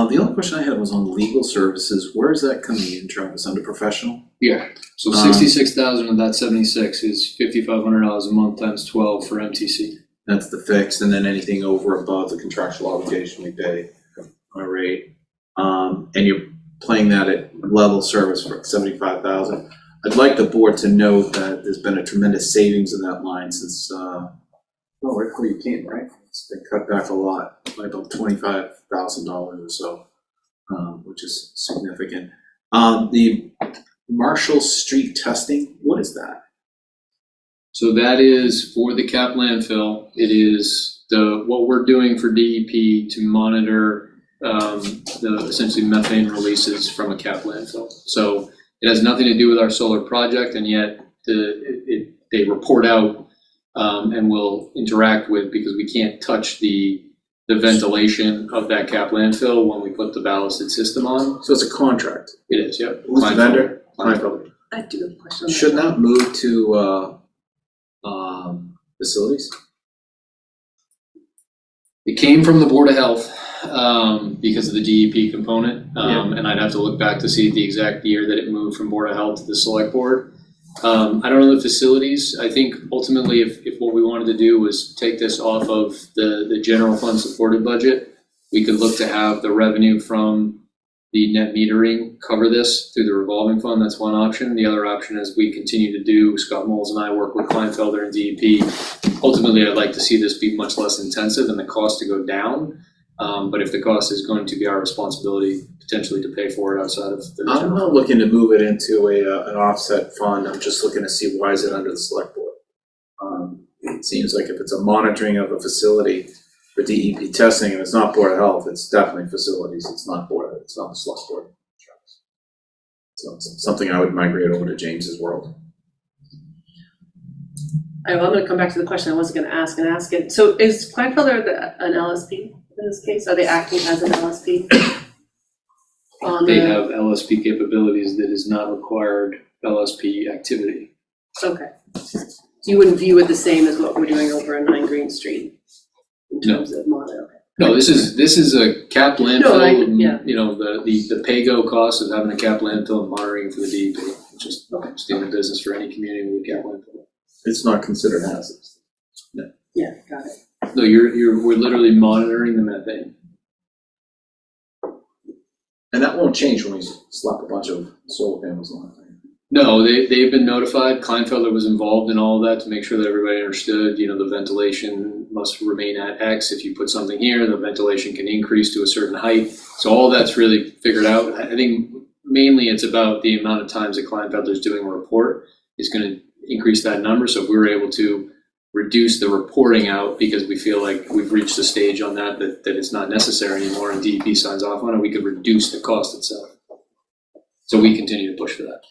The only question I had was on legal services. Where is that coming in, Travis, under professional? Yeah, so 66,000 of that 76 is $5,500 a month times 12 for MTC. That's the fixed, and then anything over above the contractual obligation we pay on a rate. And you're playing that at level service for 75,000. I'd like the board to note that there's been a tremendous savings in that line since, right before you came, right? It's been cut back a lot, by about $25,000 or so, which is significant. The Marshall Street testing, what is that? So that is for the cap landfill. It is what we're doing for DEP to monitor the essentially methane releases from a cap landfill. So it has nothing to do with our solar project, and yet they report out and will interact with, because we can't touch the ventilation of that cap landfill when we put the ballasted system on. So it's a contract? It is, yep. Who's the vendor? Kleinfelder. I do have a question on that. Shouldn't that move to facilities? It came from the Board of Health because of the DEP component, and I'd have to look back to see the exact year that it moved from Board of Health to the Select Board. I don't know the facilities. I think ultimately if what we wanted to do was take this off of the general fund supported budget, we could look to have the revenue from the net metering cover this through the revolving fund. That's one option. The other option is we continue to do, Scott Moles and I work with Kleinfelder and DEP. Ultimately, I'd like to see this be much less intensive and the cost to go down. But if the cost is going to be our responsibility, potentially to pay for it outside of the. I'm not looking to move it into an offset fund. I'm just looking to see why is it under the select board. It seems like if it's a monitoring of a facility for DEP testing and it's not Board of Health, it's definitely facilities. It's not it's not the select board. So it's something I would migrate over to James's world. I'm going to come back to the question I wasn't going to ask and ask it. So is Kleinfelder an LSP in this case? Are they acting as an LSP? They have LSP capabilities that is not required LSP activity. Okay. So you wouldn't view it the same as what we're doing over on 9 Green Street in terms of monitoring? Okay. No, this is a cap landfill. No, you know, the pay-go cost of having a cap landfill and monitoring for the DEP, which is standard business for any community with a cap landfill. It's not considered hazardous. No. Yeah, got it. No, we're literally monitoring the methane. And that won't change when we slap a bunch of solar panels on it. No, they've been notified. Kleinfelder was involved in all of that to make sure that everybody understood, you know, the ventilation must remain at X. If you put something here, the ventilation can increase to a certain height. So all that's really figured out. I think mainly it's about the amount of times that Kleinfelder is doing a report is going to increase that number. So if we were able to reduce the reporting out because we feel like we've reached a stage on that it's not necessary anymore and DEP signs off on it, we could reduce the cost itself. So we continue to push for that.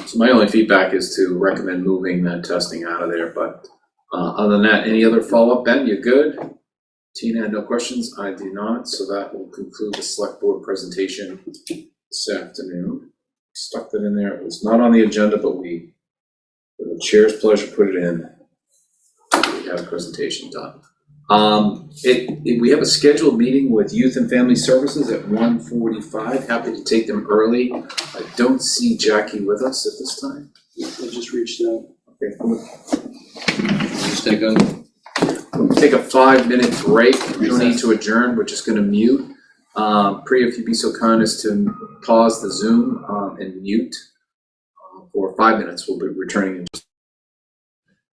So my only feedback is to recommend moving that testing out of there, but other than that, any other follow-up? Ben, you good? Tina had no questions, I do not, so that will conclude the select board presentation this afternoon. Stuck that in there, it was not on the agenda, but with the chair's pleasure, put it in. We have a presentation done. We have a scheduled meeting with Youth and Family Services at 1:45. Happy to take them early. I don't see Jackie with us at this time. I just reached out. Okay. Just take a 5-minute break. We don't need to adjourn. We're just going to mute. Priya, if you'd be so kind as to pause the Zoom and mute for 5 minutes. We'll be returning in just.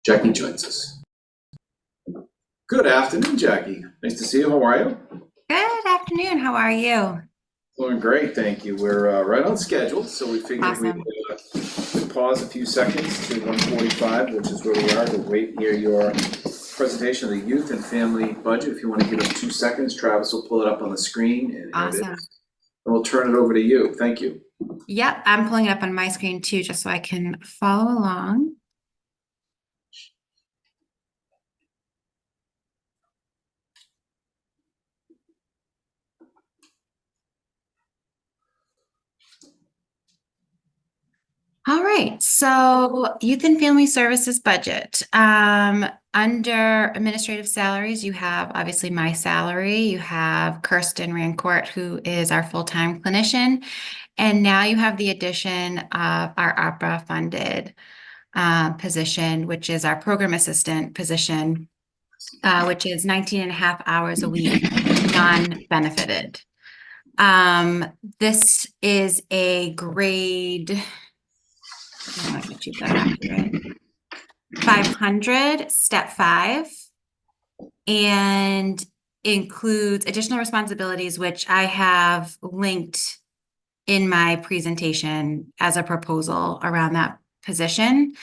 Jackie joins us. Good afternoon, Jackie. Nice to see you. How are you? Good afternoon. How are you? Doing great, thank you. We're right on schedule, so we figured Awesome. we'd pause a few seconds to 1:45, which is where we are, to wait and hear your presentation of the youth and family budget. If you want to give us 2 seconds, Travis will pull it up on the screen. And Awesome. And we'll turn it over to you. Thank you. Yep, I'm pulling it up on my screen too, just so I can follow along. All right, so Youth and Family Services budget. Under administrative salaries, you have obviously my salary, you have Kirsten Rancourt, who is our full-time clinician, and now you have the addition of our ARPA funded position, which is our program assistant position, which is 19 and a half hours a week, non-benefited. This is a grade, I want to get you that accurate, 500, step 5, and includes additional responsibilities, which I have linked in my presentation as a proposal around that position.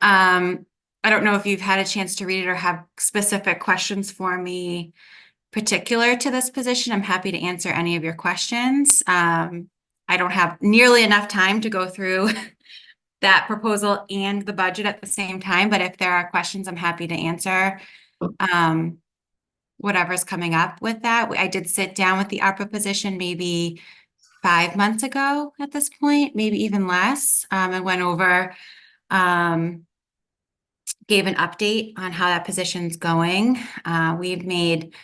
I don't know if you've had a chance to read it or have specific questions for me particular to this position. I'm happy to answer any of your questions. I don't have nearly enough time to go through that proposal and the budget at the same time, but if there are questions, I'm happy to answer whatever's coming up with that. I did sit down with the ARPA position maybe 5 months ago at this point, maybe even less. I went over, gave an update on how that position's going. We've made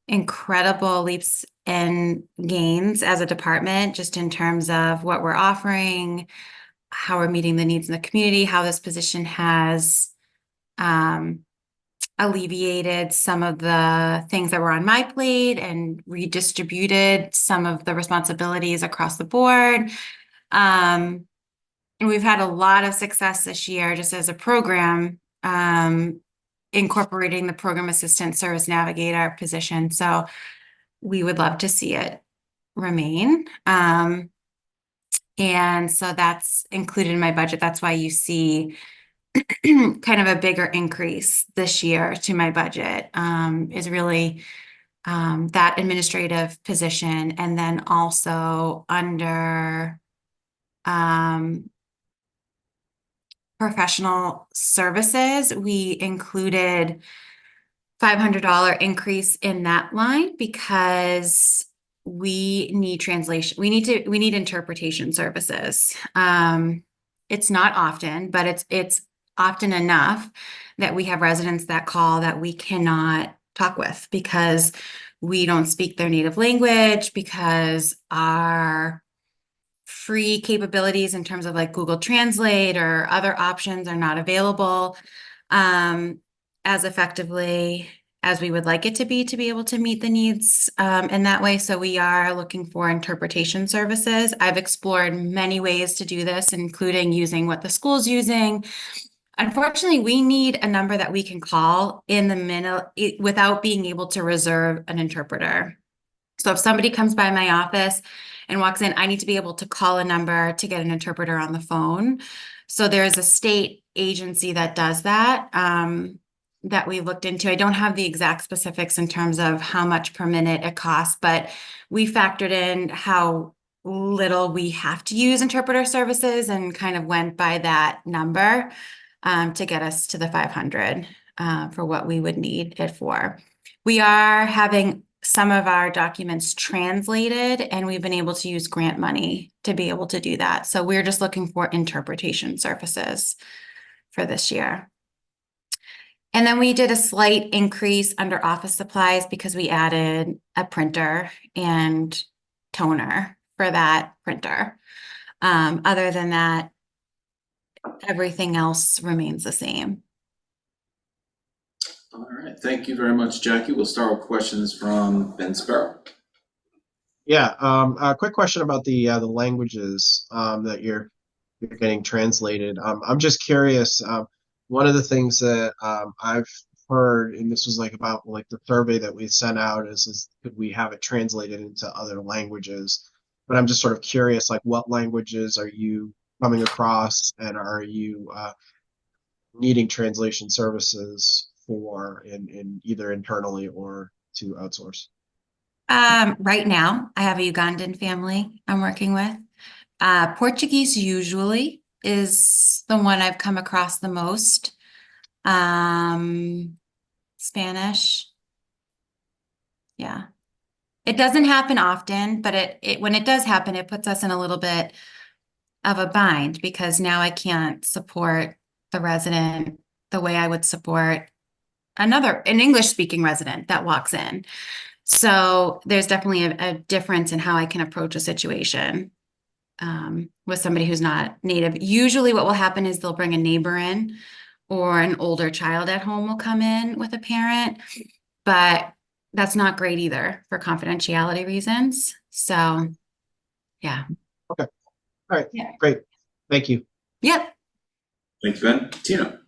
incredible leaps and gains as a department, just in terms of what we're offering, how we're meeting the needs in the community, how this position has alleviated some of the things that were on my plate and redistributed some of the responsibilities across the board. And we've had a lot of success this year just as a program, incorporating the program assistant service navigator position. So we would love to see it remain. And so that's included in my budget. That's why you see kind of a bigger increase this year to my budget, is really that administrative position. And then also under professional services, we included $500 increase in that line because we need translation. We need interpretation services. It's not often, but it's often enough that we have residents that call that we cannot talk with because we don't speak their native language, because our free capabilities in terms of like Google Translate or other options are not available as effectively as we would like it to be able to meet the needs in that way. So we are looking for interpretation services. I've explored many ways to do this, including using what the school's using. Unfortunately, we need a number that we can call in the minute without being able to reserve an interpreter. So if somebody comes by my office and walks in, I need to be able to call a number to get an interpreter on the phone. So there's a state agency that does that, that we looked into. I don't have the exact specifics in terms of how much per minute it costs, but we factored in how little we have to use interpreter services and kind of went by that number to get us to the 500 for what we would need it for. We are having some of our documents translated, and we've been able to use grant money to be able to do that. So we're just looking for interpretation services for this year. And then we did a slight increase under office supplies because we added a printer and toner for that printer. Other than that, everything else remains the same. All right, thank you very much, Jackie. We'll start with questions from Ben Sparrow. Yeah, a quick question about the languages that you're getting translated. I'm just curious. One of the things that I've heard, and this was like about like the survey that we sent out, is could we have it translated into other languages? But I'm just sort of curious, like what languages are you coming across, and are you needing translation services for in either internally or to outsource? Right now, I have a Ugandan family I'm working with. Portuguese usually is the one I've come across the most. Spanish. Yeah. It doesn't happen often, but it when it does happen, it puts us in a little bit of a bind because now I can't support the resident the way I would support an English speaking resident that walks in. So there's definitely a difference in how I can approach a situation with somebody who's not native. Usually what will happen is they'll bring a neighbor in, or an older child at home will come in with a parent, but that's not great either for confidentiality reasons. So, yeah. Okay. All right. Yeah. Great. Thank you. Yep. Thanks, Ben. Tina?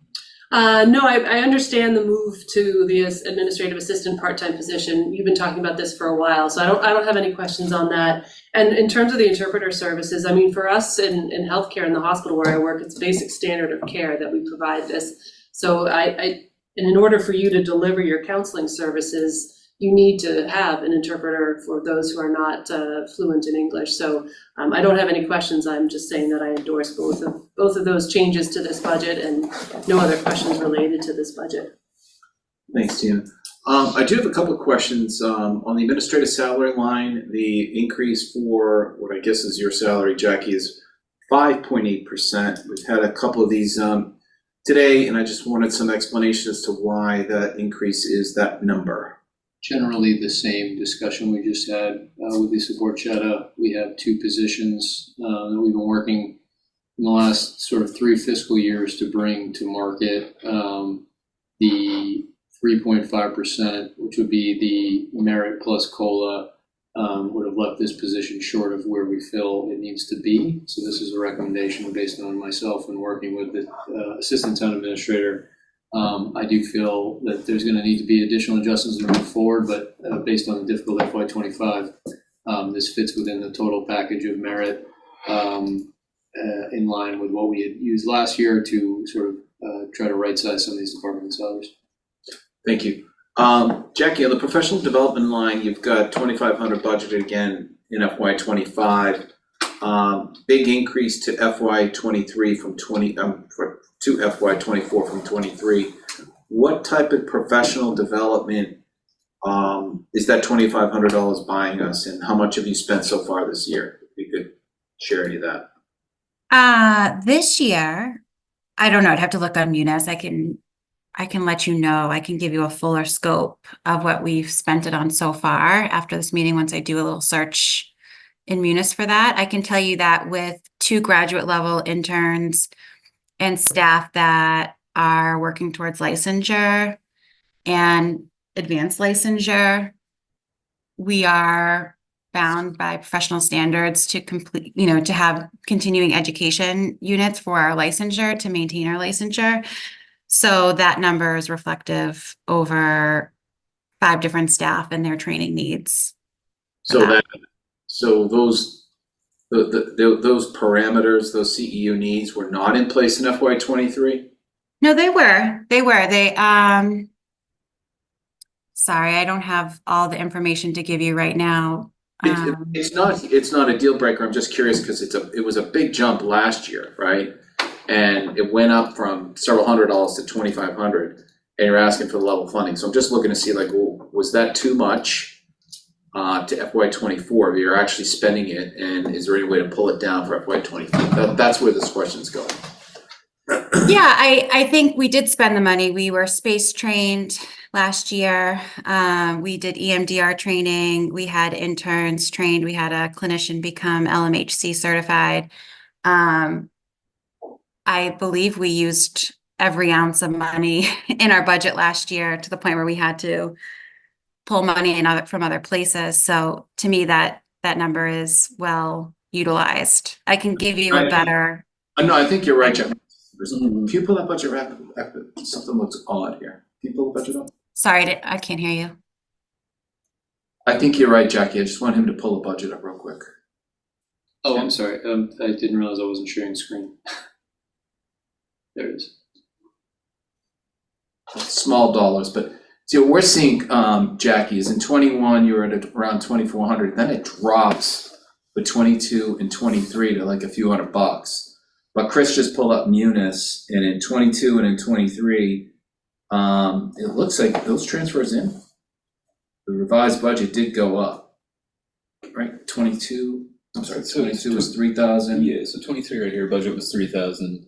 No, I understand the move to the administrative assistant part-time position. You've been talking about this for a while, so I don't have any questions on that. And in terms of the interpreter services, I mean, for us in healthcare in the hospital where I work, it's basic standard of care that we provide this. So and in order for you to deliver your counseling services, you need to have an interpreter for those who are not fluent in English. So I don't have any questions. I'm just saying that I endorse both of those changes to this budget, and no other questions related to this budget. Thanks, Tina. I do have a couple of questions on the administrative salary line. The increase for what I guess is your salary, Jackie, is 5.8%. We've had a couple of these today, and I just wanted some explanation as to why that increase is that number. Generally, the same discussion we just had with Lisa Borchetta. We have two positions that we've been working in the last sort of 3 fiscal years to bring to market. The 3.5%, which would be the merit plus COLA, would have left this position short of where we feel it needs to be. So this is a recommendation based on myself and working with the assistant town administrator. I do feel that there's going to need to be additional adjustments to move forward, but based on the difficult FY25, this fits within the total package of merit in line with what we had used last year to sort of try to right-size some of these department salaries. Thank you. Jackie, on the professional development line, you've got 2,500 budgeted again in FY25. Big increase to FY23 from to FY24 from 23. What type of professional development is that $2,500 buying us, and how much have you spent so far this year? If you could share any of that. This year, I don't know. I'd have to look on Munis. I can let you know. I can give you a fuller scope of what we've spent it on so far after this meeting once I do a little search in Munis for that. I can tell you that with 2 graduate level interns and staff that are working towards licensure and advanced licensure, we are bound by professional standards to complete, to have continuing education units for our licensure to maintain our licensure. So that number is reflective over 5 different staff and their training needs. So those parameters, those CEU needs were not in place in FY23? No, they were. Sorry, I don't have all the information to give you right now. It's not a deal breaker. I'm just curious because it was a big jump last year, right? And it went up from several $100s to $2,500, and you're asking for the level funding. So I'm just looking to see, like, well, was that too much to FY24? You're actually spending it, and is there any way to pull it down for FY25? That's where this question's going. Yeah, I think we did spend the money. We were space trained last year. We did EMDR training. We had interns trained. We had a clinician become LMHC certified. I believe we used every ounce of money in our budget last year to the point where we had to pull money from other places. So to me, that number is well utilized. I can give you a better. No, I think you're right, Jeff. Can you pull that budget up? Something looks odd here. Can you pull the budget up? Sorry, I can't hear you. I think you're right, Jackie. I just want him to pull the budget up real quick. Oh, I'm sorry. I didn't realize I wasn't sharing screen. There it is. Small dollars, but see what we're seeing, Jackie, is in 21 you were at around 2,400. Then it drops with 22 and 23 to like a few $100. But Chris just pulled up Munis, and in 22 and in 23, it looks like those transfers in. The revised budget did go up, right? 22. I'm sorry, 22 was 3,000. Yeah, so 23 right here, budget was 3,000.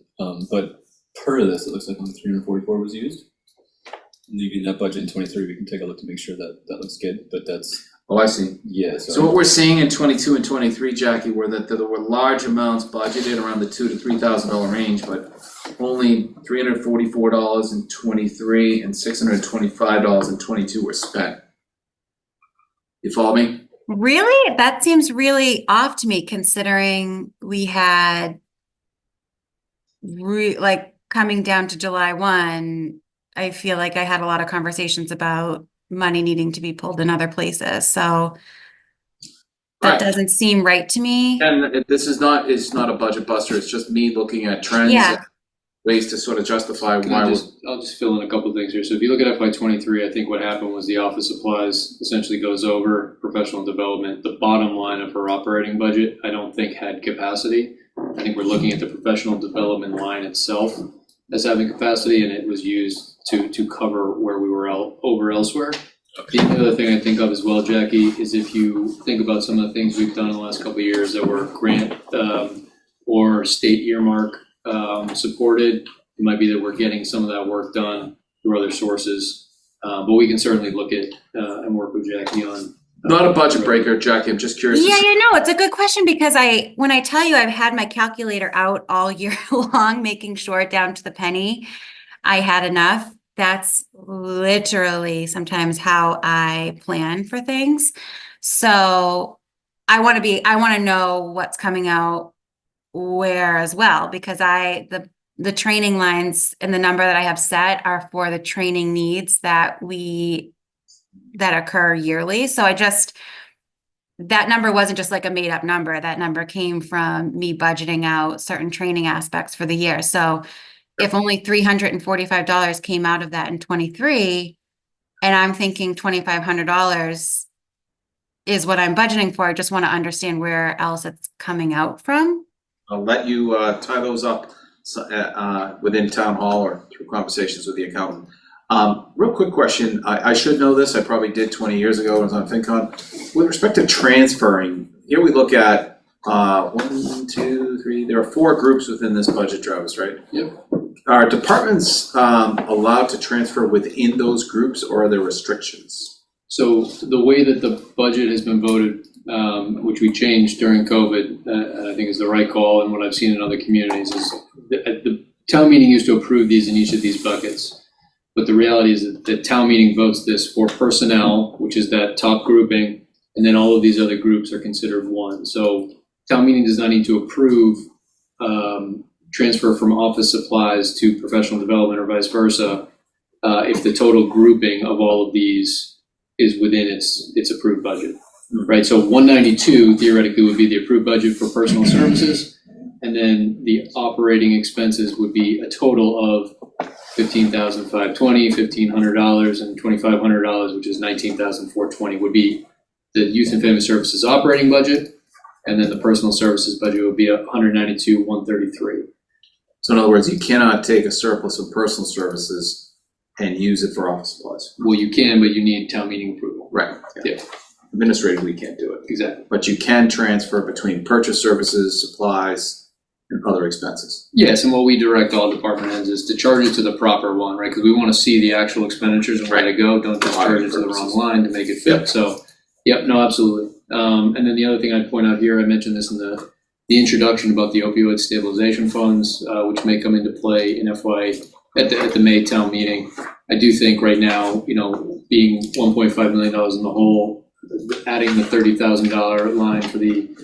But per this, it looks like only 344 was used. leaving that budget in 23, we can take a look to make sure that that looks good, but that's, Oh, I see. yeah, So what we're seeing in 22 and 23, Jackie, were that there were large amounts budgeted around the $2,000 to $3,000 range, but only $344 in 23 and $625 in 22 were spent. You follow me? Really? That seems really off to me considering we had like coming down to July 1, I feel like I had a lot of conversations about money needing to be pulled in other places. So that Right. doesn't seem right to me. And this is not, it's not a budget buster, it's just me looking at trends. Yeah. And ways to sort of justify why I'll just fill in a couple of things here. So if you look at FY23, I think what happened was the office supplies essentially goes over professional development. The bottom line of her operating budget, I don't think had capacity. I think we're looking at the professional development line itself as having capacity, and it was used to cover where we were over elsewhere. The other thing I think of as well, Jackie, is if you think about some of the things we've done in the last couple of years that were grant or state earmark supported, it might be that we're getting some of that work done through other sources. But we can certainly look at and work with Jackie on. Not a budget breaker, Jackie, I'm just curious. Yeah, no, it's a good question because when I tell you I've had my calculator out all year long, making sure down to the penny I had enough. That's literally sometimes how I plan for things. So I want to know what's coming out where as well, because the training lines and the number that I have set are for the training needs that occur yearly. So that number wasn't just like a made up number. That number came from me budgeting out certain training aspects for the year. So if only $345 came out of that in 23, and I'm thinking $2,500 is what I'm budgeting for, I just want to understand where else it's coming out from. I'll let you tie those up within town hall or through conversations with the accountant. Real quick question, I should know this, I probably did 20 years ago when I was on FinCon. With respect to transferring, here we look at 1, 2, 3, there are 4 groups within this budget, Travis, right? Yep. Are departments allowed to transfer within those groups, or are there restrictions? So the way that the budget has been voted, which we changed during COVID, and I think is the right call, and what I've seen in other communities is the town meeting used to approve these in each of these buckets. But the reality is that the town meeting votes this for personnel, which is that top grouping, and then all of these other groups are considered one. So town meeting does not need to approve transfer from office supplies to professional development or vice versa if the total grouping of all of these is within its approved budget, right? So 192 theoretically would be the approved budget for personal services, and then the operating expenses would be a total of $15,520, $1,500, and $2,500, which is $19,420 would be the youth and family services operating budget, and then the personal services budget would be $192,133. So in other words, you cannot take a surplus of personal services and use it for office supplies. Well, you can, but you need town meeting approval. Right. Yeah. Administratively, we can't do it. Exactly. But you can transfer between purchase services, supplies, and other expenses. Yes, and what we direct all department heads is to charge it to the proper one, right? Because we want to see the actual expenditures and where they go. Don't just charge it to the wrong line to make it fit. Yep. So, yep, no, absolutely. And then the other thing I'd point out here, I mentioned this in the introduction about the opioid stabilization funds, which may come into play in FY at the May town meeting. I do think right now, being $1.5 million in the hole, adding the $30,000 line for the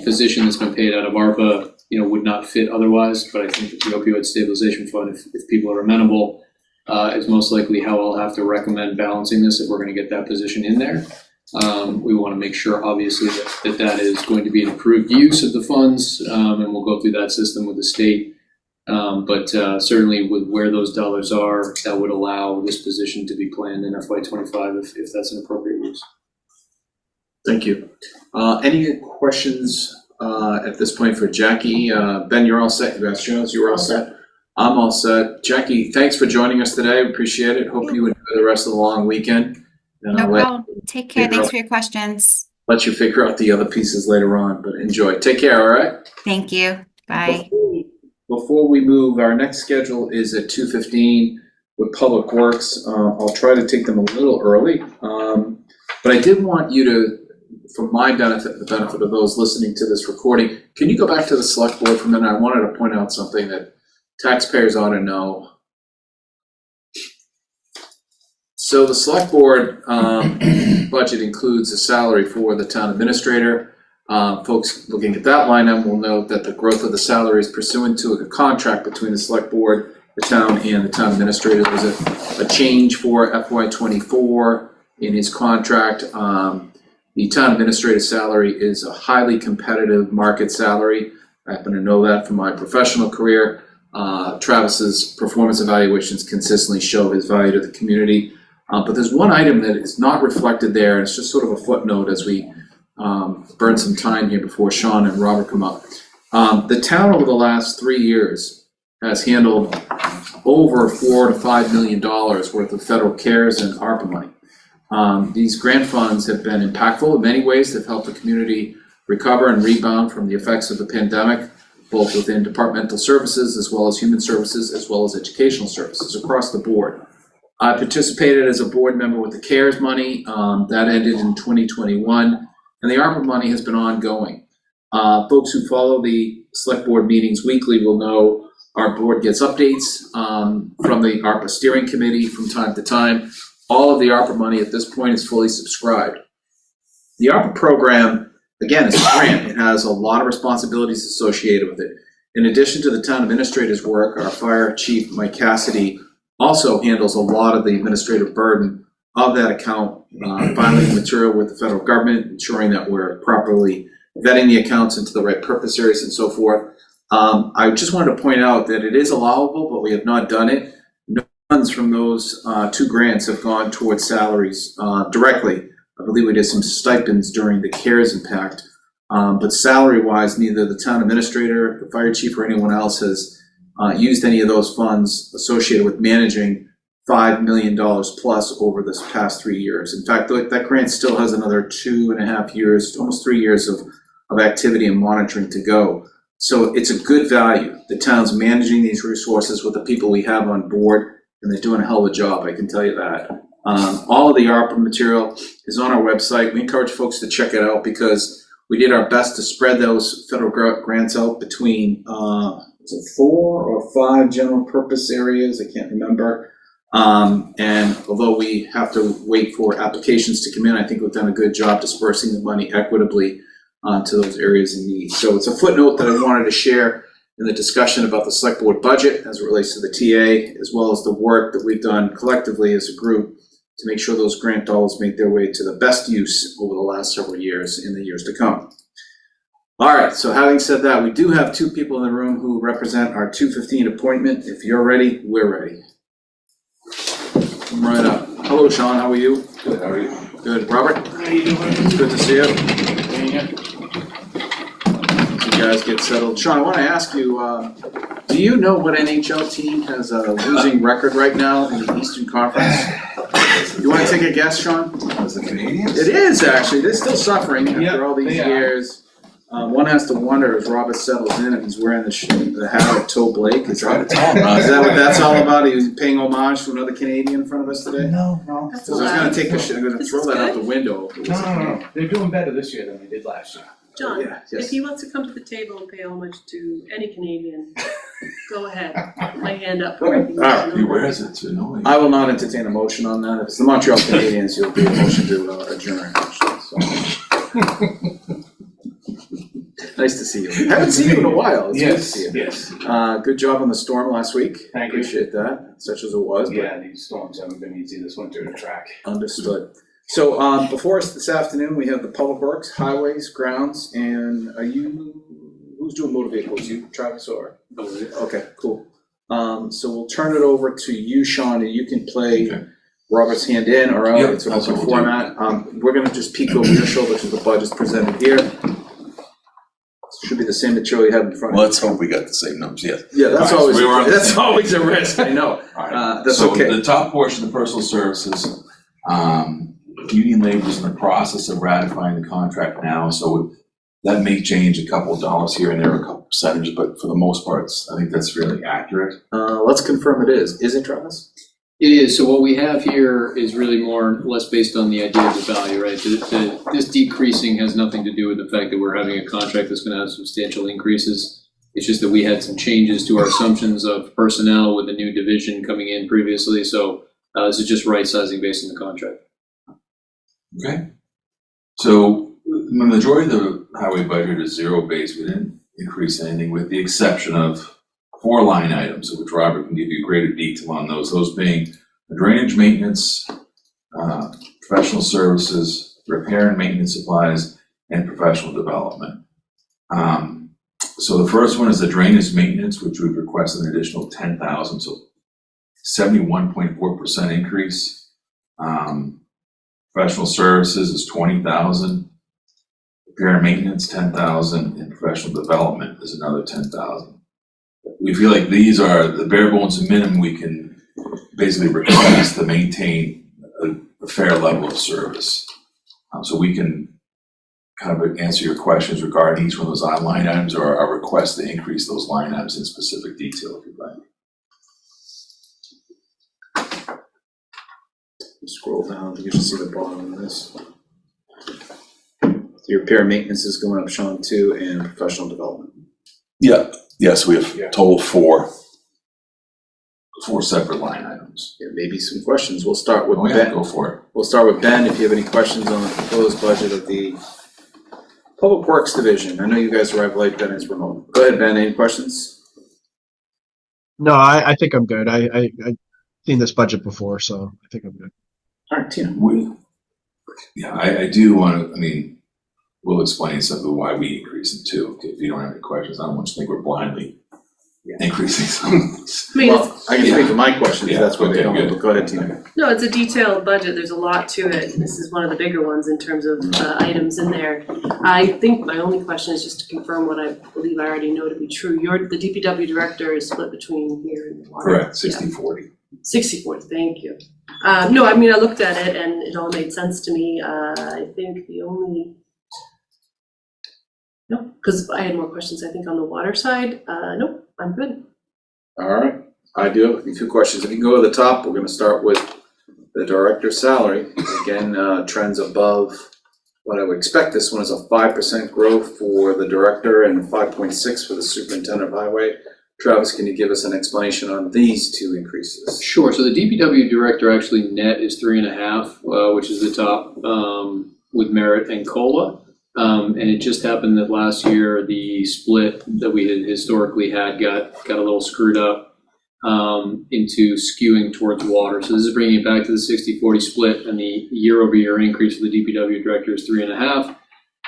position that's been paid out of ARPA, would not fit otherwise. But I think that the opioid stabilization fund, if people are amenable, is most likely how I'll have to recommend balancing this if we're going to get that position in there. We want to make sure, obviously, that is going to be an approved use of the funds, and we'll go through that system with the state. But certainly with where those dollars are, that would allow this position to be planned in FY25 if that's an appropriate use. Thank you. Any questions at this point for Jackie? Ben, you're all set. You asked Jones, you were all set. I'm all set. Jackie, thanks for joining us today. We appreciate it. Hope you enjoy the rest of the long weekend. No problem. Take care. Thanks for your questions. Let you figure out the other pieces later on, but enjoy. Take care, all right? Thank you. Bye. Before we move, our next schedule is at 2:15. with Public Works. I'll try to take them a little early. But I did want you to, for my benefit, the benefit of those listening to this recording, can you go back to the select board for a minute? I wanted to point out something that taxpayers ought to know. So the select board budget includes a salary for the town administrator. Folks looking at that line item will note that the growth of the salary is pursuant to a contract between the select board, the town, and the town administrator. There's a change for FY24 in his contract. The town administrator salary is a highly competitive market salary. I happen to know that from my professional career. Travis's performance evaluations consistently show his value to the community. But there's one item that is not reflected there, and it's just sort of a footnote as we burn some time here before Sean and Robert come up. The town over the last 3 years has handled over $4 to $5 million worth of federal CARES and ARPA money. These grant funds have been impactful in many ways. They've helped the community recover and rebound from the effects of the pandemic, both within departmental services as well as human services, as well as educational services across the board. I participated as a board member with the CARES money. That ended in 2021, and the ARPA money has been ongoing. Folks who follow the select board meetings weekly will know our board gets updates from the ARPA steering committee from time to time. All of the ARPA money at this point is fully subscribed. The ARPA program, again, is a grant. It has a lot of responsibilities associated with it. In addition to the town administrator's work, our fire chief, Mike Cassidy, also handles a lot of the administrative burden of that account, filing material with the federal government, ensuring that we're properly vetting the accounts into the right purpose areas and so forth. I just wanted to point out that it is allowable, but we have not done it. No funds from those 2 grants have gone towards salaries directly. I believe we did some stipends during the CARES impact, but salary-wise, neither the town administrator, the fire chief, or anyone else has used any of those funds associated with managing $5 million plus over this past 3 years. In fact, that grant still has another 2.5 years, almost 3 years of activity and monitoring to go. So it's a good value. The town's managing these resources with the people we have on board, and they're doing a hell of a job, I can tell you that. All of the ARPA material is on our website. We encourage folks to check it out because we did our best to spread those federal grants out between 4 or 5 general purpose areas, I can't remember. And although we have to wait for applications to come in, I think we've done a good job dispersing the money equitably to those areas in need. So it's a footnote that I wanted to share in the discussion about the select board budget as it relates to the TA, as well as the work that we've done collectively as a group to make sure those grant dollars make their way to the best use over the last several years in the years to come. All right, so having said that, we do have 2 people in the room who represent our 2:15 appointment. If you're ready, we're ready. Come right up. Hello, Sean, how are you? Good, how are you? Good. Robert? How are you doing? It's good to see you. As you guys get settled. Sean, I want to ask you, do you know what NHL team has a losing record right now in the Eastern Conference? You want to take a guess, Sean? Is it Canadians? It is, actually. They're still suffering after all these years. One has to wonder as Robert settles in if he's wearing the hat of Toe Blake. Is that what that's all about? He was paying homage to another Canadian in front of us today? No. I was going to throw that out the window. No. They're doing better this year than they did last year. John, Yeah, yes. if he wants to come to the table and pay homage to any Canadian, go ahead. Put my hand up. All right. He wears it to annoy. I will not entertain a motion on that. If it's the Montreal Canadiens, you'll do a motion to adjourn. Actually, so. Nice to see you. Haven't seen you in a while. It's good to see you. Yes. Good job on the storm last week. Thank you. Appreciate that, such as it was. Yeah, these storms haven't been easy this winter to track. Understood. So before us this afternoon, we have the Public Works, Highways, Grounds, and who's doing motor vehicles? You, Travis, or? Okay, cool. So we'll turn it over to you, Sean, and you can play Robert's hand in or out. Yep, It's an that's open what we'll do. format. We're gonna just peek over your shoulder to the budget's presented here. Should be the same material you have in front of you. Let's hope we got the same numbers, yes. Yeah, that's All right, so we were on the that's same always page. a risk, I know. All right. That's So okay. the top portion of personal services, union labor is in the process of ratifying the contract now, so that may change a couple of dollars here and there, a couple percentages, but for the most part, I think that's fairly accurate. Let's confirm it is. Is it, Travis? It is. So what we have here is really more or less based on the idea of the value, right? This decreasing has nothing to do with the fact that we're having a contract that's going to have substantial increases. It's just that we had some changes to our assumptions of personnel with a new division coming in previously. So this is just right sizing based on the contract. Okay. So the majority of the highway budget is zero based. We didn't increase anything with the exception of 4 line items, which Robert can give you greater detail on those being drainage maintenance, professional services, repair and maintenance supplies, and professional development. So the first one is the drainage maintenance, which we've requested an additional 10,000, so 71.4% increase. Professional services is 20,000. Repair and maintenance 10,000, and professional development is another 10,000. We feel like these are the bare bones minimum we can basically request to maintain a fair level of service. So we can kind of answer your questions regarding each one of those line items, or our request to increase those line items in specific detail if you'd like. Scroll down, you can see the bottom of this. So your repair and maintenance is going up, Sean, too, and professional development. Yeah. Yes, we have total 4 separate line items. There may be some questions. We'll start with Ben. Go for it. We'll start with Ben. If you have any questions on the proposed budget of the Public Works Division. I know you guys arrived late, Ben is remote. Go ahead, Ben, any questions? No, I think I'm good. I've seen this budget before, so I think I'm good. All right, Tina. I do want to, we'll explain some of why we increase them too. If you don't have any questions, I don't want you to think we're blindly increasing some. Well, I can speak to my questions if that's what they don't, good. but go ahead, Tina. No, it's a detailed budget. There's a lot to it. This is one of the bigger ones in terms of items in there. I think my only question is just to confirm what I believe I already know to be true. The DPW director is split between here and the water. Correct, 60-40. 60-40, thank you. No, I looked at it and it all made sense to me. I think the only, no, because I had more questions, I think, on the water side. Nope, I'm good. All right, I do have a few questions. If you can go to the top, we're gonna start with the director's salary. Again, trends above what I would expect. This one is a 5% growth for the director and 5.6 for the superintendent of highway. Travis, can you give us an explanation on these 2 increases? Sure. So the DPW director actually net is 3.5, which is the top with merit and COLA. And it just happened that last year the split that we had historically had got a little screwed up into skewing towards water. So this is bringing it back to the 60-40 split, and the year-over-year increase for the DPW director is 3.5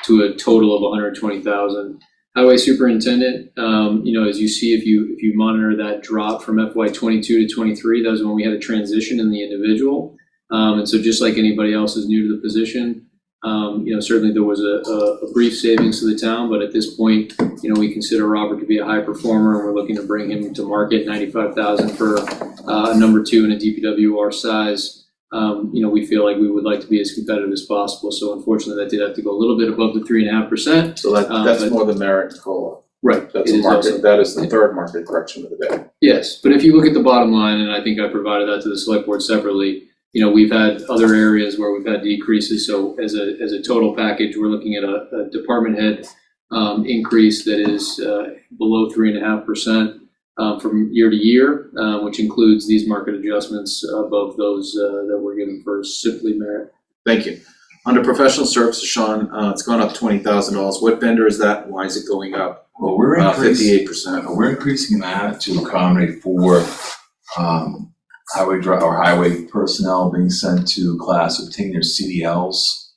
to a total of 120,000. Highway superintendent, as you see, if you monitor that drop from FY22 to 23, that was when we had a transition in the individual. And so just like anybody else is new to the position, certainly there was a brief savings to the town, but at this point, we consider Robert to be a high performer, and we're looking to bring him to market. 95,000 for a number 2 in a DPW our size. We feel like we would like to be as competitive as possible. So unfortunately, that did have to go a little bit above the 3.5%. So that's more the merit COLA. Right. That's a market. That is the third market correction of the day. Yes, but if you look at the bottom line, and I think I provided that to the select board separately, we've had other areas where we've had decreases. So as a total package, we're looking at a department head increase that is below 3.5%. From year to year, which includes these market adjustments above those that we're given for simply merit. Thank you. Under professional services, Sean, it's gone up $20,000. What vendor is that? Why is it going up? Well, we're increasing 58%. We're increasing that to accommodate for highway personnel being sent to class, obtain their CDLs,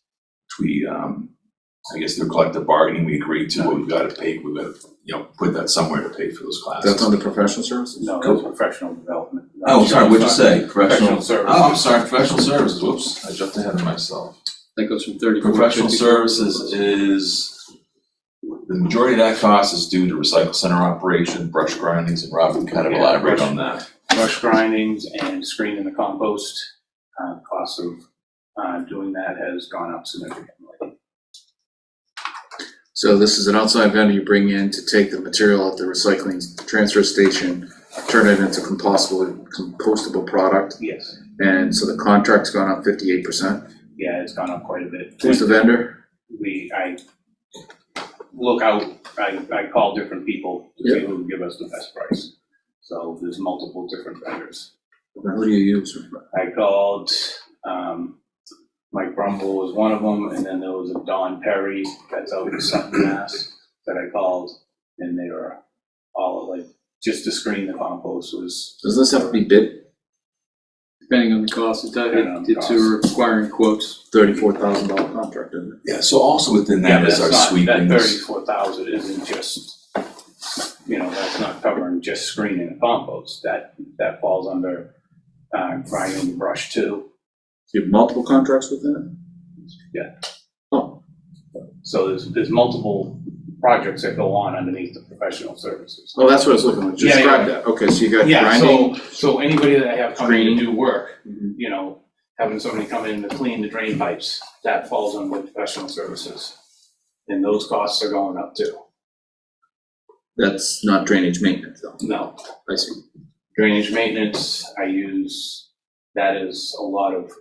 which we I guess through collective bargaining we agreed to. We've got to pay. We've got to put that somewhere to pay for those classes. That's under professional services? No, that's professional development. Oh, sorry, what'd you say? Professional services. Oh, I'm sorry, professional services. Whoops, I jumped ahead of myself. That goes from 30. Professional services is, the majority of that cost is due to recycle center operation, brush grindings, and Rob can kind of elaborate on that. Brush grindings and screening the compost. The cost of doing that has gone up significantly. So this is an outside vendor you bring in to take the material at the recycling transfer station turn it into compostable product. Yes, And so the contract's gone up 58%. yeah, it's gone up quite a bit. Who's the vendor? I look out, I call different people to see who will give us the best price. So there's multiple different vendors. Who do you use? I called, Mike Brumble was one of them, and then there was a Don Perry that's out in Sutton, Mass, that I called, and they were all like, just to screen the compost was. Does this have to be bid? Depending on the cost, it's requiring quotes. $34,000 contract, isn't it? Yeah, so also within Yeah, that is our that's not, that sweepings. 34,000 isn't just, that's not covering just screening the compost, that falls under, grinding the brush too. You have multiple contracts within Yeah. Oh. So there's multiple projects that go on underneath the professional services. it? Oh, that's what I was looking at. Yeah, Describe that. Okay, so you got Yeah, grinding. so anybody that I have come in Screening. to do work, having somebody come in to clean the drain pipes, that falls under professional services. And those costs are going up too. That's not drainage maintenance though. No. I see. Drainage maintenance, that is a lot of,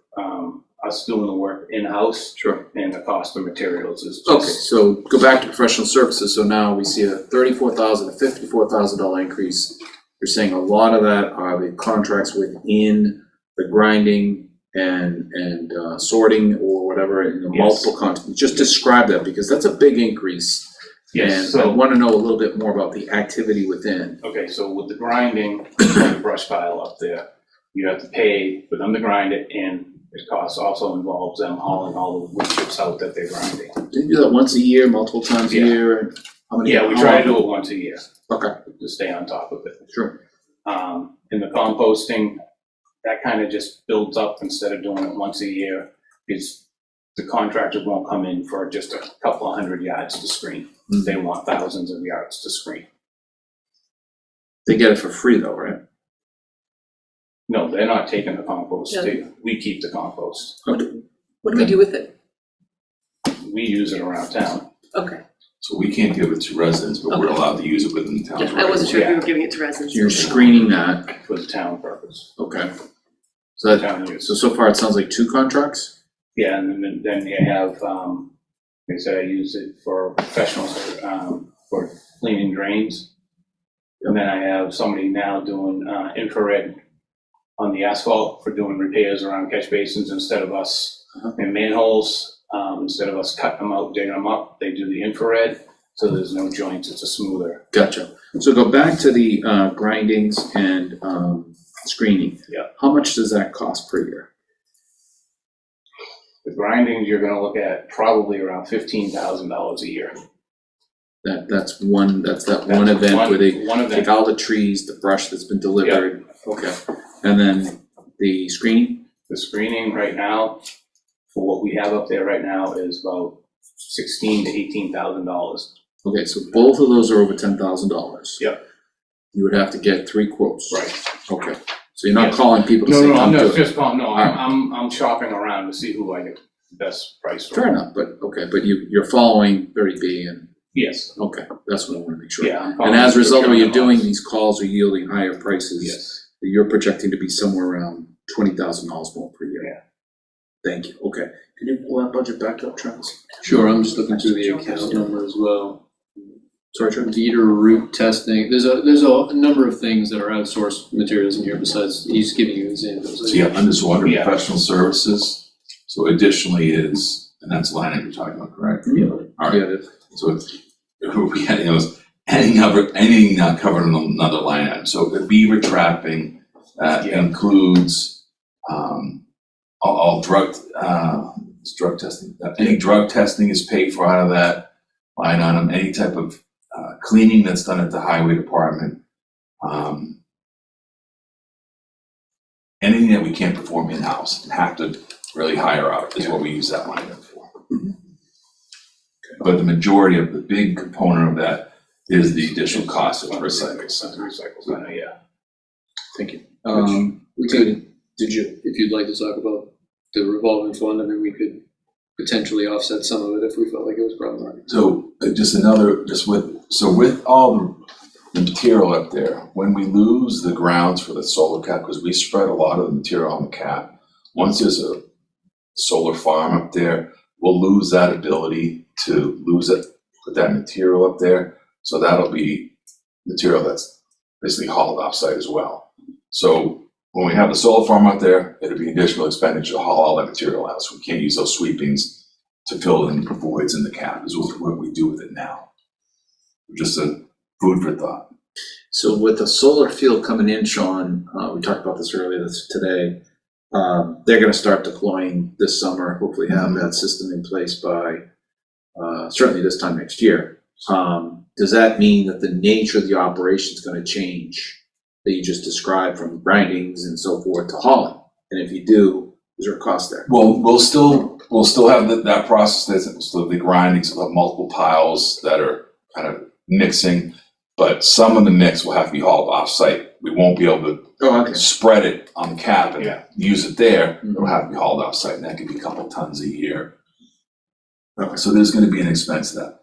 us doing the work in-house. Sure. And the cost of materials is just. Okay, so go back to professional services. So now we see a $34,000, a $54,000 increase. You're saying a lot of that are the contracts within the grinding and sorting or whatever, multiple contracts. Just describe that because that's a big increase. Yes, And I so, want to know a little bit more about the activity within. okay, so with the grinding, the brush pile up there, you have to pay for them to grind it, and it costs also involves them hauling all the wood chips out that they're grinding. Do you do that once a year, multiple times a Yeah. year? How many? Yeah, we how try to often? do it once a year. Okay, To stay on top of it. sure. In the composting, that kind of just builds up instead of doing it once a year, because the contractors won't come in for just a couple of 100 yards to screen. They want thousands of yards to screen. They get it for free though, right? No, they're not taking the compost. Yeah. We keep the compost. Okay. What do we do with it? We use it around town. Okay, So we can't give it to residents, but we're allowed to use it within the town's yeah, I wasn't sure if Yeah. we were giving it to residents. You're screening that. For the town purpose. Okay. So that, Town use. so far it sounds like 2 contracts? Yeah, and then you have, like I said, I use it for professionals, for cleaning drains. And then I have somebody now doing, infrared on the asphalt for doing repairs around catch basins instead of us, in manholes, instead of us cutting them out, digging them up, they do the infrared, so there's no joints, it's a smoother. Gotcha. So go back to the grindings and screening. Yeah. How much does that cost per year? The grindings, you're gonna look at probably around $15,000 a year. That's that one That's event where they one event. take all the trees, the brush that's been delivered. Okay. And then the screening? The screening right now, for what we have up there right now, is about $16,000 to $18,000. Okay, so both of those are over $10,000. Yep. You would have to get 3 quotes. Right. Okay. So you're not Yes. calling people to No, say, no, I'm come not do it. just calling, no, All right. I'm shopping around to see who I get the best price from. Fair enough, but, okay, but you're following 30B and, Yes, okay, that's what I want to make sure. yeah. I'm And calling as a result, when you're procurement doing these calls are yielding higher prices, Yes, you're projecting to be somewhere around $20,000 more per year. Yeah. Thank you, okay. Can you pull that budget back up, Travis? Sure, I'm just looking through the account number as well. Sorry, Travis? Dieter root testing, there's a number of things that are outsourced materials in here besides, he's giving you examples. So yeah, under Yeah. professional services, so additionally is, and that's the line that you're talking about, correct? Yeah. All right, so it's, we had, anything not covered in another line item, so the beaver trapping, includes, all drug testing, any drug testing is paid for out of that line item, any type of, cleaning that's done at the highway department, anything that we can't perform in-house and have to really hire out is what we use that line item for. But the majority of the big component of that is the additional cost of recycling. Recycle center, yeah. Thank you. We could, if you'd like to talk about the revolving fund, I mean, we could potentially offset some of it if we felt like it was problematic. So with all the the material up there, when we lose the grounds for the solar cap, because we spread a lot of the material on the cap, once there's a solar farm up there, we'll lose that ability to put that material up there. So that'll be material that's basically hauled offsite as well. So when we have the solar farm out there, it'll be additional expenditure to haul all that material out. So we can't use those sweepings to fill in the voids in the cap, is what we do with it now. Just a food for thought. So with the solar field coming in, Sean, we talked about this earlier today, they're gonna start deploying this summer, hopefully have that system in place by certainly this time next year. Does that mean that the nature of the operation is gonna change that you just described, from grindings and so forth to hauling? And if you do, is there a cost there? Well, we'll still have that process. There's still the grindings. We'll have multiple piles that are kind of mixing, but some of the mix will have to be hauled off-site. We won't be able to spread it on the cap and use it there. It'll have to be hauled off-site, and that could be a couple tons a year. Okay. So there's going to be an expense that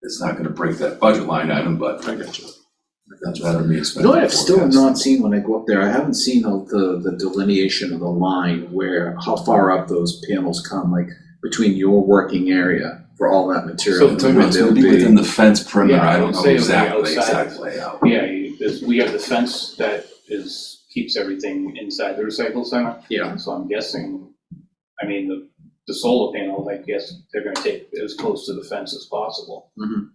it's not going to break that budget line item, but I get you. That'll be expensive. You know what I've still not seen when I go up there? I haven't seen the delineation of the line where, how far up those panels come, like between your working area for all that material. So it's going to be within the fence perimeter. Yeah, I don't know say exactly outside. layout. Yeah, we have the fence that keeps everything inside the recycle center. Yeah. So I'm guessing, I mean, the solar panels, I guess they're gonna take as close to the fence as possible. Mm-hmm.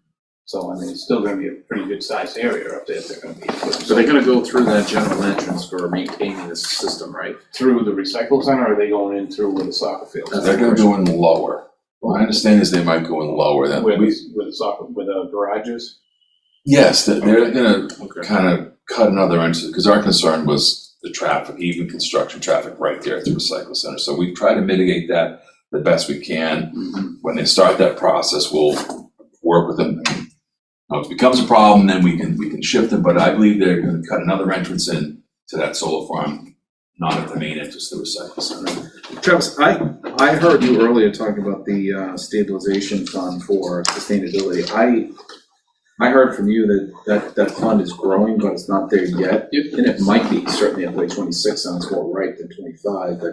So, I mean, it's still gonna be a pretty good sized area up there if they're gonna be. So they're gonna go through that general entrance for maintaining this system, right? Through the recycle center, or are they going in through where the soccer field is? They're going to go in lower. What I understand is they might go in lower than Where the garages? Yes, they're going to kind of cut another entrance, because our concern was the traffic, even construction traffic right there at the recycle center. So we try to mitigate that the best we can. Mm-hmm. When they start that process, we'll work with them. If it becomes a problem, then we can shift them. But I believe they're going to cut another entrance in to that solar farm, not at the main entrance to the recycle center. Travis, I heard you earlier talking about the stabilization fund for sustainability. I heard from you that fund is growing, but it's not there yet. Yep. And it might be, certainly FY26 sounds more right than 25, but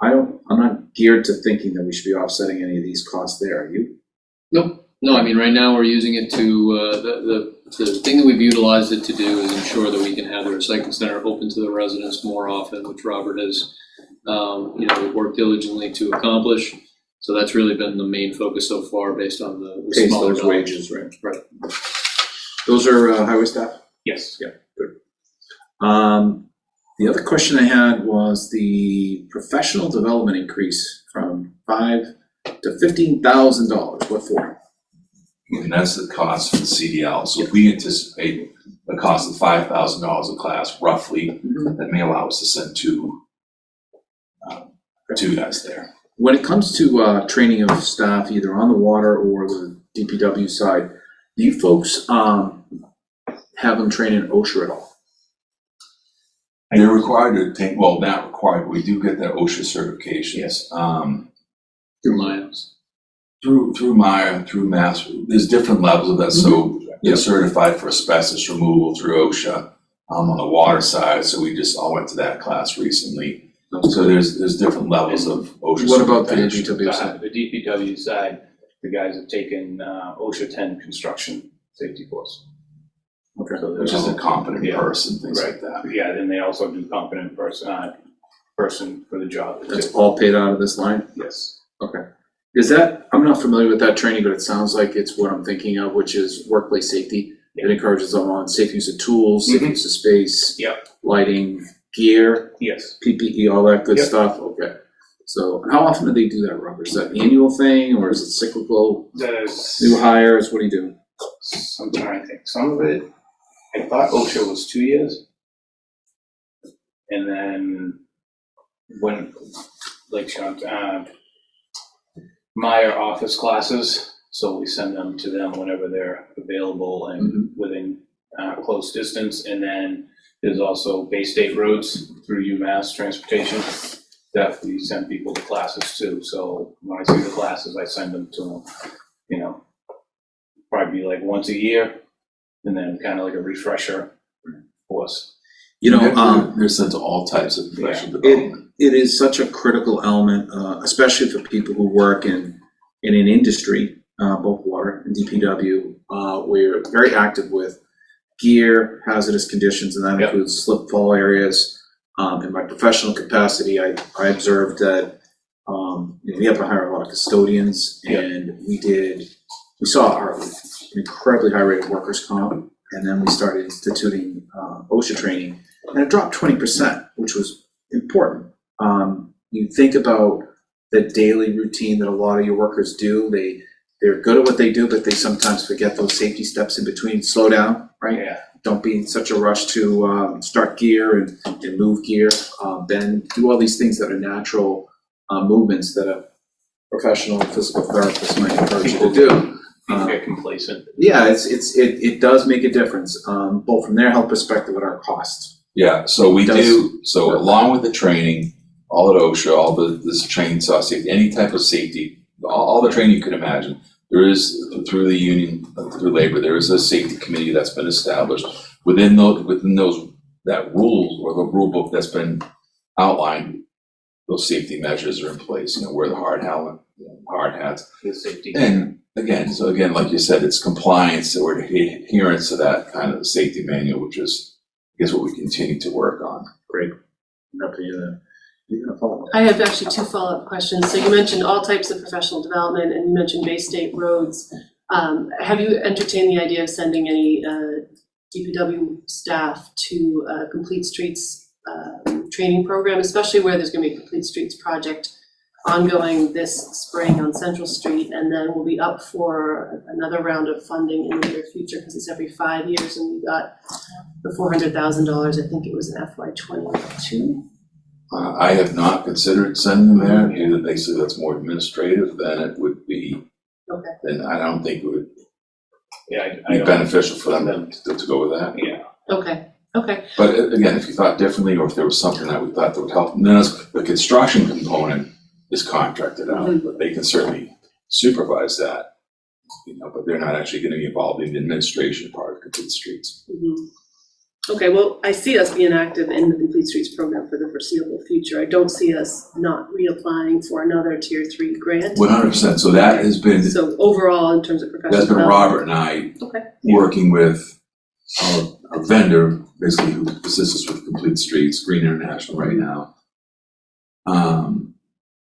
I'm not geared to thinking that we should be offsetting any of these costs there, are you? Nope. No, I mean, right now we're using it to, the thing that we've utilized it to do is ensure that we can have the recycling center open to the residents more often, which Robert has, worked diligently to accomplish. So that's really been the main focus so far, based on the Pays smaller those dollars. wages, right? Right. Those are highway staff? Yes. Yeah, good. The other question I had was the professional development increase from $5,000 to $15,000. What for? And that's the cost for the CDL. So if we anticipate the cost of $5,000 a class, roughly, that may allow us to send two guys there. When it comes to training of staff, either on the water or the DPW side, do you folks have them train in OSHA at all? They're required to take, well, not required, but we do get their OSHA certifications. Yes. Through Mayans. Through Maya, through Mass, there's different levels of that. So they're certified for asbestos removal through OSHA on the water side. So we just all went to that class recently. So there's different levels of OSHA. What about the certification. DPW side? The DPW side, the guys have taken OSHA 10 construction safety course. Okay. So Which is a competent person, things right. like that. Yeah, then they also do competent person for the job. That's all paid out of this line? Yes. Okay. Is that, I'm not familiar with that training, but it sounds like it's what I'm thinking of, which is workplace safety. It encourages them on safe use of tools, safe use of space, lighting, gear, Yes. PPE, all that good stuff. Okay. So how often do they do that, Robert? Is that an annual thing, or is it cyclical? New hires, what do you do? I'm trying to think. Some of it, I thought OSHA was 2 years. And then when, like Sean, Meyer office classes, so we send them to them whenever they're available and within close distance. And then there's also Bay State Roads through UMass Transportation that we send people to classes too. So when I see the classes, I send them to them, probably like once a year. and then kind of like a refresher course. You know, They're sent to all types of professional it, development. it is such a critical element, especially for people who work in an industry, both water and DPW. We're very active with gear, hazardous conditions, and that includes slip fall areas. In my professional capacity, I observed that we have to hire a lot of custodians, and we saw our incredibly high rate of workers' comp, and then we started instituting OSHA training, and it dropped 20%, which was important. You think about the daily routine that a lot of your workers do. They're good at what they do, but they sometimes forget those safety steps in between. Slow down, right? Yeah. Don't be in such a rush to start gear and move gear. Bend, do all these things that are natural movements that a professional physical therapist might encourage you to do. People get complacent. Yeah, it does make a difference, both from their health perspective and our cost. Yeah, so we Does do, so work. along with the training, all at OSHA, all this chainsaw safety, any type of safety, all the training you can imagine, there is, through the union, through labor, there is a safety committee that's been established. Within those, that rule or the rule book that's been outlined, those safety measures are in place, wear the hard helmet, hard hats. The safety. And again, like you said, it's compliance or adherence to that kind of safety manual, which is, I guess, what we continue to work on. Great. Up to you then. You gonna follow up? I have actually two follow-up questions. So you mentioned all types of professional development, and you mentioned Bay State roads. Have you entertained the idea of sending any DPW staff to a Complete Streets training program, especially where there's going to be a Complete Streets project ongoing this spring on Central Street, and then we'll be up for another round of funding in the near future because it's every 5 years, and we got the $400,000. I think it was in FY2025. I have not considered sending them there, due to basically that's more administrative than it would be. Okay. Then I don't think it would I be don't- beneficial for them to go with that. Yeah. Okay. But again, if you thought differently, or if there was something that we thought that would help, and then the construction component is contracted out, but they can certainly supervise that, but they're not actually gonna be involved in the administration part of Complete Streets. Okay, well, I see us being active in the Complete Streets program for the foreseeable future. I don't see us not reapplying for another Tier 3 grant. 100%, so that has been, So overall, in terms of professional that's been development. Robert and I Okay. working with our vendor, basically, who assists us with Complete Streets, Green International right now.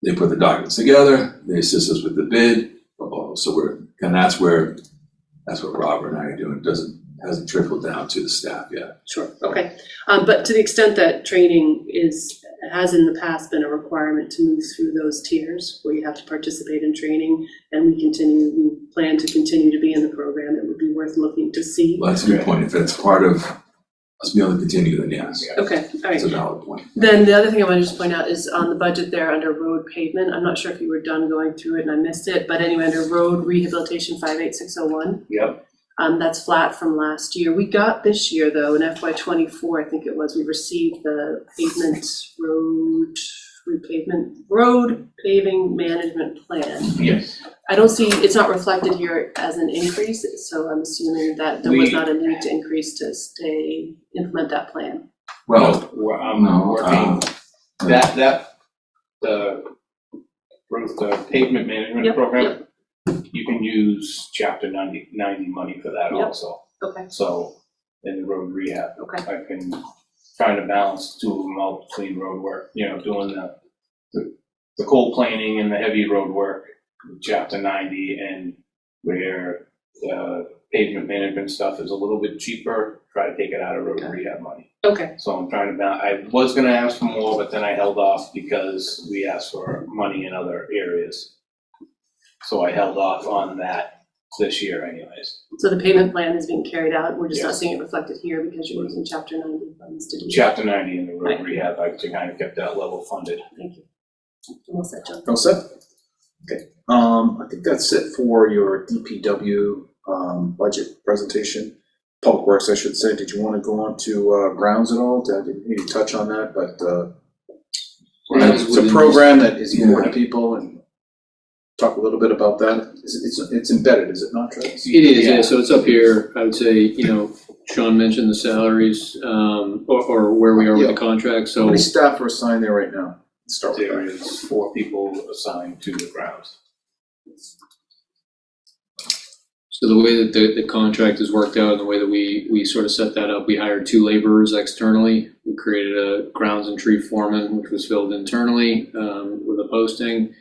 They put the documents together, they assist us with the bid, so that's what Robert and I are doing. Hasn't trickled down to the staff yet. Sure, okay. But to the extent that training has in the past been a requirement to move through those tiers where you have to participate in training, and we plan to continue to be in the program, it would be worth looking to see. Well, that's a good point. If it's part of us being able to continue, then yes. Okay, all right. That's a valid point. Then the other thing I wanted to just point out is on the budget there under road pavement. I'm not sure if you were done going through it and I missed it, but anyway, under road rehabilitation 58601. Yep. That's flat from last year. We got this year though, in FY24, I think it was, we received the road paving management plan. Yes. I don't see, it's not reflected here as an increase, so I'm assuming that there was not a need to increase to implement that plan. Well, I'm working, the pavement management Yep, program, you can use chapter 90 money for that Yep. also. Okay. So, in the road rehab. Okay. I've been trying to balance two of them out between road work, doing the cold planing and the heavy road work, chapter 90, and where the pavement management stuff is a little bit cheaper, try to take it out of road rehab money. Okay. So I'm trying to balance. I was gonna ask for more, but then I held off because we asked for money in other areas. So I held off on that this year anyways. So the payment plan is being carried out, we're just not Yes. seeing it reflected here because you're using chapter 90 funds to do that. Chapter 90 in the road Right. rehab, I kind of kept that level funded. Thank you. All set, John. All set? Okay, I think that's it for your DPW budget presentation. Public Works, I should say. Did you want to go on to grounds at all? I didn't hear you touch on that, but it's a program that is important to people, and talk a little bit about that. It's embedded, is it not, Travis? It is, yeah, so it's up here. I would say, Sean mentioned the salaries, or where we are with the contract, How so. many staff are assigned there right now? Let's start with There that. is 4 people assigned to the grounds. So the way that the contract is worked out and the way that we sort of set that up, we hired 2 laborers externally. We created a grounds and tree foreman, which was filled internally with a posting.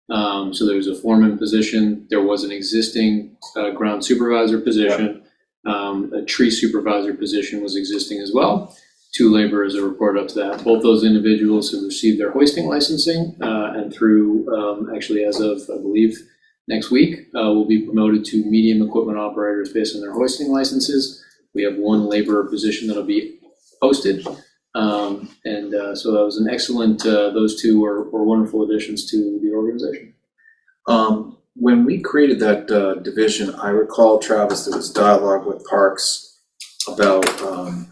So there's a foreman position. There was an existing ground supervisor position. A tree supervisor position was existing as well. 2 laborers are reported up to that. Both those individuals have received their hoisting licensing and through, actually as of, I believe, next week, will be promoted to medium equipment operators based on their hoisting licenses. We have 1 laborer position that'll be posted. So that was an excellent, those 2 were wonderful additions to the organization. When we created that division, I recall, Travis, there was dialogue with Parks about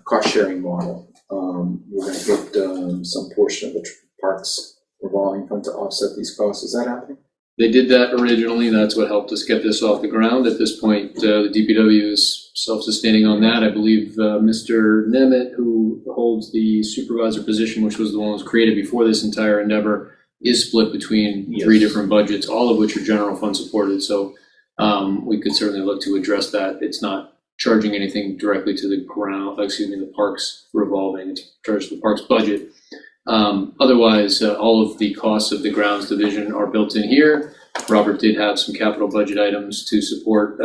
cost sharing model. We're gonna hit some portion of the Parks revolving fund to offset these costs. Is that happening? They did that originally. That's what helped us get this off the ground. At this point, the DPW is self-sustaining on that. I believe Mr. Nemeth, who holds the supervisor position, which was the one that was created before this entire endeavor, is split between 3 different budgets, all of which are general fund supported. So we could certainly look to address that. It's not charging anything directly to the the Parks revolving. It's charged to the Parks budget. Otherwise, all of the costs of the grounds division are built in here. Robert did have some capital budget items to support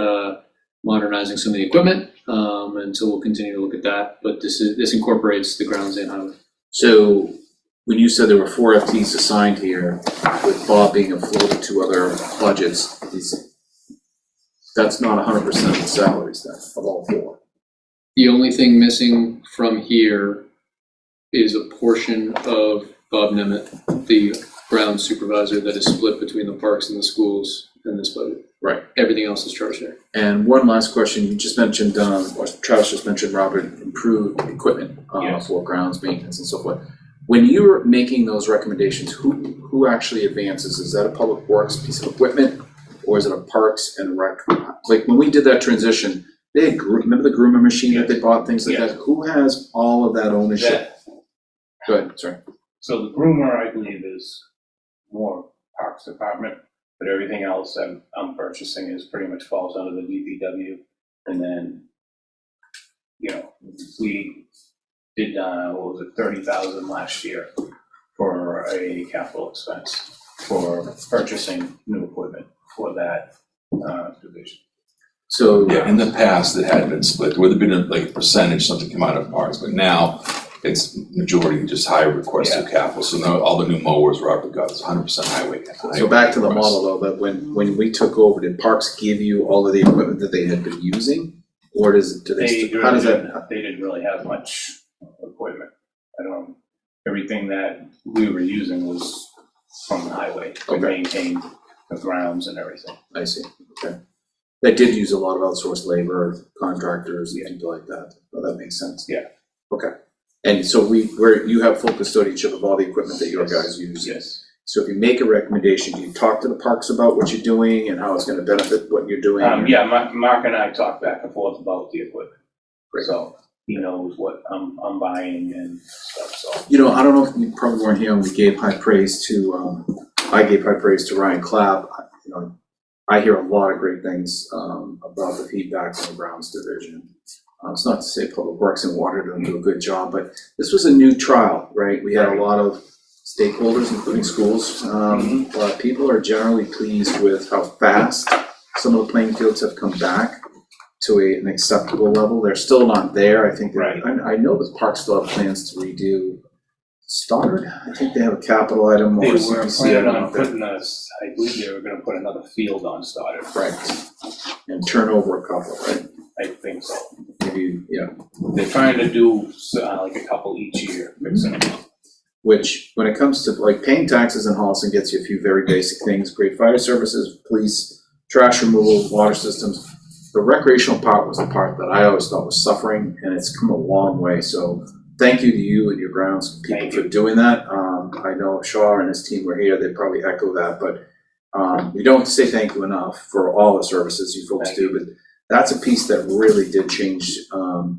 modernizing some of the equipment, and so we'll continue to look at that. But this incorporates the grounds and highway. So when you said there were 4 FTs assigned here, with Bob being afloated to other budgets, that's not 100% of the salaries then, of all 4. The only thing missing from here is a portion of Bob Nemeth, the ground supervisor, that is split between the parks and the schools in this budget. Right. Everything else is charged there. And one last question, you just mentioned, or Travis just mentioned, Robert, improved equipment for grounds maintenance and so forth. When you're making those recommendations, who actually advances? Is that a public works piece of equipment, or is it a parks and rec? Like when we did that transition, they had, remember the groomer machine that they bought, things like that? Who has all of that ownership? Go ahead, sorry. So the groomer, I believe, is more Parks Department, but everything else that I'm purchasing is pretty much falls under the DPW. And then, we did, what was it, 30,000 last year for a capital expense for purchasing new equipment for that division. So yeah, in the past, it had been split. There would have been like a percentage, something come out of parks, but now it's majority just high request to capital. So now all the new mowers Robert got is 100% highway. So back to the model though, that when we took over, did Parks give you all of the equipment that they had been using? Or how does that? They didn't really have much equipment. Everything that we were using was from the highway to maintain the grounds and everything. I see, okay. They did use a lot of outsourced labor, contractors, and people like that. Well, that makes sense. Yeah. Okay. And so you have full custodianship of all the equipment that your guys use. Yes. So if you make a recommendation, you talk to the parks about what you're doing and how it's going to benefit what you're doing. Mark and I talk back and forth about the equipment. Great. So he knows what I'm buying and stuff. So I don't know if you probably weren't here when we gave high praise to. I gave high praise to Ryan Clapp. I hear a lot of great things about the feedback from the grounds division. It's not to say Public Works and Water don't do a good job, but this was a new trial, right? We had a lot of stakeholders, including schools. But people are generally pleased with how fast some of the playing fields have come back to an acceptable level. They're still not there. I think I know the park still have plans to redo Stoddard. I think they have a capital item. They or were CPC planning item on putting us, I believe they were gonna put another field on Stoddard. Right. And turn over a couple, right? I think so. Maybe, yeah. They're trying to do like a couple each year, fixing them up. Which, when it comes to like paying taxes in Holliston, gets you a few very basic things: great fire services, police, trash removal, water systems. The recreational part was the part that I always thought was suffering, and it's come a long way. So thank you to you and your grounds people for doing that. I know Shaw and his team were here; they probably echo that. But We don't say thank you enough for all the services you folks do, but that's a piece that really did change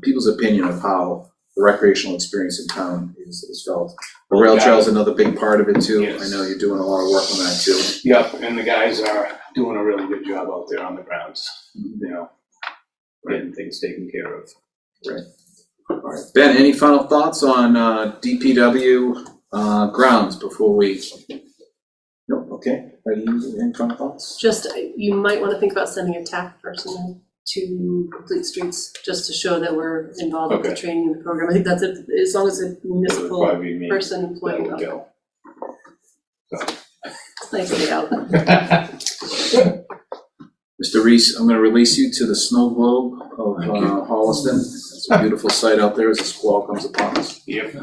people's opinion of how the recreational experience in town is felt. The rail trail is another big part of it too. Yes. I know you're doing a lot of work on that too. Yep, and the guys are doing a really good job out there on the grounds, you know, getting things taken care of. Right. All right. Ben, any final thoughts on DPW grounds before we? No. Okay. Are you any final thoughts? Just, you might want to think about sending a TAC person to Complete Streets, just to show that we're involved with the training and the program. I think that's it, as long as a municipal person employee. Nice day out. Mr. Reese, I'm gonna release you to the snow globe of Holliston. It's a beautiful sight out there as the squall comes upon us. Yep.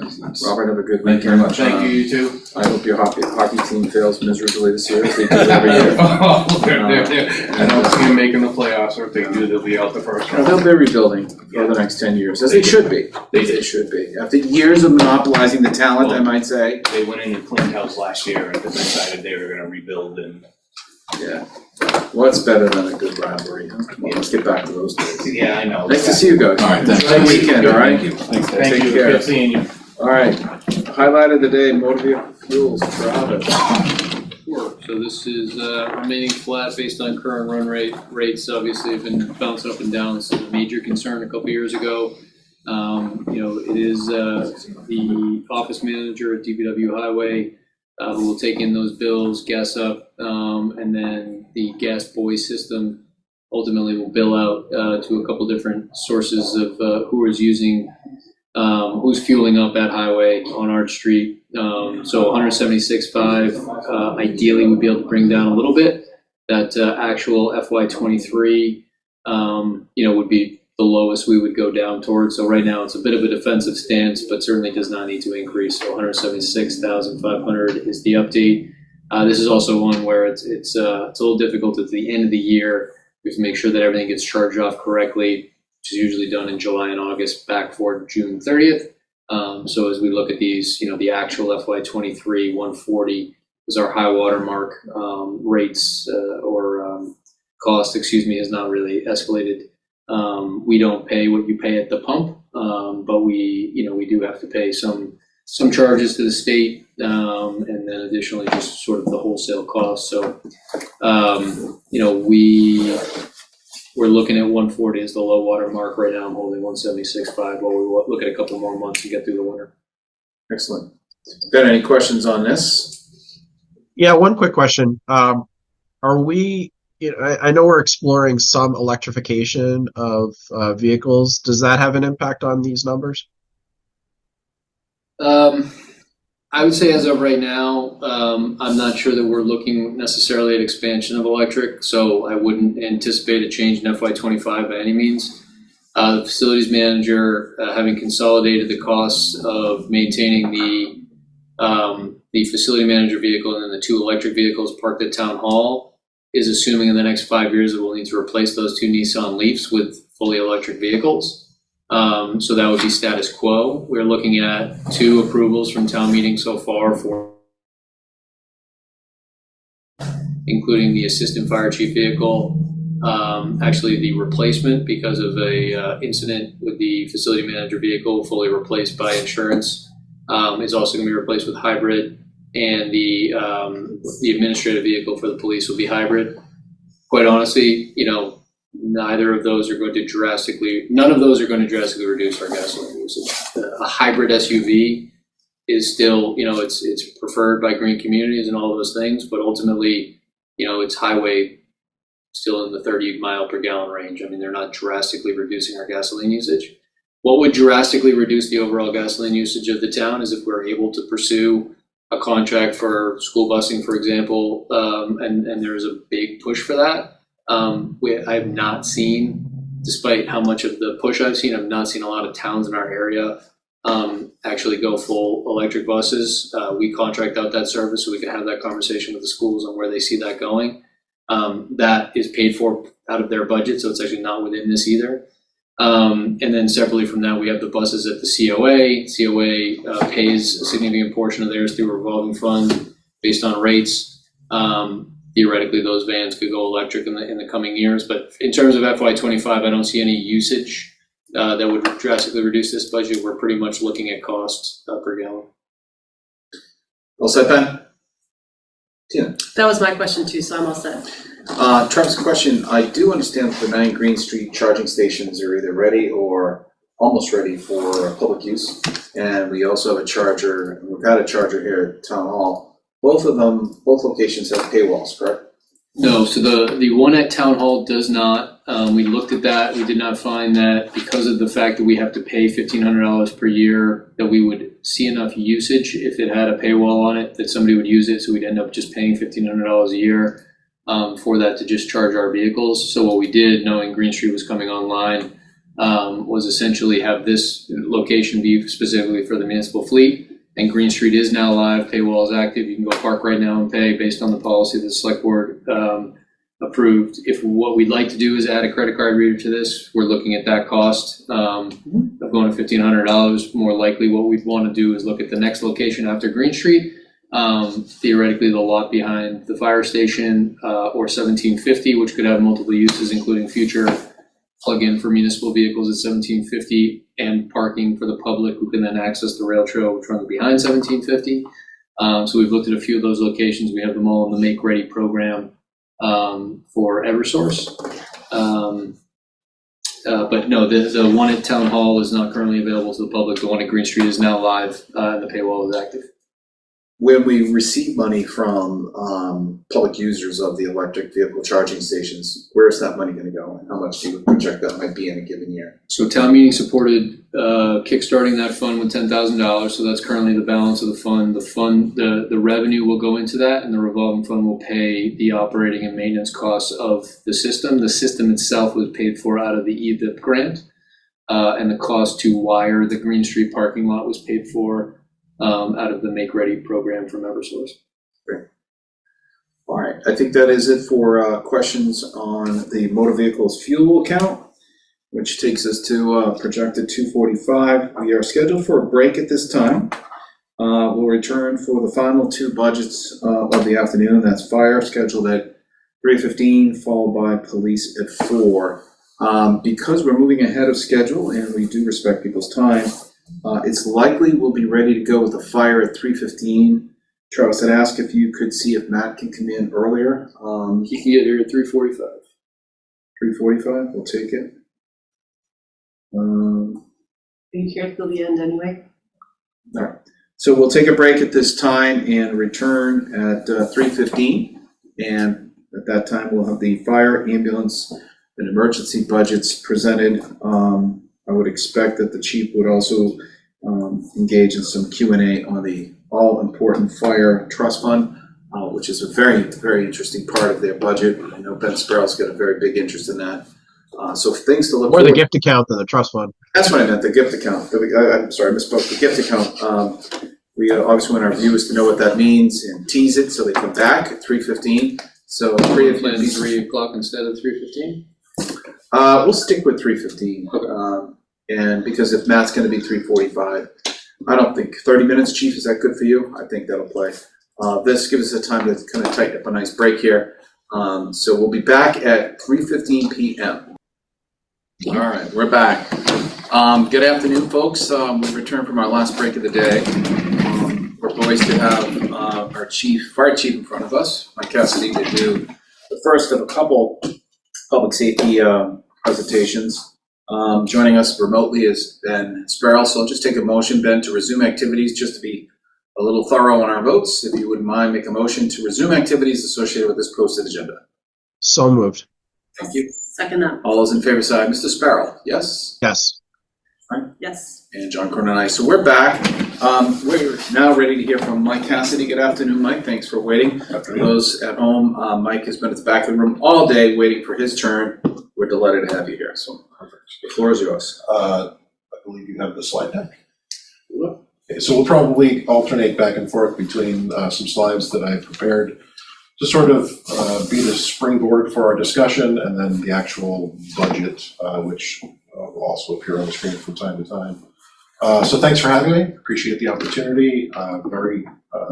Robert, have a good Thank you very weekend. much. Thank you, you too. I hope your hockey team fails miserably this year, as they do every year. I don't see them making the playoffs, or if they do, they'll be out the first round. They'll be rebuilding for the next 10 years, as they should be. They should be. After years of monopolizing the talent, I might say. They went in and cleaned house last year and decided they were gonna rebuild and. Yeah. What's better than a good rivalry, huh? Come on, let's get back to those days. Yeah, I know. Nice to see you guys. All right, thanks. Have a good weekend, all right? Thank you. Thanks, Take thank you, care. good seeing you. All right, highlight of the day, motor vehicle fuels, Travis. Sure, so this is remaining flat based on current run rates, obviously have been bouncing up and down. This is a major concern a couple years ago. You know, it is the office manager at DPW Highway who will take in those bills, gas up, and then the gas buoy system ultimately will bill out to a couple different sources of who is using, who's fueling up at Highway on Arch Street. So 176.5, ideally we'd be able to bring down a little bit. That actual FY23, you know, would be the lowest we would go down towards. So right now it's a bit of a defensive stance, but certainly does not need to increase. So 176,500 is the update. This is also one where it's a little difficult at the end of the year. We have to make sure that everything gets charged off correctly, which is usually done in July and August, back for June 30th. So as we look at these, you know, the actual FY23 140 is our high water mark. Rates or cost, excuse me, has not really escalated. We don't pay what you pay at the pump, but we do have to pay some charges to the state, and then additionally just sort of the wholesale cost. So, we're looking at 140 as the low water mark right now. I'm holding 176.5 while we look at a couple more months and get through the winter. Excellent. Ben, any questions on this? Yeah, one quick question. Are we, I know we're exploring some electrification of vehicles. Does that have an impact on these numbers? I would say as of right now, I'm not sure that we're looking necessarily at expansion of electric, so I wouldn't anticipate a change in FY25 by any means. The facilities manager, having consolidated the costs of maintaining the facility manager vehicle and then the 2 electric vehicles parked at Town Hall, is assuming in the next 5 years that we'll need to replace those 2 Nissan Leafs with fully electric vehicles. So that would be status quo. We're looking at 2 approvals from town meeting so far for including the assistant fire chief vehicle. Actually the replacement because of a incident with the facility manager vehicle fully replaced by insurance is also going to be replaced with hybrid, and the administrative vehicle for the police will be hybrid. Quite honestly, none of those are going to drastically reduce our gasoline usage. A hybrid SUV is still, it's preferred by green communities and all those things, but ultimately, it's highway still in the 30 mile per gallon range. I mean, they're not drastically reducing our gasoline usage. What would drastically reduce the overall gasoline usage of the town is if we're able to pursue a contract for school busing, for example, and there's a big push for that. I have not seen, despite how much of the push I've seen, I've not seen a lot of towns in our area actually go full electric buses. We contract out that service so we can have that conversation with the schools on where they see that going. That is paid for out of their budget, so it's actually not within this either. And then separately from that, we have the buses at the COA. COA pays a significant portion of theirs through a revolving fund based on rates. theoretically those vans could go electric in the coming years. But in terms of FY25, I don't see any usage that would drastically reduce this budget. We're pretty much looking at costs per gallon. All set, Ben? Tina? That was my question too, so I'm all set. Travis, question, I do understand that the 9 Green Street charging stations are either ready or almost ready for public use. And we also have a charger, and we've had a charger here at Town Hall. Both locations have paywalls, correct? No, so the one at Town Hall does not. We looked at that. We did not find that because of the fact that we have to pay $1,500 per year, that we would see enough usage if it had a paywall on it, that somebody would use it. So we'd end up just paying $1,500 a year for that to just charge our vehicles. So what we did, knowing Green Street was coming online, was essentially have this location be specifically for the municipal fleet. And Green Street is now live, paywall is active, you can go park right now and pay based on the policy that the select board approved. If what we'd like to do is add a credit card reader to this, we're looking at that cost of going to $1,500. More likely what we'd want to do is look at the next location after Green Street, theoretically the lot behind the fire station or 1750, which could have multiple uses including future plug-in for municipal vehicles at 1750 and parking for the public who can then access the rail trail which runs behind 1750. So we've looked at a few of those locations. We have them all in the Make Ready program for Eversource. But no, the one at Town Hall is not currently available to the public. The one at Green Street is now live and the paywall is active. When we receive money from public users of the electric vehicle charging stations, where is that money going to go, and how much do you project that might be in a given year? So town meeting supported kickstarting that fund with $10,000. So that's currently the balance of the fund. The revenue will go into that, and the revolving fund will pay the operating and maintenance costs of the system. The system itself was paid for out of the EVIP grant, and the cost to wire the Green Street parking lot was paid for out of the Make Ready program from Eversource. Great. All right, I think that is it for questions on the motor vehicles fuel account, which takes us to projected 245. We are scheduled for a break at this time. We'll return for the final 2 budgets of the afternoon. That's fire scheduled at 3:15, followed by police at 4. Because we're moving ahead of schedule and we do respect people's time, it's likely we'll be ready to go with the fire at 3:15. Travis had asked if you could see if Matt can come in earlier. He can get here at 3:45. 3:45, we'll take it. Are you here till the end anyway? All right. So we'll take a break at this time and return at 3:15. And at that time, we'll have the fire, ambulance, and emergency budgets presented. I would expect that the chief would also engage in some Q&A on the all-important fire trust fund, which is a very, very interesting part of their budget. I know Ben Sparrow's got a very big interest in that. So things to look More forward. the gift account than the trust fund. That's what I meant, the gift account. I'm sorry, I misspoke. The gift account. We obviously want our viewers to know what that means and tease it so they come back at 3:15. So Plan 3 o'clock instead of 3:15? We'll stick with 3:15. And because if Matt's going to be 3:45, I don't think 30 minutes, Chief, is that good for you? I think that'll play. This gives us a time to kind of tighten up a nice break here. So we'll be back at 3:15 p.m. All right, we're back. Good afternoon, folks. We returned from our last break of the day. We're poised to have our fire chief in front of us, Mike Cassidy, to do the first of a couple public safety presentations. Joining us remotely is Ben Sparrow. So I'll just take a motion, Ben, to resume activities, just to be a little thorough on our votes. If you wouldn't mind, make a motion to resume activities associated with this posted agenda. So moved. Thank you. Second that. All those in favor say aye. Mr. Sparrow, yes? Yes. Yes. And John Cronin and I. So we're back. We're now ready to hear from Mike Cassidy. Good afternoon, Mike. Thanks for waiting. For those at home, Mike has been at the back of the room all day waiting for his turn. We're delighted to have you here. So the floor is yours. I believe you have the slide deck. Okay, so we'll probably alternate back and forth between some slides that I've prepared to sort of be the springboard for our discussion, and then the actual budget, which will also appear on the screen from time to time. So thanks for having me. Appreciate the opportunity. Very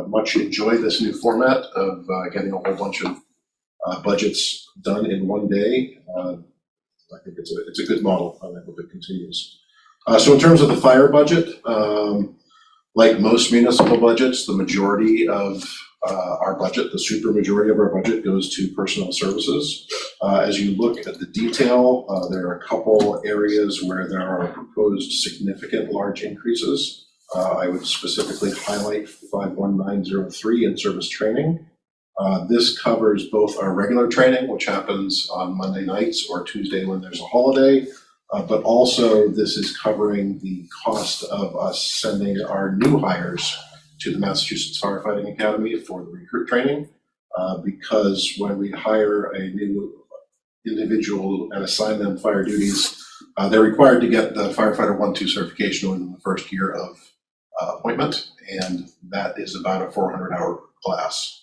much enjoy this new format of getting a whole bunch of budgets done in one day. I think it's a good model, and I hope it continues. So in terms of the fire budget, like most municipal budgets, the majority of our budget, the super majority of our budget, goes to personnel services. As you look at the detail, there are a couple areas where there are proposed significant large increases. I would specifically highlight 51903 in-service training. This covers both our regular training, which happens on Monday nights or Tuesday when there's a holiday, but also this is covering the cost of us sending our new hires to the Massachusetts Firefighting Academy for the recruit training, because when we hire a new individual and assign them fire duties, they're required to get the Firefighter 1-2 certification within the first year of appointment, and that is about a 400-hour class.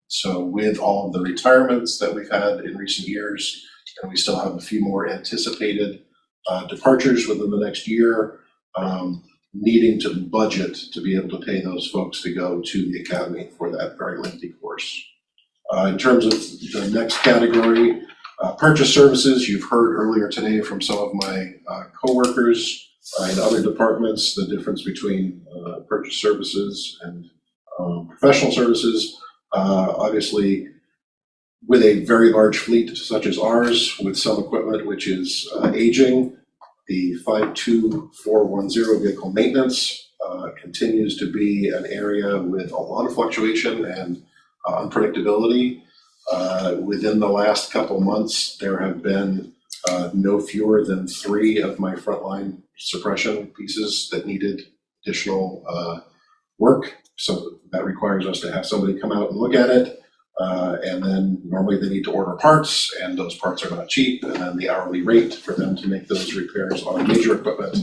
So with all of the retirements that we've had in recent years, and we still have a few more anticipated departures within the next year, needing to budget to be able to pay those folks to go to the academy for that very lengthy course. In terms of the next category, purchase services, you've heard earlier today from some of my coworkers in other departments, the difference between purchase services and professional services. Obviously, with a very large fleet such as ours, with some equipment which is aging, the 52410 vehicle maintenance continues to be an area with a lot of fluctuation and unpredictability. Within the last couple months, there have been no fewer than 3 of my frontline suppression pieces that needed additional work. So that requires us to have somebody come out and look at it. And then normally they need to order parts, and those parts are not cheap. And then the hourly rate for them to make those repairs on major equipment,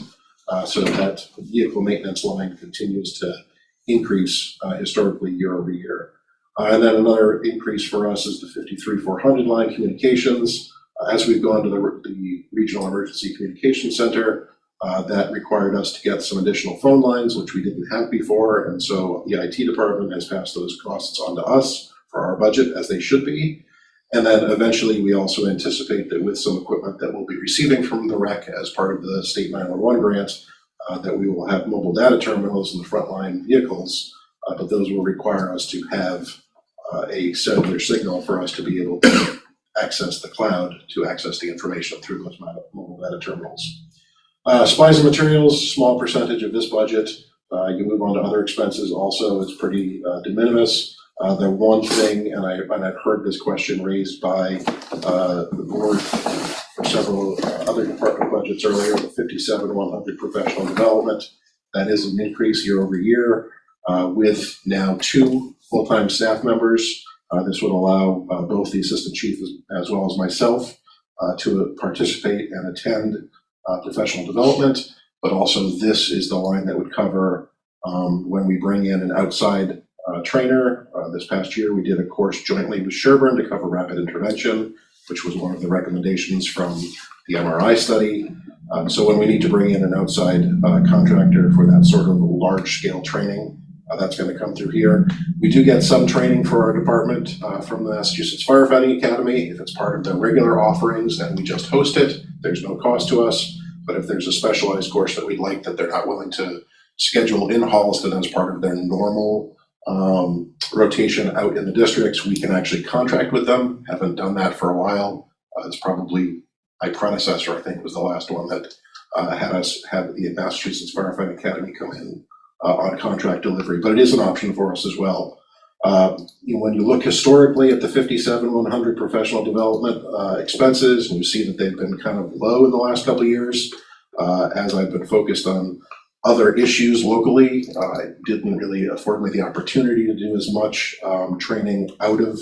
so that vehicle maintenance line continues to increase historically year over year. And then another increase for us is the 53400 line communications. As we've gone to the Regional Emergency Communication Center, that required us to get some additional phone lines, which we didn't have before. And so the IT department has passed those costs on to us for our budget, as they should be. And then eventually we also anticipate that with some equipment that we'll be receiving from the REC as part of the State 911 grant, that we will have mobile data terminals in the frontline vehicles, but those will require us to have a cellular signal for us to be able to access the cloud, to access the information through those mobile data terminals. Supplies and materials, small percentage of this budget. You move on to other expenses also, it's pretty de minimis. The one thing, and I've heard this question raised by the board for several other department budgets earlier, the 57-100 professional development, that is an increase year over year with now 2 full-time staff members. This would allow both the assistant chief as well as myself to participate and attend professional development, but also this is the line that would cover when we bring in an outside trainer. This past year, we did a course jointly with Sherburne to cover rapid intervention, which was one of the recommendations from the MRI study. So when we need to bring in an outside contractor for that sort of large-scale training, that's going to come through here. We do get some training for our department from the Massachusetts Firefighting Academy. If it's part of the regular offerings and we just host it, there's no cost to us. But if there's a specialized course that we'd like that they're not willing to schedule in Holliston as part of their normal rotation out in the districts, we can actually contract with them. Haven't done that for a while. It's probably my predecessor, I think, was the last one that had us have the Massachusetts Firefighting Academy come in on contract delivery, but it is an option for us as well. When you look historically at the 57-100 professional development expenses, and you see that they've been kind of low in the last couple of years, as I've been focused on other issues locally, it didn't really afford me the opportunity to do as much training out of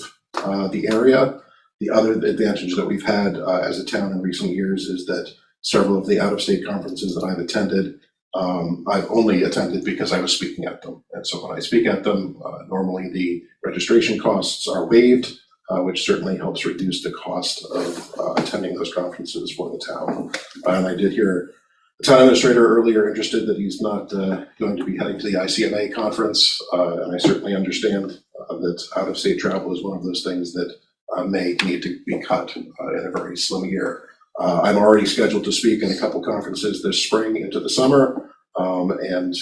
the area. The other advantage that we've had as a town in recent years is that several of the out-of-state conferences that I've attended, I've only attended because I was speaking at them. And so when I speak at them, normally the registration costs are waived, which certainly helps reduce the cost of attending those conferences for the town. And I did hear the town administrator earlier interested that he's not going to be heading to the ICMA conference. And I certainly understand that out-of-state travel is one of those things that may need to be cut in a very slim year. I'm already scheduled to speak in a couple conferences this spring into the summer, and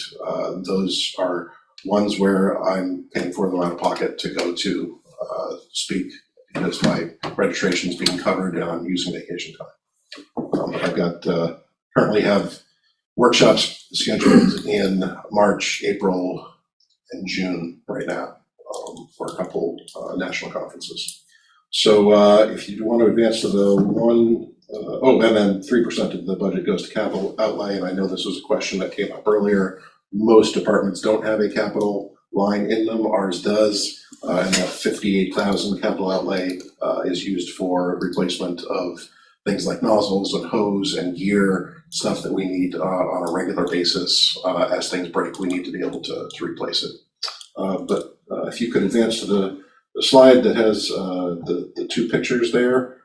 those are ones where I'm paying for them out of pocket to go to speak because my registration is being covered and I'm using vacation time. I've got currently have workshops scheduled in March, April, and June right now for a couple national conferences. So if you want to advance to the one, and then 3% of the budget goes to capital outlay. And I know this was a question that came up earlier. Most departments don't have a capital line in them. Ours does. And that 58,000 capital outlay is used for replacement of things like nozzles and hose and gear, stuff that we need on a regular basis. As things break, we need to be able to replace it. But if you could advance to the slide that has the two pictures there,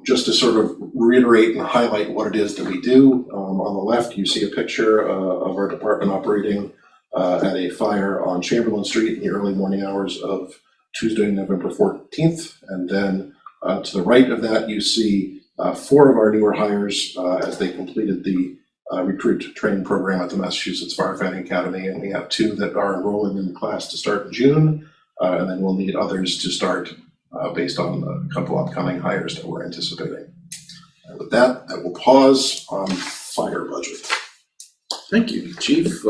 just to sort of reiterate and highlight what it is that we do. On the left, you see a picture of our department operating at a fire on Chamberlain Street in the early morning hours of Tuesday, November 14th. And then to the right of that, you see 4 of our newer hires as they completed the recruit training program at the Massachusetts Firefighting Academy. And we have 2 that are enrolling in the class to start in June. And then we'll need others to start based on a couple upcoming hires that we're anticipating. And with that, I will pause on fire budget. Thank you, Chief.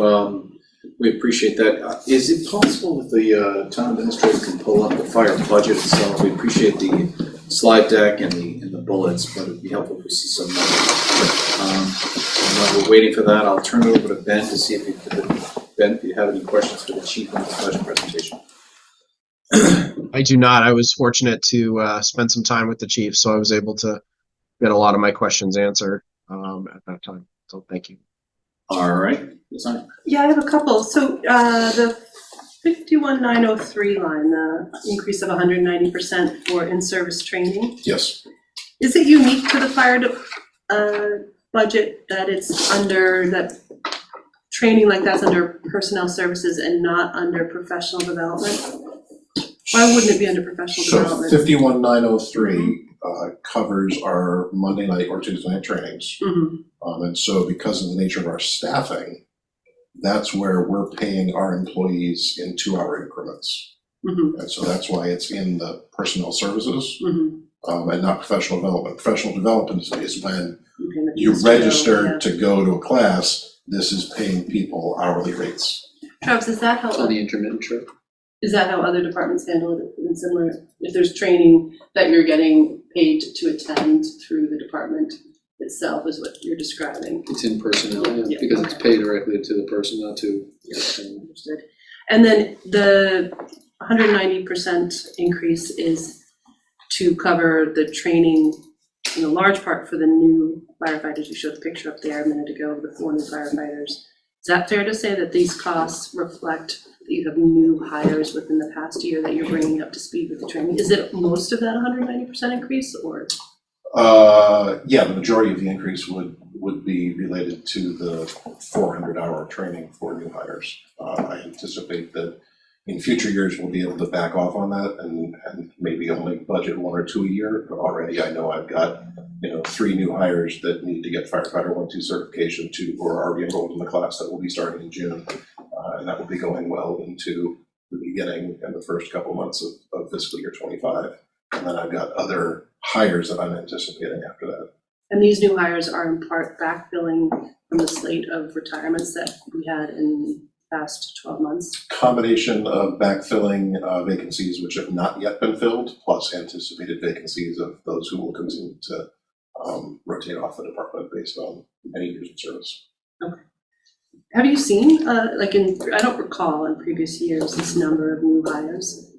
We appreciate that. Is it possible that the town administrator can pull up the fire budget itself? We appreciate the slide deck and the bullets, but it'd be helpful if we see some numbers. While we're waiting for that, I'll turn it over to Ben to see if you have any questions for the chief on this budget presentation. I do not. I was fortunate to spend some time with the chief, so I was able to get a lot of my questions answered at that time. So thank you. All right. Yeah, I have a couple. So the 51903 line, the increase of 190% for in-service training. Yes. Is it unique to the fire budget that it's under that training like that's under personnel services and not under professional development? Why wouldn't it be under professional development? So 51903 covers our Monday night or Tuesday night trainings. And so because of the nature of our staffing, that's where we're paying our employees in 2-hour increments. And so that's why it's in the personnel services and not professional development. Professional development is when you register to go to a class. This is paying people hourly rates. Travis, is that how On the intermittent trip. Is that how other departments handle it in similar, if there's training that you're getting paid to attend through the department itself is what you're describing? It's in personnel, because it's paid directly to the person, not to. Understood. And then the 190% increase is to cover the training in a large part for the new firefighters. You showed the picture up there a minute ago of the 4 new firefighters. Is that fair to say that these costs reflect that you have new hires within the past year that you're bringing up to speed with the training? Is it most of that 190% increase, or? Yeah, the majority of the increase would be related to the 400-hour training for new hires. I anticipate that in future years we'll be able to back off on that and maybe only budget 1 or 2 a year. But already I know I've got 3 new hires that need to get firefighter 1-2 certification who are already enrolled in the class that will be starting in June, and that will be going well into the beginning and the first couple months of fiscal year 25. And then I've got other hires that I'm anticipating after that. And these new hires are in part backfilling from the slate of retirements that we had in the past 12 months? Combination of backfilling vacancies which have not yet been filled, plus anticipated vacancies of those who will continue to rotate off the department based on many years of service. Okay. Have you seen, I don't recall in previous years this number of new hires.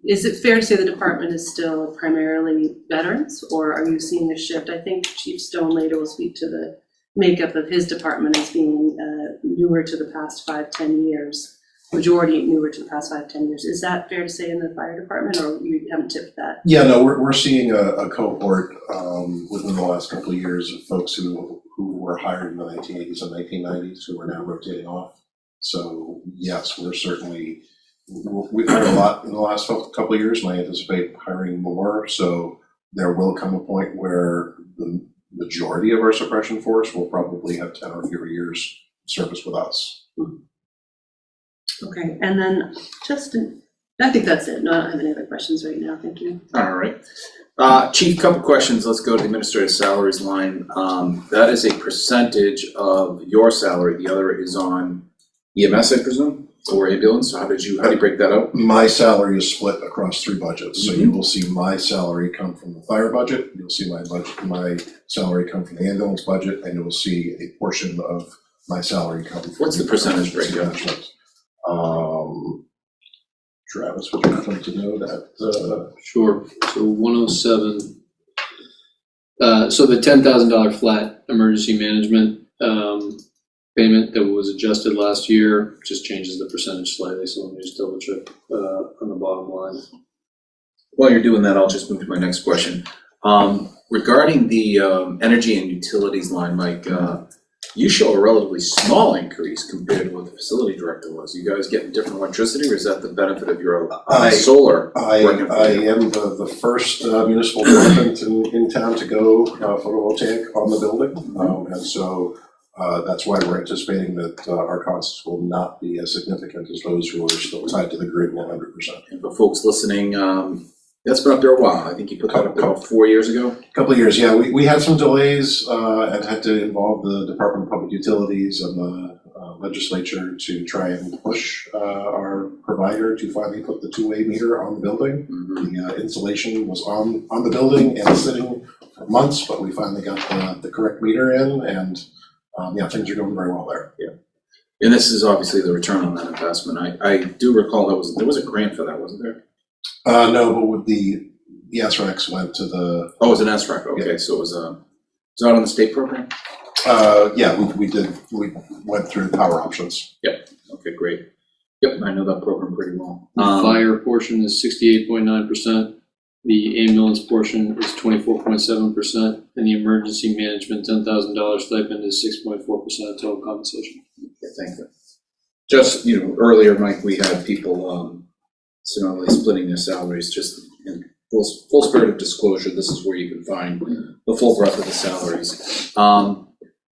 Is it fair to say the department is still primarily veterans, or are you seeing a shift? I think Chief Stone later will speak to the makeup of his department as being newer to the past 5-10 years, majority newer to the past 5-10 years. Is that fair to say in the fire department, or you haven't tipped that? Yeah, no, we're seeing a cohort within the last couple of years of folks who were hired in the 1980s and 1990s who are now rotating off. So yes, we're certainly we've hired a lot in the last couple of years, and I anticipate hiring more, so there will come a point where the majority of our suppression force will probably have 10 or fewer years service with us. Okay, and then I think that's it. No, I don't have any other questions right now. Thank you. All right. Chief, couple questions. Let's go to the administrative salaries line. That is a percentage of your salary. The other is on EMS, I presume, or ambulance. So how do you break that out? My salary is split across 3 budgets. So you will see my salary come from the fire budget, you'll see my salary come from the ambulance budget, and you will see a portion of my salary come from. What's the percentage breakdown? Travis, would you like to know that? Sure, so 107. So the $10,000 flat emergency management payment that was adjusted last year just changes the percentage slightly, so let me just double check on the bottom line. While you're doing that, I'll just move to my next question. Regarding the energy and utilities line, Mike, you show a relatively small increase compared to what the facility director was. You guys getting different electricity, or is that the benefit of your solar? I am the first municipal department in town to go photovoltaic on the building, and so that's why we're anticipating that our costs will not be as significant as those who are still tied to the grid 100%. And for folks listening, that's been up there a while. I think you put that up there about 4 years ago. A couple of years, yeah. We had some delays and had to involve the Department of Public Utilities and the legislature to try and push our provider to finally put the 2-way meter on the building. The insulation was on the building and sitting for months, but we finally got the correct meter in, and things are going very well there. Yeah. And this is obviously the return on that investment. I do recall there was a grant for that, wasn't there? No, but with the SREX went to the. Oh, it was an SREC. Okay, yeah. So it was out on the state program. We went through power options. Yep. Okay, great. Yep, I know that program pretty well. The fire portion is 68.9%. The ambulance portion is 24.7%, and the emergency management $10,000 stipend is 6.4% of total compensation. Okay, thank you. Just earlier, Mike, we had people similarly splitting their salaries. Just in full spirit of disclosure, this is where you can find the full breadth of the salaries.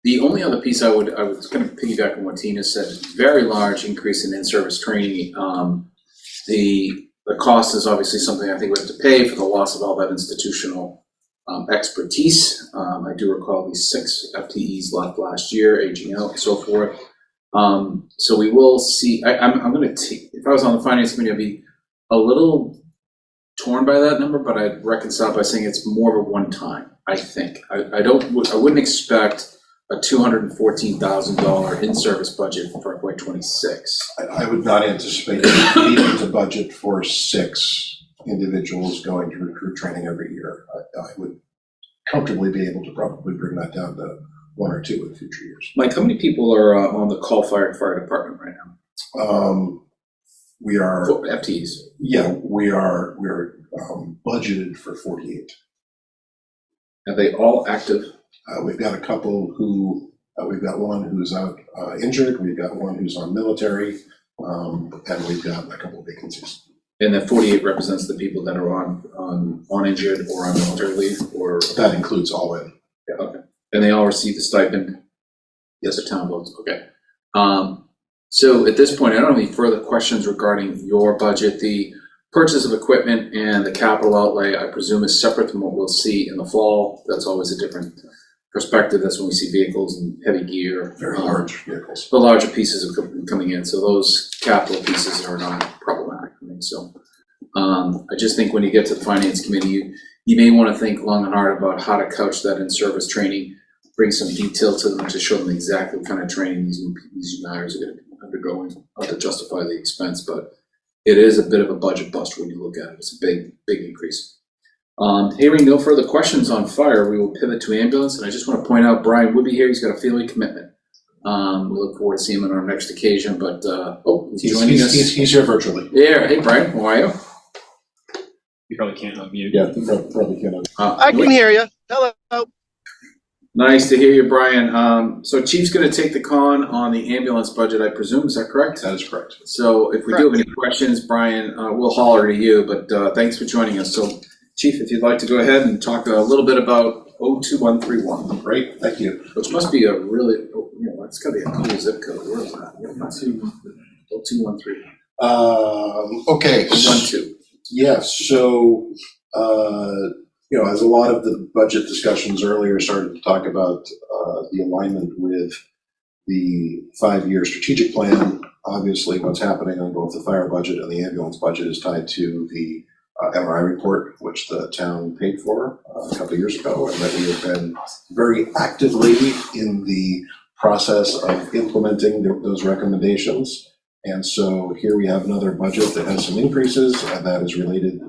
The only other piece I was kind of piggyback on what Tina said, very large increase in in-service training. The cost is obviously something I think we have to pay for the loss of all that institutional expertise. I do recall these 6 FTEs left last year, aging out and so forth. So we will see. I'm going to take, if I was on the finance committee, I'd be a little torn by that number, but I'd reconcile by saying it's more of a one-time, I think. I wouldn't expect a $214,000 in-service budget for FY26. I would not anticipate needing to budget for 6 individuals going to recruit training every year. I would comfortably be able to probably bring that down to 1 or 2 in future years. Mike, how many people are on the call fire department right now? We are FTEs. Yeah, we're budgeted for 48. Are they all active? We've got a couple who, we've got one who's out injured, we've got one who's on military, and we've got a couple of vacancies. And that 48 represents the people that are on injured or on military leave, or? That includes all in. Yeah, okay. And they all receive the stipend? Yes. The town votes, okay. So at this point, I don't have any further questions regarding your budget. The purchase of equipment and the capital outlay, I presume, is separate from what we'll see in the fall. That's always a different perspective. That's when we see vehicles and heavy gear. Very large vehicles. The larger pieces are coming in, so those capital pieces are not problematic for me. So I just think when you get to the finance committee, you may want to think long and hard about how to couch that in-service training, bring some detail to them to show them exactly what kind of training these new hires are going to be undergoing, not to justify the expense, but it is a bit of a budget bust when you look at it. It's a big increase. Hearing no further questions on fire, we will pivot to ambulance. And I just want to point out Brian would be here. He's got a family commitment. We look forward to seeing him on our next occasion. But he's joining us. He's here virtually. Yeah. Hey, Brian. How are you? You probably can't unmute. Yeah, probably can't. I can hear you. Hello. Nice to hear you, Brian. So Chief's gonna take the con on the ambulance budget, I presume, is that correct? That is correct. So if we do have any questions, Brian, we'll holler to you, but thanks for joining us. So Chief, if you'd like to go ahead and talk a little bit about 02131. Great, thank you. Which must be a really, that's gotta be a cool zip code. Where is that? 02131. Okay. 12. Yes, so, as a lot of the budget discussions earlier started to talk about the alignment with the 5-year strategic plan, obviously what's happening on both the fire budget and the ambulance budget is tied to the MRI report, which the town paid for a couple of years ago, and that we have been very actively in the process of implementing those recommendations. And so here we have another budget that has some increases, and that is related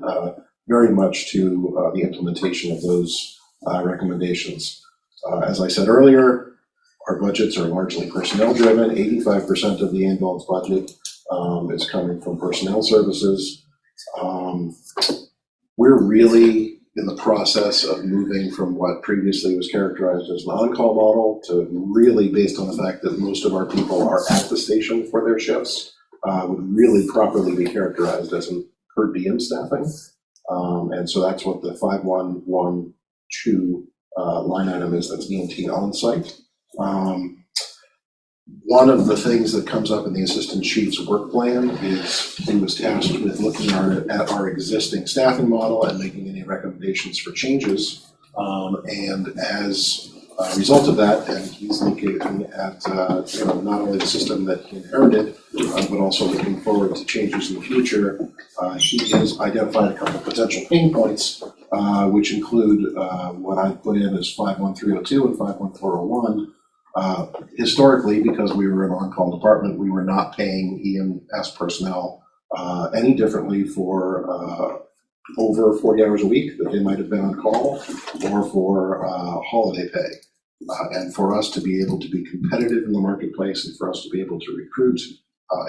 very much to the implementation of those recommendations. As I said earlier, our budgets are largely personnel driven. 85% of the ambulance budget is coming from personnel services. We're really in the process of moving from what previously was characterized as an on-call model to really based on the fact that most of our people are at the station for their shifts, would really properly be characterized as an per diem staffing. And so that's what the 5112 line item is, that's EMT on-site. One of the things that comes up in the assistant chief's work plan is he was tasked with looking at our existing staffing model and making any recommendations for changes. And as a result of that, and he's looking at not only the system that he inherited, but also looking forward to changes in the future, he has identified a couple of potential pain points, which include what I put in as 51302 and 51401. Historically, because we were an on-call department, we were not paying EMS personnel any differently for over 40 hours a week that they might have been on call, or for holiday pay. And for us to be able to be competitive in the marketplace and for us to be able to recruit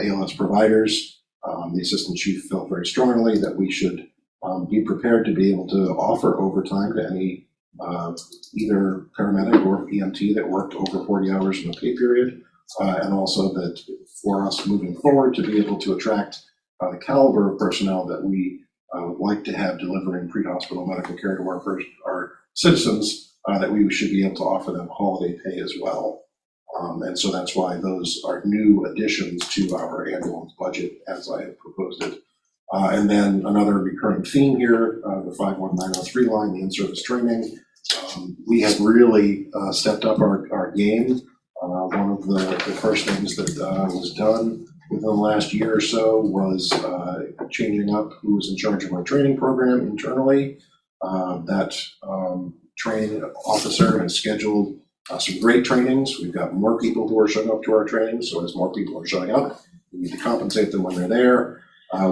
ALS providers, the assistant chief felt very strongly that we should be prepared to be able to offer overtime to any either paramedic or EMT that worked over 40 hours in a pay period, and also that for us moving forward to be able to attract the caliber of personnel that we would like to have delivering pre-hospital medical care to our citizens, that we should be able to offer them holiday pay as well. And so that's why those are new additions to our ambulance budget as I have proposed it. And then another recurring theme here, the 51903 line, the in-service training. We have really stepped up our game. One of the first things that was done within the last year or so was changing up who was in charge of our training program internally. That training officer has scheduled some great trainings. We've got more people who are showing up to our trainings, so as more people are showing up, we need to compensate them when they're there.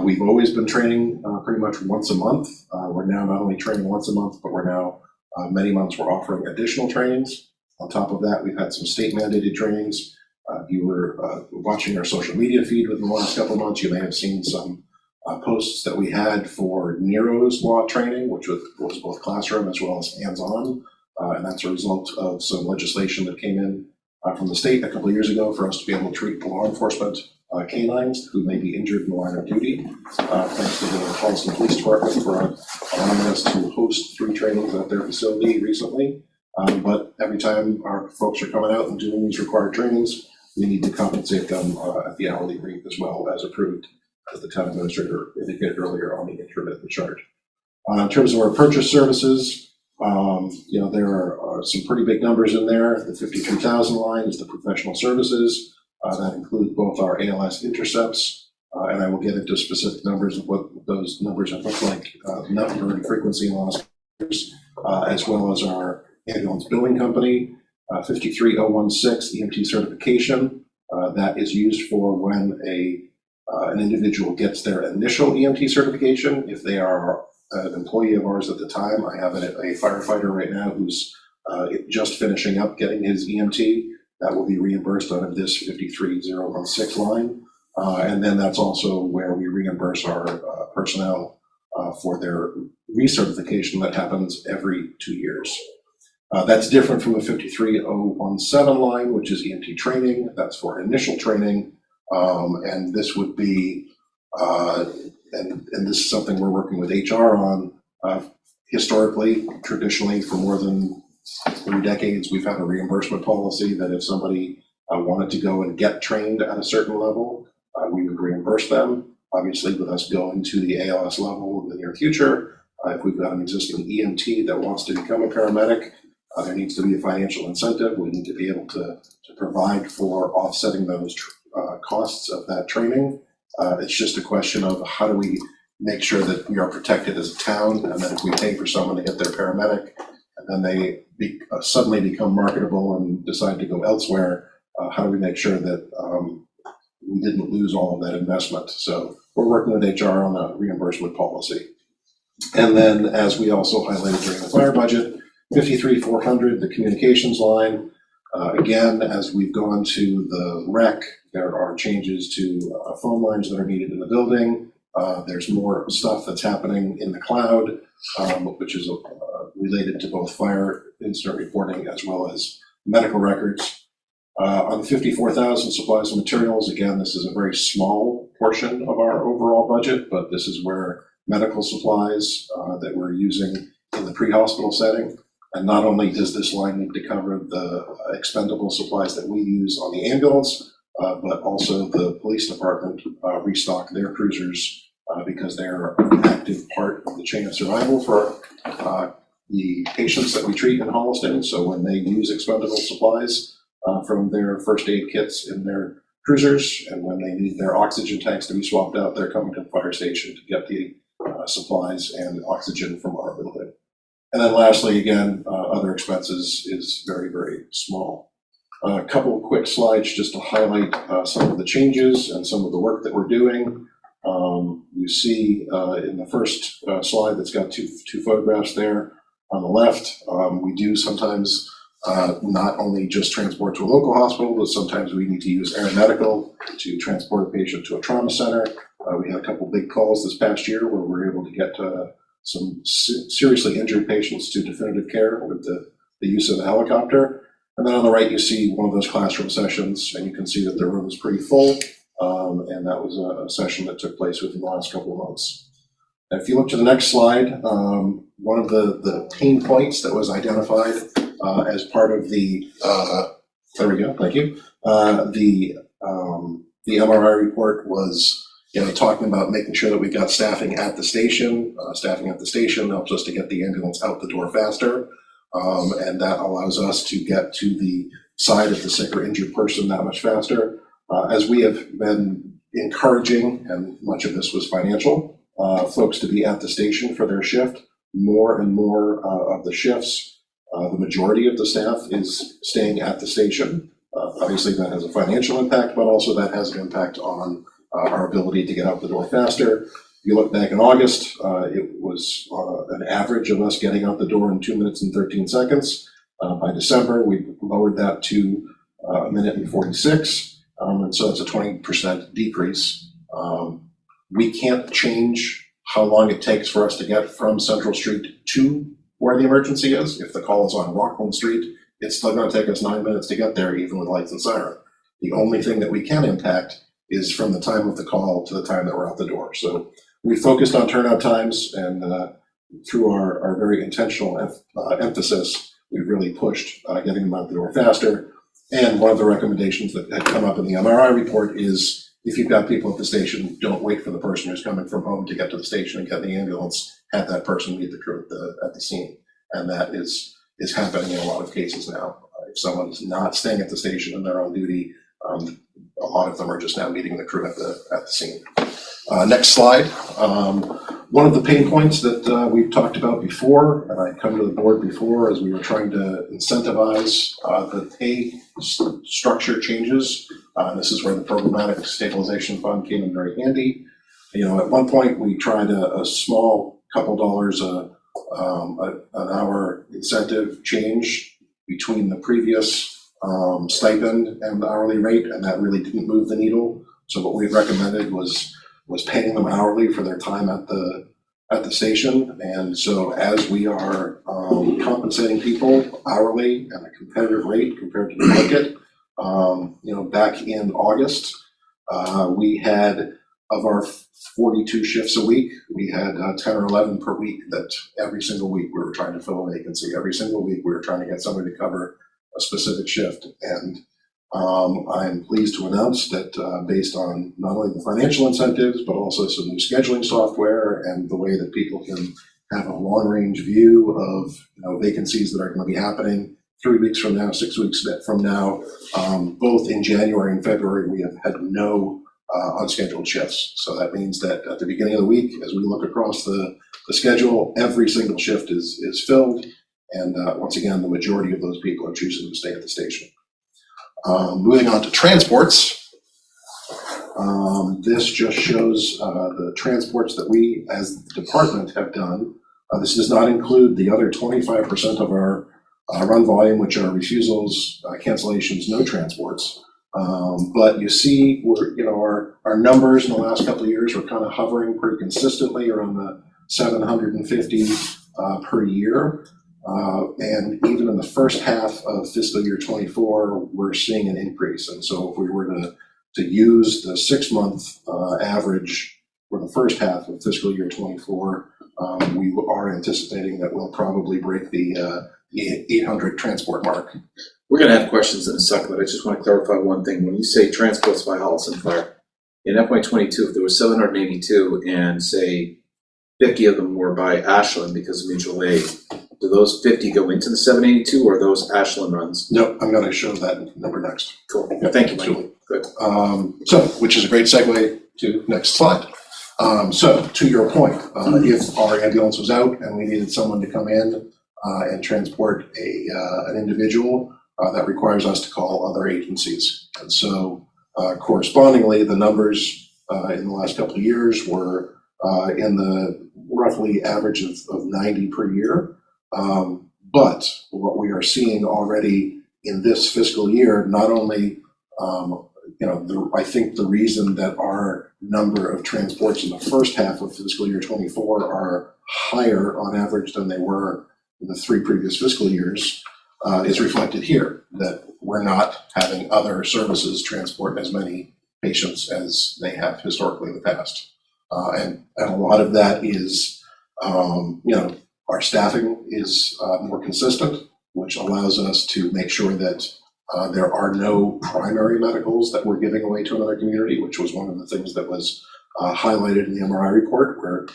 We've always been training pretty much once a month. We're now not only training once a month, but we're now many months we're offering additional trainings. On top of that, we've had some state mandated trainings. If you were watching our social media feed within the last couple of months, you may have seen some posts that we had for Nero's law training, which was both classroom as well as hands-on. And that's a result of some legislation that came in from the state a couple of years ago for us to be able to treat law enforcement canines who may be injured in the line of duty. Thanks to the Holliston Police Department for allowing us to host 3 trainings at their facility recently. But every time our folks are coming out and doing these required trainings, we need to compensate them at the hourly rate as well as approved, as the town administrator indicated earlier on the intermittent charge. In terms of our purchase services, there are some pretty big numbers in there. The 53,000 line is the professional services. That includes both our ALS intercepts, and I will get into specific numbers of what those numbers have looked like, number and frequency in the last years, as well as our ambulance billing company, 53016 EMT certification. That is used for when an individual gets their initial EMT certification. If they are an employee of ours at the time, I have a firefighter right now who's just finishing up getting his EMT. That will be reimbursed out of this 53016 line. And then that's also where we reimburse our personnel for their recertification that happens every 2 years. That's different from the 53017 line, which is EMT training. That's for initial training. And this would be, and this is something we're working with HR on. Historically, traditionally, for more than 3 decades, we've had a reimbursement policy that if somebody wanted to go and get trained at a certain level, we would reimburse them. Obviously, with us going to the ALS level in the near future, if we've got an existing EMT that wants to become a paramedic, there needs to be a financial incentive. We need to be able to provide for offsetting those costs of that training. It's just a question of how do we make sure that we are protected as a town, and that if we pay for someone to get their paramedic, and then they suddenly become marketable and decide to go elsewhere, how do we make sure that we didn't lose all of that investment? So we're working with HR on a reimbursement policy. And then, as we also highlighted during the fire budget, 53,400, the communications line. Again, as we've gone to the rec, there are changes to phone lines that are needed in the building. There's more stuff that's happening in the cloud, which is related to both fire incident reporting as well as medical records. On the 54,000 supplies and materials, again, this is a very small portion of our overall budget, but this is where medical supplies that we're using in the pre-hospital setting. And not only does this line need to cover the expendable supplies that we use on the ambulance, but also the police department restock their cruisers because they're an active part of the chain of survival for the patients that we treat in Holliston. So when they use expendable supplies from their first aid kits in their cruisers, and when they need their oxygen tanks to be swapped out, they're coming to the fire station to get the supplies and oxygen from our building. And then lastly, again, other expenses is very, very small. A couple of quick slides just to highlight some of the changes and some of the work that we're doing. You see in the first slide that's got two photographs there on the left, we do sometimes not only just transport to a local hospital, but sometimes we need to use aeromedical to transport a patient to a trauma center. We had a couple big calls this past year where we were able to get some seriously injured patients to definitive care with the use of a helicopter. And then on the right, you see one of those classroom sessions, and you can see that the room is pretty full. And that was a session that took place within the last couple of months. And if you look to the next slide, one of the pain points that was identified as part of the, there we go, thank you. The MRI report was, talking about making sure that we got staffing at the station. Staffing at the station helps us to get the ambulance out the door faster. And that allows us to get to the side of the sick or injured person that much faster. As we have been encouraging, and much of this was financial, folks to be at the station for their shift, more and more of the shifts, the majority of the staff is staying at the station. Obviously that has a financial impact, but also that has an impact on our ability to get out the door faster. If you look back in August, it was an average of us getting out the door in 2 minutes and 13 seconds. By December, we lowered that to 1 minute and 46. And so it's a 20% decrease. We can't change how long it takes for us to get from Central Street to where the emergency is. If the call is on Rockland Street, it's still going to take us 9 minutes to get there, even with lights and siren. The only thing that we can impact is from the time of the call to the time that we're out the door. So we focused on turnout times, and through our very intentional emphasis, we've really pushed getting them out the door faster. And one of the recommendations that had come up in the MRI report is if you've got people at the station, don't wait for the person who's coming from home to get to the station and get the ambulance. Have that person meet the crew at the scene. And that is happening in a lot of cases now. If someone's not staying at the station and they're on duty, a lot of them are just now meeting the crew at the scene. Next slide. One of the pain points that we've talked about before, and I've come to the board before, as we were trying to incentivize the pay structure changes. This is where the programmatic stabilization fund came in very handy. At one point we tried a small couple dollars an hour incentive change between the previous stipend and the hourly rate, and that really didn't move the needle. So what we recommended was paying them hourly for their time at the at the station. And so as we are compensating people hourly at a competitive rate compared to the market, back in August, we had, of our 42 shifts a week, we had 10 or 11 per week that every single week we were trying to fill a vacancy. Every single week we were trying to get somebody to cover a specific shift. And I'm pleased to announce that based on not only the financial incentives, but also some new scheduling software and the way that people can have a long-range view of vacancies that are going to be happening 3 weeks from now, 6 weeks from now, both in January and February, we have had no unscheduled shifts. So that means that at the beginning of the week, as we look across the schedule, every single shift is filled. And once again, the majority of those people are choosing to stay at the station. Moving on to transports. This just shows the transports that we as the department have done. This does not include the other 25% of our run volume, which are refusals, cancellations, no transports. But you see, our numbers in the last couple of years were kind of hovering pretty consistently around the 750 per year. And even in the first half of fiscal year 24, we're seeing an increase. And so if we were to use the 6-month average for the first half of fiscal year 24, we are anticipating that we'll probably break the 800 transport mark. We're going to have questions in a second, but I just want to clarify one thing. When you say transports by Holliston Fire, in FY22, if there were 782 and say 50 of them were by Ashland because of mutual aid, do those 50 go into the 782 or are those Ashland runs? No, I'm going to show that number next. Cool. Thank you, Mike. Good. Which is a great segue to next slide. So to your point, if our ambulance was out and we needed someone to come in and transport an individual, that requires us to call other agencies. And so correspondingly, the numbers in the last couple of years were in the roughly average of 90 per year. But what we are seeing already in this fiscal year, not only, I think the reason that our number of transports in the first half of fiscal year 24 are higher on average than they were in the 3 previous fiscal years is reflected here, that we're not having other services transport as many patients as they have historically in the past. And a lot of that is, our staffing is more consistent, which allows us to make sure that there are no primary medicals that we're giving away to another community, which was one of the things that was highlighted in the MRI report, where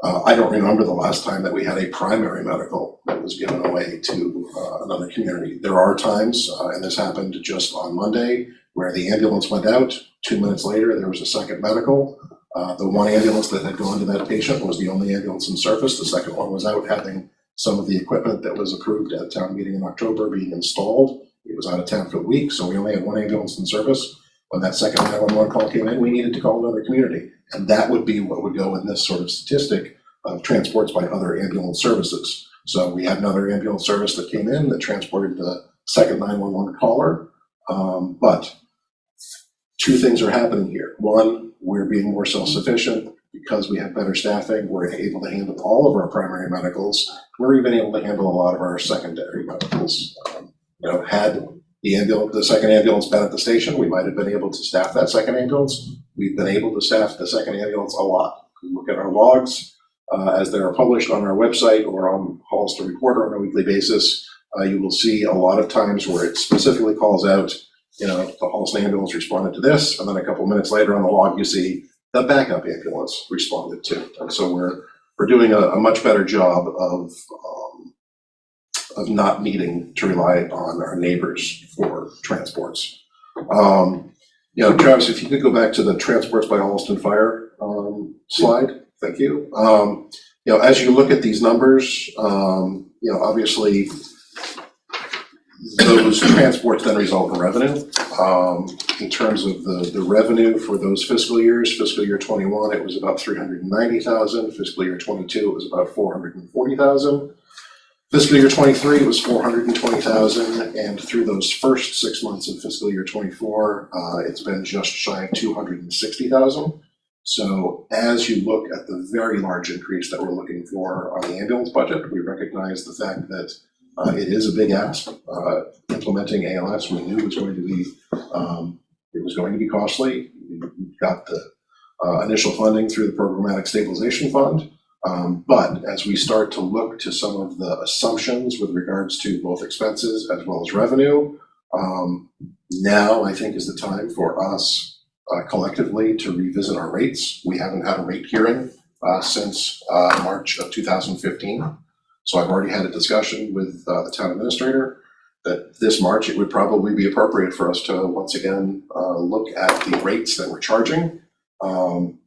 I don't remember the last time that we had a primary medical that was given away to another community. There are times, and this happened just on Monday, where the ambulance went out. 2 minutes later, there was a second medical. The one ambulance that had gone to that patient was the only ambulance in service. The second one was out having some of the equipment that was approved at town meeting in October being installed. It was out of town for the week, so we only had one ambulance in service. When that second 911 call came in, we needed to call another community. And that would be what would go in this sort of statistic of transports by other ambulance services. So we had another ambulance service that came in that transported the second 911 caller. But 2 things are happening here. One, we're being more self-sufficient because we have better staffing. We're able to handle all of our primary medicals. We're even able to handle a lot of our secondary medicals. Had the second ambulance been at the station, we might have been able to staff that second ambulance. We've been able to staff the second ambulance a lot. We look at our logs as they are published on our website or on Holliston Reporter on a weekly basis. You will see a lot of times where it specifically calls out, the Holliston ambulance responded to this, and then a couple minutes later on the log you see the backup ambulance responded to. And so we're doing a much better job of not needing to rely on our neighbors for transports. Travis, if you could go back to the transports by Holliston Fire slide, thank you. As you look at these numbers, obviously those transports then result in revenue. In terms of the revenue for those fiscal years, fiscal year 21, it was about $390,000. Fiscal year 22, it was about $440,000. Fiscal year 23, it was $420,000, and through those first 6 months of fiscal year 24, it's been just shy of $260,000. So as you look at the very large increase that we're looking for on the ambulance budget, we recognize the fact that it is a big ask. Implementing ALS, we knew it was going to be costly. We got the initial funding through the Programmatic Stabilization Fund. But as we start to look to some of the assumptions with regards to both expenses as well as revenue, now I think is the time for us collectively to revisit our rates. We haven't had a rate hearing since March of 2015. So I've already had a discussion with the town administrator that this March it would probably be appropriate for us to once again look at the rates that we're charging,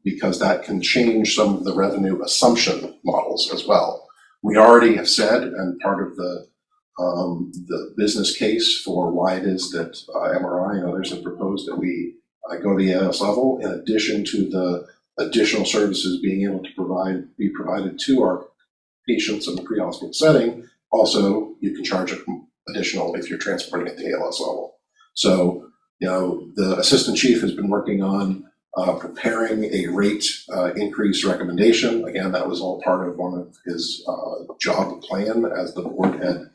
because that can change some of the revenue assumption models as well. We already have said, and part of the business case for why it is that MRI and others have proposed that we go to the ALS level, in addition to the additional services being able to be provided to our patients in the pre-hospital setting. Also, you can charge additional if you're transporting at the ALS level. So, the assistant chief has been working on preparing a rate increase recommendation. Again, that was all part of one of his job plan as the board had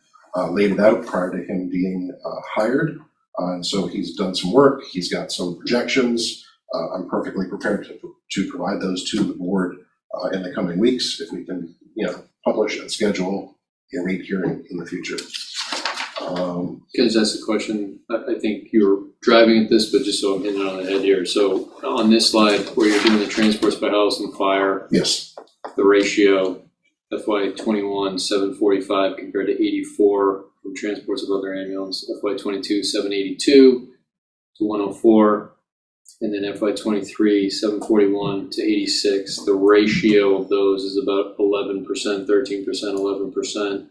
laid it out prior to him being hired. And so he's done some work, he's got some projections. I'm perfectly prepared to provide those to the board in the coming weeks if we can, publish and schedule a rate hearing in the future. Can I just ask a question? I think you were driving at this, but just so I'm hitting it on the head here. So on this slide where you're doing the transports by house and fire, yes, the ratio FY21 745 compared to 84 from transports of other ambulance, FY22 782 to 104, and then FY23 741 to 86. The ratio of those is about 11%, 13%, 11%.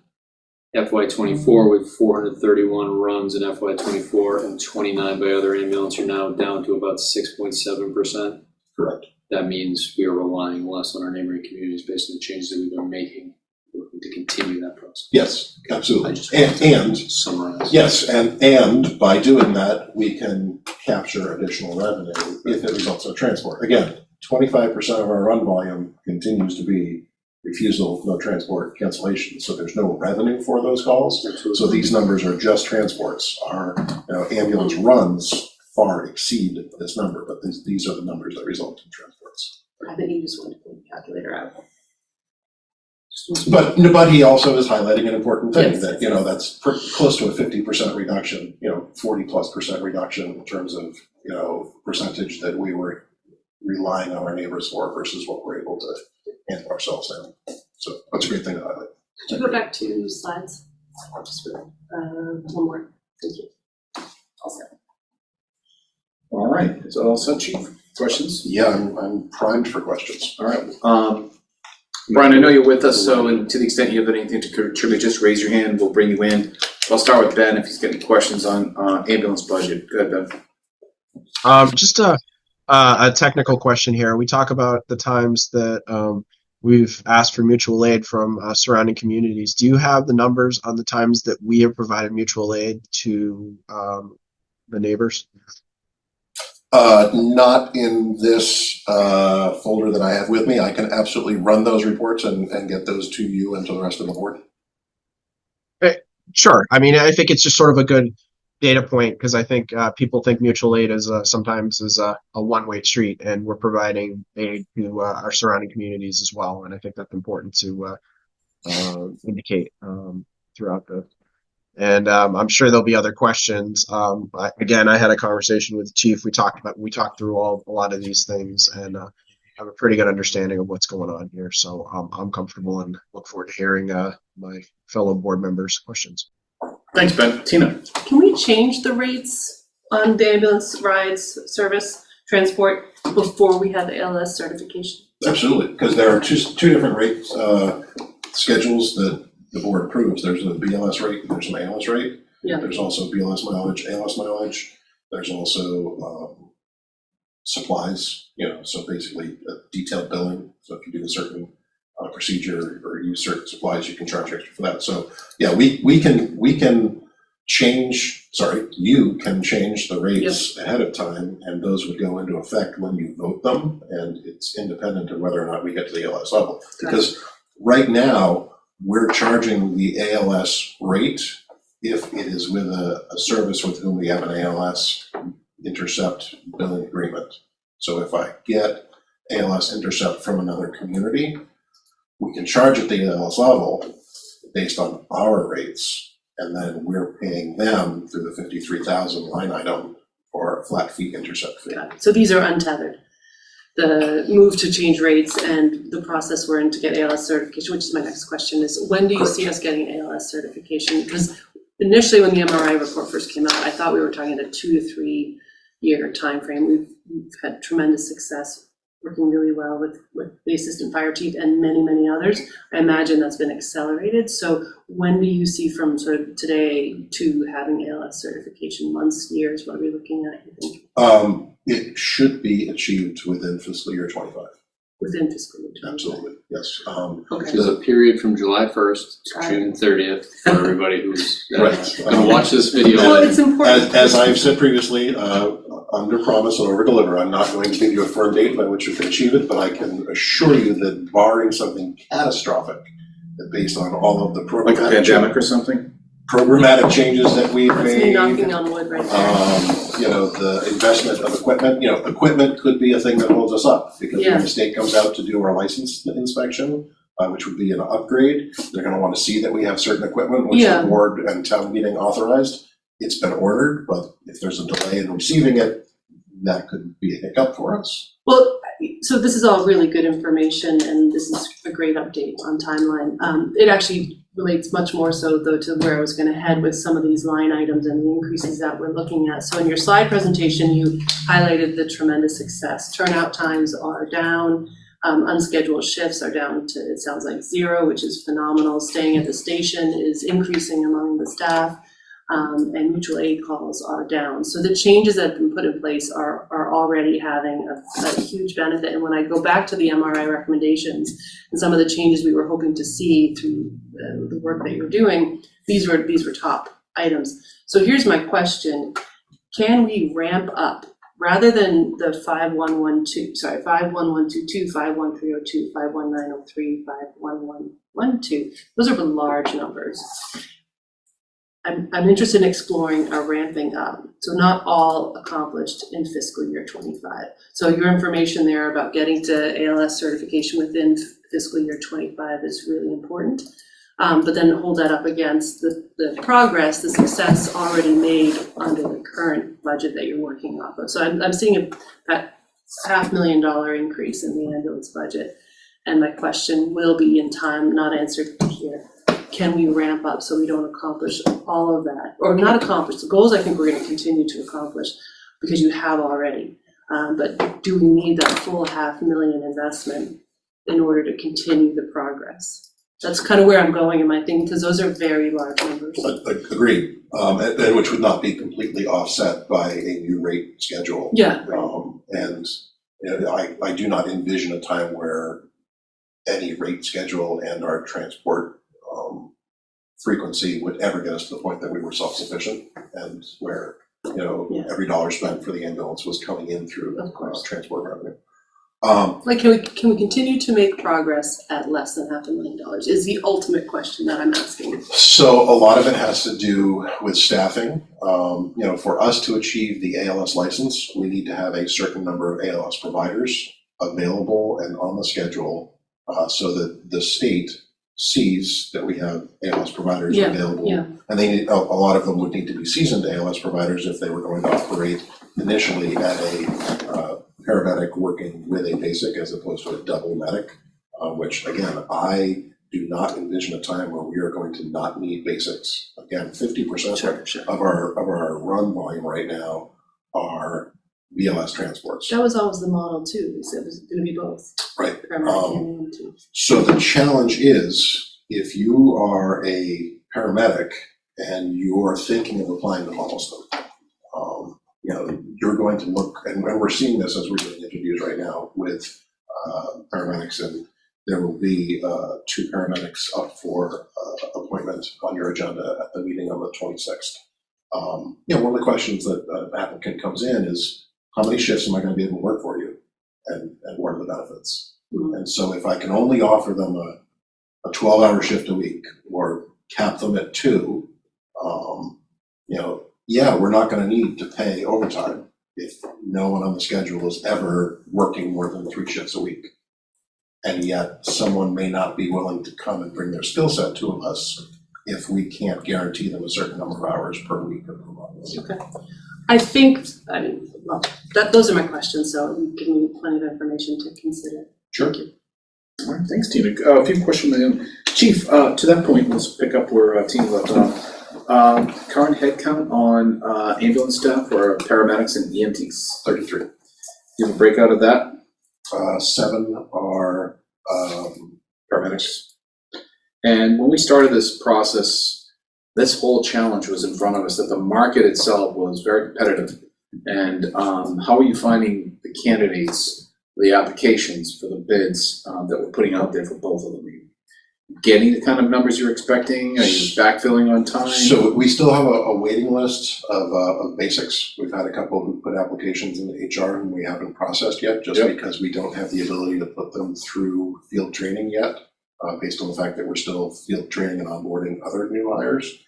FY24 with 431 runs in FY24 and 29 by other ambulance, you're now down to about 6.7%. Correct. That means we are relying less on our neighboring communities based on the changes that we've been making. We're looking to continue that process. Yes, absolutely. And summarize. Yes, and by doing that, we can capture additional revenue if it results in transport. Again, 25% of our run volume continues to be refusal, no transport, cancellation. So there's no revenue for those calls. So these numbers are just transports. Our ambulance runs far exceed this number, but these are the numbers that result in transports. I think you just want to pull the calculator out. But he also is highlighting an important thing, Yes. that, that's close to a 50% reduction, 40+% reduction in terms of, percentage that we were relying on our neighbors for versus what we're able to handle ourselves now. So that's a great thing to highlight. Could you go back to slides? Just for, one more. Thank you. All set. All right, is that all set, Chief? Questions? Yeah, I'm primed for questions. All right. Brian, I know you're with us, so and to the extent you have anything to contribute, just raise your hand, we'll bring you in. I'll start with Ben if he's got any questions on ambulance budget. Go ahead, Ben. Just a technical question here. We talk about the times that we've asked for mutual aid from surrounding communities. Do you have the numbers on the times that we have provided mutual aid to the neighbors? Not in this folder that I have with me. I can absolutely run those reports and get those to you and to the rest of the board. Sure. I mean, I think it's just sort of a good data point, because I think people think mutual aid is sometimes a one-way street, and we're providing aid to our surrounding communities as well. And I think that's important to indicate throughout the. And I'm sure there'll be other questions. Again, I had a conversation with the chief. We talked through a lot of these things, and have a pretty good understanding of what's going on here. So I'm comfortable and look forward to hearing my fellow board members' questions. Thanks, Ben. Tina. Can we change the rates on the ambulance rides, service, transport before we have the ALS certification? Absolutely, because there are two different rate schedules that the board approves. There's a BLS rate and there's an ALS rate. Yeah. There's also BLS mileage, ALS mileage. There's also supplies, so basically detailed billing. So if you do a certain procedure or use certain supplies, you can charge extra for that. So yeah, we can you can change the rates ahead of time, and those would go into effect when you vote them, and it's independent of whether or not we get to the ALS level. Because right now, we're charging the ALS rate if it is with a service with whom we have an ALS intercept billing agreement. So if I get ALS intercept from another community, we can charge at the ALS level based on our rates, and then we're paying them through the 53,000 line item for a flat fee intercept fee. So these are untethered. The move to change rates and the process we're in to get ALS certification, which is my next question, is when do you see us getting ALS certification? Because initially when the MRI report first came out, I thought we were talking a 2 to 3 year timeframe. We've had tremendous success working really well with the assistant fire chief and many, many others. I imagine that's been accelerated. So when do you see from sort of today to having ALS certification? Months, years, what are we looking at, you think? It should be achieved within fiscal year 25. Within fiscal year 25? Absolutely, yes. Okay. There's a period from July 1st to June 30th for everybody who's Right. gonna watch this video. Well, it's important. As I've said previously, under promise and over deliver, I'm not going to give you a firm date by which you can achieve it, but I can assure you that barring something catastrophic, that based on all of the Like a pandemic or something? programmatic changes that we've That's me made, knocking on wood right there. the investment of equipment, equipment could be a thing that holds us up, because when the state comes out to do our license inspection, which would be an upgrade, they're gonna wanna see that we have certain equipment, which the board and town meeting authorized. It's been ordered, but if there's a delay in receiving it, that could be a hiccup for us. Well, so this is all really good information, and this is a great update on timeline. It actually relates much more so, though, to where I was going to head with some of these line items and the increases that we're looking at. So in your slide presentation, you highlighted the tremendous success. Turnout times are down. Unscheduled shifts are down to, it sounds like, 0, which is phenomenal. Staying at the station is increasing among the staff. And mutual aid calls are down. So the changes that have been put in place are already having a huge benefit. And when I go back to the MRI recommendations and some of the changes we were hoping to see through the work that you're doing, these were top items. So here's my question. Can we ramp up rather than the 51122, 51302, 51903, 51112? Those are the large numbers. I'm interested in exploring a ramping up. So not all accomplished in fiscal year 25. So your information there about getting to ALS certification within fiscal year 25 is really important. But then hold that up against the progress, the success already made under the current budget that you're working off of. So I'm seeing that $500,000 increase in the ambulance budget. And my question will be, in time not answered here, can we ramp up so we don't accomplish all of that? Or not accomplish, the goals I think we're gonna continue to accomplish because you have already. But do we need that full $500,000 investment in order to continue the progress? That's kind of where I'm going in my thinking, because those are very large numbers. Agreed, and which would not be completely offset by a new rate schedule. Yeah. And I do not envision a time where any rate schedule and our transport frequency would ever get us to the point that we were self-sufficient, and where every dollar spent for the ambulance was coming in through transport revenue. Like, can we continue to make progress at less than $500,000 is the ultimate question that I'm asking. So a lot of it has to do with staffing. For us to achieve the ALS license, we need to have a certain number of ALS providers available and on the schedule, so that the state sees that we have ALS providers available. And they need, a lot of them would need to be seasoned ALS providers if they were going to operate initially at a paramedic working with a basic as opposed to a double medic, which again, I do not envision a time where we are going to not need basics. Again, 50% of our run volume right now are BLS transports. That was always the model too, so it was gonna be both. Right. Paramedic and EMT. So the challenge is, if you are a paramedic and you're thinking of applying to Holliston, you're going to look, and we're seeing this as we're doing interviews right now with paramedics, and there will be 2 paramedics up for appointment on your agenda at the meeting on the 26th. One of the questions that an applicant comes in is, how many shifts am I gonna be able to work for you? And what are the benefits? And so if I can only offer them a 12-hour shift a week or cap them at 2, we're not gonna need to pay overtime if no one on the schedule is ever working more than 3 shifts a week. And yet someone may not be willing to come and bring their skill set to us if we can't guarantee them a certain number of hours per week or per month. Okay. I think, those are my questions, so you've given me plenty of information to consider. Sure. Thank you. All right, thanks, Tina. A few questions. Chief, to that point, let's pick up where Tina left off. Current headcount on ambulance staff or paramedics and EMTs? 33. Do you have a breakout of that? 7 are paramedics. And when we started this process, this whole challenge was in front of us, that the market itself was very competitive. And how are you finding the candidates, the applications for the bids that we're putting out there for both of them? Are you getting the kind of numbers you're expecting? Are you backfilling on time? So we still have a waiting list of basics. We've had a couple who put applications into HR and we haven't processed yet, just because we don't have the ability to put them through field training yet, based on the fact that we're still field training and onboarding other new hires.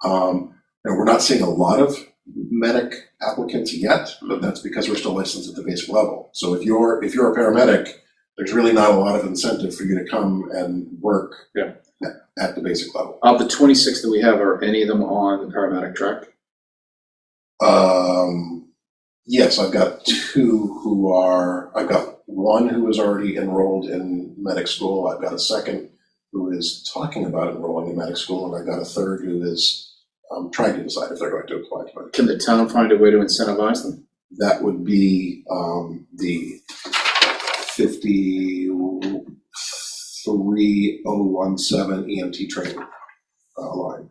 And we're not seeing a lot of medic applicants yet, but that's because we're still licensed at the basic level. So if you're a paramedic, there's really not a lot of incentive for you to come and work at the basic level. Of the 26 that we have, are any of them on the paramedic track? Yes, I've got 2 who are, I've got 1 who is already enrolled in medic school. I've got a 2nd who is talking about enrolling in medic school, and I've got a 3rd who is trying to decide if they're going to apply to it. Can the town find a way to incentivize them? That would be the 53017 EMT training line.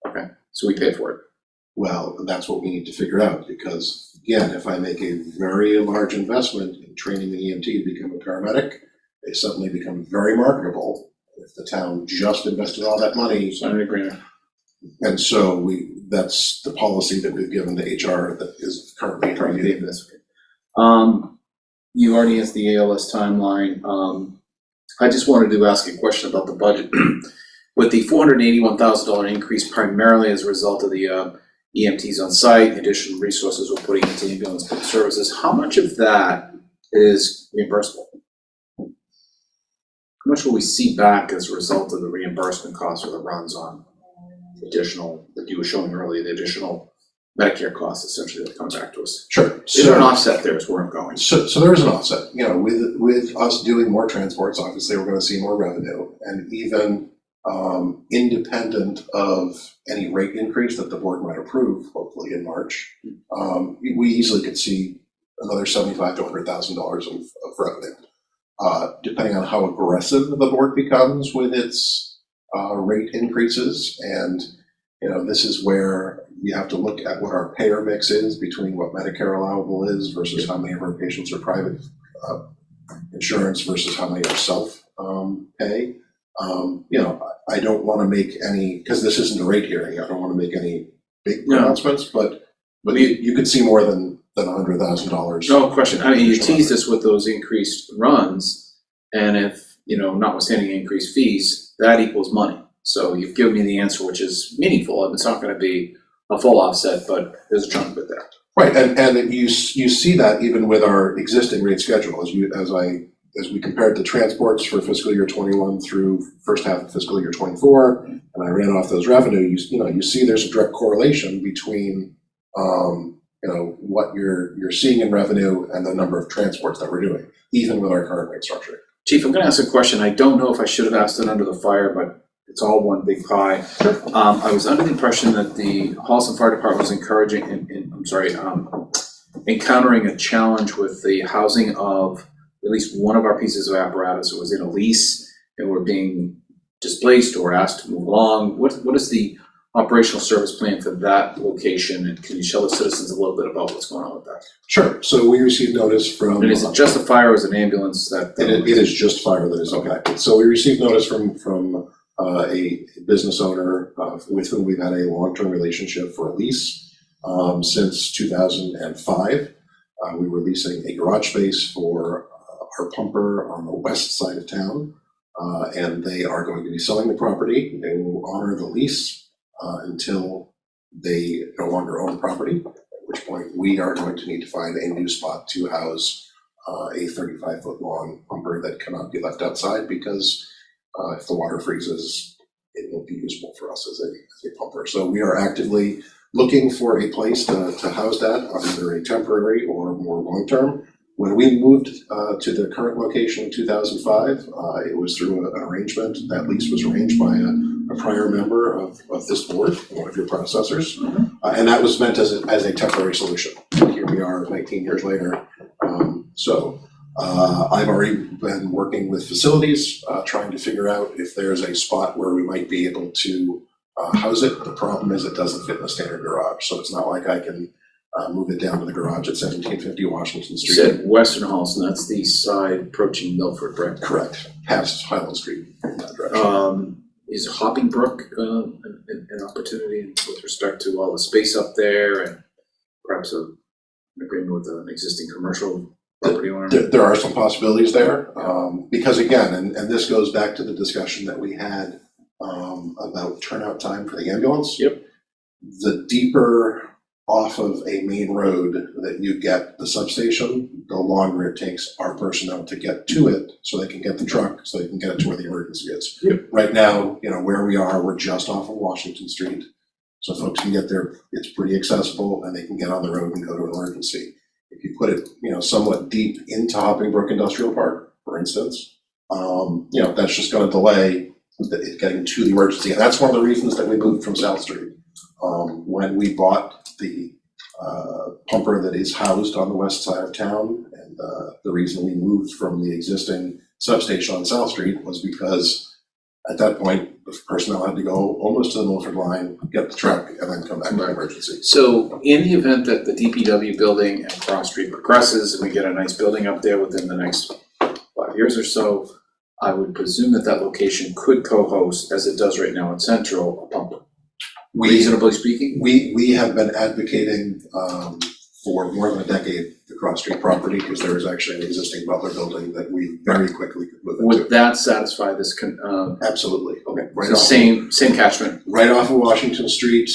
Okay, so we pay for it. Well, that's what we need to figure out, because again, if I make a very large investment in training an EMT to become a paramedic, they suddenly become very marketable. If the town just invested all that money. Sign an agreement. And so that's the policy that we've given to HR that is currently reviewing this. You already asked the ALS timeline. I just wanted to ask a question about the budget. With the $481,000 increase primarily as a result of the EMTs on site, the additional resources we're putting into ambulance services, how much of that is reimbursable? How much will we see back as a result of the reimbursement costs or the runs on additional, like you were showing earlier, the additional Medicare costs essentially that come back to us? Sure. Is there an offset there is where I'm going? So there is an offset. With us doing more transports, obviously we're going to see more revenue, and even independent of any rate increase that the board might approve, hopefully in March, we easily could see another $75,000 to $100,000 of revenue, depending on how aggressive the board becomes with its rate increases. And this is where you have to look at what our payer mix is between what Medicare allowable is versus how many of our patients are private insurance versus how many are self-pay. I don't want to make any, because this isn't a rate hearing, I don't want to make any big pronouncements, but you could see more than $100,000. No question. I mean, you teased us with those increased runs, and if, notwithstanding increased fees, that equals money. So you've given me the answer, which is meaningful, and it's not going to be a full offset, but there's a chunk of it there. Right, and you see that even with our existing rate schedule, as we compared the transports for fiscal year 21 through first half of fiscal year 24, and I ran off those revenue, you see there's a direct correlation between what you're seeing in revenue and the number of transports that we're doing, even with our current rate structure. Chief, I'm going to ask a question. I don't know if I should have asked it under the fire, but it's all one big pie. I was under the impression that the Holliston Fire Department was encountering a challenge with the housing of at least one of our pieces of apparatus. It was in a lease and we're being displaced or asked to move along. What is the operational service plan for that location, and can you tell the citizens a little bit about what's going on with that? Sure. So we received notice from. And is it just a fire or is it an ambulance it is just fire that is impacted. So we received notice from a business owner with whom we've had a long-term relationship for a lease. since 2005. We were leasing a garage space for our pumper on the west side of town, and they are going to be selling the property. They will honor the lease until they no longer own the property, at which point we are going to need to find a new spot to house a 35-foot long pumper that cannot be left outside, because if the water freezes, it won't be usable for us as a pumper. So we are actively looking for a place to house that, either a temporary or more long-term. When we moved to the current location in 2005, it was through an arrangement. That lease was arranged by a prior member of this board, one of your predecessors, and that was meant as a temporary solution. Here we are 19 years later. I've already been working with facilities, trying to figure out if there's a spot where we might be able to house it. The problem is it doesn't fit in a standard garage, so it's not like I can move it down to the garage at 1750 Washington Street. You said Western Holliston, that's the side approaching Milford, right? Correct, past Highland Street in that direction. Is Hopping Brook an opportunity with respect to all the space up there, and perhaps an agreement with an existing commercial property owner? There are some possibilities there, because again, and this goes back to the discussion that we had about turnout time for the ambulance. Yep. The deeper off of a main road that you get the substation, the longer it takes our personnel to get to it, so they can get the truck, so they can get it to where the emergency is. Yep. Right now, where we are, we're just off of Washington Street, so folks can get there. It's pretty accessible, and they can get on the road and go to an emergency. If you put it, somewhat deep into Hopping Brook Industrial Park, for instance, that's just going to delay it getting to the emergency, and that's one of the reasons that we moved from South Street. When we bought the pumper that is housed on the west side of town, and the reason we moved from the existing substation on South Street was because at that point, the personnel had to go almost to the Milford line, get the truck, and then come back to the emergency. So in the event that the DPW building and Cross Street progresses and we get a nice building up there within the next 5 years or so, I would presume that location could co-host, as it does right now at Central, a pumper. Reasonably speaking? We have been advocating for more than a decade the Cross Street property, because there is actually an existing Butler building that we very quickly could move into. Would that satisfy this? Absolutely. Okay. Right So off same catchment. Right off of Washington Street.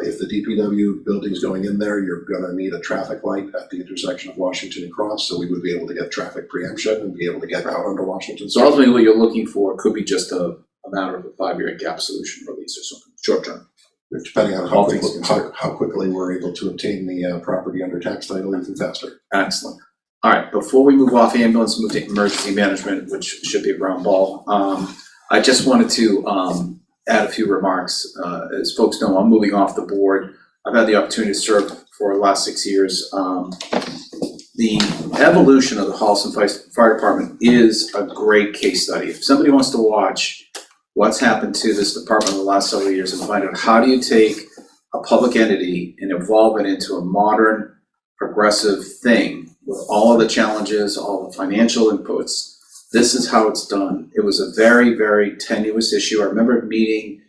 If the DPW building's going in there, you're going to need a traffic light at the intersection of Washington and Cross, so we would be able to get traffic preemption and be able to get out onto Washington Street. So ultimately, what you're looking for could be just a matter of a 5-year gap solution release or something, short term. Depending on how quickly we're able to obtain the property under tax title, even faster. Excellent. All right, before we move off ambulance, move to emergency management, which should be a ground ball. I just wanted to add a few remarks. As folks know, I'm moving off the board. I've had the opportunity to serve for the last 6 years. The evolution of the Holliston Fire Department is a great case study. If somebody wants to watch what's happened to this department in the last several years and find out how do you take a public entity and evolve it into a modern, progressive thing with all of the challenges, all the financial inputs, this is how it's done. It was a very, very tenuous issue. I remember meeting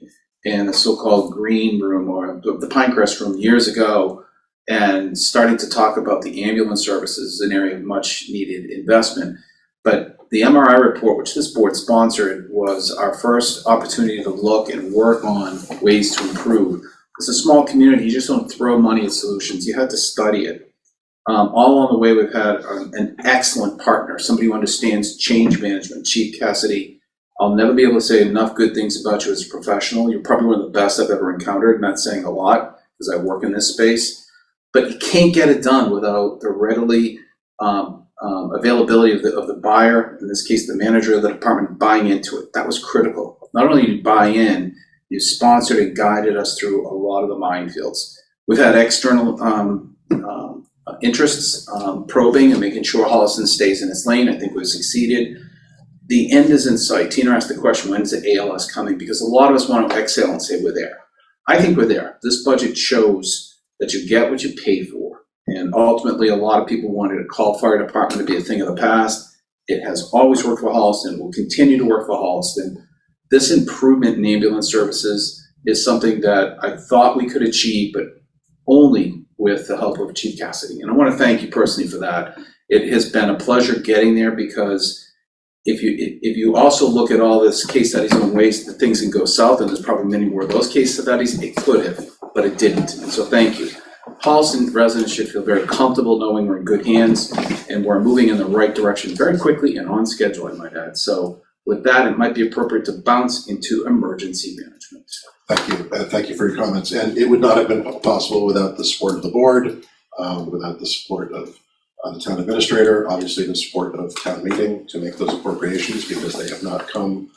in the so-called green room or the Pinecrest room years ago and starting to talk about the ambulance services, an area of much needed investment. But the MRI report, which this board sponsored, was our first opportunity to look and work on ways to improve. It's a small community, you just don't throw money at solutions, you have to study it. All along the way, we've had an excellent partner, somebody who understands change management, Chief Cassidy. I'll never be able to say enough good things about you as a professional. You're probably one of the best I've ever encountered, not saying a lot, because I work in this space. But you can't get it done without the readily availability of the buyer, in this case the manager of the department, buying into it. That was critical. Not only did you buy in, you sponsored and guided us through a lot of the minefields. We've had external interests probing and making sure Holliston stays in its lane. I think we've succeeded. The end is in sight. Tina asked the question, when's the ALS coming? Because a lot of us want to exhale and say we're there. I think we're there. This budget shows that you get what you pay for. And ultimately, a lot of people wanted a call fire department to be a thing of the past. It has always worked for Holliston, will continue to work for Holliston. This improvement in ambulance services is something that I thought we could achieve, but only with the help of Chief Cassidy. And I want to thank you personally for that. It has been a pleasure getting there, because if you also look at all this case studies on ways that things can go south, and there's probably many more of those case studies, it could have, but it didn't. And so thank you. Holliston residents should feel very comfortable knowing we're in good hands and we're moving in the right direction very quickly and on schedule, I might add. So with that, it might be appropriate to bounce into emergency management. Thank you. Thank you for your comments. And it would not have been possible without the support of the board, without the support of the town administrator, obviously the support of town meeting to make those appropriations, because they have not come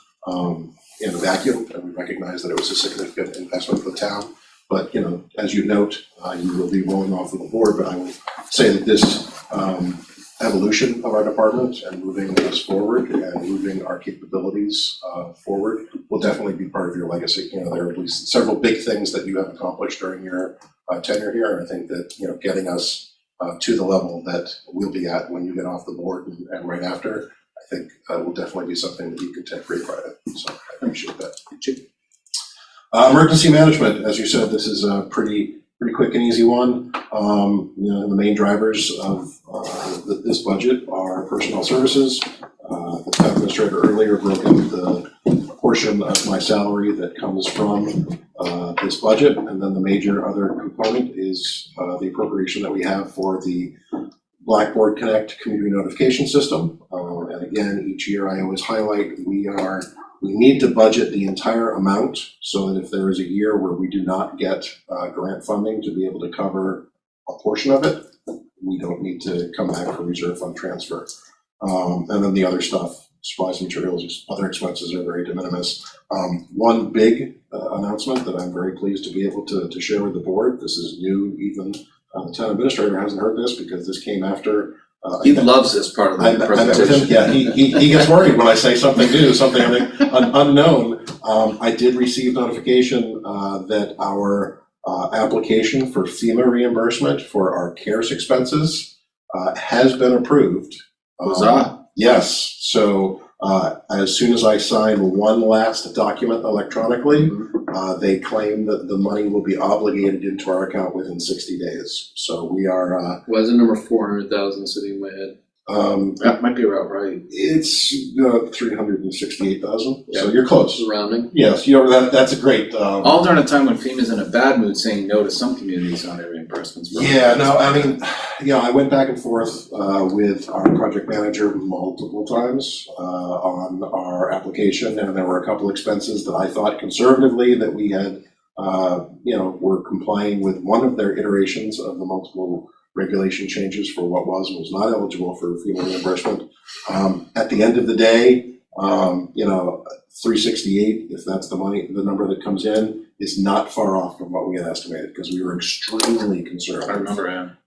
in a vacuum, and we recognize that it was a significant investment for the town. But, you know, as you note, you will be rolling off of the board, but I will say that this evolution of our department and moving us forward and moving our capabilities forward will definitely be part of your legacy. You know, there are at least several big things that you have accomplished during your tenure here, and I think that, you know, getting us to the level that we'll be at when you get off the board and right after, I think will definitely be something that you can take great pride in. So I appreciate that. Emergency management, as you said, this is a pretty quick and easy one. You know, the main drivers of this budget are personnel services. The town administrator earlier broke into the portion of my salary that comes from this budget, and then the major other component is the appropriation that we have for the Blackboard Connect community notification system. And again, each year I always highlight we need to budget the entire amount, so that if there is a year where we do not get grant funding to be able to cover a portion of it, we don't need to come back for reserve fund transfer. And then the other stuff, supplies, materials, other expenses are very de minimis. One big announcement that I'm very pleased to be able to share with the board, this is new, even the town administrator hasn't heard this because this came after. He loves this part of the presentation. Yeah, he gets worried when I say something new, something unknown. I did receive notification that our application for FEMA reimbursement for our CARES expenses has been approved. Yes, so as soon as I sign one last document electronically, they claim that the money will be obligated into our account within 60 days. So we are. Why is the number 400,000 sitting in my head? That might be about right. It's 368,000. Yeah. So you're close. Rounding. Yes, that's a great. All during a time when FEMA's in a bad mood, saying no to some communities on their reimbursements. Yeah, no, I mean, I went back and forth with our project manager multiple times on our application, and there were a couple expenses that I thought conservatively that we had, were complying with one of their iterations of the multiple regulation changes for what was and was not eligible for FEMA reimbursement. At the end of the day, 368, if that's the number that comes in, is not far off from what we had estimated, because we were extremely conservative. I remember,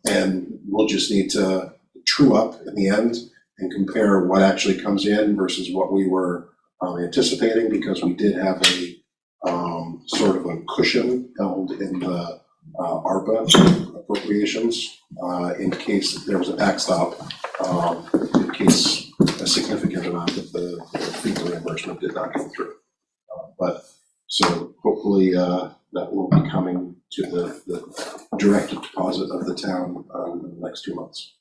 and we'll just need to true up in the end and compare what actually comes in versus what we were anticipating, because we did have a sort of a cushion held in the ARPA appropriations in case there was a backstop, in case a significant amount of the FEMA reimbursement did not come through. But so hopefully that will be coming to the direct deposit of the town in the next 2 months.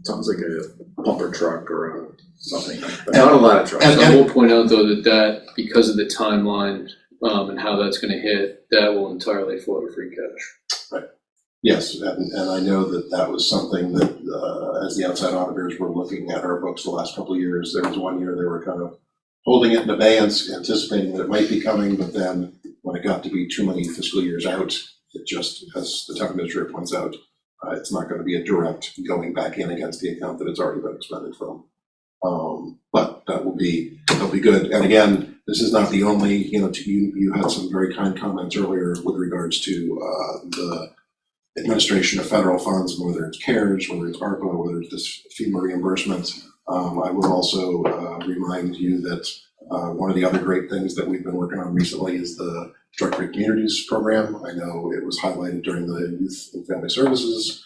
Sounds like a bumper truck or something, but not a lot of trucks. And I will point out though that because of the timeline and how that's going to hit, that will entirely flow to free cash. Right. Yes, and I know that was something that as the outside auditors were looking at our books the last couple of years, there was one year they were kind of holding it in abeyance, anticipating that it might be coming, but then when it got to be too many fiscal years out, it just, as the town administrator points out, it's not going to be a direct going back in against the account that it's already been expended from. But that'll be good. And again, this is not the only, you had some very kind comments earlier with regards to the administration of federal funds, whether it's CARES, whether it's ARPA, whether it's this FEMA reimbursement. I will also remind you that one of the other great things that we've been working on recently is the Drug-Free Communities program. I know it was highlighted during the Youth and Family Services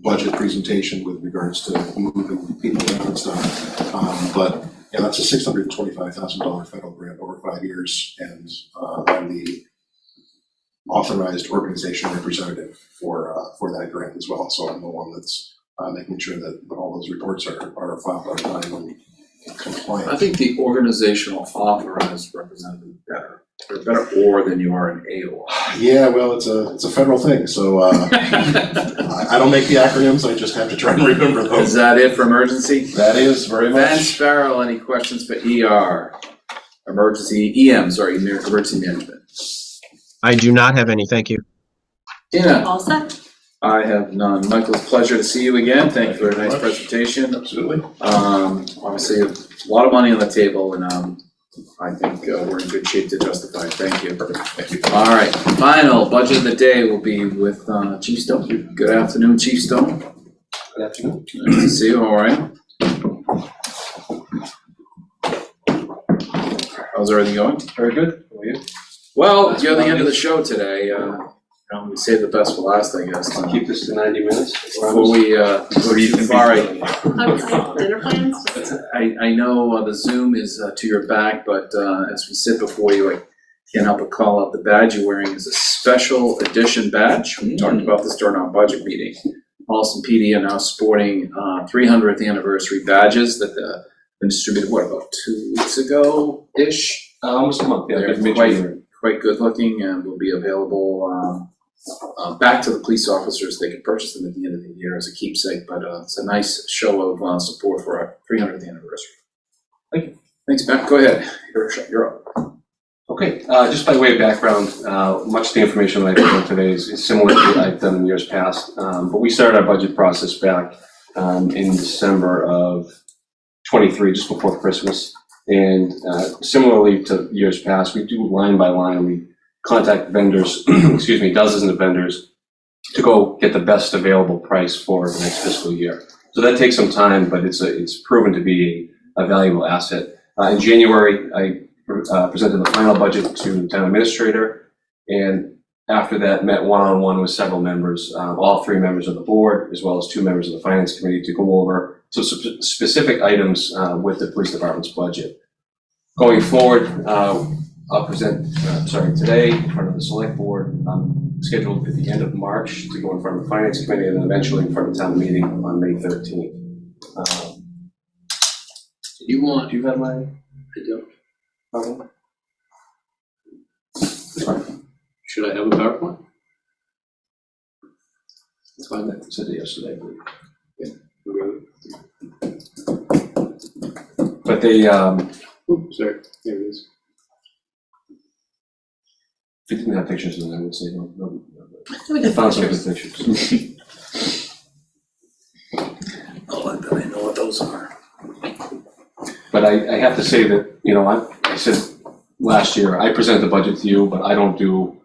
budget presentation with regards to moving people around and stuff. But yeah, that's a $625,000 federal grant over 5 years, and on the authorized organization representative for that grant as well. So I'm the one that's making sure that all those reports are filed on time and compliant. I think the organizational authorized representative better. They're better or than you are an AOR. Yeah, well, it's a federal thing, so I don't make the acronyms. I just have to try and remember those. Is that it for emergency? That is very much. Van Sparrow, any questions for ER? Emergency management. I do not have any, thank you. Tina? All set? I have none. Michael, it's a pleasure to see you again. Thank you for a nice presentation. Absolutely. Obviously, a lot of money on the table, and I think we're in good shape to justify it. Thank you. Thank you. All right, final budget of the day will be with Chief Stone. Good afternoon, Chief Stone. Good afternoon. Nice to see you. All right. How's everything going? Very good. How are you? Well, you're the end of the show today. We saved the best for last, I guess. Keep this to 90 minutes. Before we go too far, Dinner plans? I know the Zoom is to your back, but as we sit before you, I can't help but call out the badge you're wearing is a special edition badge. We talked about this during our budget meeting. Holliston PD are now sporting 300th anniversary badges that have been distributed, about 2 weeks ago-ish? Almost a month, yeah. They're quite good looking and will be available back to the police officers. They can purchase them at the end of the year as a keepsake, but it's a nice show of support for our 300th anniversary. Thank you. Thanks, Matt. Go ahead. You're up. Okay, just by way of background, much of the information that I put on today is similar to what I've done in years past, but we started our budget process back in December of 23, just before Christmas. And similarly to years past, we do line by line. We contact vendors, dozens of vendors to go get the best available price for the next fiscal year. So that takes some time, but it's proven to be a valuable asset. In January, I presented the final budget to the town administrator, and after that met one-on-one with several members, all 3 members of the board, as well as 2 members of the finance committee, to go over some specific items with the police department's budget. Going forward, I'll present, today in front of the select board, scheduled at the end of March to go in front of the finance committee and then eventually in front of town meeting on May 13th. Do you have my, I don't. Okay. Should I have a PowerPoint? It's fine, I said it yesterday, but yeah. But they, oops, sorry, there it is. If it didn't have pictures, then I would say no. I found some good pictures. Oh, I bet I know what those are. But I have to say that, I said last year, I present the budget to you, but I don't do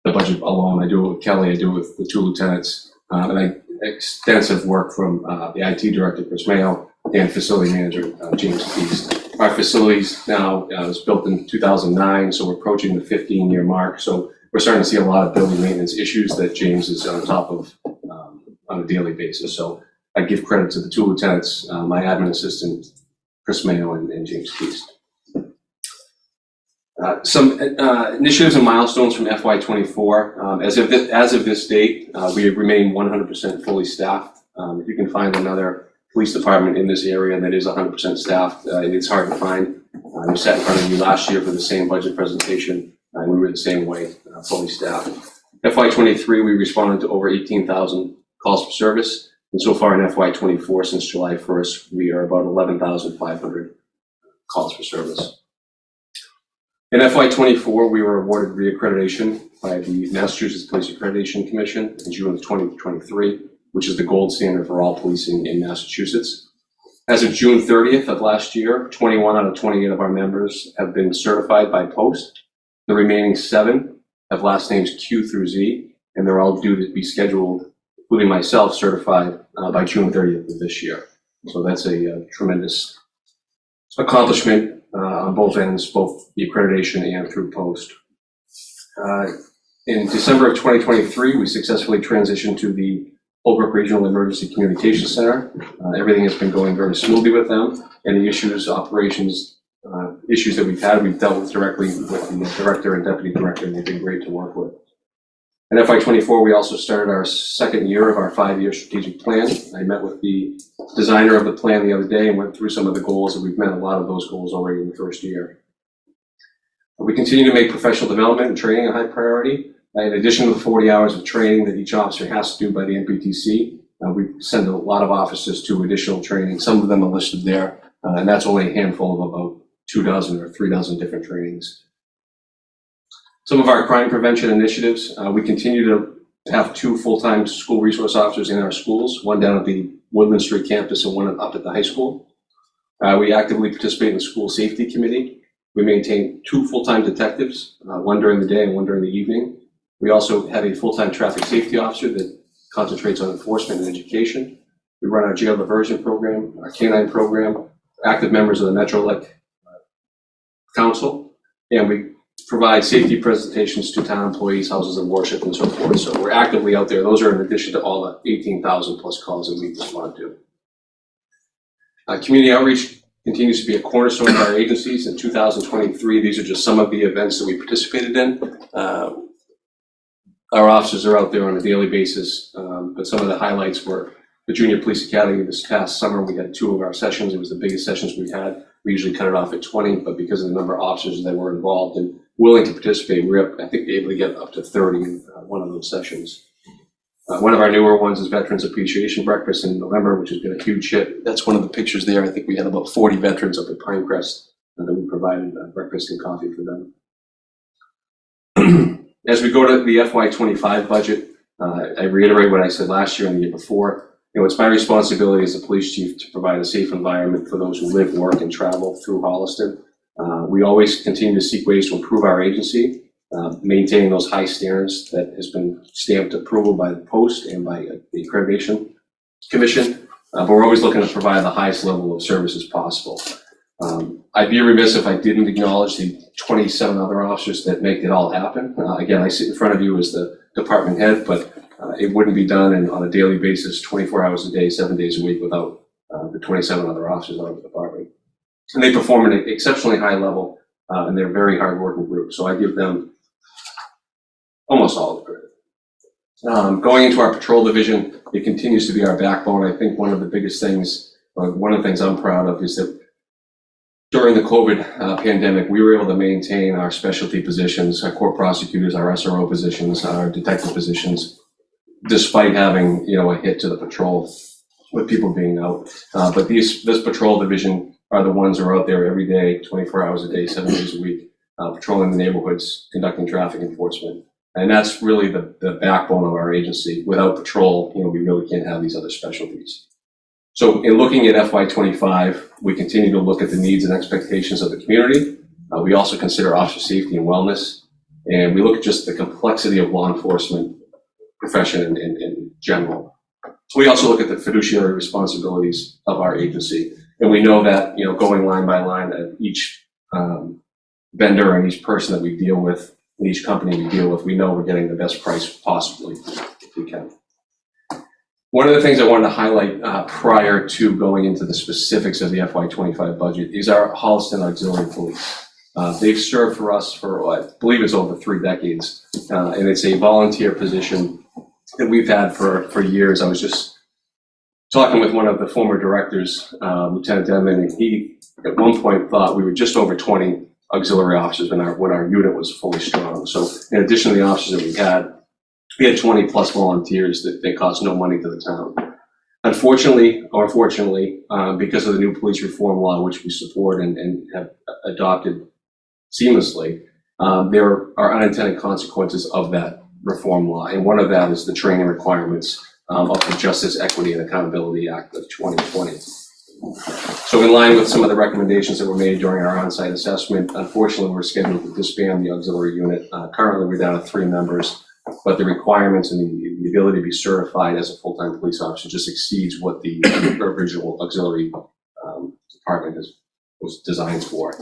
the budget alone. I do it with Kelly, I do it with the 2 lieutenants, and extensive work from the IT director, Chris Mayo, and facility manager, James Feast. Our facilities now was built in 2009, so we're approaching the 15-year mark. So we're starting to see a lot of building maintenance issues that James is on top of on a daily basis. So I give credit to the 2 lieutenants, my admin assistant, Chris Mayo, and James Feast. Some initiatives and milestones from FY24. As of this date, we remain 100% fully staffed. If you can find another police department in this area that is 100% staffed, it's hard to find. We sat in front of you last year for the same budget presentation, and we were the same way, fully staffed. FY23, we responded to over 18,000 calls for service, and so far in FY24, since July 1st, we are about 11,500 calls for service. In FY24, we were awarded reaccreditation by the Massachusetts Police Accreditation Commission in June of 2023, which is the gold standard for all policing in Massachusetts. As of June 30th of last year, 21 out of 28 of our members have been certified by post. The remaining 7 have last names Q through Z, and they're all due to be scheduled, including myself, certified by June 30th of this year. So that's a tremendous accomplishment on both ends, both the accreditation and through post. In December of 2023, we successfully transitioned to the Holbrook Regional Emergency Communications Center. Everything has been going very smoothly with them. Any issues, operations, issues that we've had, we've dealt with directly with the director and deputy director, and they've been great to work with. In FY24, we also started our second year of our 5-year strategic plan. I met with the designer of the plan the other day and went through some of the goals, and we've met a lot of those goals already in the first year. We continue to make professional development and training a high priority. In addition to the 40 hours of training that each officer has to do by the MPTC, we send a lot of officers to additional training. Some of them are listed there, and that's only a handful of about 2 dozen or 3 dozen different trainings. Some of our crime prevention initiatives, we continue to have 2 full-time school resource officers in our schools, one down at the Woodland Street campus and one up at the high school. We actively participate in the school safety committee. We maintain 2 full-time detectives, one during the day and one during the evening. We also have a full-time traffic safety officer that concentrates on enforcement and education. We run our jail diversion program, our canine program, active members of the Metro Council, and we provide safety presentations to town employees, houses of worship, and so forth. So we're actively out there. Those are in addition to all the 18,000 plus calls that we respond to. Community outreach continues to be a cornerstone of our agencies. In 2023, these are just some of the events that we participated in. Our officers are out there on a daily basis, but some of the highlights were the Junior Police Academy this past summer. We had 2 of our sessions. It was the biggest sessions we had. We usually cut it off at 20, but because of the number of officers that were involved and willing to participate, we were, I think, able to get up to 30 in one of those sessions. One of our newer ones is Veterans Appreciation Breakfast in November, which has been a huge hit. That's one of the pictures there. I think we had about 40 veterans up at Pinecrest that we provided breakfast and coffee for them. As we go to the FY25 budget, I reiterate what I said last year and the year before. It's my responsibility as a police chief to provide a safe environment for those who live, work, and travel through Holliston. We always continue to seek ways to improve our agency, maintaining those high standards that has been stamped approval by the Post and by the Accreditation Commission. But we're always looking to provide the highest level of services possible. I'd be remiss if I didn't acknowledge the 27 other officers that make it all happen. Again, I sit in front of you as the department head, but it wouldn't be done on a daily basis, 24 hours a day, 7 days a week without the 27 other officers out of the department. And they perform at an exceptionally high level, and they're a very hardworking group. So I give them almost all of the credit. Going into our patrol division, it continues to be our backbone. I think one of the biggest things, or one of the things I'm proud of, is that during the COVID pandemic, we were able to maintain our specialty positions, our court prosecutors, our SRO positions, our detective positions, despite having, a hit to the patrol with people being out. But this patrol division are the ones who are out there every day, 24 hours a day, 7 days a week, patrolling the neighborhoods, conducting traffic enforcement. And that's really the backbone of our agency. Without patrol, we really can't have these other specialties. So in looking at FY25, we continue to look at the needs and expectations of the community. We also consider officer safety and wellness. And we look at just the complexity of law enforcement profession in general. We also look at the fiduciary responsibilities of our agency. And we know that, going line by line at each vendor and each person that we deal with, and each company we deal with, we know we're getting the best price possibly if we can. One of the things I wanted to highlight prior to going into the specifics of the FY25 budget is our Holliston Auxiliary Police. They've served for us for, I believe it's over 3 decades, and it's a volunteer position that we've had for years. I was just talking with one of the former directors, Lieutenant Denman, and he at one point thought we were just over 20 auxiliary officers when our unit was fully strong. So in addition to the officers that we had 20 plus volunteers that cost no money to the town. Unfortunately, or fortunately, because of the new police reform law, which we support and have adopted seamlessly, there are unintended consequences of that reform law. And one of that is the training requirements of the Justice, Equity, and Accountability Act of 2020. So in line with some of the recommendations that were made during our on-site assessment, unfortunately, we're scheduled to disband the auxiliary unit. Currently, we're down to 3 members, but the requirements and the ability to be certified as a full-time police officer just exceeds what the original auxiliary department was designed for.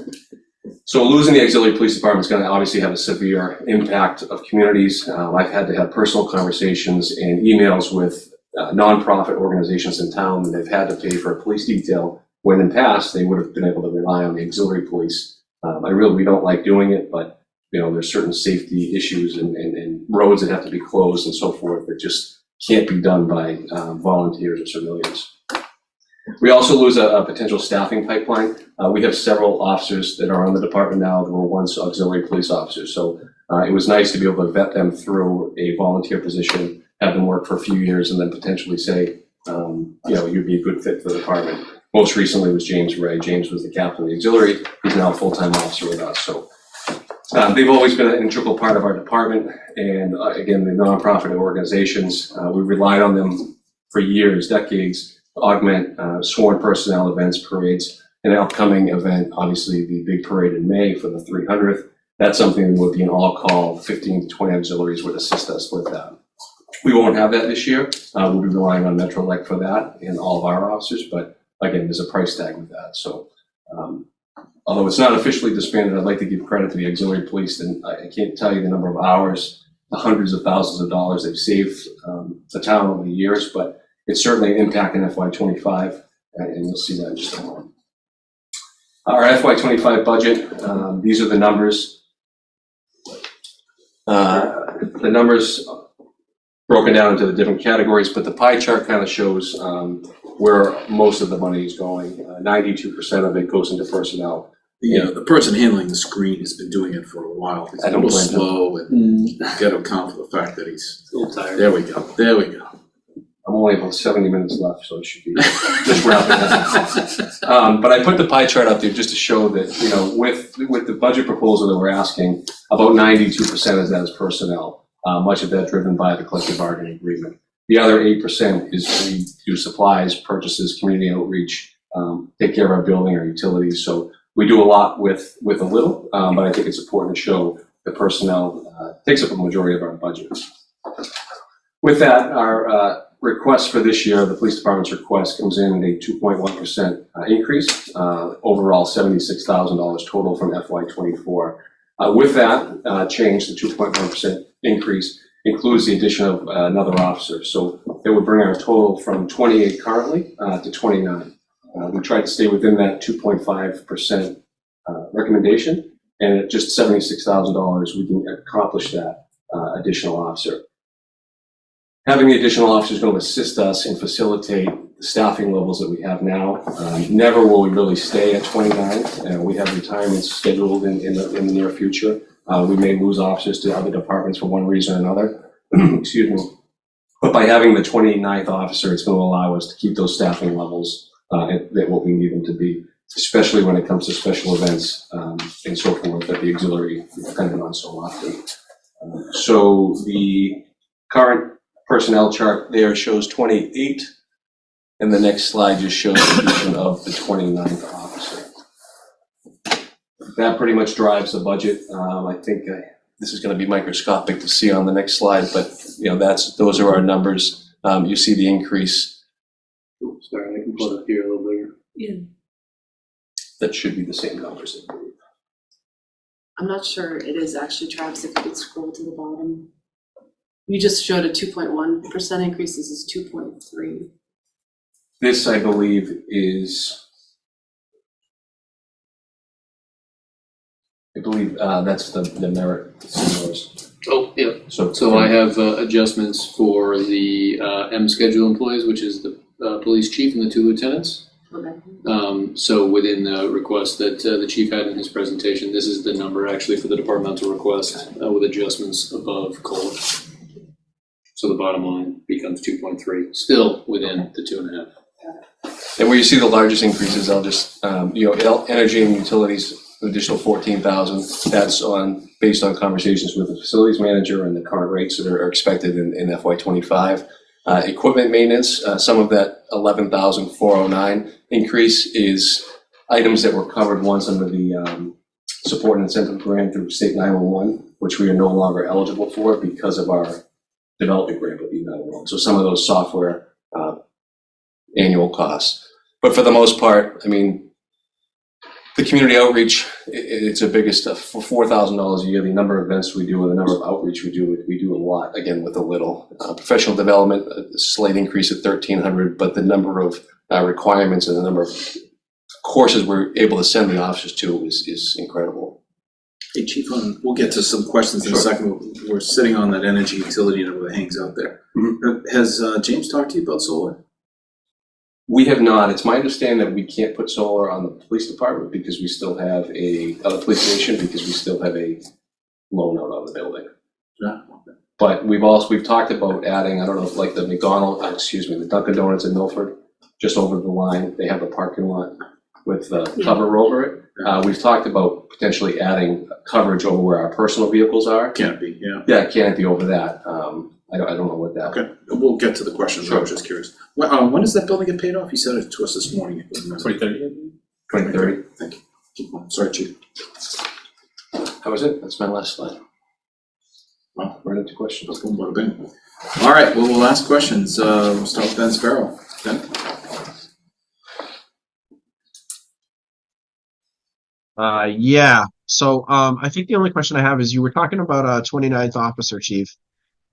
So losing the auxiliary police department is going to obviously have a severe impact of communities. I've had to have personal conversations and emails with nonprofit organizations in town that they've had to pay for a police detail when in past they would have been able to rely on the auxiliary police. We don't like doing it, but there's certain safety issues and roads that have to be closed and so forth that just can't be done by volunteers or civilians. We also lose a potential staffing pipeline. We have several officers that are on the department now that were once auxiliary police officers. So it was nice to be able to vet them through a volunteer position, have them work for a few years, and then potentially say, you'd be a good fit for the department. Most recently was James Ray. James was the captain of the auxiliary. He's now a full-time officer with us. So they've always been an integral part of our department. And again, the nonprofit organizations, we relied on them for years, decades, to augment sworn personnel events, parades. An upcoming event, obviously the big parade in May for the 300th. That's something that would be an all-call, 15 to 20 auxiliaries would assist us with that. We won't have that this year. We'll be relying on Metrolec for that and all of our officers, but again, there's a price tag with that. So although it's not officially disbanded, I'd like to give credit to the auxiliary police, and I can't tell you the number of hours, the hundreds of thousands of dollars they've saved the town over the years, but it's certainly an impact in FY25, and you'll see that in just a moment. Our FY25 budget, these are the numbers. The numbers broken down into the different categories, but the pie chart kind of shows where most of the money is going. 92% of it goes into personnel. The person handling the screen has been doing it for a while. He's a little slow, and got to account for the fact that he's a little tired. There we go. I'm only about 70 minutes left, so it should be just wrapping up. But I put the pie chart up there just to show that, with the budget proposal that we're asking, about 92% of that is personnel. Much of that driven by the collective bargaining agreement. The other 8% is we do supplies, purchases, community outreach, take care of our building, our utilities. So we do a lot with a little, but I think it's important to show the personnel takes up a majority of our budget. With that, our request for this year, the police department's request comes in at a 2.1% increase, overall $76,000 total from FY24. With that change, the 2.1% increase includes the addition of another officer. So it would bring our total from 28 currently to 29. We tried to stay within that 2.5% recommendation, and at just $76,000, we can accomplish that additional officer. Having the additional officer is going to assist us and facilitate the staffing levels that we have now. Never will we really stay at 29. We have retirements scheduled in the near future. We may lose officers to other departments for one reason or another. Excuse me. But by having the 29th officer, it's going to allow us to keep those staffing levels at what we need them to be, especially when it comes to special events and so forth that the auxiliary is dependent on so often. So the current personnel chart there shows 28, and the next slide just shows the addition of the 29th officer. That pretty much drives the budget. I think this is going to be microscopic to see on the next slide, but those are our numbers. You see the increase. Oops, sorry, I can put it here a little bigger. Yeah. That should be the same numbers, I believe. I'm not sure it is actually, Travis, if you could scroll to the bottom. You just showed a 2.1% increase. This is 2.3. This, I believe, is. I believe that's the merit seniors. Oh, yeah. So I have adjustments for the M schedule employees, which is the police chief and the 2 lieutenants. Okay. So within the request that the chief had in his presentation, this is the number actually for the departmental request with adjustments above COLA. So the bottom line becomes 2.3, still within the 2.5. And where you see the largest increases, I'll just, energy and utilities, additional 14,000. That's based on conversations with the facilities manager and the current rates that are expected in FY25. Equipment maintenance, some of that 11,409 increase is items that were covered once under the support and incentive grant through State 911, which we are no longer eligible for because of our development grant with E911. So some of those software annual costs. But for the most part, I mean, the community outreach, it's the biggest stuff. For $4,000 a year, the number of events we do and the number of outreach we do a lot, again, with a little. Professional development, a slight increase at 1,300, but the number of requirements and the number of courses we're able to send the officers to is incredible. Hey, Chief, we'll get to some questions in a second. We're sitting on that energy utility number that hangs out there. Has James talked to you about solar? We have not. It's my understanding that we can't put solar on the police department because we still have the police station because we still have a loan out on the building. Yeah. But we've talked about adding, I don't know, like the the Dunkin' Donuts in Milford, just over the line, they have a parking lot with cover over it. We've talked about potentially adding coverage over where our personal vehicles are. Canopy, yeah. Yeah, canopy over that. I don't know what that. Okay, we'll get to the questions. Sure. I was just curious. When does that building get paid off? You said it to us this morning. 2030. 2030. Thank you. Keep going. Sorry, Chief. That was it. That's my last slide. Well, right into questions. All right, well, we'll ask questions. We'll start with Ben Sparrow. Ben? Yeah. So I think the only question I have is you were talking about 29th officer, Chief,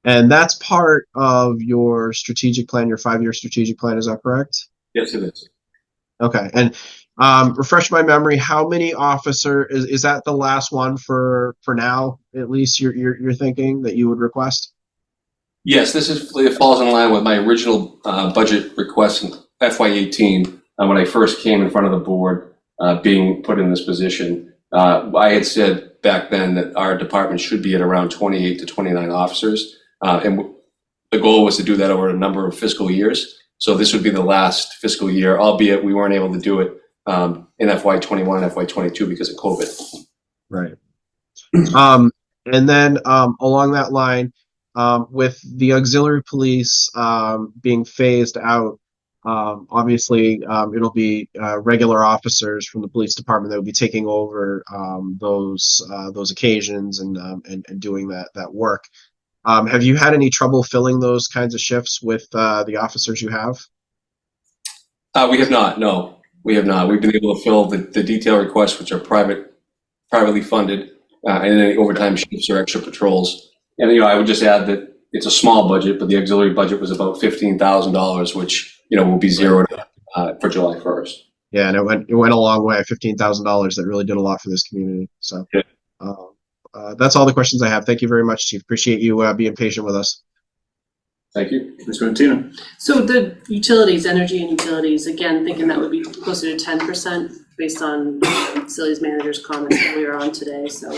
and that's part of your strategic plan, your 5-year strategic plan. Is that correct? Yes, it is. Okay. And refresh my memory. How many officer is that the last one for now? At least you're thinking that you would request. Yes, it falls in line with my original budget request in FY18 when I first came in front of the board, being put in this position. I had said back then that our department should be at around 28 to 29 officers, and the goal was to do that over a number of fiscal years. So this would be the last fiscal year, albeit we weren't able to do it in FY21 and FY22 because of COVID. Right. And then along that line, with the auxiliary police being phased out, obviously it'll be regular officers from the police department that will be taking over those occasions and doing that work. Have you had any trouble filling those kinds of shifts with the officers you have? We have not. No, we have not. We've been able to fill the detail requests, which are privately funded, and any overtime shifts or extra patrols. And I would just add that it's a small budget, but the auxiliary budget was about $15,000, which will be zeroed for July 1st. Yeah, and it went a long way. $15,000 that really did a lot for this community. So that's all the questions I have. Thank you very much, Chief. Appreciate you being patient with us. Thank you. Ms. Valentino. So the utilities, energy and utilities, again, thinking that would be closer to 10% based on facilities manager's comments earlier on today. So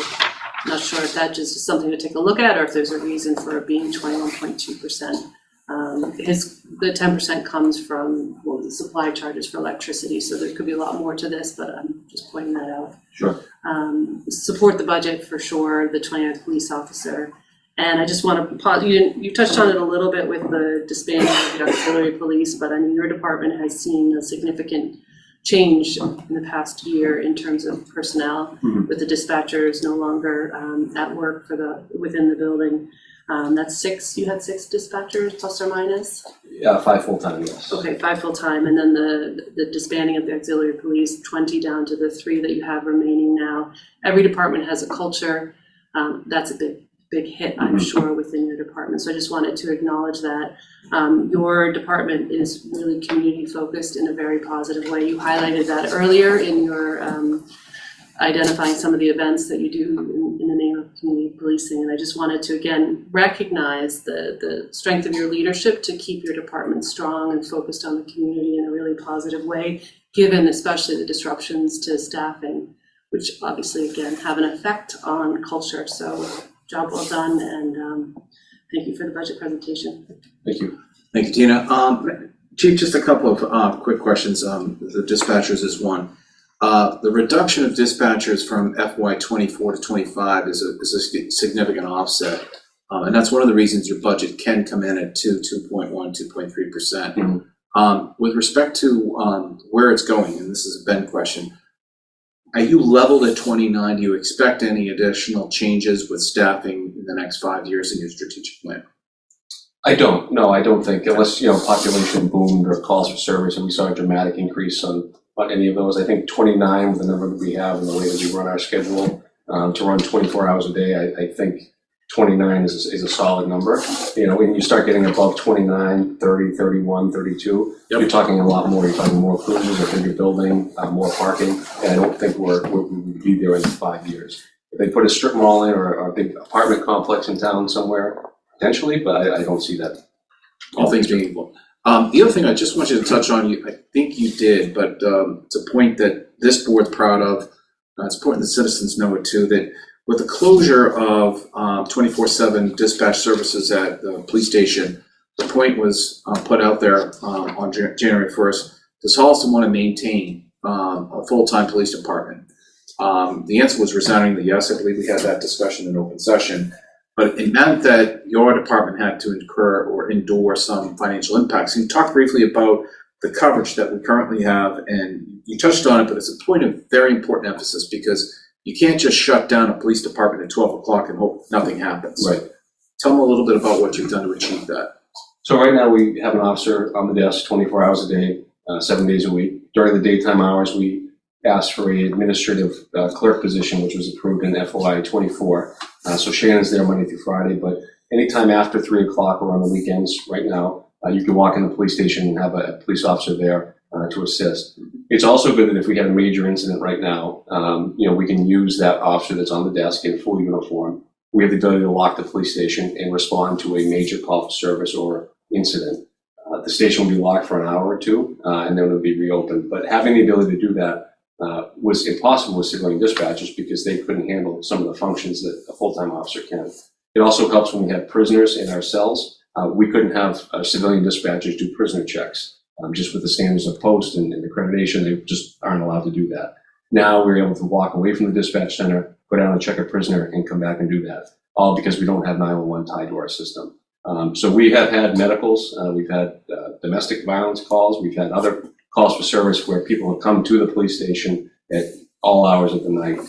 not sure if that just is something to take a look at or if there's a reason for it being 21.2%. The 10% comes from the supply charges for electricity, so there could be a lot more to this, but I'm just pointing that out. Sure. Support the budget for sure, the 29th police officer. And I just want to pause, you touched on it a little bit with the disbanding of the auxiliary police, but I mean, your department has seen a significant change in the past year in terms of personnel, with the dispatchers no longer at work within the building. That's 6, you had 6 dispatchers plus or minus? Yeah, 5 full-time, yes. Okay, 5 full-time, and then the disbanding of the auxiliary police, 20 down to the 3 that you have remaining now. Every department has a culture. That's a big hit, I'm sure, within your department. So I just wanted to acknowledge that. Your department is really community focused in a very positive way. You highlighted that earlier in your identifying some of the events that you do in the name of community policing. And I just wanted to, again, recognize the strength of your leadership to keep your department strong and focused on the community in a really positive way, given especially the disruptions to staffing, which obviously, again, have an effect on culture. So job well done, and thank you for the budget presentation. Thank you. Thank you, Tina. Chief, just a couple of quick questions. The dispatchers is one. The reduction of dispatchers from FY24 to 25 is a significant offset. And that's one of the reasons your budget can come in at 2.1, 2.3%. With respect to where it's going, and this is a Ben question, are you leveled at 29? Do you expect any additional changes with staffing in the next 5 years in your strategic plan? I don't. No, I don't think, unless population boomed or calls for service and we saw a dramatic increase on any of those. I think 29 with the number that we have and the way that we run our schedule to run 24 hours a day, I think 29 is a solid number. When you start getting above 29, 30, 31, 32, you're talking a lot more. You're talking more cruisers, a bigger building, more parking, and I don't think we'll be there in 5 years. If they put a strip mall in or a big apartment complex in town somewhere, potentially, but I don't see that. All things being equal. The other thing I just want you to touch on, I think you did, but it's a point that this board's proud of. It's important that citizens know it too, that with the closure of 24/7 dispatch services at the police station, the point was put out there on January 1st, does Holliston want to maintain a full-time police department? The answer was resoundingly yes. I believe we had that discussion in open session. But it meant that your department had to incur or endure some financial impacts. You talked briefly about the coverage that we currently have, and you touched on it, but it's a point of very important emphasis because you can't just shut down a police department at 12 o'clock and hope nothing happens. Right. Tell them a little bit about what you've done to achieve that. So right now we have an officer on the desk 24 hours a day, 7 days a week. During the daytime hours, we asked for an administrative clerk position, which was approved in FY2024. So Shannon's there Monday through Friday, but anytime after 3 o'clock or on the weekends right now, you can walk in the police station and have a police officer there to assist. It's also good that if we had a major incident right now, we can use that officer that's on the desk in full uniform. We have the ability to lock the police station and respond to a major call for service or incident. The station will be locked for an hour or two, and then it'll be reopened. But having the ability to do that was impossible with civilian dispatchers because they couldn't handle some of the functions that a full-time officer can. It also helps when we have prisoners in our cells. We couldn't have civilian dispatchers do prisoner checks. Just with the standards of post and accreditation, they just aren't allowed to do that. Now we're able to walk away from the dispatch center, go down and check a prisoner and come back and do that, all because we don't have 911 tied to our system. So we have had medicals, we've had domestic violence calls, we've had other calls for service where people have come to the police station at all hours of the night.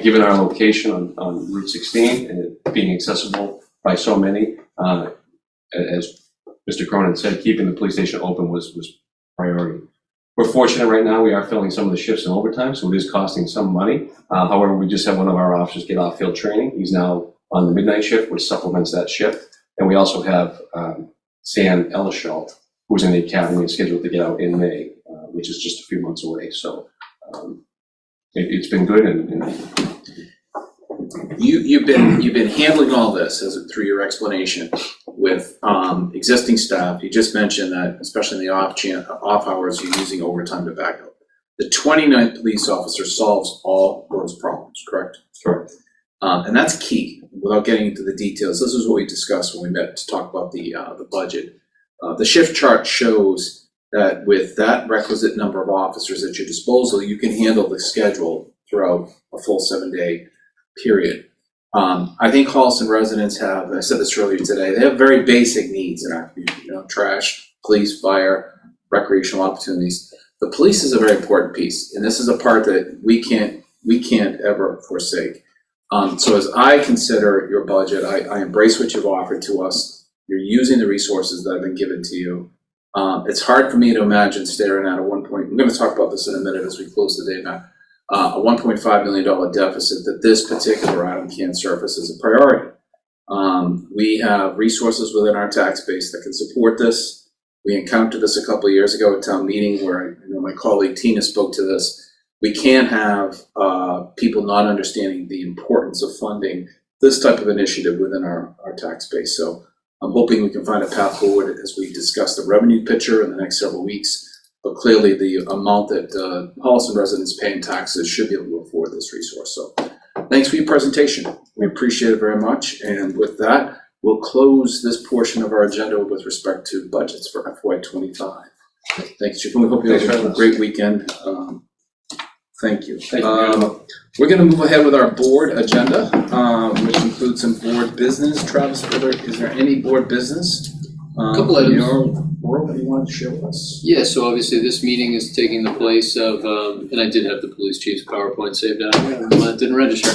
Given our location on Route 16 and it being accessible by so many, as Mr. Cronin said, keeping the police station open was priority. We're fortunate right now, we are filling some of the shifts in overtime, so it is costing some money. However, we just had one of our officers get off field training. He's now on the midnight shift, which supplements that shift. And we also have Sam Ellisholt, who's in the academy and scheduled to get out in May, which is just a few months away. So it's been good. And You've been handling all this through your explanation with existing staff. You just mentioned that, especially in the off hours, you're using overtime to back up. The 29th police officer solves all those problems, correct? Correct. And that's key. Without getting into the details, this is what we discussed when we met to talk about the budget. The shift chart shows that with that requisite number of officers at your disposal, you can handle the schedule throughout a full 7-day period. I think Holliston residents have, I said this earlier today, they have very basic needs in our community, trash, police, fire, recreational opportunities. The police is a very important piece, and this is a part that we can't ever forsake. So as I consider your budget, I embrace what you've offered to us. You're using the resources that have been given to you. It's hard for me to imagine staring at I'm going to talk about this in a minute as we close the day, Matt. A $1.5 million deficit that this particular item can't surface as a priority. We have resources within our tax base that can support this. We encountered this a couple of years ago at town meeting where I know my colleague Tina spoke to this. We can't have people not understanding the importance of funding this type of initiative within our tax base. So I'm hoping we can find a path forward as we discuss the revenue picture in the next several weeks. But clearly the amount that Holliston residents pay in taxes should be able to afford this resource. So thanks for your presentation. We appreciate it very much. And with that, we'll close this portion of our agenda with respect to budgets for FY25. Thanks, Chief. And we hope you have a great weekend. Thank you. We're going to move ahead with our board agenda, which includes some board business. Travis, is there any board business? Couple items. In your world that you want to share with us? Yeah, so obviously this meeting is taking the place of, and I did have the police chief's PowerPoint saved out, that didn't register.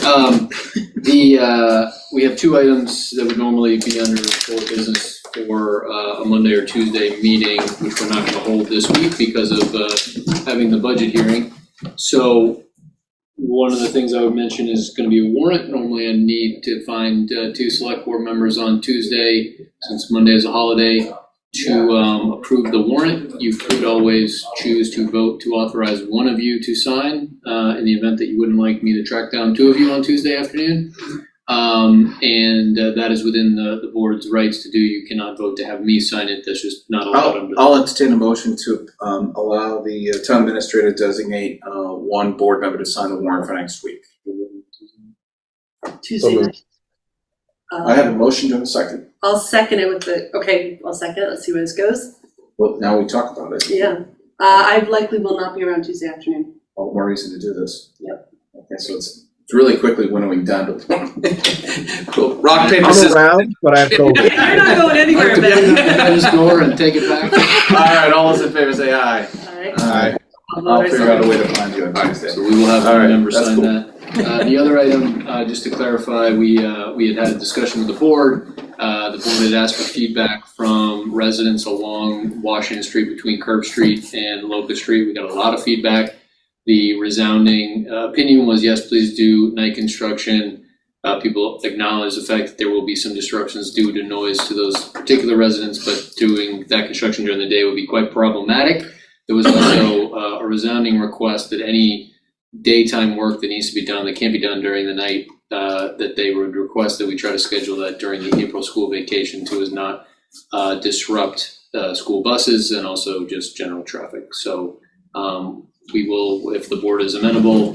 We have two items that would normally be under board business for a Monday or Tuesday meeting, which we're not going to hold this week because of having the budget hearing. So one of the things I would mention is going to be a warrant. Normally I need to find two select board members on Tuesday, since Monday is a holiday, to approve the warrant. You could always choose to vote to authorize one of you to sign in the event that you wouldn't like me to track down two of you on Tuesday afternoon. That is within the board's rights to do. You cannot vote to have me sign it. That's just not allowed under. I'll entertain a motion to allow the town administrator to designate one board member to sign the warrant for next week. Tuesday night. I have a motion to a second. I'll second it with I'll second it. Let's see where this goes. Well, now we talk about it. Yeah. I likely will not be around Tuesday afternoon. All more reason to do this. Yep. Okay, so it's really quickly winnowing down to cool. Rock, paper, I'm scissors. around, but I have COVID. You're not going anywhere, Like to Ben. put it in his door and take it back. All right, all those in favor say aye. Aye. Aye. I'll figure out a way to find you on Tuesday. So we will have All a right, member that's sign cool. that. The other item, just to clarify, we had a discussion with the board. The board had asked for feedback from residents along Washington Street between Curb Street and Locust Street. We got a lot of feedback. The resounding opinion was, yes, please do night construction. People acknowledge the fact that there will be some disruptions due to noise to those particular residents, but doing that construction during the day would be quite problematic. There was also a resounding request that any daytime work that needs to be done that can't be done during the night, that they would request that we try to schedule that during the April school vacation to not disrupt school buses and also just general traffic. So we will, if the board is amenable,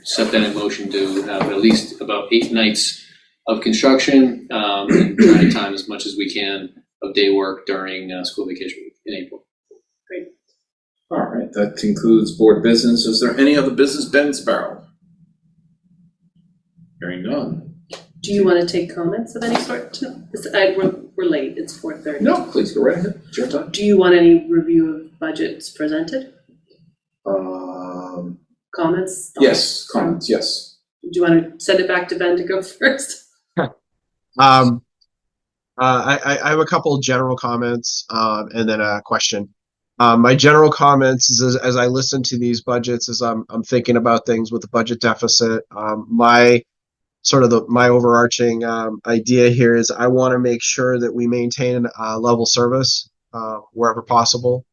set that in motion to have at least about 8 nights of construction and try to time as much as we can of day work during school vacation week in April. Great. All right, that concludes board business. Is there any other business, Ben Sparrow? Hearing none. Do you want to take comments of any sort? We're late. It's 4:30. No, please go right ahead. It's your time. Do you want any review of budgets presented? Comments? Yes, comments, yes. Do you want to send it back to Ben to go first? I have a couple of general comments and then a question. My general comments is as I listen to these budgets, as I'm thinking about things with the budget deficit, my overarching idea here is I want to make sure that we maintain level service wherever possible.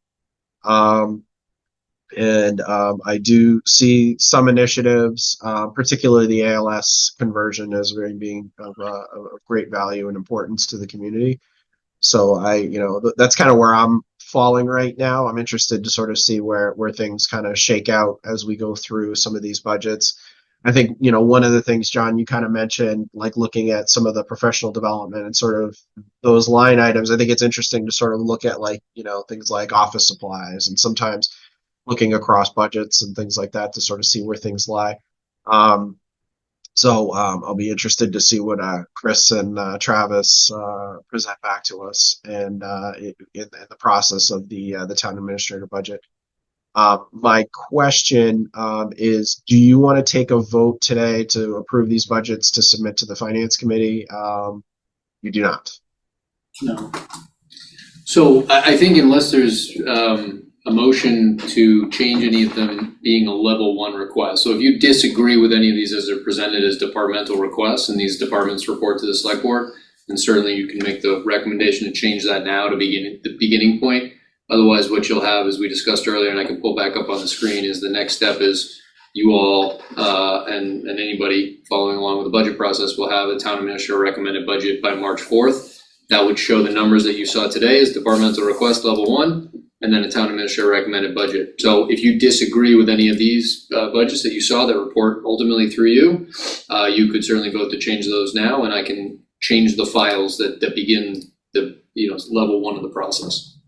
I do see some initiatives, particularly the ALS conversion, as being of great value and importance to the community. So that's kind of where I'm falling right now. I'm interested to sort of see where things kind of shake out as we go through some of these budgets. I think, one of the things, John, you kind of mentioned, like looking at some of the professional development and sort of those line items. I think it's interesting to sort of look at things like office supplies and sometimes looking across budgets and things like that to sort of see where things lie. So I'll be interested to see what Chris and Travis present back to us and in the process of the town administrator budget. My question is, do you want to take a vote today to approve these budgets to submit to the finance committee? You do not. No. So I think unless there's a motion to change any of them being a level 1 request. So if you disagree with any of these as they're presented as departmental requests and these departments report to the select board, then certainly you can make the recommendation to change that now to begin the beginning point. Otherwise, what you'll have, as we discussed earlier, and I can pull back up on the screen, is the next step is you all and anybody following along with the budget process will have a town administrator recommended budget by March 4th. That would show the numbers that you saw today as departmental request level 1. And then a town administrator recommended budget. So if you disagree with any of these budgets that you saw that report ultimately through you, you could certainly vote to change those now, and I can change the files that begin the level 1 of the process.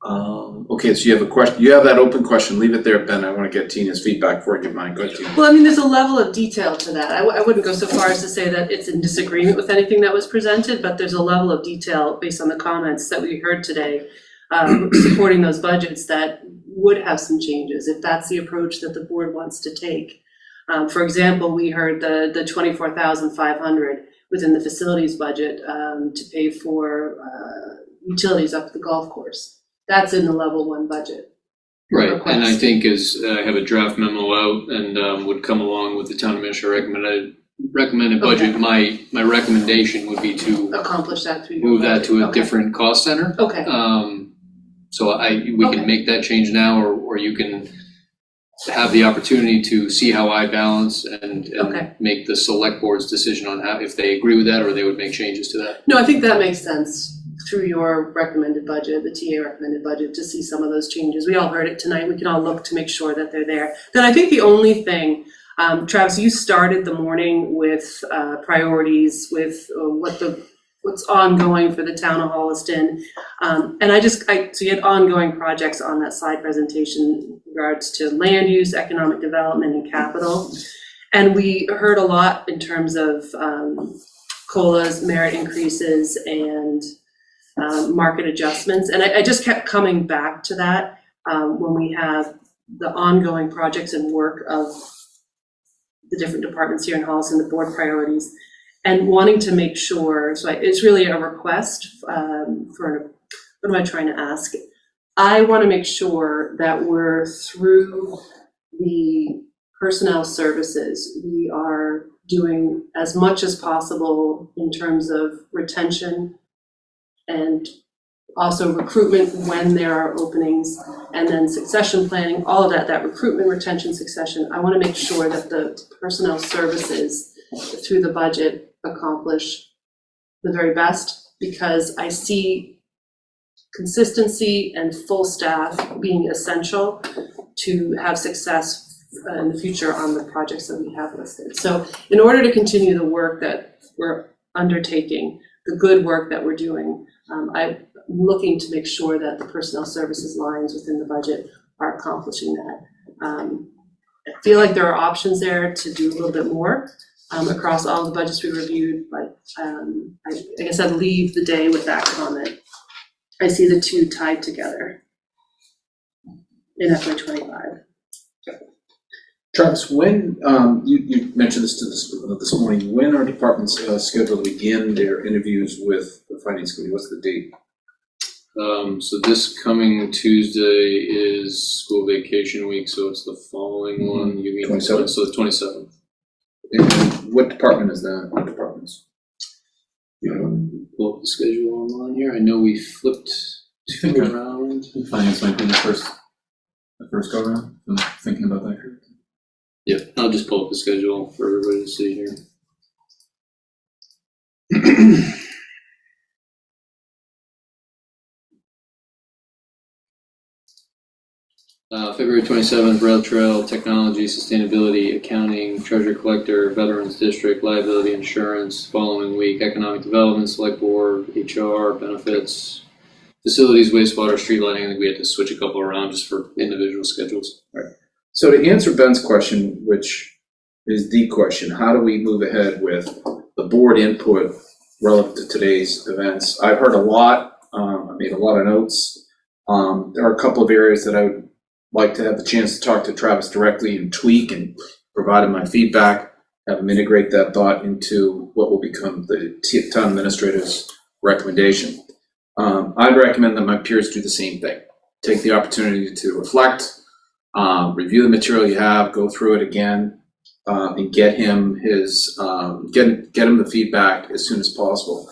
Okay, so you have a question. You have that open question. Leave it there, Ben. I want to get Tina's feedback before I give mine. Go ahead, Tina. Well, I mean, there's a level of detail to that. I wouldn't go so far as to say that it's in disagreement with anything that was presented, but there's a level of detail based on the comments that we heard today supporting those budgets that would have some changes if that's the approach that the board wants to take. For example, we heard the $24,500 within the facilities budget to pay for utilities up at the golf course. That's in the level 1 budget. Right, request. and I think as I have a draft memo out and would come along with the town administrator recommended recommended budget, my recommendation would be to Accomplish that through your move that budget. to a Okay. different cost center. Okay. So we Okay. can make that change now, or you can have the opportunity to see how I balance and Okay. make the select board's decision on how, if they agree with that, or they would make changes to that. No, I think that makes sense through your recommended budget, the TA recommended budget, to see some of those changes. We all heard it tonight. We can all look to make sure that they're there. Then I think the only thing, Travis, you started the morning with priorities, with what's ongoing for the town of Holliston. And so you had ongoing projects on that slide presentation in regards to land use, economic development, and capital. And we heard a lot in terms of COLAs, merit increases, and market adjustments. And I just kept coming back to that when we have the ongoing projects and work of the different departments here in Holliston, the board priorities, and wanting to make sure, so it's really a request for, what am I trying to ask? I want to make sure that we're through the personnel services. We are doing as much as possible in terms of retention and also recruitment when there are openings, and then succession planning, all of that recruitment, retention, succession. I want to make sure that the personnel services through the budget accomplish the very best, because I see consistency and full staff being essential to have success in the future on the projects that we have listed. So in order to continue the work that we're undertaking, the good work that we're doing, I'm looking to make sure that the personnel services lines within the budget are accomplishing that. I feel like there are options there to do a little bit more across all the budgets we reviewed, but I guess I'd leave the day with that comment. I see the two tied together in FY2025. Travis, when, you mentioned this to this morning, when are departments scheduled to begin their interviews with the finance committee? What's the date? So this coming Tuesday is school vacation week, so it's the following one. You mean 27th? So the 27th. And what department is that? What departments? Pull up the schedule online here. I know we flipped two around. Finance might be the first go around. I'm thinking about that. Yeah, I'll just pull up the schedule for everybody to see here. February 27th, rail trail, technology, sustainability, accounting, treasurer collector, veterans district, liability insurance. Following week, economic development, select board, HR, benefits, facilities, wastewater, street lighting. I think we had to switch a couple around just for individual schedules. Right. So to answer Ben's question, which is the question, how do we move ahead with the board input relative to today's events? I've heard a lot. I made a lot of notes. There are a couple of areas that I would like to have the chance to talk to Travis directly and tweak and provide him my feedback, have him integrate that thought into what will become the town administrator's recommendation. I'd recommend that my peers do the same thing. Take the opportunity to reflect, review the material you have, go through it again, and get him his get him the feedback as soon as possible.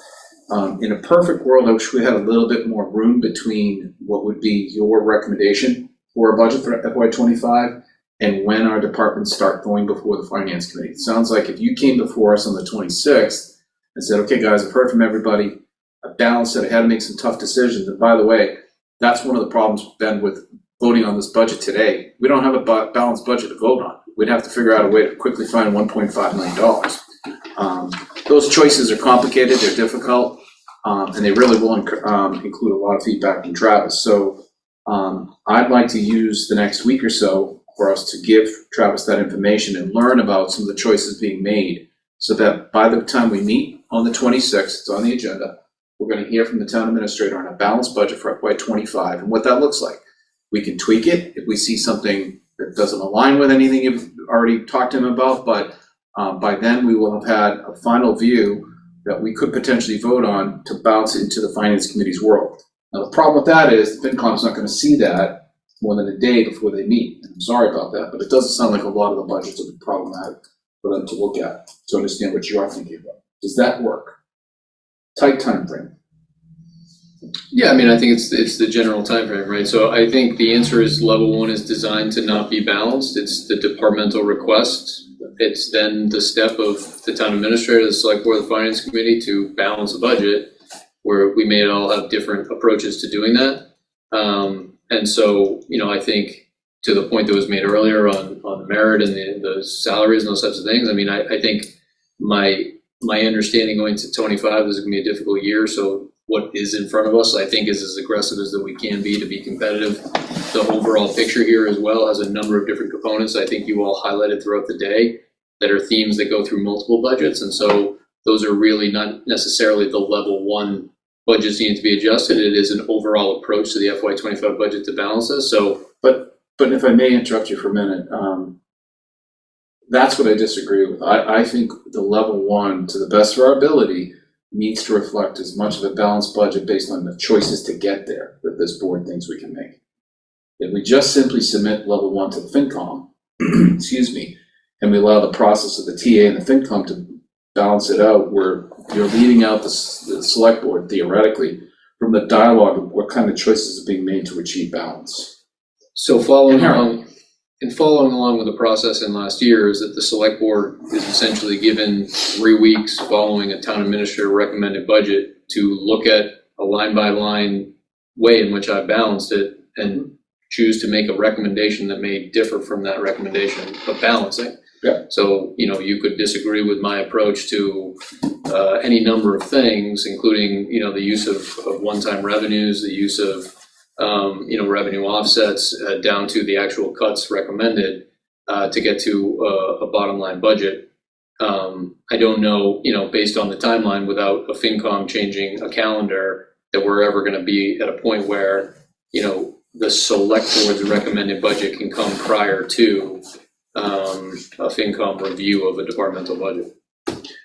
In a perfect world, I wish we had a little bit more room between what would be your recommendation for a budget for FY25 and when our departments start going before the finance committee. It sounds like if you came before us on the 26th and said, okay guys, I've heard from everybody, I've balanced it, I had to make some tough decisions, and by the way, that's one of the problems, Ben, with voting on this budget today. We don't have a balanced budget to vote on. We'd have to figure out a way to quickly find $1.5 million. Those choices are complicated, they're difficult, and they really will include a lot of feedback from Travis. So I'd like to use the next week or so for us to give Travis that information and learn about some of the choices being made, so that by the time we meet on the 26th, it's on the agenda, we're going to hear from the town administrator on a balanced budget for FY25 and what that looks like. We can tweak it if we see something that doesn't align with anything you've already talked to him about, but by then we will have had a final view that we could potentially vote on to bounce into the finance committee's world. Now the problem with that is the FinCom's not going to see that more than a day before they meet. And I'm sorry about that, but it doesn't sound like a lot of the budgets will be problematic. for them to look at, to understand what you are thinking about. Does that work? Tight time frame. Yeah, I mean, I think it's the general timeframe, right? So I think the answer is level one is designed to not be balanced. It's the departmental request. It's then the step of the town administrator, the select board, the finance committee to balance a budget, where we may all have different approaches to doing that. And so, I think to the point that was made earlier on the merit and the salaries and those types of things, I mean, I think my understanding going to 25 is going to be a difficult year. So what is in front of us, I think, is as aggressive as that we can be to be competitive. The overall picture here as well has a number of different components I think you all highlighted throughout the day that are themes that go through multiple budgets. And so those are really not necessarily the level one budgets need to be adjusted. It is an overall approach to the FY25 budget to balance this. So, but if I may interrupt you for a minute, that's what I disagree with. I think the level one, to the best of our ability, needs to reflect as much of a balanced budget based on the choices to get there that this board thinks we can make. If we just simply submit level one to the FinCom, excuse me, and we allow the process of the TA and the FinCom to balance it out, where you're leading out the select board theoretically from the dialogue of what kind of choices are being made to achieve balance. So following along with the process in last year is that the select board is essentially given 3 weeks following a town administrator recommended budget to look at a line by line way in which I balanced it and choose to make a recommendation that may differ from that recommendation of balancing. Yeah. So, you could disagree with my approach to any number of things, including, the use of one-time revenues, the use of revenue offsets down to the actual cuts recommended to get to a bottom line budget. I don't know, based on the timeline, without a FinCom changing a calendar, that we're ever going to be at a point where, the select board's recommended budget can come prior to a FinCom review of a departmental budget.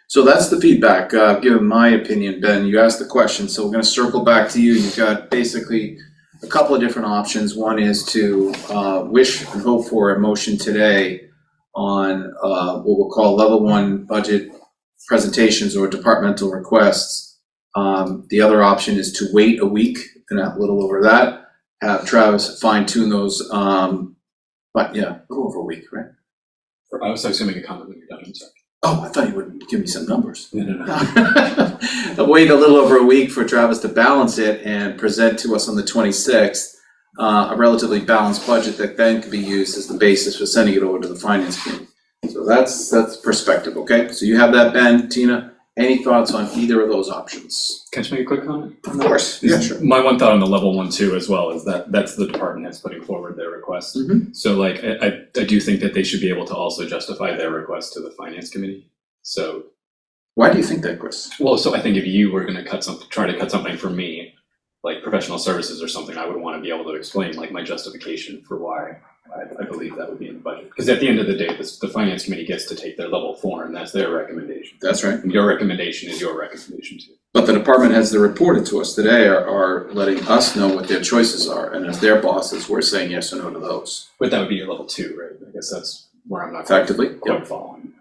So that's the feedback, given my opinion. Ben, you asked the question, so we're going to circle back to you. You've got basically a couple of different options. One is to wish and hope for a motion today on what we'll call level one budget presentations or departmental requests. The other option is to wait a week and a little over that, have Travis fine tune those, but yeah, a little over a week, right? I was assuming a comment when you're done, I'm sorry. Oh, I thought you would give me some numbers. No. Wait a little over a week for Travis to balance it and present to us on the 26th a relatively balanced budget that then can be used as the basis for sending it over to the finance committee. So that's perspective, okay? So you have that, Ben, Tina. Any thoughts on either of those options? Can I just make a quick comment? Of course, yeah, sure. My one thought on the level one too as well is that that's the department that's putting forward their request. Mm-hmm. So I do think that they should be able to also justify their request to the finance committee. So why do you think that, Chris? Well, so I think if you were going to try to cut something from me, like professional services or something, I would want to be able to explain like my justification for why I believe that would be in the budget. Because at the end of the day, the finance committee gets to take their level 4, and that's their recommendation. That's right. And your recommendation is your recommendation too. But the department heads that reported to us today are letting us know what their choices are, and as their bosses, we're saying yes or no to those. But that would be your level 2, right? I guess that's where I'm not effectively quite following.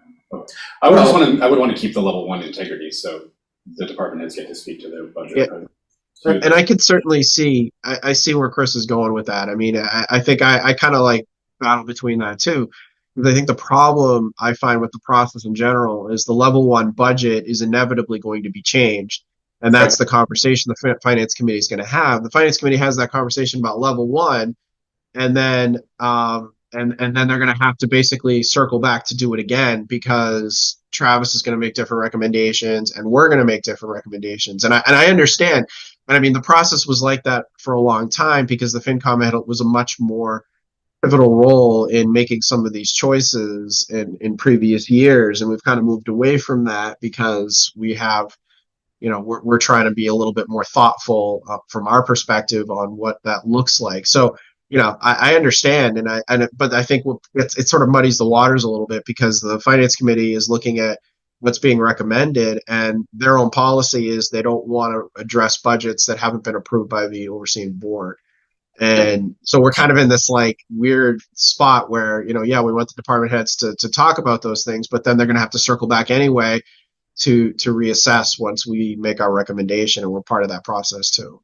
I would want to keep the level 1 integrity, so the department heads get to speak to their budget. Yeah. And I could certainly see, I see where Chris is going with that. I mean, I think I kind of like battle between that too. But I think the problem I find with the process in general is the level 1 budget is inevitably going to be changed. And that's the conversation the finance committee is going to have. The finance committee has that conversation about level 1, and then and then they're going to have to basically circle back to do it again because Travis is going to make different recommendations and we're going to make different recommendations. And I understand. And I mean, the process was like that for a long time because the FinCom was a much more pivotal role in making some of these choices in previous years. And we've kind of moved away from that because we have, we're trying to be a little bit more thoughtful from our perspective on what that looks like. So, I understand, but I think it sort of muddies the waters a little bit because the finance committee is looking at what's being recommended, and their own policy is they don't want to address budgets that haven't been approved by the overseeing board. And so we're kind of in this like weird spot where, yeah, we want the department heads to talk about those things, but then they're going to have to circle back anyway to reassess once we make our recommendation, and we're part of that process too.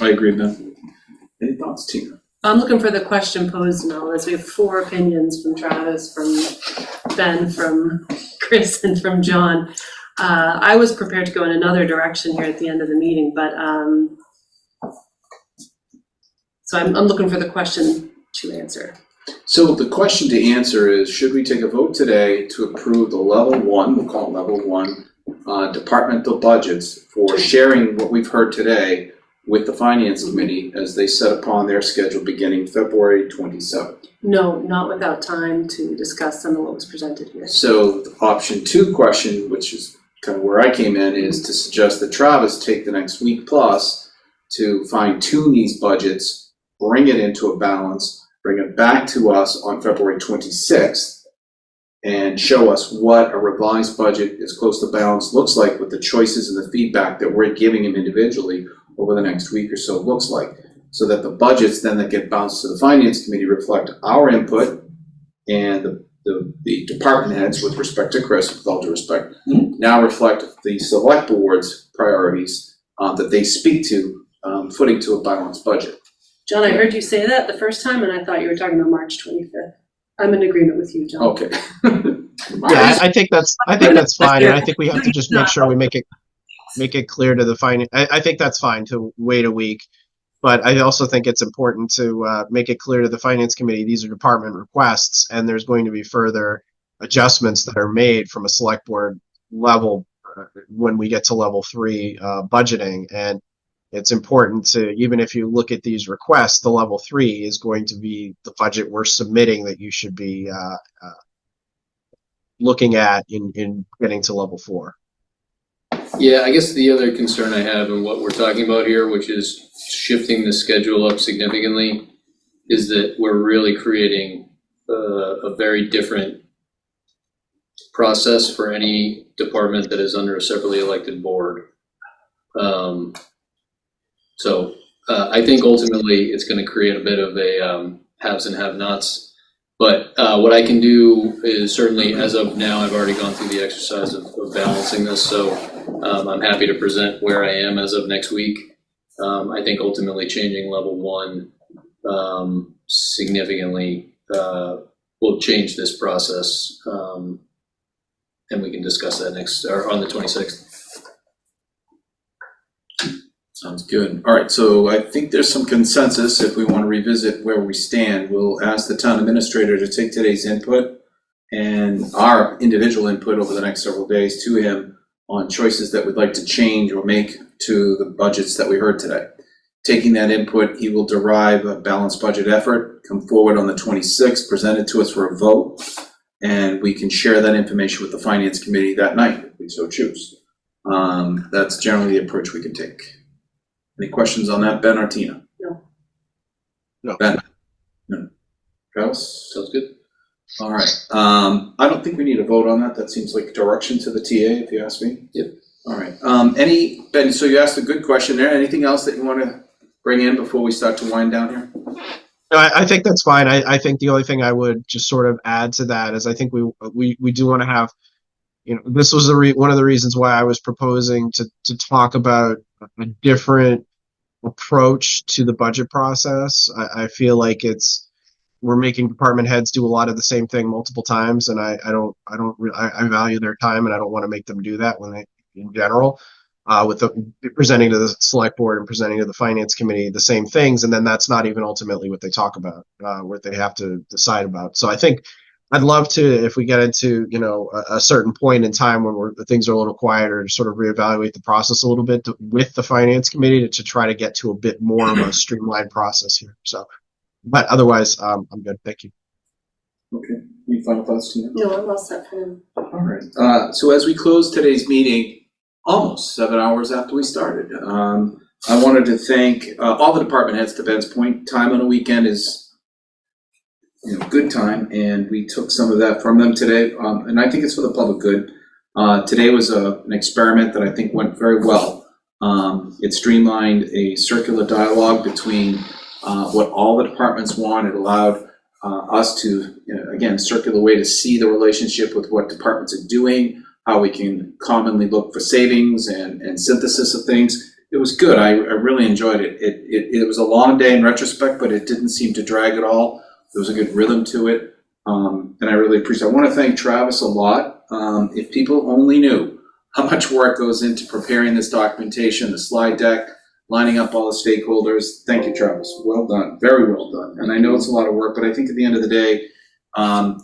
I agree, Ben. Any thoughts, Tina? I'm looking for the question posed in all this. We have 4 opinions from Travis, from Ben, from Chris, and from John. I was prepared to go in another direction here at the end of the meeting, but so I'm looking for the question to answer. So the question to answer is, should we take a vote today to approve the level 1, we'll call it level 1, departmental budgets for sharing what we've heard today with the Finance Committee as they set upon their schedule beginning February 27th? No, not without time to discuss some of what was presented here. So the option 2 question, which is kind of where I came in, is to suggest that Travis take the next week plus to fine tune these budgets, bring it into a balance, bring it back to us on February 26th, and show us what a revised budget as close to balance looks like with the choices and the feedback that we're giving him individually over the next week or so looks like, so that the budgets then that get bounced to the Finance Committee reflect our input and the department heads, with respect to Chris, with all due respect, now reflect the select board's priorities that they speak to, footing to a balanced budget. John, I heard you say that the first time, and I thought you were talking about March 25th. I'm in agreement with you, John. Okay. Yeah, I think that's fine, and I think we have to just make sure we make it clear to the finance. I think that's fine to wait a week, but I also think it's important to make it clear to the Finance Committee these are department requests, and there's going to be further adjustments that are made from a select board level when we get to level 3 budgeting. And it's important to, even if you look at these requests, the level 3 is going to be the budget we're submitting that you should be looking at in getting to level 4. Yeah, I guess the other concern I have in what we're talking about here, which is shifting the schedule up significantly, is that we're really creating a very different process for any department that is under a separately elected board. So I think ultimately it's going to create a bit of a haves and have-nots. But what I can do is certainly, as of now, I've already gone through the exercise of balancing this. So I'm happy to present where I am as of next week. I think ultimately changing level 1 significantly will change this process. And we can discuss that on the 26th. Sounds good. All right, so I think there's some consensus. If we want to revisit where we stand, we'll ask the town administrator to take today's input and our individual input over the next several days to him on choices that we'd like to change or make to the budgets that we heard today. Taking that input, he will derive a balanced budget effort, come forward on the 26th, present it to us for a vote, and we can share that information with the Finance Committee that night, if we so choose. That's generally the approach we can take. Any questions on that, Ben or Tina? No. Ben? No. Travis? Sounds good. All right. I don't think we need a vote on that. That seems like direction to the TA, if you ask me. Yep. All right. Ben, so you asked a good question there. Anything else that you want to bring in before we start to wind down here? No, I think that's fine. I think the only thing I would just sort of add to that is I think we do want to have, this was one of the reasons why I was proposing to talk about a different approach to the budget process. I feel like we're making department heads do a lot of the same thing multiple times, and I value their time, and I don't want to make them do that in general. With presenting to the select board and presenting to the Finance Committee the same things, and then that's not even ultimately what they talk about, what they have to decide about. So I think I'd love to, if we get into a certain point in time when things are a little quieter, to sort of reevaluate the process a little bit with the Finance Committee to try to get to a bit more of a streamlined process here. So, but otherwise, I'm good. Thank you. Okay. Any final thoughts, Tina? No, I'm all set for him. All right. So as we close today's meeting, almost 7 hours after we started, I wanted to thank all the department heads. To Ben's point, time on a weekend is good time, and we took some of that from them today, and I think it's for the public good. Today was an experiment that I think went very well. It streamlined a circular dialogue between what all the departments want. It allowed us to, again, circular way to see the relationship with what departments are doing, how we can commonly look for savings and synthesis of things. It was good. I really enjoyed it. It was a long day in retrospect, but it didn't seem to drag at all. There was a good rhythm to it, and I really appreciate it. I want to thank Travis a lot. If people only knew how much work goes into preparing this documentation, the slide deck, lining up all the stakeholders. Thank you, Travis. Well done. Very well done. And I know it's a lot of work, but I think at the end of the day,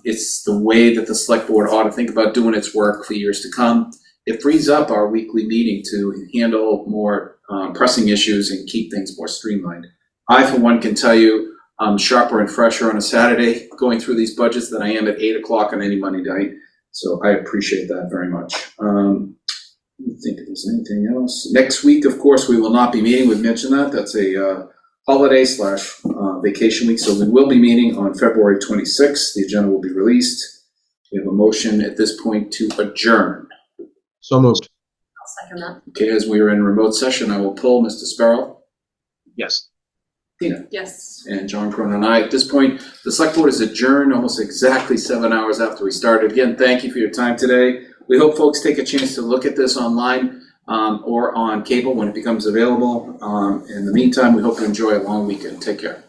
it's the way that the select board ought to think about doing its work for years to come. It frees up our weekly meeting to handle more pressing issues and keep things more streamlined. I, for one, can tell you I'm sharper and fresher on a Saturday going through these budgets than I am at 8 o'clock on any Monday night. So I appreciate that very much. Let me think if there's anything else. Next week, of course, we will not be meeting. We've mentioned that. That's a holiday / vacation week. So we will be meeting on February 26th. The agenda will be released. We have a motion at this point to adjourn. So moved. I'll second that. Okay, as we are in remote session, I will pull Mr. Sparrow. Yes. Tina. Yes. And John Cronin and I. At this point, the select board is adjourned almost exactly 7 hours after we started. Again, thank you for your time today. We hope folks take a chance to look at this online or on cable when it becomes available. In the meantime, we hope you enjoy a long weekend. Take care.